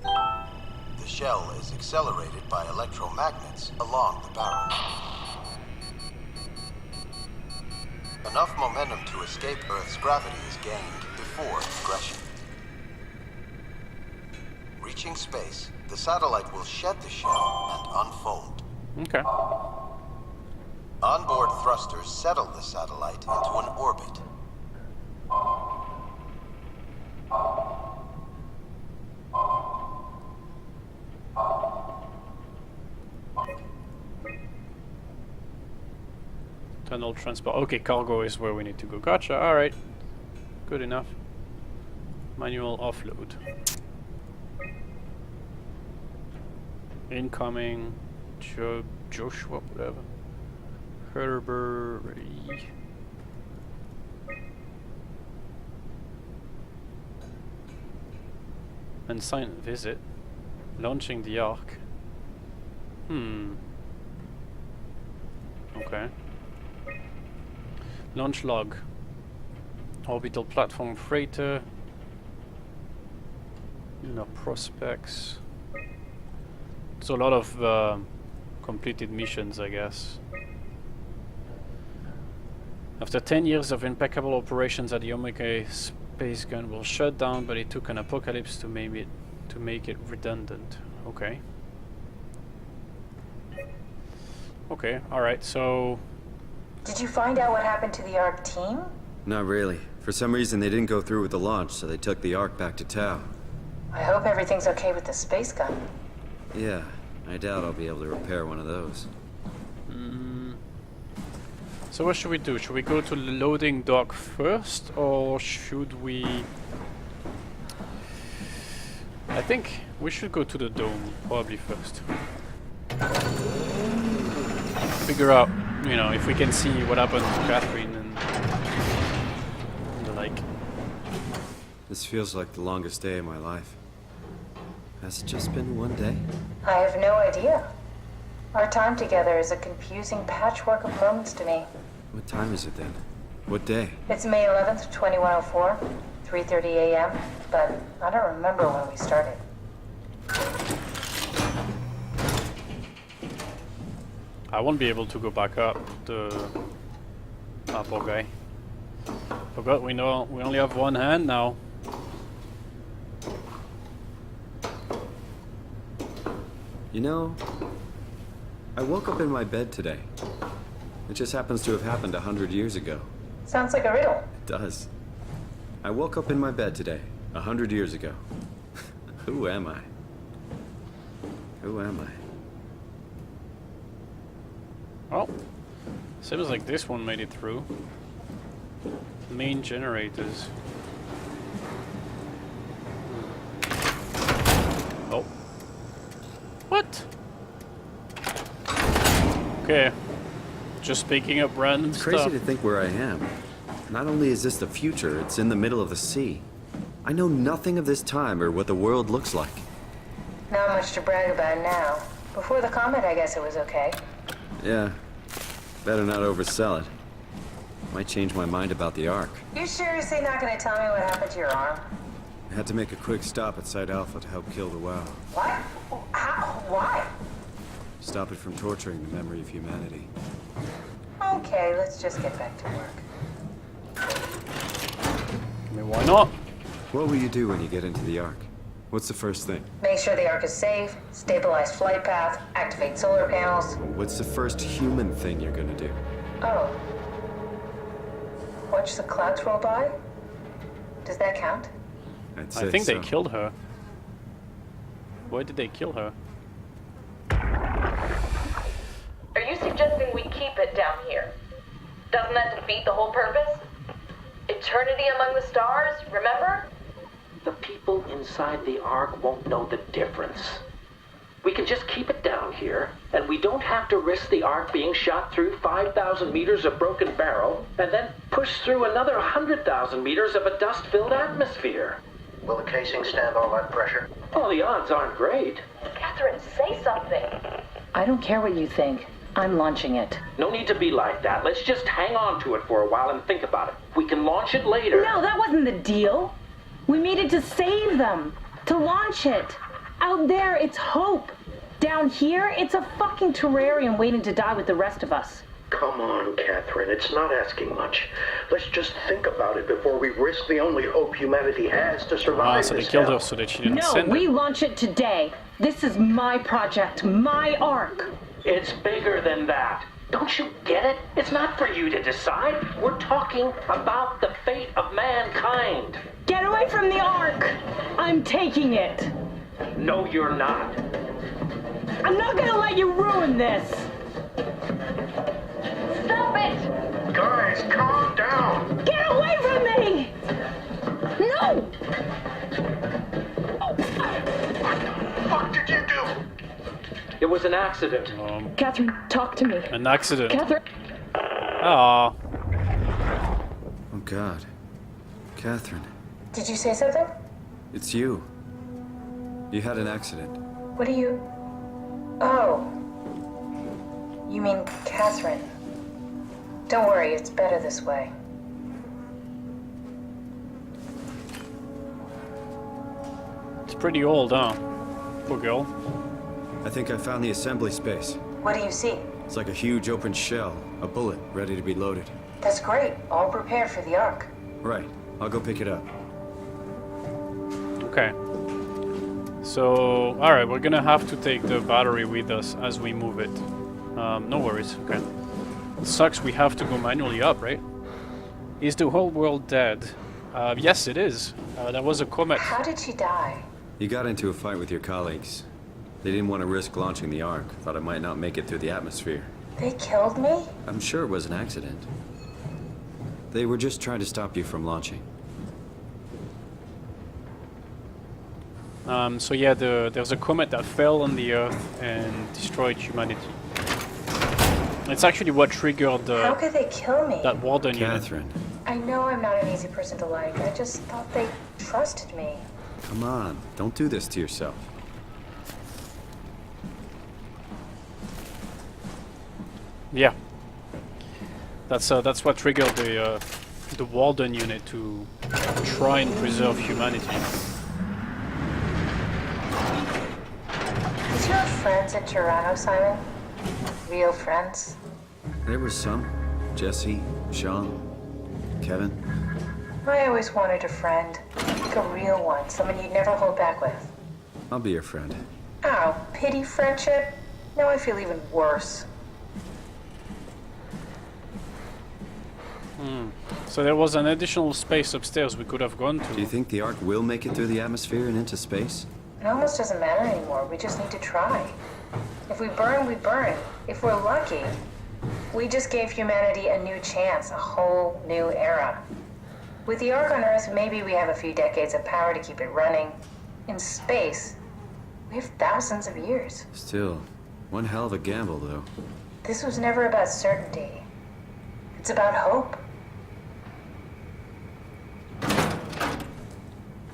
[SPEAKER 20] The shell is accelerated by electromagnets along the barrel. Enough momentum to escape Earth's gravity is gained before regression. Reaching space, the satellite will shed the shell and unfold.
[SPEAKER 1] Okay.
[SPEAKER 20] Onboard thrusters settle the satellite into an orbit.
[SPEAKER 1] Tunnel transport. Okay, cargo is where we need to go. Gotcha. Alright. Good enough. Manual offload. Incoming. Joshua, whatever. Herbert. Unsigned visit. Launching the Ark. Okay. Launch log. Orbital platform freighter. No prospects. So a lot of completed missions, I guess. After 10 years of impeccable operations at the Omega space gun will shut down, but it took an apocalypse to make it redundant. Okay. Okay, alright, so...
[SPEAKER 15] Did you find out what happened to the ARC team?
[SPEAKER 3] Not really. For some reason they didn't go through with the launch, so they took the Ark back to Tau.
[SPEAKER 15] I hope everything's okay with the space gun.
[SPEAKER 3] Yeah, I doubt I'll be able to repair one of those.
[SPEAKER 1] So what should we do? Should we go to the loading dock first, or should we... I think we should go to the dome, probably first. Figure out, you know, if we can see what happened to Catherine and the like.
[SPEAKER 3] This feels like the longest day of my life. Has it just been one day?
[SPEAKER 15] I have no idea. Our time together is a confusing patchwork of moments to me.
[SPEAKER 3] What time is it then? What day?
[SPEAKER 15] It's May 11th, 2104, 3:30 a.m., but I don't remember when we started.
[SPEAKER 1] I won't be able to go back up the poor guy. Forgot we only have one hand now.
[SPEAKER 3] You know, I woke up in my bed today. It just happens to have happened 100 years ago.
[SPEAKER 15] Sounds like a riddle.
[SPEAKER 3] It does. I woke up in my bed today, 100 years ago. Who am I? Who am I?
[SPEAKER 1] Oh, seems like this one made it through. Main generators. Oh. What? Okay. Just picking up random
[SPEAKER 3] It's
[SPEAKER 1] stuff.
[SPEAKER 3] crazy to think where I am. Not only is this the future, it's in the middle of the sea. I know nothing of this time or what the world looks like.
[SPEAKER 15] Not much to brag about now. Before the comet, I guess it was okay.
[SPEAKER 3] Yeah. Better not oversell it. Might change my mind about the Ark.
[SPEAKER 15] You seriously not gonna tell me what happened to your arm?
[SPEAKER 3] I had to make a quick stop at Site Alpha to help kill the WoW.
[SPEAKER 15] What? How? Why?
[SPEAKER 3] Stop it from torturing the memory of humanity.
[SPEAKER 15] Okay, let's just get back to work.
[SPEAKER 1] I mean, why not?
[SPEAKER 3] What will you do when you get into the Ark? What's the first thing?
[SPEAKER 15] Make sure the Ark is safe, stabilize flight path, activate solar panels.
[SPEAKER 3] What's the first human thing you're gonna do?
[SPEAKER 15] Oh. Watch the clouds roll by? Does that count?
[SPEAKER 3] I'd
[SPEAKER 1] I
[SPEAKER 3] say
[SPEAKER 1] think
[SPEAKER 3] so.
[SPEAKER 1] they killed her. Why did they kill her?
[SPEAKER 6] Are you suggesting we keep it down here? Doesn't that defeat the whole purpose? Eternity among the stars, remember?
[SPEAKER 5] The people inside the Ark won't know the difference. We can just keep it down here, and we don't have to risk the Ark being shot through 5,000 meters of broken barrel, and then push through another 100,000 meters of a dust-filled atmosphere.
[SPEAKER 20] Will the casing stand all that pressure?
[SPEAKER 5] Well, the odds aren't great.
[SPEAKER 6] Catherine, say something.
[SPEAKER 4] I don't care what you think. I'm launching it.
[SPEAKER 5] No need to be like that. Let's just hang on to it for a while and think about it. We can launch it later.
[SPEAKER 21] No, that wasn't the deal. We needed to save them. To launch it. Out there, it's hope. Down here, it's a fucking terrarium waiting to die with the rest of us.
[SPEAKER 17] Come on, Catherine. It's not asking much. Let's just think about it before we risk the only hope humanity has to survive
[SPEAKER 1] So they
[SPEAKER 17] this
[SPEAKER 1] killed
[SPEAKER 17] hell.
[SPEAKER 1] her so that she didn't
[SPEAKER 21] No,
[SPEAKER 1] send
[SPEAKER 21] we
[SPEAKER 1] them.
[SPEAKER 21] launch it today. This is my project, my Ark.
[SPEAKER 5] It's bigger than that. Don't you get it? It's not for you to decide. We're talking about the fate of mankind.
[SPEAKER 21] Get away from the Ark. I'm taking it.
[SPEAKER 5] No, you're not.
[SPEAKER 21] I'm not gonna let you ruin this.
[SPEAKER 6] Stop it!
[SPEAKER 18] Guys, calm down.
[SPEAKER 21] Get away from me! No!
[SPEAKER 18] What did you do?
[SPEAKER 5] It was an accident.
[SPEAKER 21] Catherine, talk to me.
[SPEAKER 1] An accident.
[SPEAKER 21] Catherine.
[SPEAKER 1] Ah.
[SPEAKER 3] Oh God. Catherine.
[SPEAKER 2] Did you say something?
[SPEAKER 3] It's you. You had an accident.
[SPEAKER 2] What do you... Oh. You mean Catherine. Don't worry, it's better this way.
[SPEAKER 1] It's pretty old, huh? Poor girl.
[SPEAKER 3] I think I found the assembly space.
[SPEAKER 2] What do you see?
[SPEAKER 3] It's like a huge open shell. A bullet ready to be loaded.
[SPEAKER 2] That's great. All prepared for the Ark.
[SPEAKER 3] Right. I'll go pick it up.
[SPEAKER 1] Okay. So, alright, we're gonna have to take the battery with us as we move it. No worries, okay. It sucks we have to go manually up, right? Is the whole world dead? Yes, it is. There was a comet.
[SPEAKER 2] How did she die?
[SPEAKER 3] You got into a fight with your colleagues. They didn't want to risk launching the Ark. Thought it might not make it through the atmosphere.
[SPEAKER 2] They killed me?
[SPEAKER 3] I'm sure it was an accident. They were just trying to stop you from launching.
[SPEAKER 1] So yeah, there's a comet that fell on the Earth and destroyed humanity. It's actually what triggered
[SPEAKER 2] How could they kill me?
[SPEAKER 1] that warden unit.
[SPEAKER 3] Catherine,
[SPEAKER 2] I know I'm not an easy person to like. I just thought they trusted me.
[SPEAKER 3] come on. Don't do this to yourself.
[SPEAKER 1] Yeah. That's what triggered the warden unit to try and preserve humanity.
[SPEAKER 2] Did you have friends in Toronto, Simon? Real friends?
[SPEAKER 3] There was some. Jesse, Sean, Kevin.
[SPEAKER 2] I always wanted a friend. Like a real one. Someone you'd never hold back with.
[SPEAKER 3] I'll be your friend.
[SPEAKER 2] Ow, pity friendship? Now I feel even worse.
[SPEAKER 1] So there was an additional space upstairs we could have gone to.
[SPEAKER 3] Do you think the Ark will make it through the atmosphere and into space?
[SPEAKER 2] It almost doesn't matter anymore. We just need to try. If we burn, we burn. If we're lucky, we just gave humanity a new chance, a whole new era. With the Ark on Earth, maybe we have a few decades of power to keep it running. In space, we have thousands of years.
[SPEAKER 3] Still, one hell of a gamble, though.
[SPEAKER 2] This was never about certainty. It's about hope.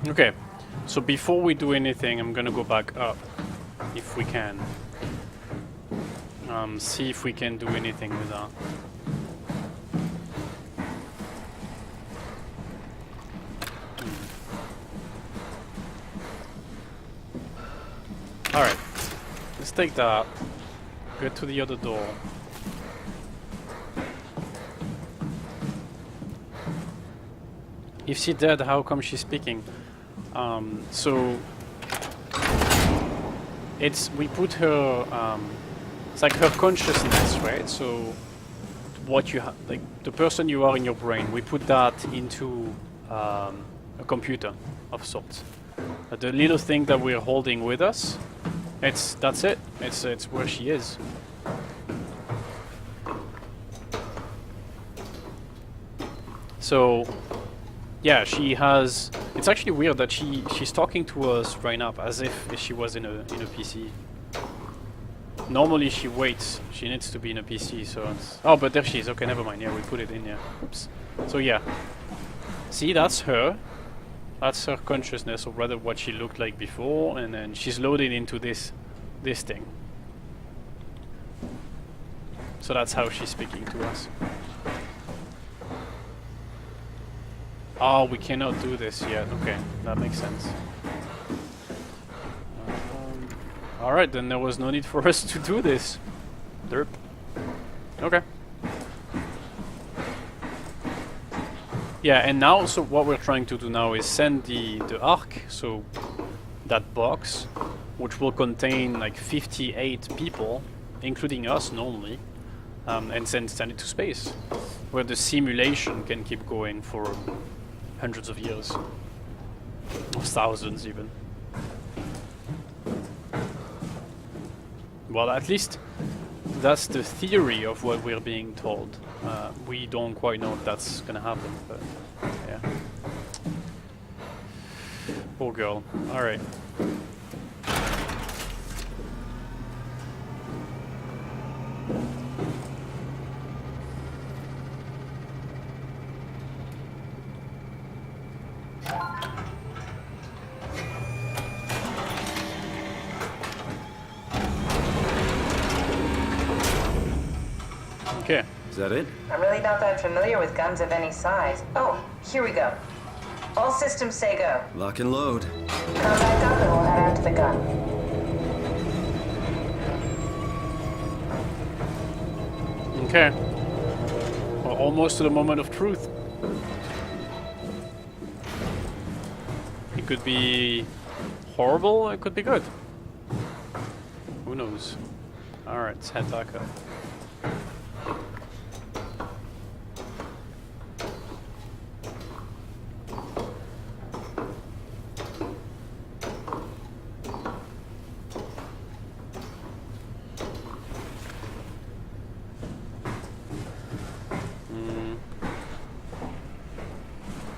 [SPEAKER 1] Okay, so before we do anything, I'm gonna go back up, if we can. See if we can do anything with that. Alright, let's take that, get to the other door. If she's dead, how come she's speaking? So we put her, it's like her consciousness, right? So what you have, like the person you are in your brain, we put that into a computer of sorts. The little thing that we're holding with us, that's it. It's where she is. So yeah, she has. It's actually weird that she's talking to us right now as if she was in a PC. Normally she waits. She needs to be in a PC. So it's, oh, but there she is. Okay, never mind. Yeah, we put it in. Yeah. Oops. So yeah. See, that's her. That's her consciousness, or rather, what she looked like before, and then she's loaded into this thing. So that's how she's speaking to us. Oh, we cannot do this yet. Okay, that makes sense. Alright, then there was no need for us to do this. Derp. Okay. Yeah, and now, so what we're trying to do now is send the Ark, so that box, which will contain like 58 people, including us normally, and send it to space, where the simulation can keep going for hundreds of years, or thousands even. Well, at least that's the theory of what we're being told. We don't quite know if that's gonna happen, but yeah. Poor girl. Alright. Okay.
[SPEAKER 3] Is that it?
[SPEAKER 2] I'm really not that familiar with guns of any size. Oh, here we go. All systems say go.
[SPEAKER 3] Lock and load.
[SPEAKER 2] Come back up and we'll head out to the gun.
[SPEAKER 1] Okay. We're almost to the moment of truth. It could be horrible, it could be good. Who knows? Alright, let's head back up.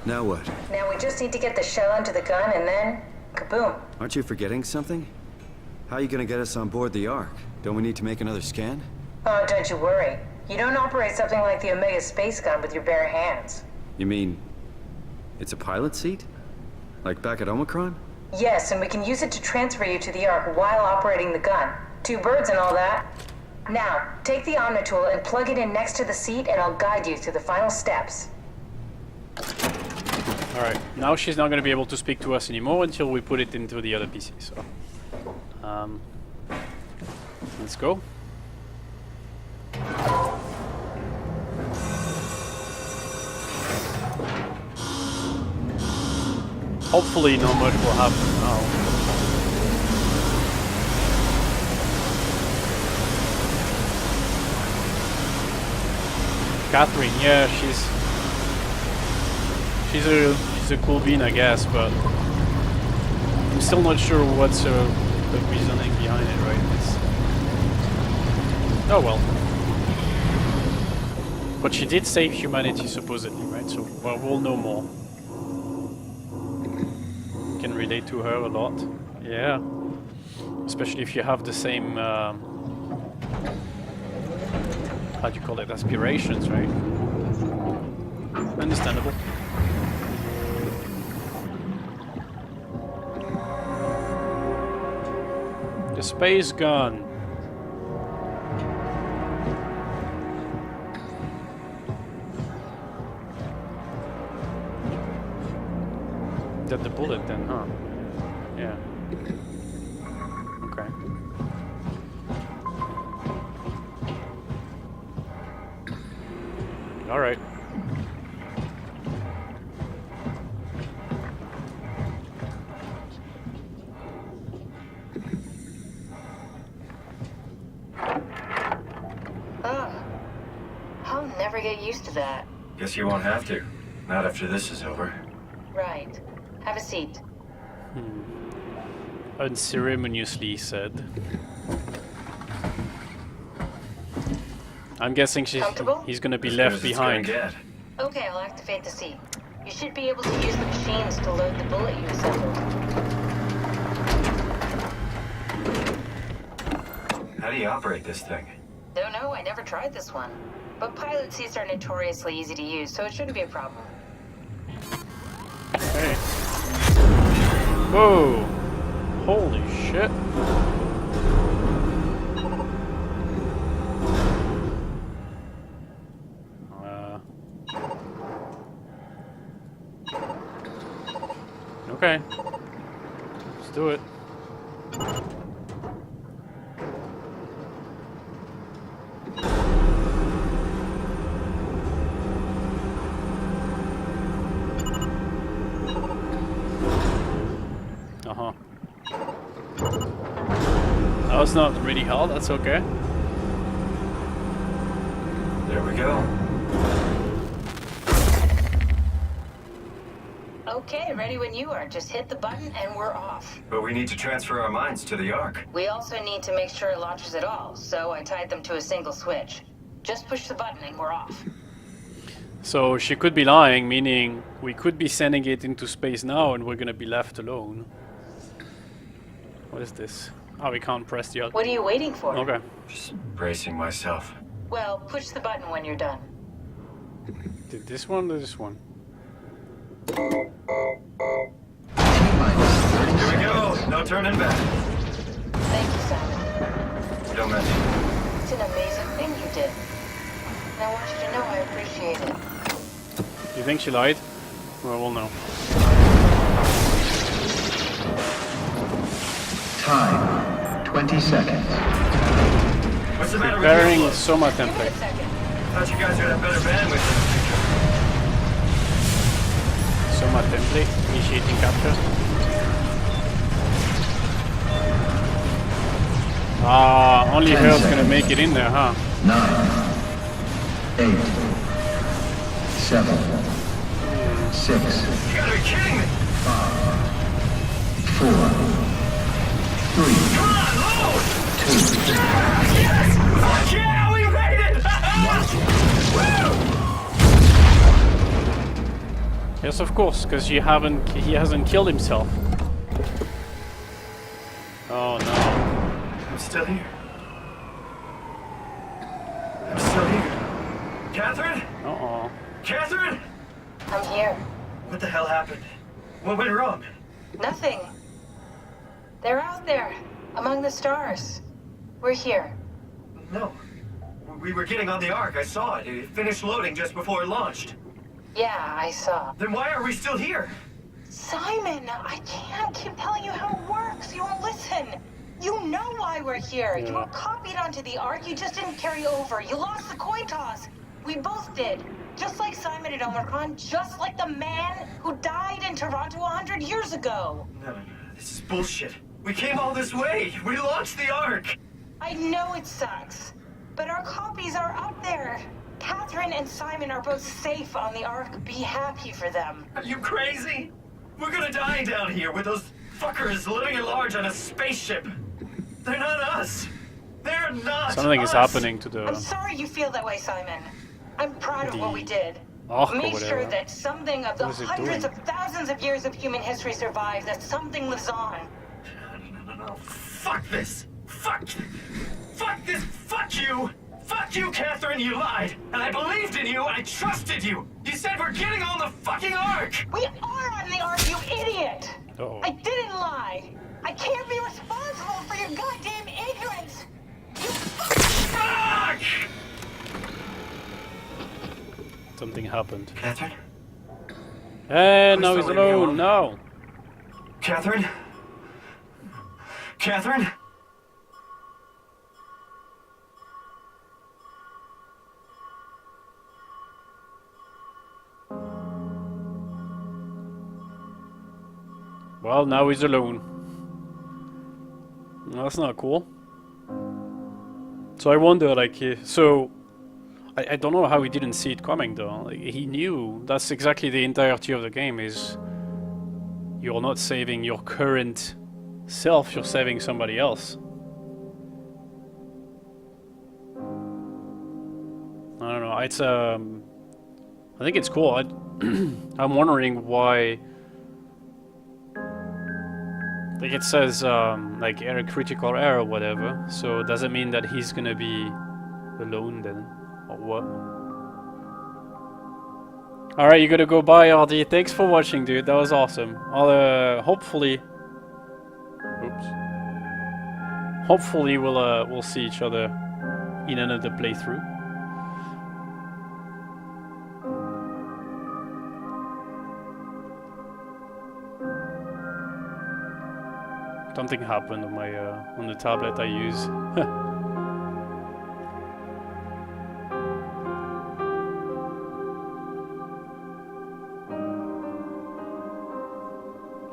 [SPEAKER 3] Now what?
[SPEAKER 2] Now we just need to get the shell onto the gun and then, kaboom.
[SPEAKER 3] Aren't you forgetting something? How are you gonna get us on board the Ark? Don't we need to make another scan?
[SPEAKER 2] Oh, don't you worry. You don't operate something like the Omega space gun with your bare hands.
[SPEAKER 3] You mean it's a pilot seat? Like back at Omicron?
[SPEAKER 2] Yes, and we can use it to transfer you to the Ark while operating the gun. 2 birds and all that. Now, take the Omnitool and plug it in next to the seat and I'll guide you through the final steps.
[SPEAKER 1] Alright, now she's not going to be able to speak to us anymore until we put it into the other PC, so... let's go. Hopefully not much will happen now. Catherine, yeah, she's a cool bean, I guess, but I'm still not sure what's the reasoning behind it, right? Oh well. But she did save humanity, supposedly, right? So well, we'll know more. Can relate to her a lot. Yeah. Especially if you have the same, how do you call it, aspirations, right? Understandable. The space gun. That the bullet then, huh? Yeah. Okay. All right.
[SPEAKER 4] Get used to that.
[SPEAKER 11] Guess you won't have to. Not after this is over.
[SPEAKER 4] Right. Have a seat.
[SPEAKER 1] Unceremoniously said. I'm guessing he's gonna be left behind.
[SPEAKER 4] Okay, I'll activate the seat. You should be able to use the machines to load the bullet you assembled.
[SPEAKER 11] How do you operate this thing?
[SPEAKER 4] Don't know, I never tried this one. But pilot seats are notoriously easy to use, so it shouldn't be a problem.
[SPEAKER 1] Okay. Whoa! Holy shit! Okay. Let's do it. That was not really hard, that's okay.
[SPEAKER 11] There we go.
[SPEAKER 4] Okay, ready when you are. Just hit the button and we're off.
[SPEAKER 11] But we need to transfer our minds to the Ark.
[SPEAKER 4] We also need to make sure it launches at all, so I tied them to a single switch.
[SPEAKER 2] Just push the button and we're off.
[SPEAKER 1] So she could be lying, meaning we could be sending it into space now and we're gonna be left alone. What is this? Oh, we can't press the other.
[SPEAKER 2] What are you waiting for?
[SPEAKER 1] Okay.
[SPEAKER 11] Just bracing myself.
[SPEAKER 2] Well, push the button when you're done.
[SPEAKER 1] Did this one or this one?
[SPEAKER 11] Here we go. No turning back.
[SPEAKER 2] Thank you, Simon.
[SPEAKER 11] Don't mention it.
[SPEAKER 2] It's an amazing thing you did. And I want you to know I appreciate it.
[SPEAKER 1] You think she lied? Well, we'll know.
[SPEAKER 17] Time, 20 seconds.
[SPEAKER 11] What's the matter
[SPEAKER 1] Preparing
[SPEAKER 11] with you?
[SPEAKER 1] SOMA template.
[SPEAKER 11] Thought you guys would have better bandwidth in the future.
[SPEAKER 1] SOMA template. Initiating capture. Ah, only her's gonna make it in there, huh?
[SPEAKER 17] 9, 8, 7, 6.
[SPEAKER 11] You gotta be kidding me!
[SPEAKER 17] 5, 4, 3,
[SPEAKER 11] Come on, load!
[SPEAKER 17] 2.
[SPEAKER 11] Yes! Fuck yeah, we made it!
[SPEAKER 1] Yes, of course, because he hasn't killed himself. Oh no.
[SPEAKER 11] I'm still here. I'm still here. Catherine?
[SPEAKER 1] Uh-oh.
[SPEAKER 11] Catherine?
[SPEAKER 2] I'm here.
[SPEAKER 11] What the hell happened? What went wrong?
[SPEAKER 2] Nothing. They're out there, among the stars. We're here.
[SPEAKER 11] No. We were getting on the Ark. I saw it. It finished loading just before it launched.
[SPEAKER 2] Yeah, I saw.
[SPEAKER 11] Then why are we still here?
[SPEAKER 2] Simon, I can't keep telling you how it works. You won't listen. You know why we're here. You were copied onto the Ark. You just didn't carry over. You lost the coin toss. We both did. Just like Simon at Omicron. Just like the man who died in Toronto 100 years ago.
[SPEAKER 11] No. This is bullshit. We came all this way. We launched the Ark.
[SPEAKER 2] I know it sucks, but our copies are up there. Catherine and Simon are both safe on the Ark. Be happy for them.
[SPEAKER 11] Are you crazy? We're gonna die down here with those fuckers living at large on a spaceship. They're not us. They're not
[SPEAKER 1] Something
[SPEAKER 11] us.
[SPEAKER 1] is happening to the...
[SPEAKER 2] I'm sorry you feel that way, Simon. I'm proud of what we did.
[SPEAKER 1] Ark or
[SPEAKER 2] Made
[SPEAKER 1] whatever.
[SPEAKER 2] sure that something of the
[SPEAKER 1] What is it
[SPEAKER 2] hundreds
[SPEAKER 1] doing?
[SPEAKER 2] of thousands of years of human history survives, that something lives on.
[SPEAKER 11] No. Fuck this. Fuck this. Fuck you. Fuck you, Catherine. You lied. And I believed in you. I trusted you. You said we're getting on the fucking Ark.
[SPEAKER 2] We are on the Ark, you idiot!
[SPEAKER 1] Uh-oh.
[SPEAKER 2] I didn't lie. I can't be responsible for your goddamn ignorance. You
[SPEAKER 11] Fuck!
[SPEAKER 1] Something happened.
[SPEAKER 11] Catherine?
[SPEAKER 1] And now
[SPEAKER 11] Please
[SPEAKER 1] he's
[SPEAKER 11] don't leave me
[SPEAKER 1] alone.
[SPEAKER 11] alone.
[SPEAKER 1] No.
[SPEAKER 11] Catherine? Catherine?
[SPEAKER 1] Well, now he's alone. That's not cool. So I wonder, like, I don't know how he didn't see it coming, though. Like, he knew. That's exactly the entirety of the game, is you're not saving your current self, you're saving somebody else. I don't know, it's, I think it's cool. I'm wondering why... Like it says, like error, critical error, whatever. So does it mean that he's gonna be alone then, or what? All right, you gotta go. Bye, RD. Thanks for watching, dude. That was awesome. I'll hopefully, hopefully we'll see each other in another playthrough. Something happened on my on the tablet I use.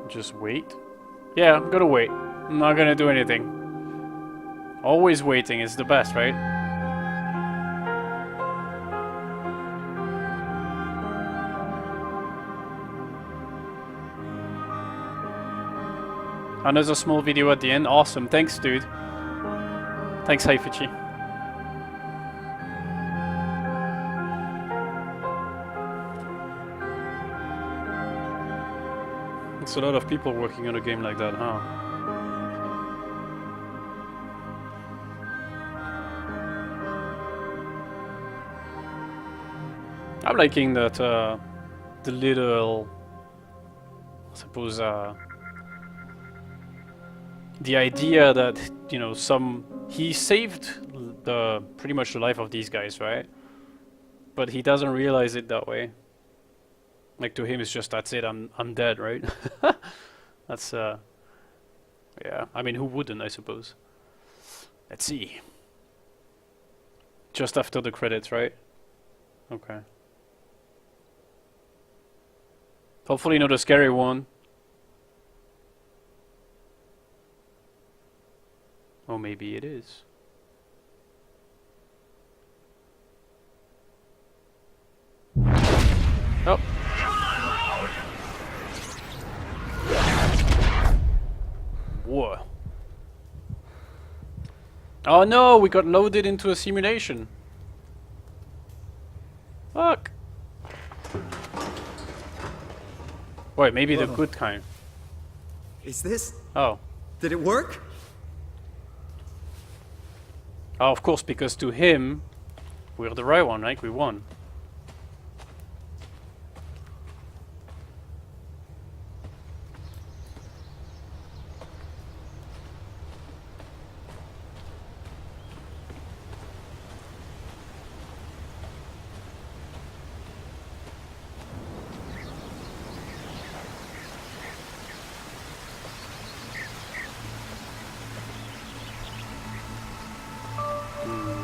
[SPEAKER 1] Just wait. Yeah, I'm gonna wait. I'm not gonna do anything. Always waiting is the best, right? And there's a small video at the end. Awesome. Thanks, dude. Thanks, Haifuchi. It's a lot of people working on a game like that, huh? I'm liking that the little, I suppose, the idea that, you know, he saved pretty much the life of these guys, right? But he doesn't realize it that way. Like, to him it's just, that's it, I'm dead, right? That's yeah, I mean, who wouldn't, I suppose. Let's see. Just after the credits, right? Okay. Hopefully not a scary one. Or maybe it is. Oh. Whoa. Oh no, we got loaded into a simulation. Fuck. Wait, maybe the good kind.
[SPEAKER 3] Is this?
[SPEAKER 1] Oh.
[SPEAKER 3] Did it work?
[SPEAKER 1] Oh, of course, because to him, we're the right one, right? We won.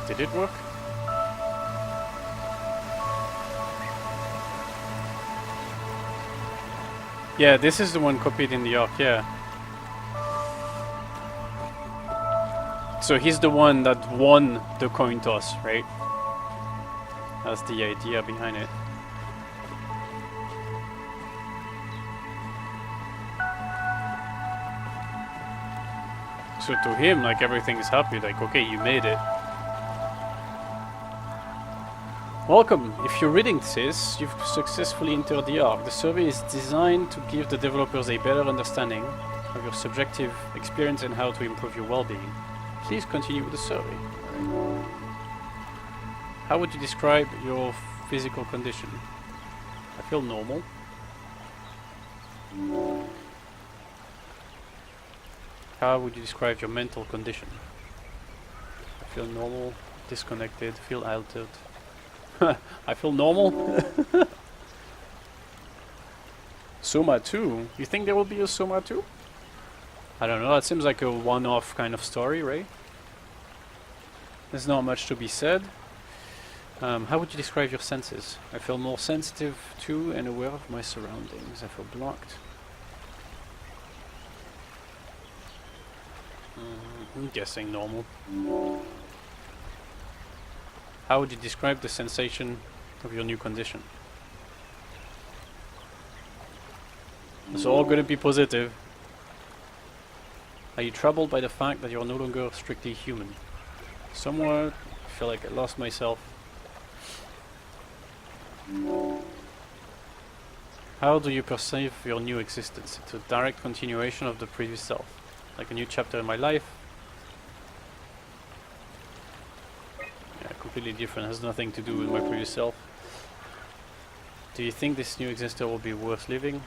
[SPEAKER 1] Did it work? Yeah, this is the one copied in the Ark, yeah. So he's the one that won the coin toss, right? That's the idea behind it. So to him, like, everything is happy, like, okay, you made it. Welcome. If you're reading this, you've successfully entered the Ark. The survey is designed to give the developers a better understanding of your subjective experience and how to improve your well-being. Please continue with the survey. Right. How would you describe your physical condition? I feel normal. How would you describe your mental condition? I feel normal, disconnected, feel altered. I feel normal. SOMA 2? You think there will be a SOMA 2? I don't know, that seems like a one-off kind of story, right? There's not much to be said. How would you describe your senses? I feel more sensitive to and aware of my surroundings. I feel blocked. I'm guessing normal. How would you describe the sensation of your new condition? It's all going to be positive. Are you troubled by the fact that you're no longer strictly human? Somewhat, I feel like I lost myself. How do you perceive your new existence? It's a direct continuation of the previous self, like a new chapter in my life. Yeah, completely different, has nothing to do with my previous self. Do you think this new existence will be worth living?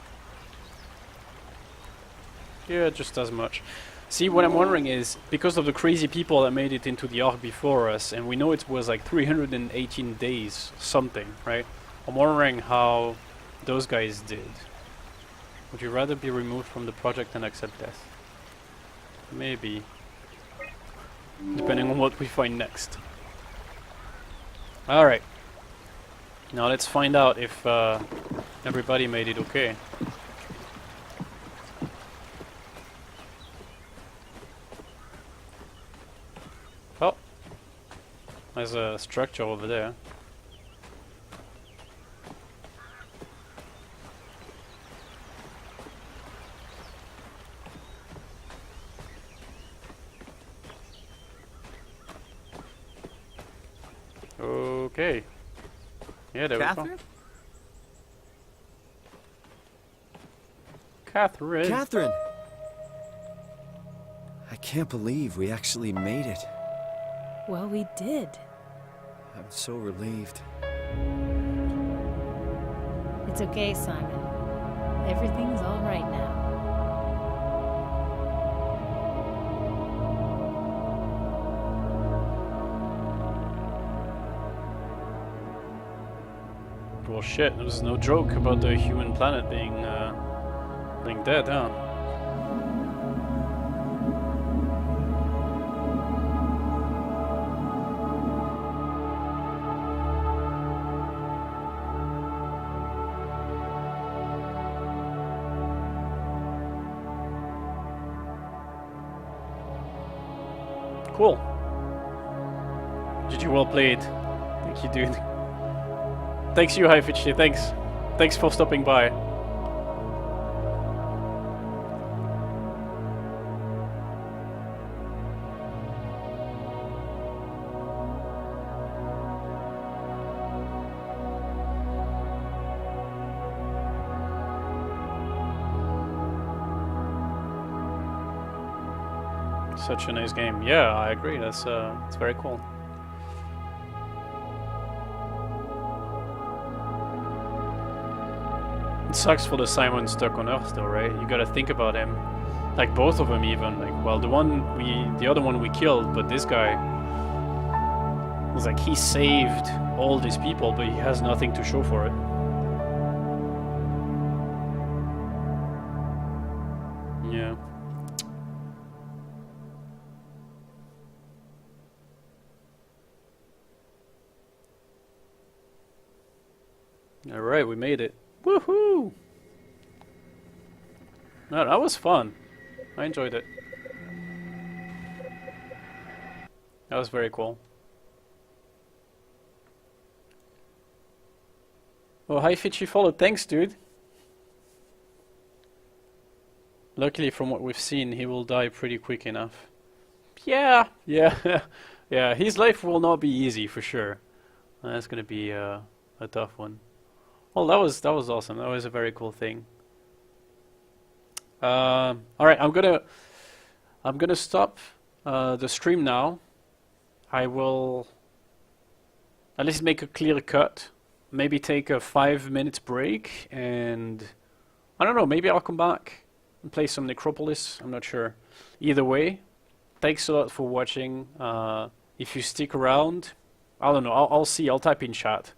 [SPEAKER 1] Yeah, just as much. See, what I'm wondering is, because of the crazy people that made it into the Ark before us, and we know it was like 318 days something, right? I'm wondering how those guys did. Would you rather be removed from the project and accept death? Maybe. Depending on what we find next. Alright. Now let's find out if everybody made it okay. Oh. There's a structure over there. Okay. Yeah, there we go. Catherine.
[SPEAKER 3] Catherine! I can't believe we actually made it.
[SPEAKER 13] Well, we did.
[SPEAKER 3] I'm so relieved.
[SPEAKER 13] It's okay, Simon. Everything's all right now.
[SPEAKER 1] Well, shit, there was no joke about the human planet being dead, huh? Cool. GG, well played. Thank you, dude. Thanks you, Haifichi. Thanks for stopping by. Such a nice game. Yeah, I agree. That's it's very cool. It sucks for the Simon stuck on Earth, though, right? You gotta think about him, like both of them, even. Like, well, the other one we killed, but this guy was like he saved all these people, but he has nothing to show for it. Yeah. Alright, we made it. Woohoo! No, that was fun. I enjoyed it. That was very cool. Oh, hi Fitchy followed. Thanks, dude. Luckily, from what we've seen, he will die pretty quick enough. Yeah, yeah, yeah. His life will not be easy for sure. That's gonna be a tough one. Well, that was awesome. That was a very cool thing. All right, I'm gonna stop the stream now. I will at least make a clear cut. Maybe take a 5 minute break, and I don't know. Maybe I'll come back and play some Necropolis. I'm not sure. Either way, thanks a lot for watching. If you stick around, I don't know. I'll see. I'll type in chat.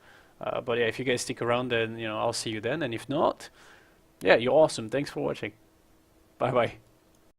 [SPEAKER 1] But yeah, if you guys stick around, then I'll see you then. And if not, yeah, you're awesome. Thanks for watching. Bye bye.